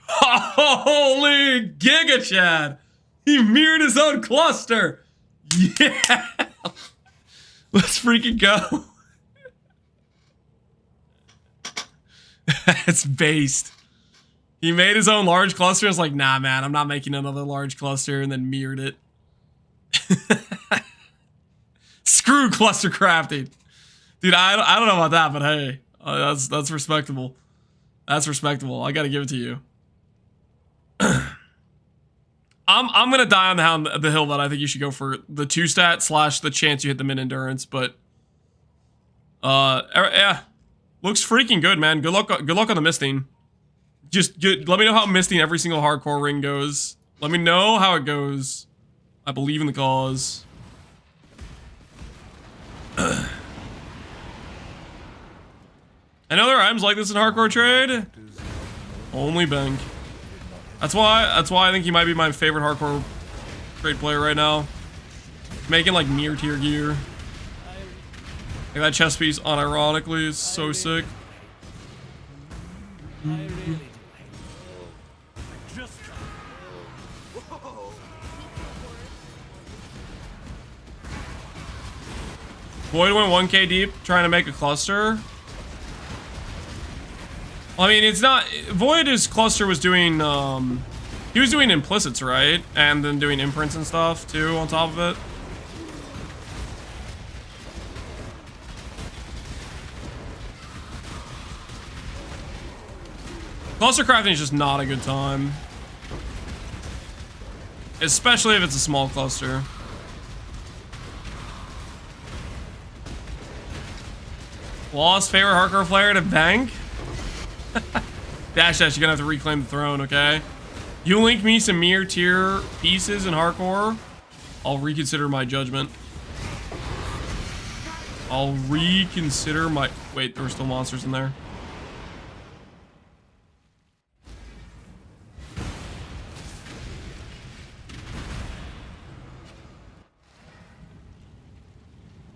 Holy Giga Chad! He mirrored his own cluster! Yeah! Let's freaking go. It's based. He made his own large cluster. I was like, nah, man, I'm not making another large cluster, and then mirrored it. Screw cluster crafting. Dude, I don't know about that, but hey, that's respectable. That's respectable. I gotta give it to you. I'm gonna die on the hill that I think you should go for the 2 stat / the chance you hit the min endurance, but yeah, looks freaking good, man. Good luck on the misting. Let me know how misting every single hardcore ring goes. Let me know how it goes. I believe in the cause. I know there are items like this in hardcore trade. Only Bank. That's why I think he might be my favorite hardcore trade player right now. Making like near tier gear. Like that chest piece unironically is so sick. Void went 1k deep trying to make a cluster. I mean, it's not... Void's cluster was doing He was doing implicits, right? And then doing imprints and stuff too on top of it. Cluster crafting is just not a good time. Especially if it's a small cluster. Lost favorite hardcore player to bank? Dash, you're gonna have to reclaim the throne, okay? You link me some mere tier pieces in hardcore, I'll reconsider my judgment. I'll reconsider my... Wait, there were still monsters in there.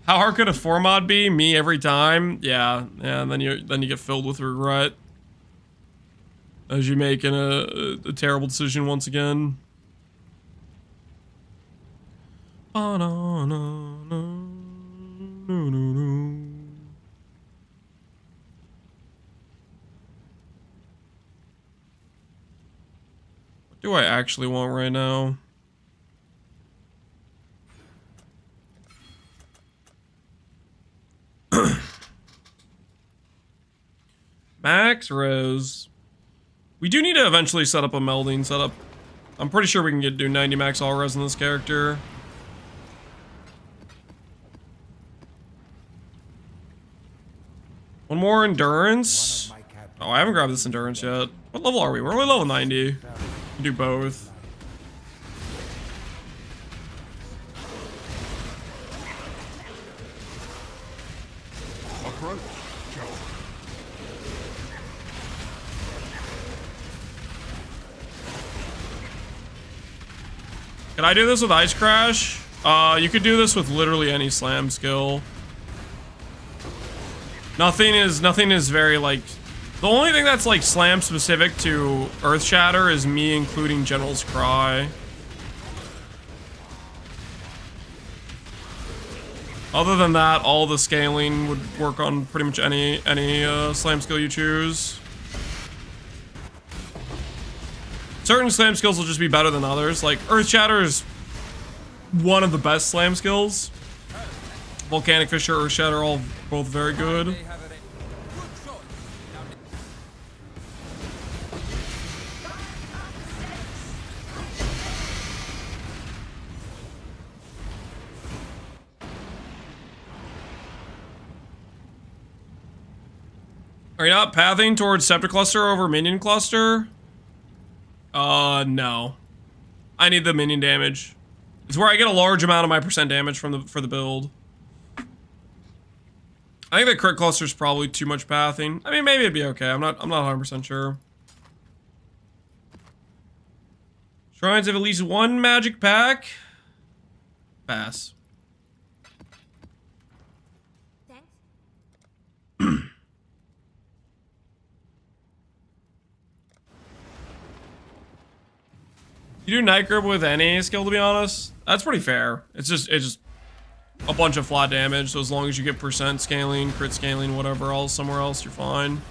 How hard could a 4 mod be? Me every time? Yeah, and then you get filled with regret as you make a terrible decision once again. What do I actually want right now? Max res. We do need to eventually set up a melding setup. I'm pretty sure we can do 90 max all res in this character. One more endurance. Oh, I haven't grabbed this endurance yet. What level are we? We're only level 90. We can do both. Approach. Can I do this with Ice Crash? You could do this with literally any slam skill. Nothing is very like... The only thing that's like slam specific to Earth Shatter is me including General's Cry. Other than that, all the scaling would work on pretty much any slam skill you choose. Certain slam skills will just be better than others. Like, Earth Shatter is one of the best slam skills. Volcanic Fissure, Earth Shatter, all both very good. Are you not pathing towards Scepter Cluster over Minion Cluster? No. I need the minion damage. It's where I get a large amount of my percent damage from for the build. I think the crit cluster is probably too much pathing. I mean, maybe it'd be okay. I'm not 100% sure. Shrines have at least one magic pack. Pass. Thanks. You do Night Grip with any skill, to be honest. That's pretty fair. It's just a bunch of flat damage. So as long as you get percent scaling, crit scaling, whatever else, somewhere else, you're fine.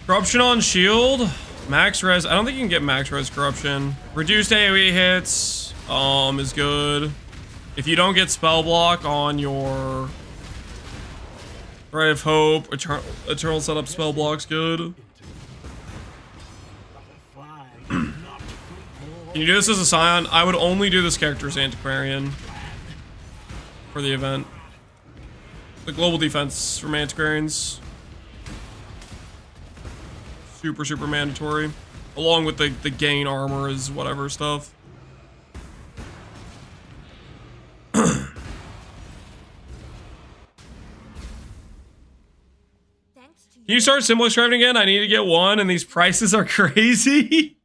Corruption on shield. Max res. I don't think you can get max res corruption. Reduced AoE hits is good. If you don't get spell block on your Right of Hope, Eternal setup spell block's good. Can you do this as a Scion? I would only do this character as Antiquarian for the event. The global defense from Antiquarians. Super mandatory. Along with the gain armor is whatever stuff. Thanks to Can you start Symbolic Scribing again? I need to get one and these prices are crazy.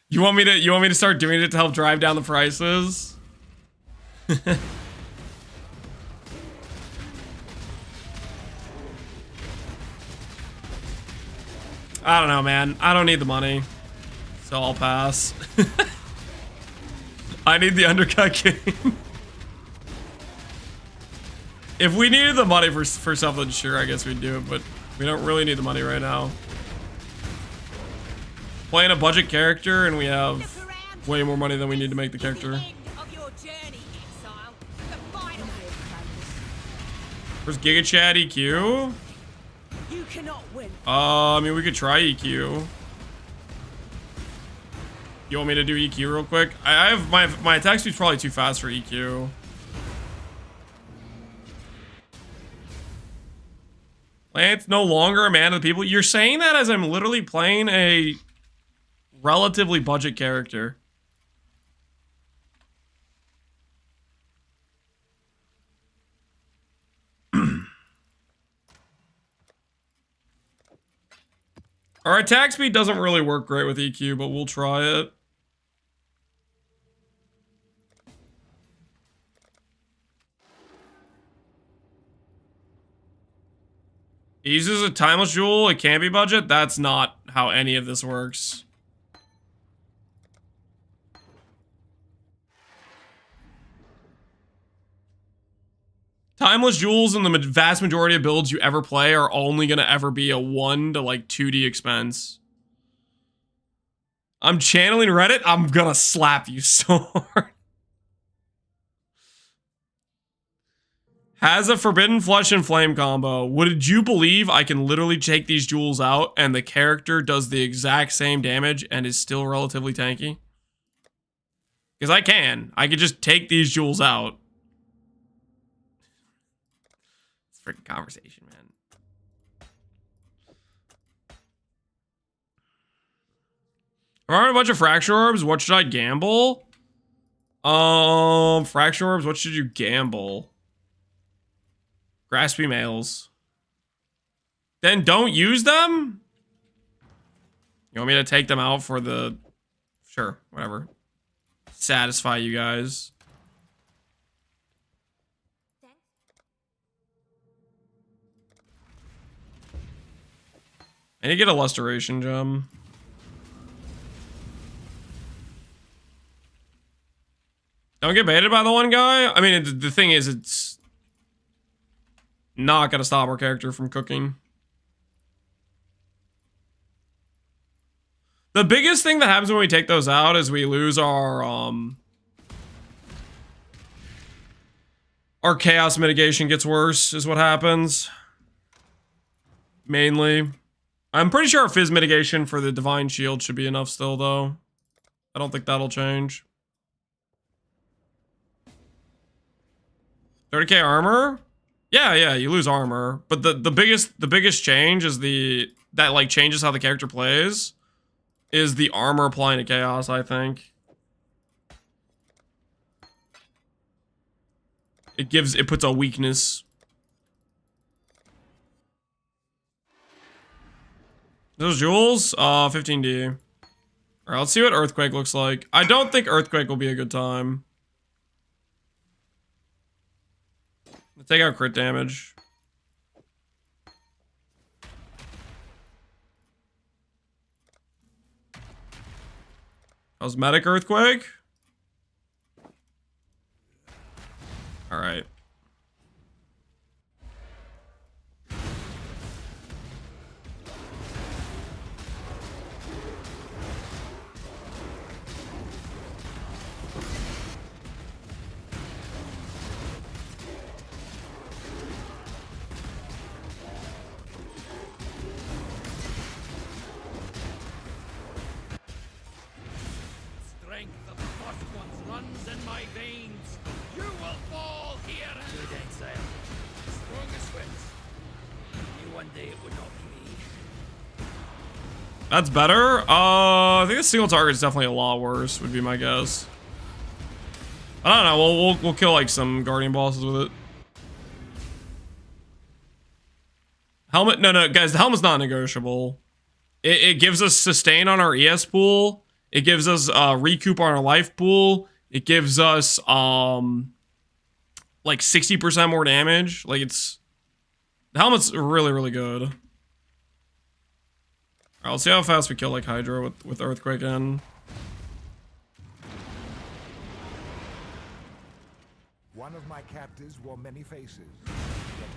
You want me to start doing it to help drive down the prices? I don't know, man. I don't need the money. So I'll pass. I need the undercut game. If we needed the money for something, sure, I guess we'd do it, but we don't really need the money right now. Playing a budget character and we have way more money than we need to make the character. Of your journey, Exile. The final Where's Giga Chat EQ? You cannot win. I mean, we could try EQ. You want me to do EQ real quick? I have my attack speed's probably too fast for EQ. Lance no longer a man of the people. You're saying that as I'm literally playing a relatively budget character. Our attack speed doesn't really work great with EQ, but we'll try it. He uses a timeless jewel, it can't be budget. That's not how any of this works. Timeless jewels in the vast majority of builds you ever play are only gonna ever be a 1 to like 2D expense. I'm channeling Reddit, I'm gonna slap you so hard. Has a Forbidden Flesh and Flame combo. Would you believe I can literally take these jewels out and the character does the exact same damage and is still relatively tanky? Because I can. I could just take these jewels out. It's a freaking conversation, man. If I have a bunch of Fracture Orbs, what should I gamble? Fracture Orbs, what should you gamble? Graspy males. Then don't use them? You want me to take them out for the... Sure, whatever. Satisfy you guys. I need to get a Lusteration gem. Don't get baited by the one guy? I mean, the thing is, it's not gonna stop our character from cooking. The biggest thing that happens when we take those out is we lose our chaos mitigation gets worse, is what happens. Mainly. I'm pretty sure our fizz mitigation for the Divine Shield should be enough still, though. I don't think that'll change. 30k armor? Yeah, you lose armor. But the biggest change is that like changes how the character plays is the armor applying to chaos, I think. It puts a weakness. Those jewels? 15D. Alright, let's see what Earthquake looks like. I don't think Earthquake will be a good time. Let's take out crit damage. Cosmetic Earthquake? Alright. Strength of the first ones runs in my veins. You will fall here. Good Exile. Strongest wins. Knew one day it would not be me. That's better. I think the single target is definitely a lot worse, would be my guess. I don't know, we'll kill like some Guardian bosses with it. Helmet, no, guys, the helmet's not negotiable. It gives us sustain on our ES pool. It gives us recoup on our life pool. It gives us like 60% more damage. Like the helmet's really, really good. I'll see how fast we kill like Hydra with Earthquake in. One of my captives wore many faces, yet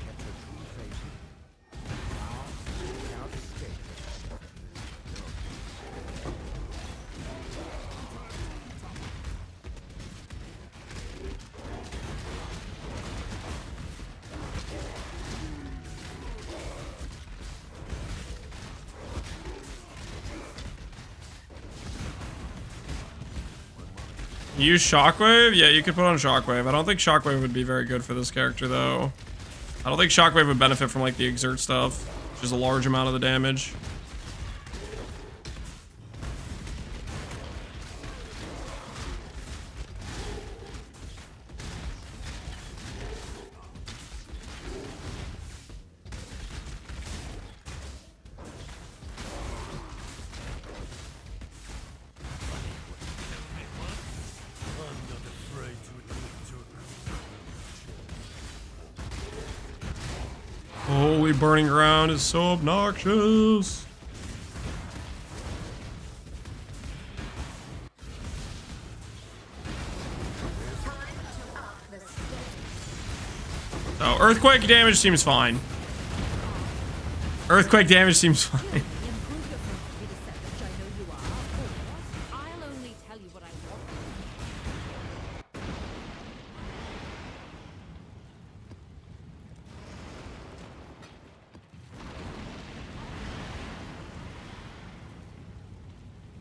kept her true face hidden. Now, she cannot escape. Use Shockwave? Yeah, you could put on Shockwave. I don't think Shockwave would be very good for this character, though. I don't think Shockwave would benefit from, like, the Exert stuff, which is a large amount of the damage. Holy burning ground is so obnoxious. Oh, earthquake damage seems fine. Earthquake damage seems fine. Improve yourself to be the savage I know you are, or I'll only tell you what I want.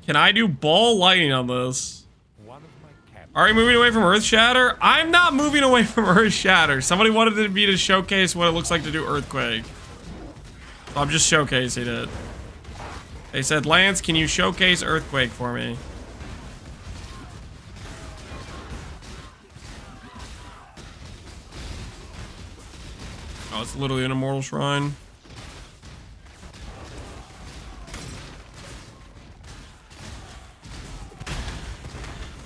Can I do ball lightning on this? One of my captives. Are you moving away from Earth Shatter? I'm not moving away from Earth Shatter. Somebody wanted me to showcase what it looks like to do Earthquake. So I'm just showcasing it. They said, Lance, can you showcase Earthquake for me? Oh, it's literally an immortal shrine.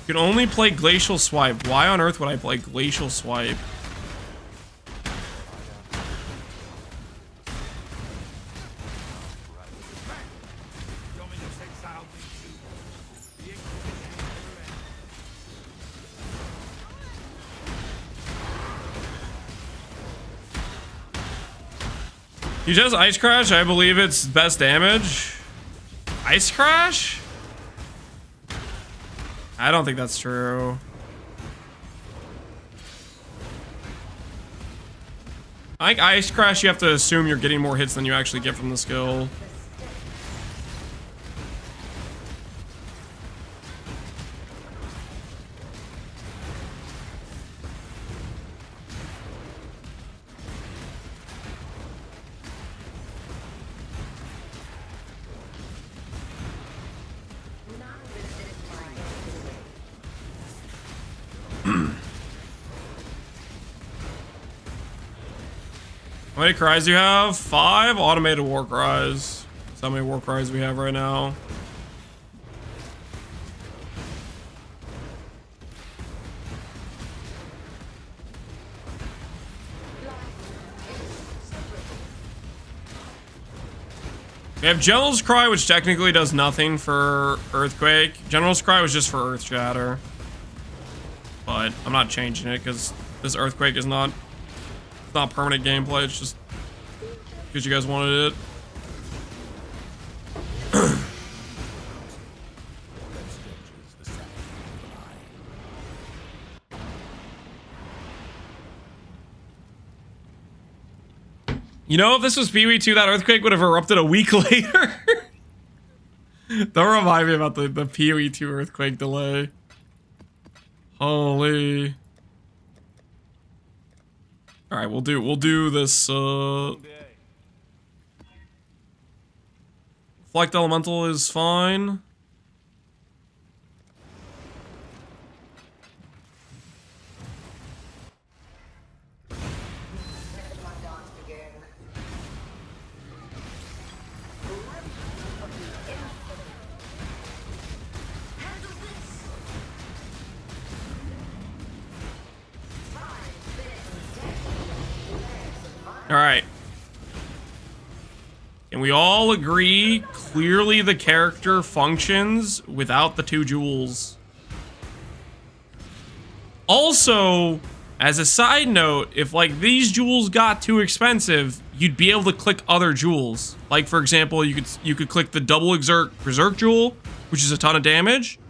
You can only play Glacial Swipe. Why on earth would I play Glacial Swipe? Dominus Exile B2. The Inquisition never ends. You just Ice Crash? I believe it's best damage. Ice Crash? I don't think that's true. I think Ice Crash, you have to assume you're getting more hits than you actually get from the skill. How many cries do you have? 5 automated war cries. That's how many war cries we have right now. We have General's Cry, which technically does nothing for Earthquake. General's Cry was just for Earth Shatter. But I'm not changing it because this Earthquake is not... It's not permanent gameplay, it's just because you guys wanted it. You know, if this was PoE 2, that Earthquake would have erupted a week later. Don't remind me about the PoE 2 Earthquake delay. Holy... All right, we'll do this. Flecked Elemental is fine. All right. Can we all agree clearly the character functions without the 2 jewels. Also, as a side note, if like these jewels got too expensive, you'd be able to click other jewels. Like for example, you could click the double berserk jewel, which is a ton of damage.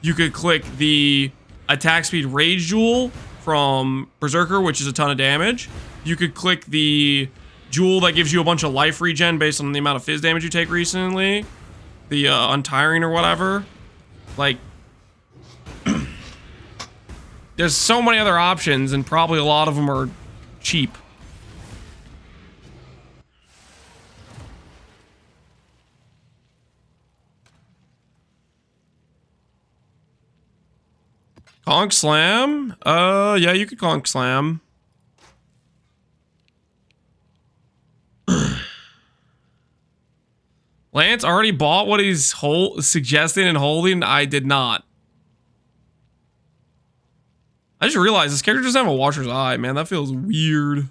You could click the attack speed rage jewel from Berserker, which is a ton of damage. You could click the jewel that gives you a bunch of life regen based on the amount of fizz damage you take recently. The untiring or whatever. Like, there's so many other options and probably a lot of them are cheap. Conk Slam? Yeah, you could Conk Slam. Lance already bought what he's suggesting and holding. I did not. I just realized this character doesn't have a Watcher's Eye, man. That feels weird.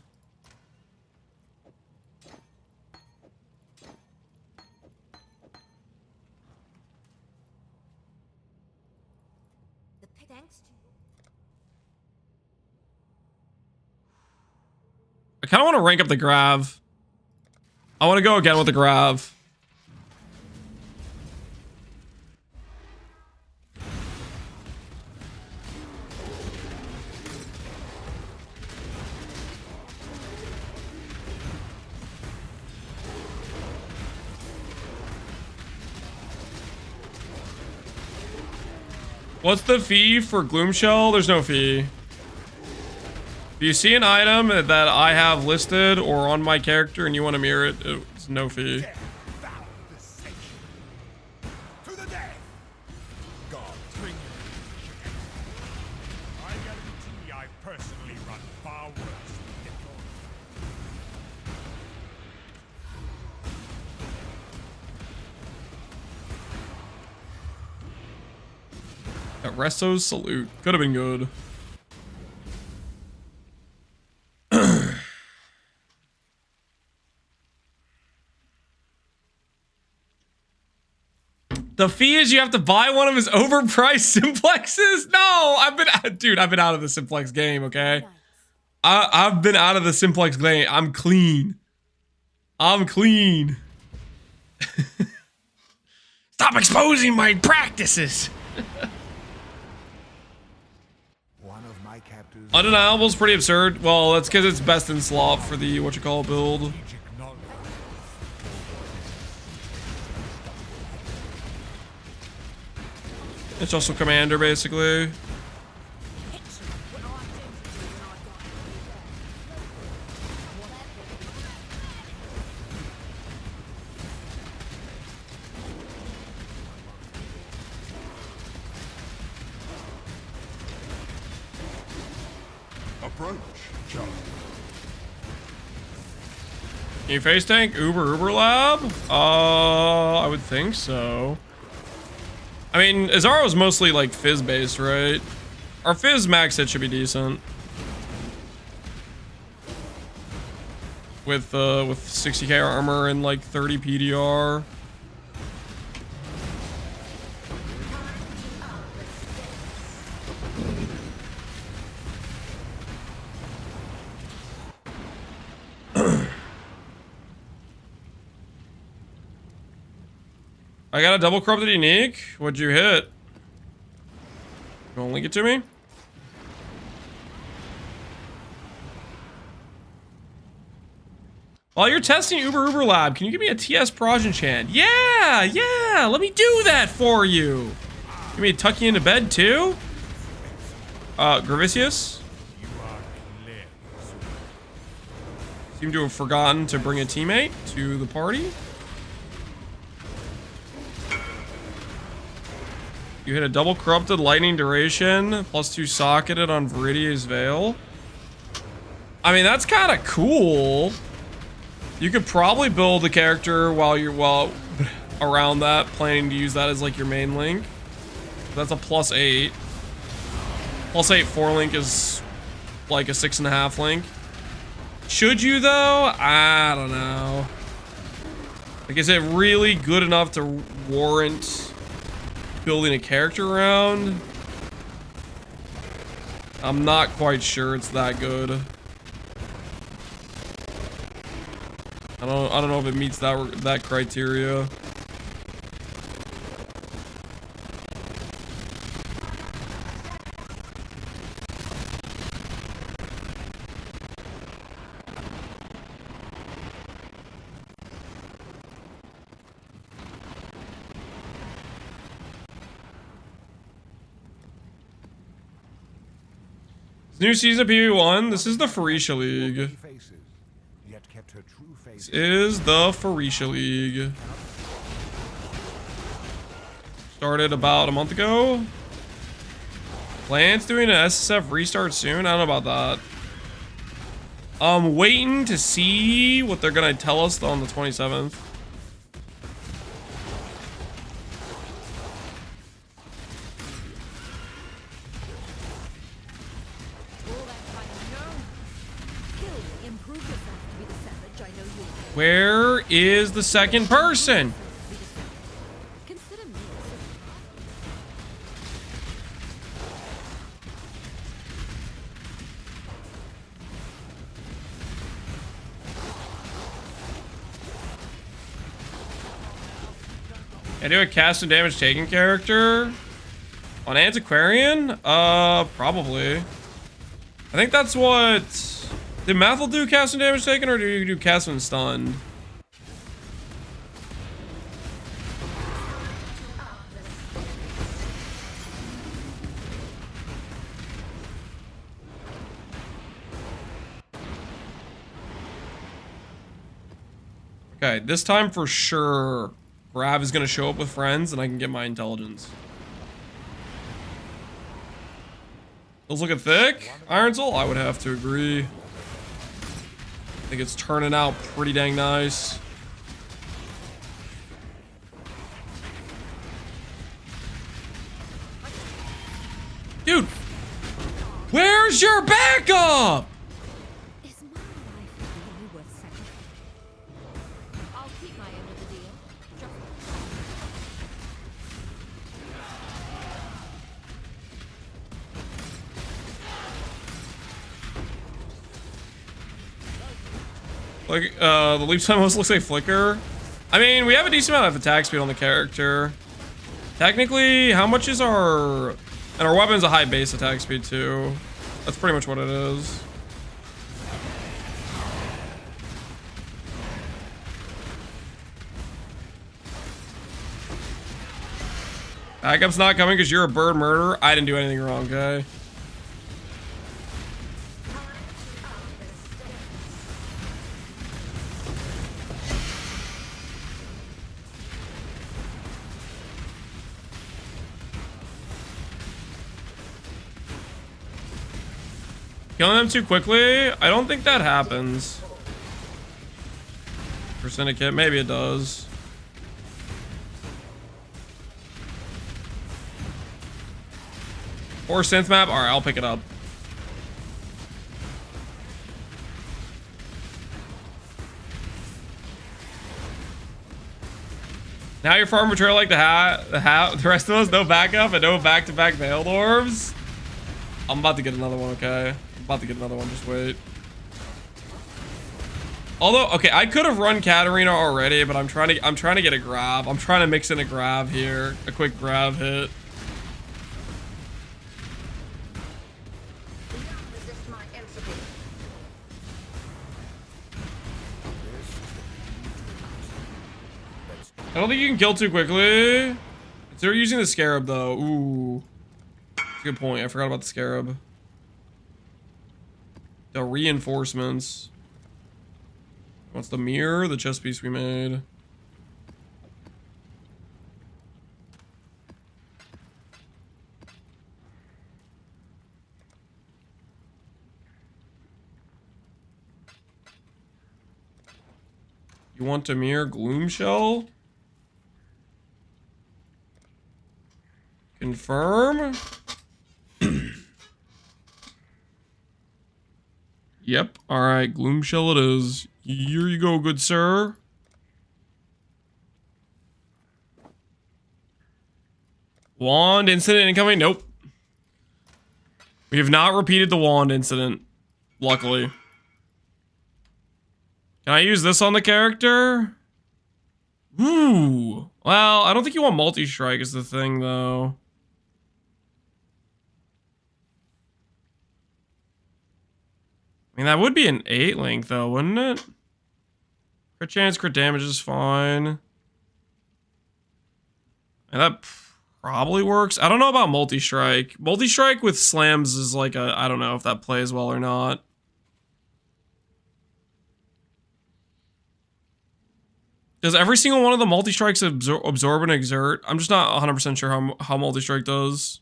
I kind of want to rank up the Grav. I want to go again with the Grav. What's the fee for Gloomshell? There's no fee. If you see an item that I have listed or on my character and you want to mirror it, it's no fee. To the death! God, bring you. I guarantee I personally run far worse than That Resto's salute could have been good. The fee is you have to buy one of his overpriced simplexes? No, I've been out of the simplex game, okay? I've been out of the simplex game. I'm clean. I'm clean. Stop exposing my practices. one of my captors. Undeniable's pretty absurd. Well, that's because it's best in slot for the build. It's also commander, basically. Approach, John. Can you face tank Uber Lab? I would think so. I mean, Azaro's mostly like fizz based, right? Our fizz max hit should be decent. With 60k armor and like 30 PDR. I got a double corrupted unique. What'd you hit? You wanna link it to me? While you're testing Uber Lab, can you give me a TS Proj enchant? Yeah, let me do that for you. Give me a tuck you into bed too? Gravicius? Seem to have forgotten to bring a teammate to the party. You hit a double corrupted lightning duration, +2 socketed on Viridia's Veil. I mean, that's kind of cool. You could probably build a character while around that, planning to use that as like your main link. That's a +8. +8 4 link is like a 6.5 link. Should you though? I don't know. Like, is it really good enough to warrant building a character around? I'm not quite sure it's that good. I don't know if it meets that criteria. New season of PV1. This is the Phorecia League. Faces, yet kept her true face. This is the Phorecia League. Started about a month ago. Plans doing an SSF restart soon? I don't know about that. I'm waiting to see what they're gonna tell us on the 27th. Where is the second person? Consider me I do a cast and damage taken character on Antiquarian? Probably. I think that's what... Did Mathel do cast and damage taken, or do you do cast and stunned? Okay, this time for sure, Grav is gonna show up with friends and I can get my intelligence. Those looking thick? Iron Soul? I would have to agree. I think it's turning out pretty dang nice. Dude, where's your backup? Is my life really worth sacrificing? I'll keep my end of the deal. Like, the leap time almost looks like Flicker. I mean, we have a decent amount of attack speed on the character. Technically, how much is our... And our weapon's a high base attack speed, too. That's pretty much what it is. Backup's not coming because you're a bird murderer. I didn't do anything wrong, okay? Killing them too quickly? I don't think that happens. For Syndicate, maybe it does. Or synth map? Alright, I'll pick it up. Now you're farming betrayal like the rest of us, no backup and no back-to-back veiled orbs. I'm about to get another one, okay? I'm about to get another one, just wait. Although, okay, I could have run Katarina already, but I'm trying to get a grab. I'm trying to mix in a grab here. A quick grab hit. I don't think you can kill too quickly. They're using the Scarab, though. Ooh. That's a good point. I forgot about the Scarab. The reinforcements. What's the mirror? The chest piece we made. You want a mirror gloom shell? Confirm. Yep. All right. Gloom shell it is. Here you go, good sir. Wand incident incoming? Nope. We have not repeated the wand incident, luckily. Can I use this on the character? Ooh. Well, I don't think you want multi-strike is the thing, though. I mean, that would be an 8 link, though, wouldn't it? Crit chance, crit damage is fine. And that probably works. I don't know about multi-strike. Multi-strike with slams is like a... I don't know if that plays well or not. Does every single one of the multi-strikes absorb and exert? I'm just not 100% sure how multi-strike does.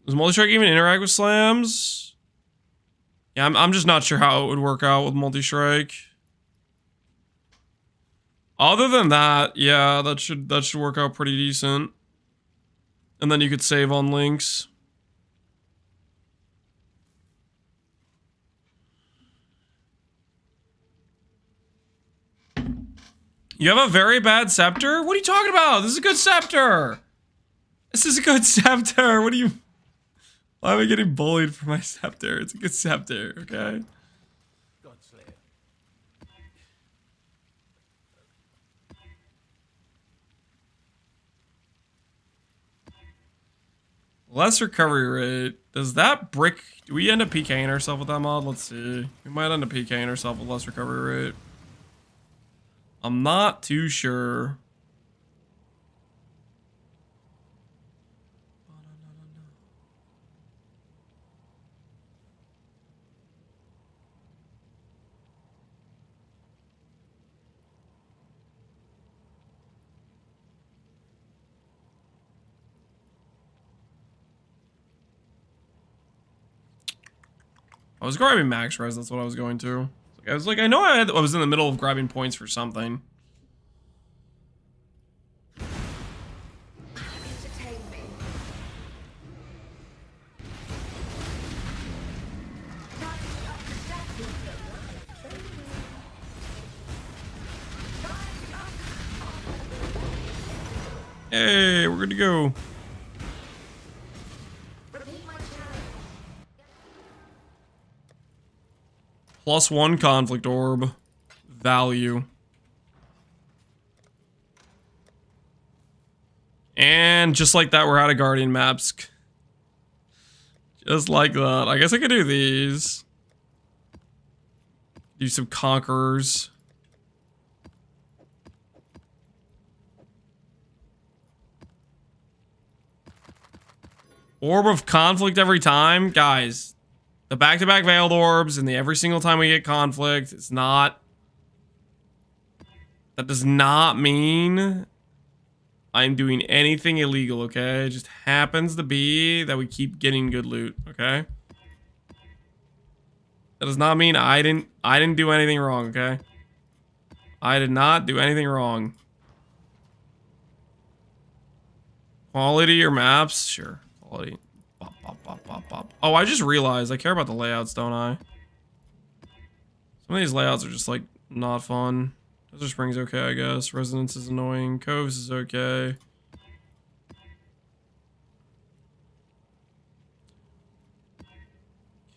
Does multi-strike even interact with slams? Yeah, I'm just not sure how it would work out with multi-strike. Other than that, yeah, that should work out pretty decent. And then you could save on links. You have a very bad scepter? What are you talking about? This is a good scepter. This is a good scepter. What are you... Why am I getting bullied for my scepter? It's a good scepter, okay? Godslayer. Less recovery rate. Does that brick... Do we end up PKing ourselves with that mod? Let's see. We might end up PKing ourselves with less recovery rate. I'm not too sure. I was grabbing max res, that's what I was going to. I was like, I know I was in the middle of grabbing points for something. Hey, we're good to go. +1 conflict orb. Value. And just like that, we're out of Guardian maps. Just like that. I guess I could do these. Do some Conquerors. Orb of Conflict every time? Guys. The back-to-back Veiled Orbs and the every single time we get Conflict, it's not... That does not mean I'm doing anything illegal, okay? It just happens to be that we keep getting good loot, okay? That does not mean I didn't do anything wrong, okay? I did not do anything wrong. Quality or maps? Sure. Quality. Bop, bop, bop, bop, bop. Oh, I just realized I care about the layouts, don't I? Some of these layouts are just like not fun. Desert Springs okay, I guess. Resonance is annoying. Coves is okay.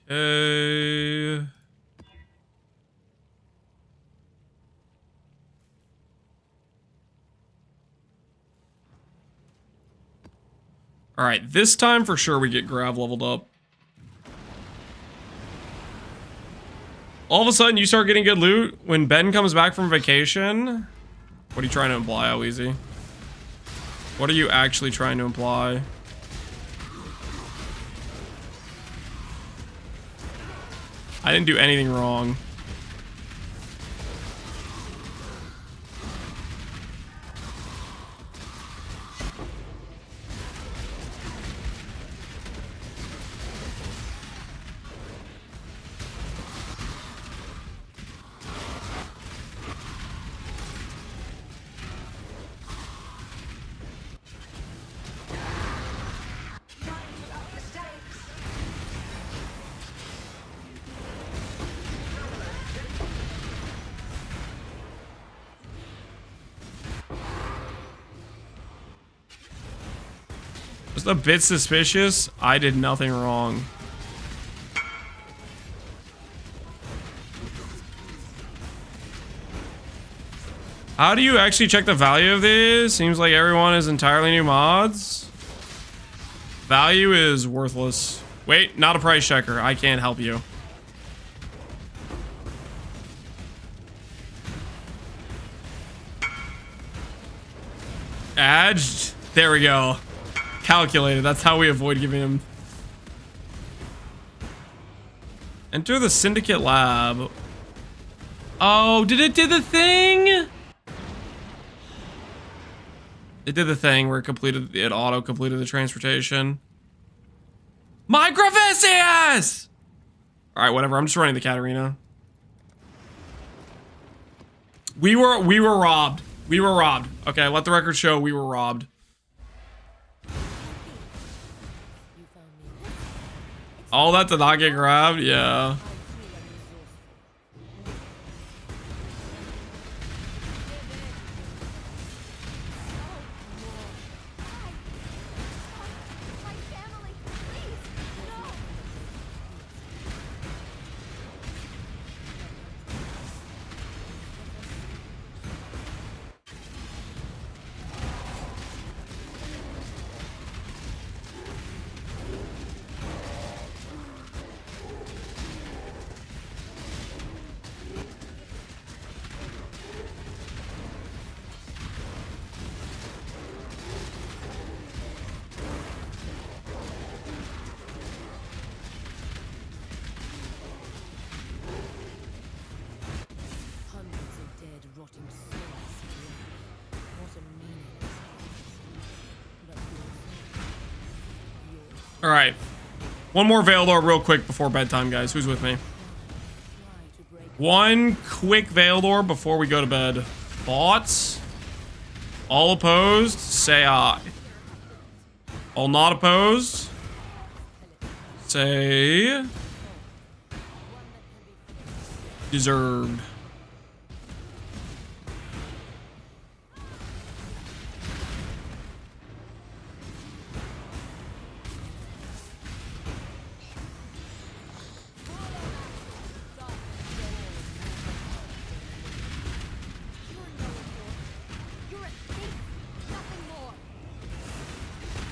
Okay. All right, this time for sure we get Grav leveled up. All of a sudden you start getting good loot when Ben comes back from vacation. What are you trying to imply, how easy? What are you actually trying to imply? I didn't do anything wrong. Just a bit suspicious. I did nothing wrong. How do you actually check the value of these? Seems like everyone is entirely new mods. Value is worthless. Wait, not a price checker. I can't help you. Adged. There we go. Calculated. That's how we avoid giving him. Enter the Syndicate Lab. Oh, did it do the thing? It did the thing where it auto-completed the transportation. Microvicius! Alright, whatever. I'm just running the Katarina. We were robbed. We were robbed. Okay, let the record show we were robbed. All that did not get grabbed? Yeah. All right. One more Veildor real quick before bedtime, guys. Who's with me? One quick Veildor before we go to bed. Thoughts? All opposed? Say aye. All not opposed? Say... deserved.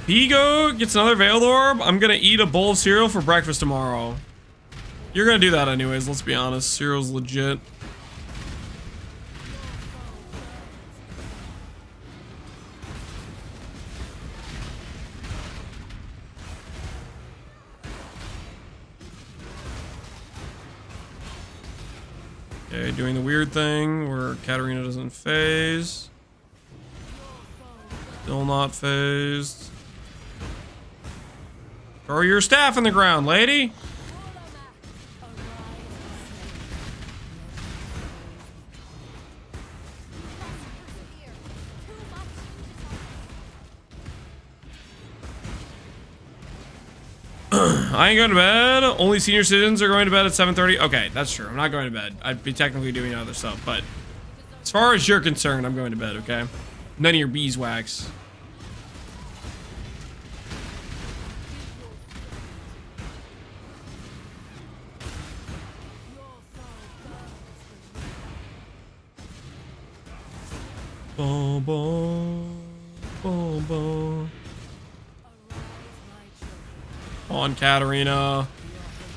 Vigo gets another Veiled Orb. I'm gonna eat a bowl of cereal for breakfast tomorrow. You're gonna do that anyways, let's be honest. Cereal's legit. Okay, doing the weird thing where Katarina doesn't phase. Still not phased. Throw your staff in the ground, lady. I ain't going to bed. Only senior citizens are going to bed at 7:30. Okay, that's true. I'm not going to bed. I'd be technically doing other stuff, but as far as you're concerned, I'm going to bed, okay? None of your beeswax. Boom, boom, boom, boom. On Katarina. Oh,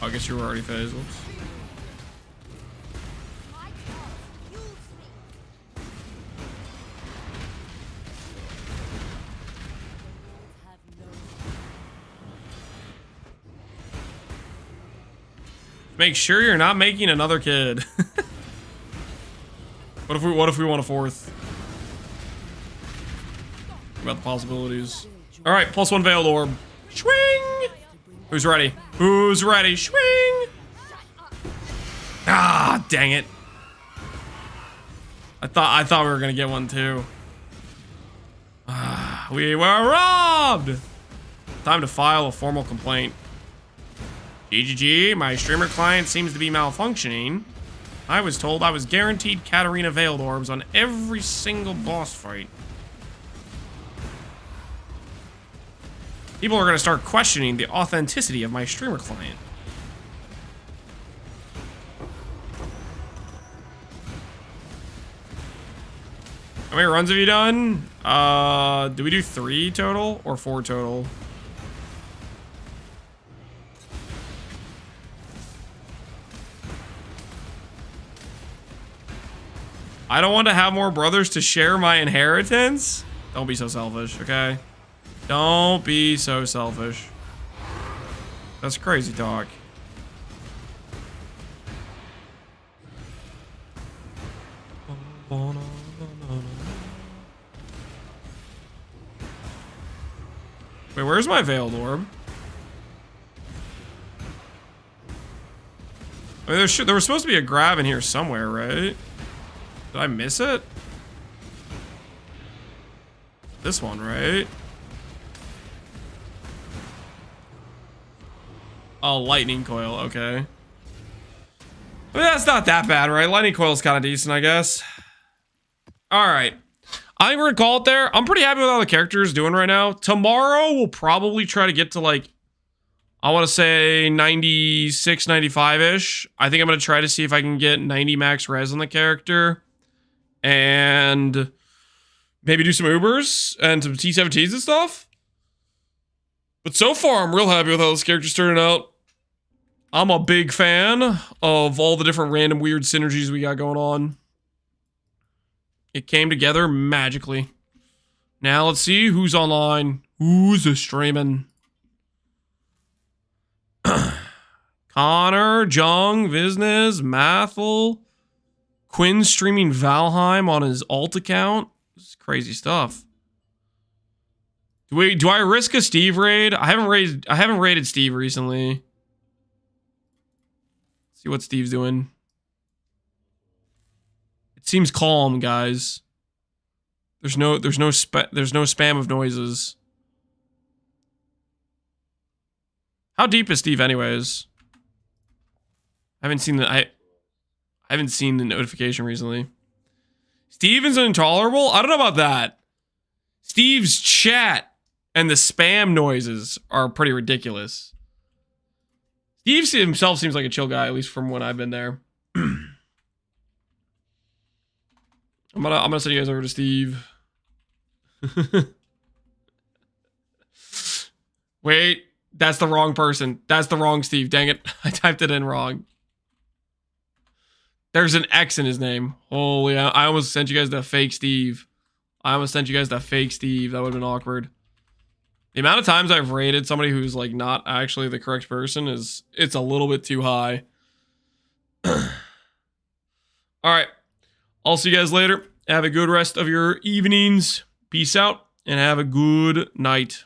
I guess you were already phased. Whoops. Make sure you're not making another kid. What if we want a fourth? About the possibilities. All right, +1 Veiled Orb. Swing. Who's ready? Who's ready? Swing. Ah, dang it. I thought we were gonna get one too. Ah, we were robbed. Time to file a formal complaint. GGG, my streamer client seems to be malfunctioning. I was told I was guaranteed Katarina Veiled Orbs on every single boss fight. People are going to start questioning the authenticity of my streamer client. How many runs have you done? Do we do 3 total or 4 total? I don't want to have more brothers to share my inheritance. Don't be so selfish, okay? Don't be so selfish. That's crazy talk. Wait, where's my veiled orb? I mean, there was supposed to be a grab in here somewhere, right? Did I miss it? This one, right? Oh, lightning coil, okay. I mean, that's not that bad, right? Lightning coil's kind of decent, I guess. All right. I'm gonna call it there. I'm pretty happy with how the character is doing right now. Tomorrow, we'll probably try to get to, like, I want to say 96, 95-ish. I think I'm going to try to see if I can get 90 max res on the character. And maybe do some Ubers and some T17s and stuff. But so far, I'm real happy with how this character's turning out. I'm a big fan of all the different random weird synergies we got going on. It came together magically. Now let's see who's online. Who's streaming? Connor, Jung, Visnes, Mathel, Quinn streaming Valheim on his alt account. This is crazy stuff. Do I risk a Steve raid? I haven't raided Steve recently. Let's see what Steve's doing. It seems calm, guys. There's no spam of noises. How deep is Steve anyways? I haven't seen the notification recently. Steven's intolerable? I don't know about that. Steve's chat and the spam noises are pretty ridiculous. Steve himself seems like a chill guy, at least from when I've been there. I'm gonna send you guys over to Steve. Wait, that's the wrong person. That's the wrong Steve. Dang it. I typed it in wrong. There's an X in his name. Holy, I almost sent you guys the fake Steve. That would have been awkward. The amount of times I've rated somebody who's like not actually the correct person it's a little bit too high. All right. I'll see you guys later. Have a good rest of your evenings. Peace out and have a good night.